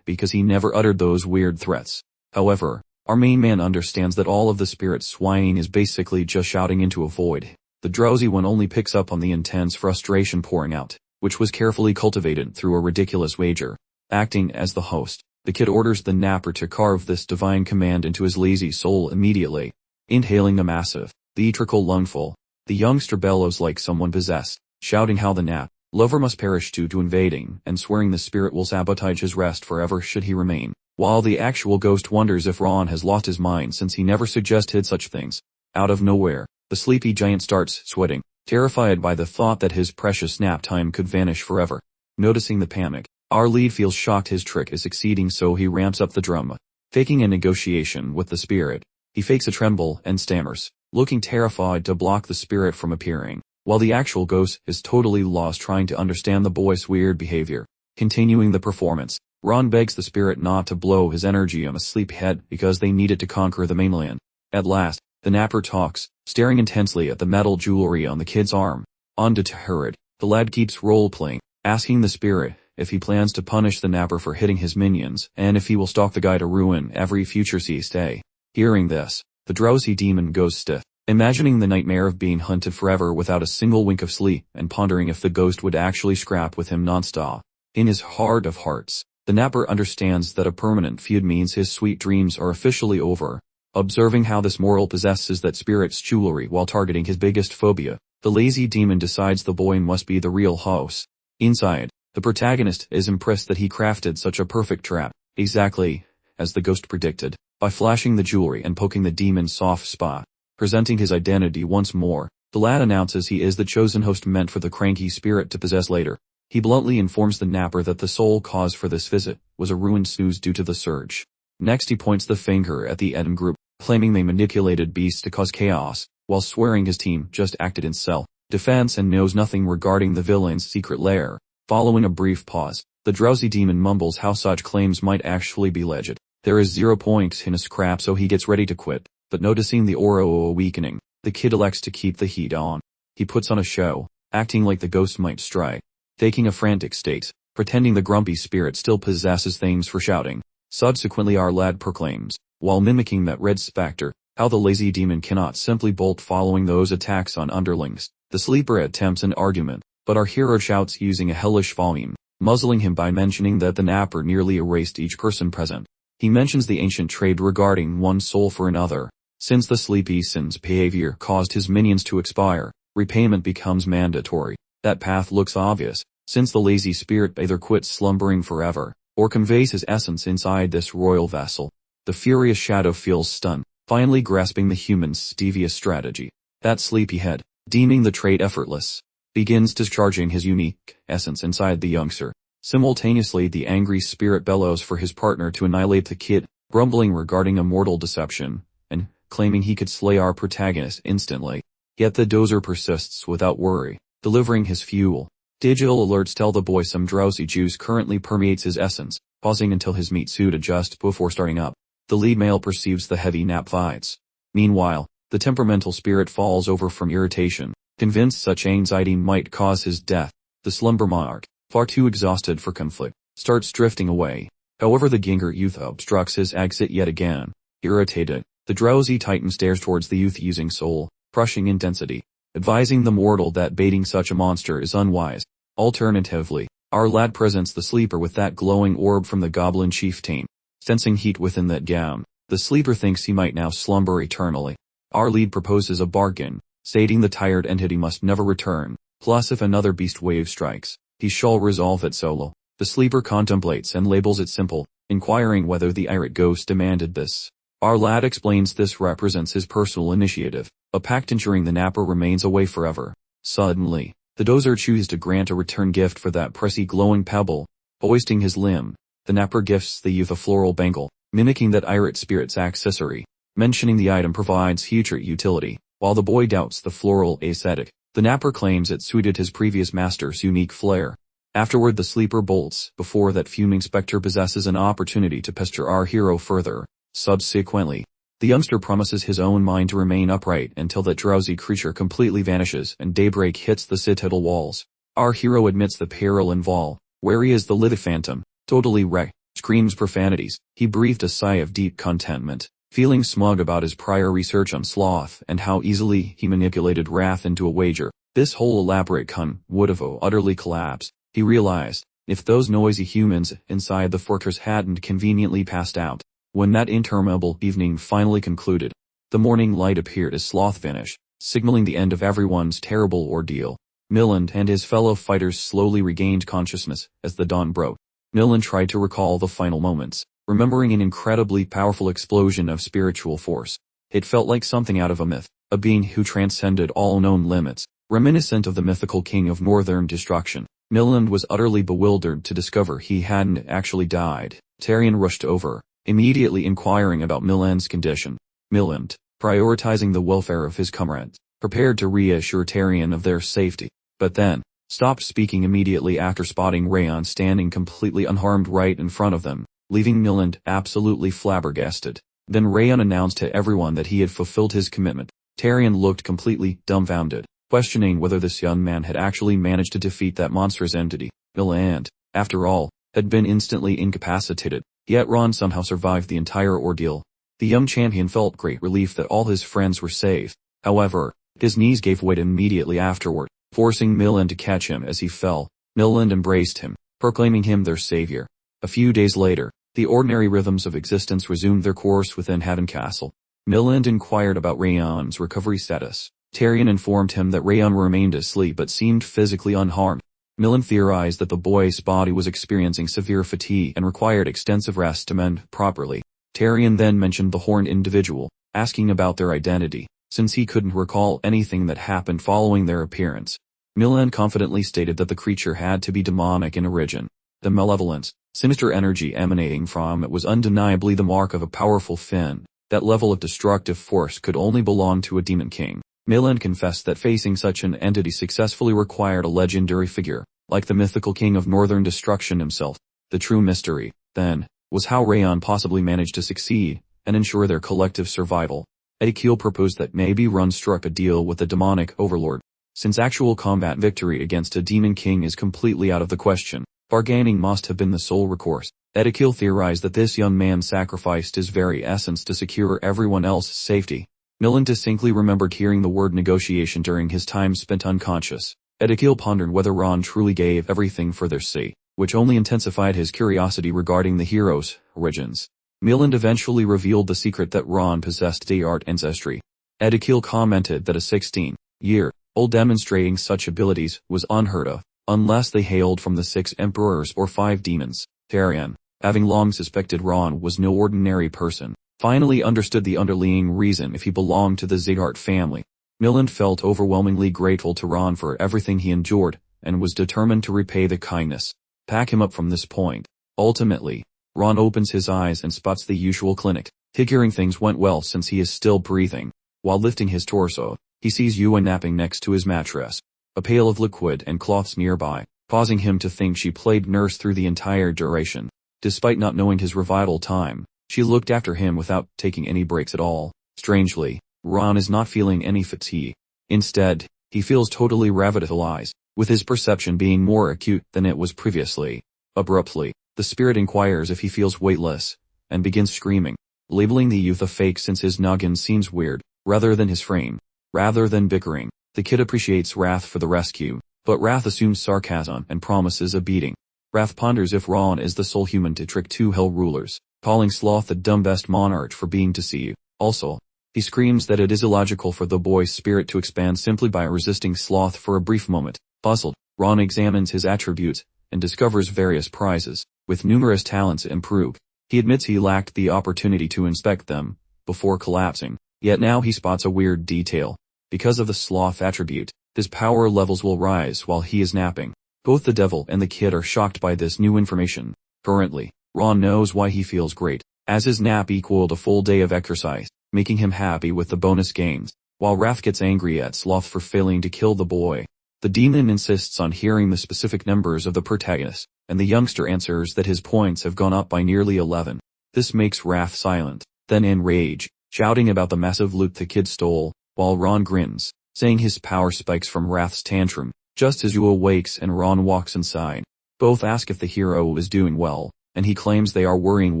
because he never uttered those weird threats. However, our main man understands that all of the spirit's whining is basically just shouting into a void. The drowsy one only picks up on the intense frustration pouring out, which was carefully cultivated through a ridiculous wager. Acting as the host, the kid orders the napper to carve this divine command into his lazy soul immediately. Inhaling a massive, theatrical lungful, the youngster bellows like someone possessed, shouting how the lover must perish due to invading and swearing the spirit will sabotage his rest forever should he remain, while the actual ghost wonders if Ron has lost his mind since he never suggested such things. Out of nowhere, the sleepy giant starts sweating, terrified by the thought that his precious nap time could vanish forever. Noticing the panic, our lead feels shocked his trick is succeeding, so he ramps up the drama. Faking a negotiation with the spirit, he fakes a tremble and stammers, looking terrified to block the spirit from appearing, while the actual ghost is totally lost trying to understand the boy's weird behavior. Continuing the performance, Ron begs the spirit not to blow his energy on a sleepyhead because they need it to conquer the mainland. At last, The napper talks, staring intensely at the metal jewelry on the kid's arm. Undeterred, the lad keeps role-playing, asking the spirit if he plans to punish the napper for hitting his minions, and if he will stalk the guy to ruin every future siege day. Hearing this, the drowsy demon goes stiff, imagining the nightmare of being hunted forever without a single wink of sleep, and pondering if the ghost would actually scrap with him nonstop. In his heart of hearts, the napper understands that a permanent feud means his sweet dreams are officially over. Observing how this mortal possesses that spirit's jewelry while targeting his biggest phobia, the lazy demon decides the boy must be the real host. Inside, the protagonist is impressed that he crafted such a perfect trap, exactly as the ghost predicted, by flashing the jewelry and poking the demon's soft spot. Presenting his identity once more, the lad announces he is the chosen host meant for the cranky spirit to possess later. He bluntly informs the napper that the sole cause for this visit was a ruined snooze due to the surge. Next he points the finger at the Eden group, claiming they manipulated beasts to cause chaos, while swearing his team just acted in self-defense and knows nothing regarding the villain's secret lair. Following a brief pause, the drowsy demon mumbles how such claims might actually be legit. There is 0 points in a scrap, so he gets ready to quit, but noticing the aura weakening, the kid elects to keep the heat on. He puts on a show, acting like the ghost might strike, taking a frantic state, pretending the grumpy spirit still possesses things for shouting. Subsequently our lad proclaims, while mimicking that red specter, how the lazy demon cannot simply bolt following those attacks on underlings. The sleeper attempts an argument, but our hero shouts using a hellish volume, muzzling him by mentioning that the napper nearly erased each person present. He mentions the ancient trade regarding one soul for another. Since the sleepy sin's behavior caused his minions to expire, repayment becomes mandatory. That path looks obvious, since the lazy spirit either quits slumbering forever, or conveys his essence inside this royal vessel. The furious shadow feels stunned, finally grasping the human's devious strategy. That sleepyhead, deeming the trade effortless, begins discharging his unique essence inside the youngster. Simultaneously the angry spirit bellows for his partner to annihilate the kid, grumbling regarding a mortal deception, and claiming he could slay our protagonist instantly. Yet the dozer persists without worry, delivering his fuel. Digital alerts tell the boy some drowsy juice currently permeates his essence, pausing until his meat suit adjusts before starting up. The lead male perceives the heavy nap vibes. Meanwhile, the temperamental spirit falls over from irritation, convinced such anxiety might cause his death. The slumber monarch, far too exhausted for conflict, starts drifting away. However, the Ginger youth obstructs his exit yet again. Irritated, the drowsy titan stares towards the youth using soul-crushing intensity, advising the mortal that baiting such a monster is unwise. Alternatively, our lad presents the sleeper with that glowing orb from the goblin chieftain. Sensing heat within that gown, the sleeper thinks he might now slumber eternally. Our lead proposes a bargain, stating the tired entity must never return, plus if another beast wave strikes, he shall resolve it solo. The sleeper contemplates and labels it simple, inquiring whether the irate ghost demanded this. Our lad explains this represents his personal initiative, a pact ensuring the napper remains away forever. Suddenly, the dozer chooses to grant a return gift for that pressy glowing pebble. Hoisting his limb, the napper gifts the youth a floral bangle, mimicking that irate spirit's accessory, mentioning the item provides future utility. While the boy doubts the floral aesthetic, the napper claims it suited his previous master's unique flair. Afterward the sleeper bolts before that fuming specter possesses an opportunity to pester our hero further. Subsequently, the youngster promises his own mind to remain upright until that drowsy creature completely vanishes and daybreak hits the citadel walls. Our hero admits the peril involved. Wary as the lithe phantom, totally wrecked, screams profanities. He breathed a sigh of deep contentment, feeling smug about his prior research on sloth and how easily he manipulated wrath into a wager. This whole elaborate con would have utterly collapsed, he realized, if those noisy humans inside the fortress hadn't conveniently passed out. When that interminable evening finally concluded, the morning light appeared as sloth vanished, signaling the end of everyone's terrible ordeal. Milland and his fellow fighters slowly regained consciousness as the dawn broke. Milland tried to recall the final moments, remembering an incredibly powerful explosion of spiritual force. It felt like something out of a myth, a being who transcended all known limits, reminiscent of the mythical king of northern destruction. Milland was utterly bewildered to discover he hadn't actually died. Tyrion rushed over, immediately inquiring about Milland's condition. Milland, prioritizing the welfare of his comrades, prepared to reassure Tyrion of their safety, but then stopped speaking immediately after spotting Rayon standing completely unharmed right in front of them, leaving Milland absolutely flabbergasted. Then Rayon announced to everyone that he had fulfilled his commitment. Rayon looked completely dumbfounded, questioning whether this young man had actually managed to defeat that monstrous entity, and, after all, had been instantly incapacitated. Yet Rayon somehow survived the entire ordeal. The young champion felt great relief that all his friends were safe. However, his knees gave way immediately afterward, forcing Milan to catch him as he fell. Milan embraced him, proclaiming him their savior. A few days later, the ordinary rhythms of existence resumed their course within Haven Castle. Milan inquired about Rayon's recovery status. Rayon informed him that Rayon remained asleep but seemed physically unharmed. Milan theorized that the boy's body was experiencing severe fatigue and required extensive rest to mend properly. Rayon then mentioned the horned individual, asking about their identity, since he couldn't recall anything that happened following their appearance. Milan confidently stated that the creature had to be demonic in origin. The malevolence, sinister energy emanating from it was undeniably the mark of a powerful Finn. That level of destructive force could only belong to a demon king. Milan confessed that facing such an entity successfully required a legendary figure, like the mythical king of northern destruction himself. The true mystery, then, was how Rayon possibly managed to succeed and ensure their collective survival. Akil proposed that maybe Run struck a deal with the demonic overlord. Since actual combat victory against a demon king is completely out of the question, bargaining must have been the sole recourse. Akil theorized that this young man sacrificed his very essence to secure everyone else's safety. Milan distinctly remembered hearing the word negotiation during his time spent unconscious. Akil pondered whether Ron truly gave everything for their sake, which only intensified his curiosity regarding the hero's origins. Milan eventually revealed the secret that Ron possessed Dayart ancestry. Akil commented that a 16-year-old demonstrating such abilities was unheard of, unless they hailed from the 6 emperors or 5 demons. Rayon, having long suspected Ron was no ordinary person, finally understood the underlying reason if he belonged to the Dayart family. Milan felt overwhelmingly grateful to Ron for everything he endured, and was determined to repay the kindness. Pack him up from this point. Ultimately, Ron opens his eyes and spots the usual clinic, figuring things went well since he is still breathing. While lifting his torso, he sees Yua napping next to his mattress, a pail of liquid and cloths nearby, causing him to think she played nurse through the entire duration. Despite not knowing his revival time, she looked after him without taking any breaks at all. Strangely, Ron is not feeling any fatigue. Instead, he feels totally revitalized, with his perception being more acute than it was previously. Abruptly, the spirit inquires if he feels weightless, and begins screaming, labeling the youth a fake since his noggin seems weird, rather than his frame. Rather than bickering, the kid appreciates Wrath for the rescue, but Wrath assumes sarcasm and promises a beating. Wrath ponders if Ron is the sole human to trick 2 hell rulers, calling Sloth the dumbest monarch for being to see you. Also, he screams that it is illogical for the boy's spirit to expand simply by resisting Sloth for a brief moment. Puzzled, Ron examines his attributes, and discovers various prizes, with numerous talents improved. He admits he lacked the opportunity to inspect them, before collapsing, yet now he spots a weird detail. Because of the Sloth attribute, his power levels will rise while he is napping. Both the devil and the kid are shocked by this new information. Currently, Ron knows why he feels great, as his nap equaled a full day of exercise, making him happy with the bonus gains, while Wrath gets angry at Sloth for failing to kill the boy. The demon insists on hearing the specific numbers of the protagonist, and the youngster answers that his points have gone up by nearly 11. This makes Wrath silent, then in rage, shouting about the massive loot the kid stole, while Ron grins, saying his power spikes from Wrath's tantrum, just as Yua wakes and Ron walks inside. Both ask if the hero is doing well, and he claims they are worrying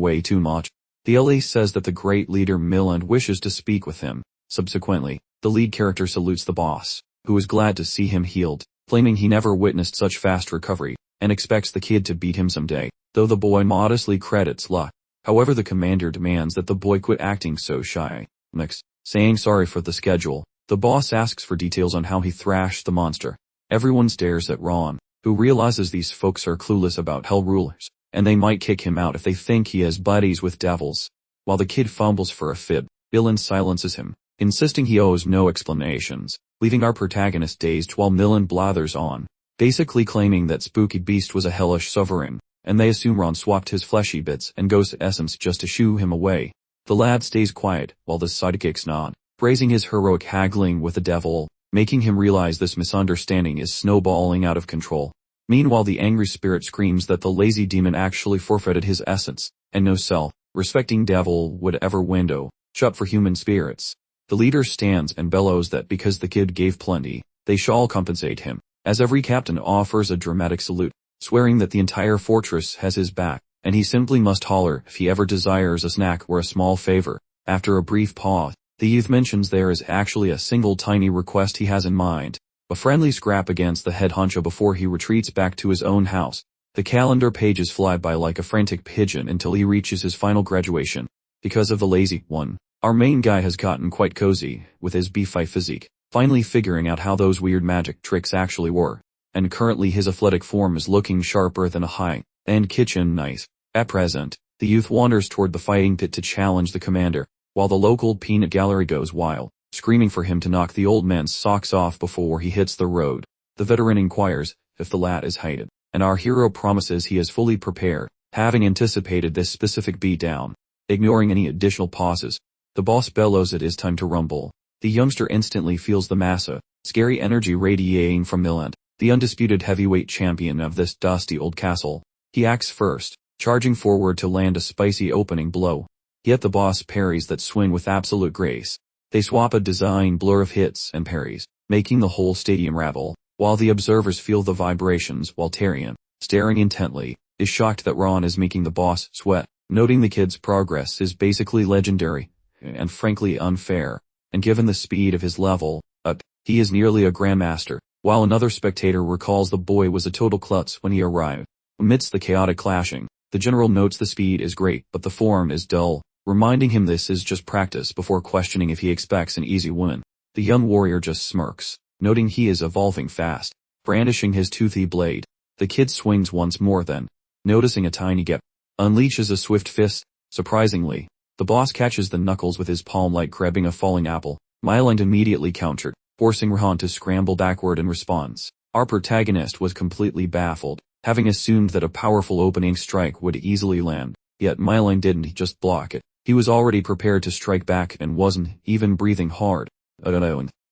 way too much. The LA says that the great leader Milan wishes to speak with him. Subsequently, the lead character salutes the boss, who is glad to see him healed, claiming he never witnessed such fast recovery, and expects the kid to beat him someday, though the boy modestly credits luck. However, the commander demands that the boy quit acting so shy. Next, saying sorry for the schedule, the boss asks for details on how he thrashed the monster. Everyone stares at Ron, who realizes these folks are clueless about hell rulers, and they might kick him out if they think he has buddies with devils. While the kid fumbles for a fib, Milan silences him, insisting he owes no explanations, leaving our protagonist dazed while Milan blathers on, basically claiming that Spooky Beast was a hellish sovereign, and they assume Ron swapped his fleshy bits and ghost essence just to shoo him away. The lad stays quiet, while the sidekicks nod, praising his heroic haggling with the devil, making him realize this misunderstanding is snowballing out of control. Meanwhile, the angry spirit screams that the lazy demon actually forfeited his essence, and no self respecting devil would ever window, shut for human spirits. The leader stands and bellows that because the kid gave plenty, they shall compensate him, as every captain offers a dramatic salute, swearing that the entire fortress has his back, and he simply must holler if he ever desires a snack or a small favor. After a brief pause, the youth mentions there is actually a single tiny request he has in mind, a friendly scrap against the head honcho before he retreats back to his own house. The calendar pages fly by like a frantic pigeon until he reaches his final graduation. Because of the lazy one, our main guy has gotten quite cozy with his beefy physique, finally figuring out how those weird magic tricks actually were, and currently his athletic form is looking sharper than a high-end kitchen knife. At present, the youth wanders toward the fighting pit to challenge the commander, while the local peanut gallery goes wild, screaming for him to knock the old man's socks off before he hits the road. The veteran inquires if the lad is hated, and our hero promises he is fully prepared, having anticipated this specific beatdown. Ignoring any additional pauses, the boss bellows it is time to rumble. The youngster instantly feels the massive, scary energy radiating from Milan, the undisputed heavyweight champion of this dusty old castle. He acts first, charging forward to land a spicy opening blow. Yet the boss parries that swing with absolute grace. They swap a design blur of hits and parries, making the whole stadium rattle, while the observers feel the vibrations while Tyrion, staring intently, is shocked that Ron is making the boss sweat, noting the kid's progress is basically legendary, and frankly unfair, and given the speed of his level up, he is nearly a grandmaster, while another spectator recalls the boy was a total klutz when he arrived. Amidst the chaotic clashing, the general notes the speed is great but the form is dull, reminding him this is just practice before questioning if he expects an easy win. The young warrior just smirks, noting he is evolving fast, brandishing his toothy blade. The kid swings once more then, noticing a tiny gap, unleashes a swift fist. Surprisingly, the boss catches the knuckles with his palm like grabbing a falling apple. Myland immediately countered, forcing Rayon to scramble backward in response. Our protagonist was completely baffled, having assumed that a powerful opening strike would easily land, yet Myland didn't just block it. He was already prepared to strike back and wasn't even breathing hard.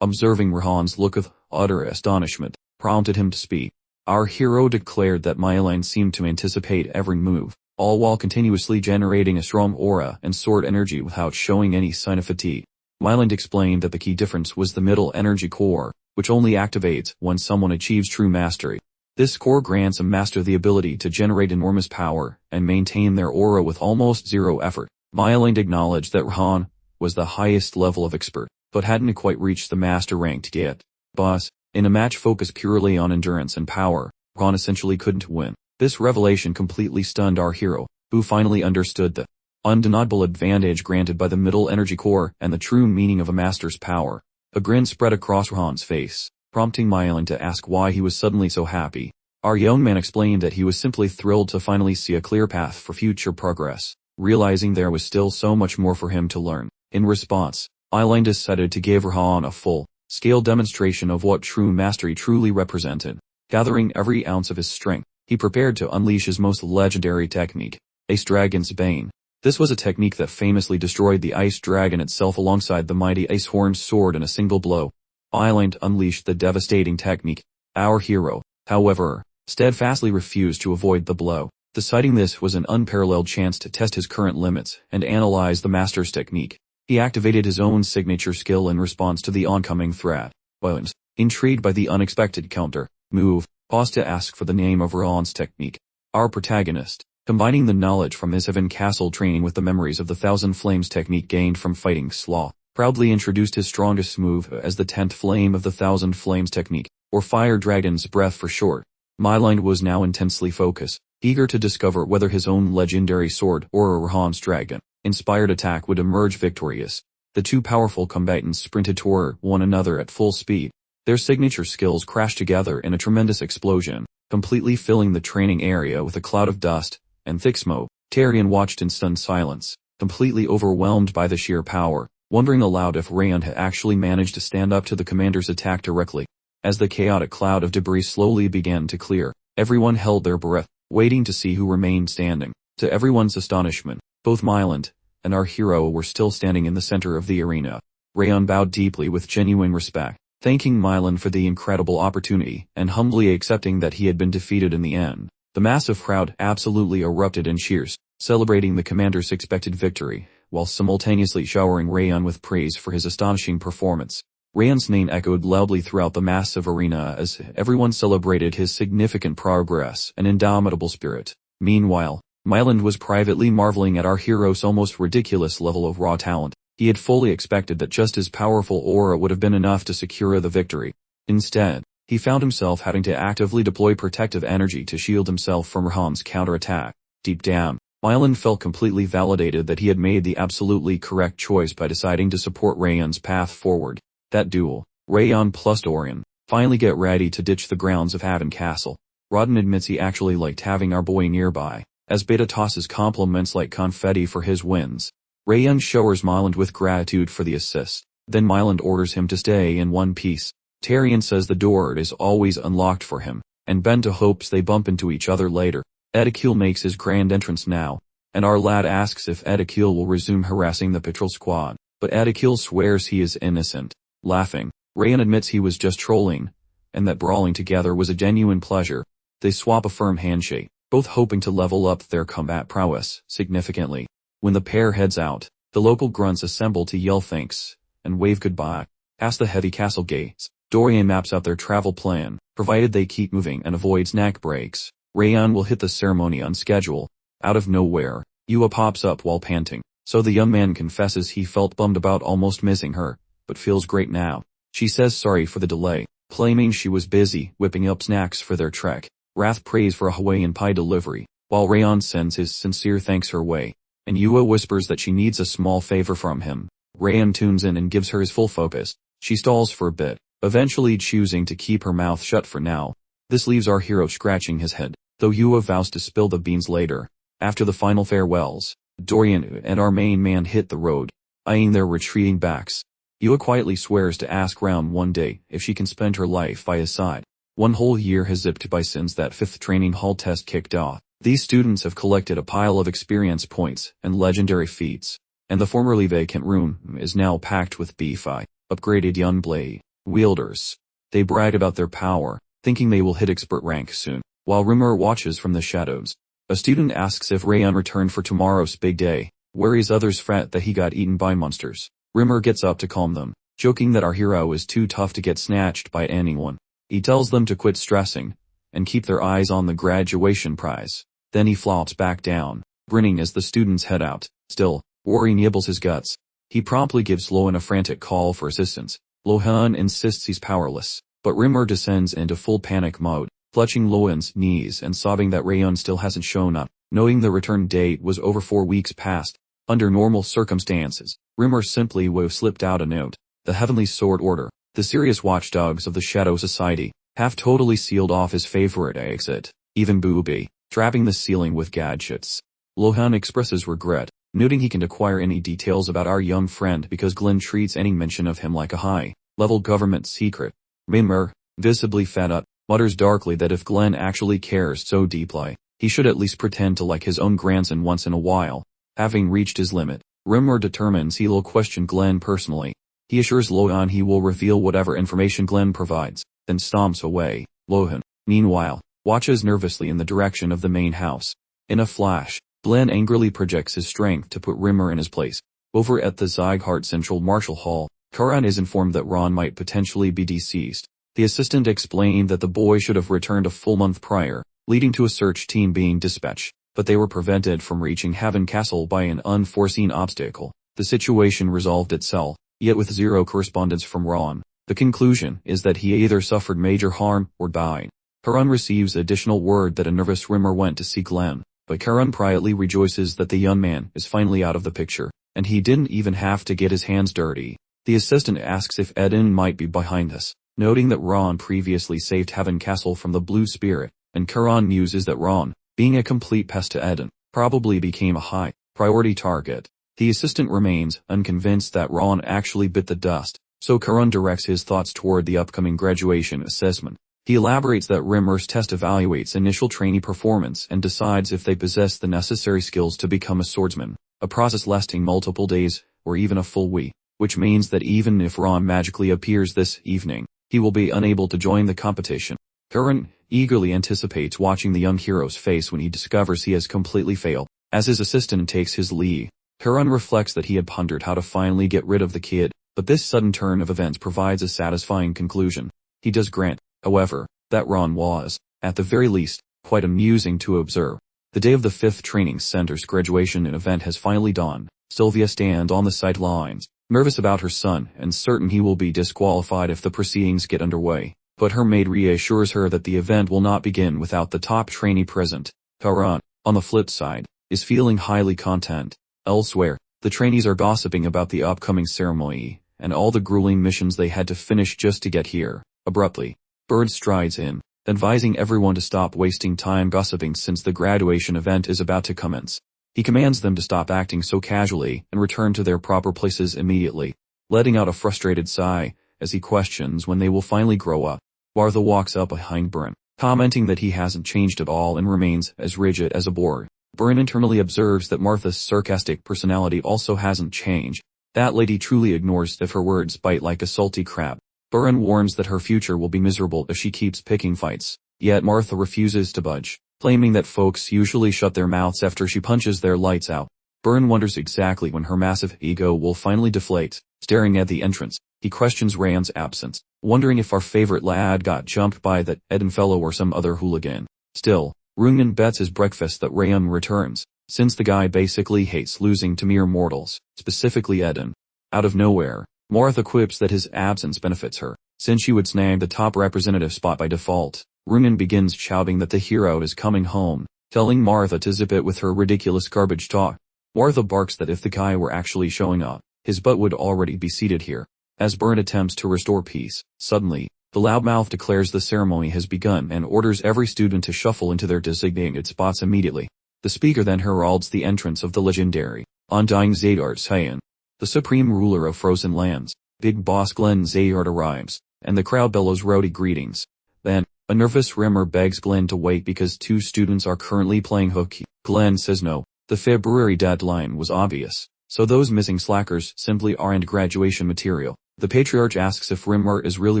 Observing Rayon's look of utter astonishment, prompted him to speak. Our hero declared that Myland seemed to anticipate every move, all while continuously generating a strong aura and sword energy without showing any sign of fatigue. Myland explained that the key difference was the middle energy core, which only activates when someone achieves true mastery. This core grants a master the ability to generate enormous power and maintain their aura with almost zero effort. Myland acknowledged that Rayon was the highest level of expert, but hadn't quite reached the master rank yet. Boss, in a match focused purely on endurance and power, Rayon essentially couldn't win. This revelation completely stunned our hero, who finally understood the undeniable advantage granted by the middle energy core and the true meaning of a master's power. A grin spread across Rayon's face, prompting Myland to ask why he was suddenly so happy. Our young man explained that he was simply thrilled to finally see a clear path for future progress, realizing there was still so much more for him to learn. In response, Myland decided to give Rayon a full-scale demonstration of what true mastery truly represented. Gathering every ounce of his strength, he prepared to unleash his most legendary technique, Ice Dragon's Bane. This was a technique that famously destroyed the Ice Dragon itself alongside the mighty Ice Horn's sword in a single blow. Myland unleashed the devastating technique. Our hero, however, steadfastly refused to avoid the blow, deciding this was an unparalleled chance to test his current limits and analyze the master's technique. He activated his own signature skill in response to the oncoming threat. Myland, intrigued by the unexpected counter move, paused to ask for the name of Rayon's technique. Our protagonist, combining the knowledge from his Heaven Castle training with the memories of the Thousand Flames technique gained from fighting Slaw, proudly introduced his strongest move as the 10th flame of the Thousand Flames technique, or Fire Dragon's Breath for short. Myland was now intensely focused, eager to discover whether his own legendary sword or Rayon's dragon-inspired attack would emerge victorious. The two powerful combatants sprinted toward one another at full speed. Their signature skills crashed together in a tremendous explosion, completely filling the training area with a cloud of dust and thick smoke. Tyrion watched in stunned silence, completely overwhelmed by the sheer power, wondering aloud if Rayon had actually managed to stand up to the commander's attack directly. As the chaotic cloud of debris slowly began to clear, everyone held their breath, waiting to see who remained standing. To everyone's astonishment, both Myland and our hero were still standing in the center of the arena. Rayon bowed deeply with genuine respect, thanking Myland for the incredible opportunity and humbly accepting that he had been defeated in the end. The massive crowd absolutely erupted in cheers, celebrating the commander's expected victory, while simultaneously showering Rayon with praise for his astonishing performance. Rayon's name echoed loudly throughout the massive arena as everyone celebrated his significant progress and indomitable spirit. Meanwhile, Myland was privately marveling at our hero's almost ridiculous level of raw talent. He had fully expected that just his powerful aura would have been enough to secure the victory. Instead, he found himself having to actively deploy protective energy to shield himself from Rayon's counterattack. Deep down, Myland felt completely validated that he had made the absolutely correct choice by deciding to support Rayon's path forward. That duel, Rayon plus Dorian, finally get ready to ditch the grounds of Haven Castle. Rodden admits he actually liked having our boy nearby, as Beta tosses compliments like confetti for his wins. Rayon showers Myland with gratitude for the assist, then Myland orders him to stay in one piece. Tyrion says the door is always unlocked for him, and Benta hopes they bump into each other later. Edakil makes his grand entrance now, and our lad asks if Edakil will resume harassing the patrol squad, but Edakil swears he is innocent. Laughing, Rayon admits he was just trolling, and that brawling together was a genuine pleasure. They swap a firm handshake, both hoping to level up their combat prowess significantly. When the pair heads out, the local grunts assemble to yell thanks and wave goodbye. Past the heavy castle gates, Dorian maps out their travel plan, provided they keep moving and avoid snack breaks. Rayon will hit the ceremony on schedule. Out of nowhere, Yua pops up while panting, so the young man confesses he felt bummed about almost missing her, but feels great now. She says sorry for the delay, claiming she was busy whipping up snacks for their trek. Wrath prays for a Hawaiian pie delivery, while Rayon sends his sincere thanks her way, and Yua whispers that she needs a small favor from him. Rayon tunes in and gives her his full focus. She stalls for a bit, eventually choosing to keep her mouth shut for now. This leaves our hero scratching his head, though Yua vows to spill the beans later. After the final farewells, Dorian and our main man hit the road, eyeing their retreating backs. Yua quietly swears to ask Rayon one day if she can spend her life by his side. One whole year has zipped by since that 5th training hall test kicked off. These students have collected a pile of experience points and legendary feats, and the formerly vacant room is now packed with BFI, upgraded young blade wielders. They brag about their power, thinking they will hit expert rank soon, while Rimmer watches from the shadows. A student asks if Rayon returned for tomorrow's big day, whereas others fret that he got eaten by monsters. Rimmer gets up to calm them, joking that our hero is too tough to get snatched by anyone. He tells them to quit stressing and keep their eyes on the graduation prize. Then he flops back down, grinning as the students head out. Still, worry nibbles his guts. He promptly gives Lohan a frantic call for assistance. Lohan insists he's powerless, but Rimmer descends into full panic mode, clutching Lohan's knees and sobbing that Rayon still hasn't shown up. Knowing the return date was over 4 weeks past, under normal circumstances, Rimmer simply would have slipped out a note. The Heavenly Sword Order, the serious watchdogs of the Shadow Society, have totally sealed off his favorite exit, even Booby, trapping the ceiling with gadgets. Lohan expresses regret, noting he can acquire any details about our young friend because Glenn treats any mention of him like a high-level government secret. Rimmer, visibly fed up, mutters darkly that if Glenn actually cares so deeply, he should at least pretend to like his own grandson once in a while. Having reached his limit, Rimmer determines he will question Glenn personally. He assures Lohan he will reveal whatever information Glenn provides, then stomps away. Lohan, meanwhile, watches nervously in the direction of the main house. In a flash, Glenn angrily projects his strength to put Rimmer in his place. Over at the Zygarde Central Marshal Hall, Karan is informed that Ron might potentially be deceased. The assistant explained that the boy should have returned a full month prior, leading to a search team being dispatched, but they were prevented from reaching Haven Castle by an unforeseen obstacle. The situation resolved itself, yet with zero correspondence from Ron. The conclusion is that he either suffered major harm or died. Karan receives additional word that a nervous Rimmer went to see Glenn, but Karan privately rejoices that the young man is finally out of the picture, and he didn't even have to get his hands dirty. The assistant asks if Eden might be behind this, noting that Ron previously saved Haven Castle from the Blue Spirit, and Karan muses that Ron, being a complete pest to Eden, probably became a high-priority target. The assistant remains unconvinced that Ron actually bit the dust, so Karan directs his thoughts toward the upcoming graduation assessment. He elaborates that Rimmer's test evaluates initial trainee performance and decides if they possess the necessary skills to become a swordsman, a process lasting multiple days, or even a full week, which means that even if Ron magically appears this evening, he will be unable to join the competition. Karan eagerly anticipates watching the young hero's face when he discovers he has completely failed. As his assistant takes his leave, Harun reflects that he had pondered how to finally get rid of the kid, but this sudden turn of events provides a satisfying conclusion. He does grant, however, that Ron was, at the very least, quite amusing to observe. The day of the 5th Training Center's graduation event has finally dawned. Sylvia stands on the sidelines, nervous about her son and certain he will be disqualified if the proceedings get underway. But her maid reassures her that the event will not begin without the top trainee present. Harun, on the flip side, is feeling highly content. Elsewhere, the trainees are gossiping about the upcoming ceremony and all the grueling missions they had to finish just to get here. Abruptly, Bird strides in, advising everyone to stop wasting time gossiping since the graduation event is about to commence. He commands them to stop acting so casually and return to their proper places immediately, letting out a frustrated sigh as he questions when they will finally grow up. Martha walks up behind Byrne, commenting that he hasn't changed at all and remains as rigid as a board. Byrne internally observes that Martha's sarcastic personality also hasn't changed. That lady truly ignores if her words bite like a salty crab. Byrne warns that her future will be miserable if she keeps picking fights, yet Martha refuses to budge, claiming that folks usually shut their mouths after she punches their lights out. Byrne wonders exactly when her massive ego will finally deflate. Staring at the entrance, he questions Rayon's absence, wondering if our favorite lad got jumped by that Eden fellow or some other hooligan. Still, Rungan bets his breakfast that Rayon returns, since the guy basically hates losing to mere mortals, specifically Eden. Out of nowhere, Martha quips that his absence benefits her, since she would snag the top representative spot by default. Rungan begins shouting that the hero is coming home, telling Martha to zip it with her ridiculous garbage talk. Martha barks that if the guy were actually showing up, his butt would already be seated here. As Byrne attempts to restore peace, suddenly, the loudmouth declares the ceremony has begun and orders every student to shuffle into their designated spots immediately. The speaker then heralds the entrance of the legendary, undying Zayard Sayan, the supreme ruler of frozen lands. Big boss Glenn Zayard arrives, and the crowd bellows rowdy greetings. Then, a nervous Rimmer begs Glenn to wait because 2 students are currently playing hooky. Glenn says no. The February deadline was obvious, so those missing slackers simply aren't graduation material. The patriarch asks if Rimmer is really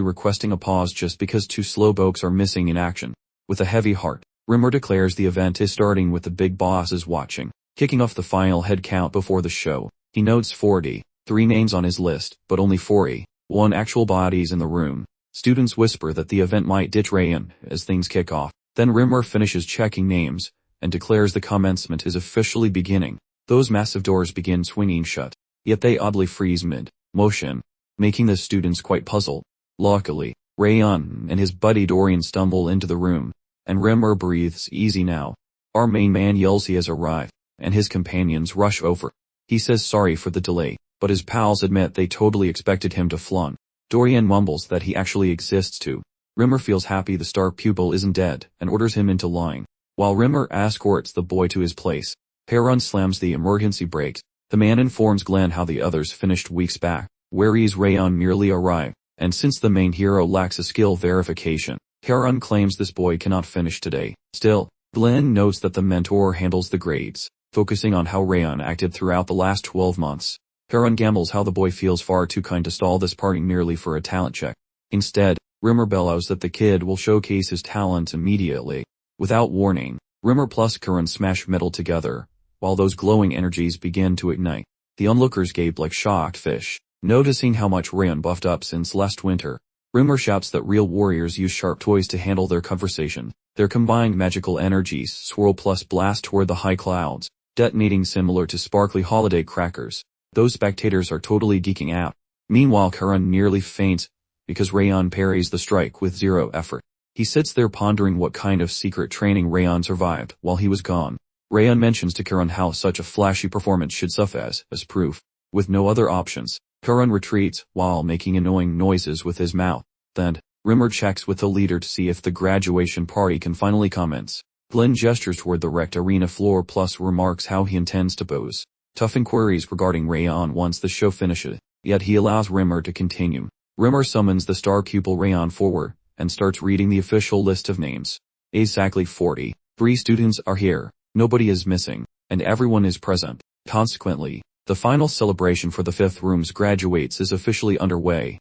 requesting a pause just because 2 slowpokes are missing in action. With a heavy heart, Rimmer declares the event is starting with the big bosses watching. Kicking off the final head count before the show, he notes 43 names on his list, but only 41 actual bodies in the room. Students whisper that the event might ditch Rayon as things kick off. Then Rimmer finishes checking names and declares the commencement is officially beginning. Those massive doors begin swinging shut, yet they oddly freeze mid-motion, making the students quite puzzled. Luckily, Rayon and his buddy Dorian stumble into the room, and Rimmer breathes easy now. Our main man yells he has arrived, and his companions rush over. He says sorry for the delay, but his pals admit they totally expected him to flunk. Dorian mumbles that he actually exists too. Rimmer feels happy the star pupil isn't dead and orders him into line. While Rimmer escorts the boy to his place, Harun slams the emergency brakes. The man informs Glenn how the others finished weeks back, whereas Rayon merely arrived, and since the main hero lacks a skill verification, Harun claims this boy cannot finish today. Still, Glenn notes that the mentor handles the grades, focusing on how Rayon acted throughout the last 12 months. Harun gambles how the boy feels far too kind to stall this party merely for a talent check. Instead, Rimmer bellows that the kid will showcase his talent immediately. Without warning, Rimmer plus Harun smash metal together, while those glowing energies begin to ignite. The onlookers gape like shocked fish, noticing how much Rayon buffed up since last winter. Rimmer shouts that real warriors use sharp toys to handle their conversation. Their combined magical energies swirl plus blast toward the high clouds, detonating similar to sparkly holiday crackers. Those spectators are totally geeking out. Meanwhile, Harun nearly faints because Rayon parries the strike with 0 effort. He sits there pondering what kind of secret training Rayon survived while he was gone. Rayon mentions to Harun how such a flashy performance should serve as proof. With no other options, Harun retreats while making annoying noises with his mouth. Then, Rimmer checks with the leader to see if the graduation party can finally commence. Glenn gestures toward the wrecked arena floor plus remarks how he intends to pose tough inquiries regarding Rayon once the show finishes, yet he allows Rimmer to continue. Rimmer summons the star pupil Rayon forward, and starts reading the official list of names. Exactly 43 students are here, nobody is missing, and everyone is present. Consequently, the final celebration for the 5th room's graduates is officially underway.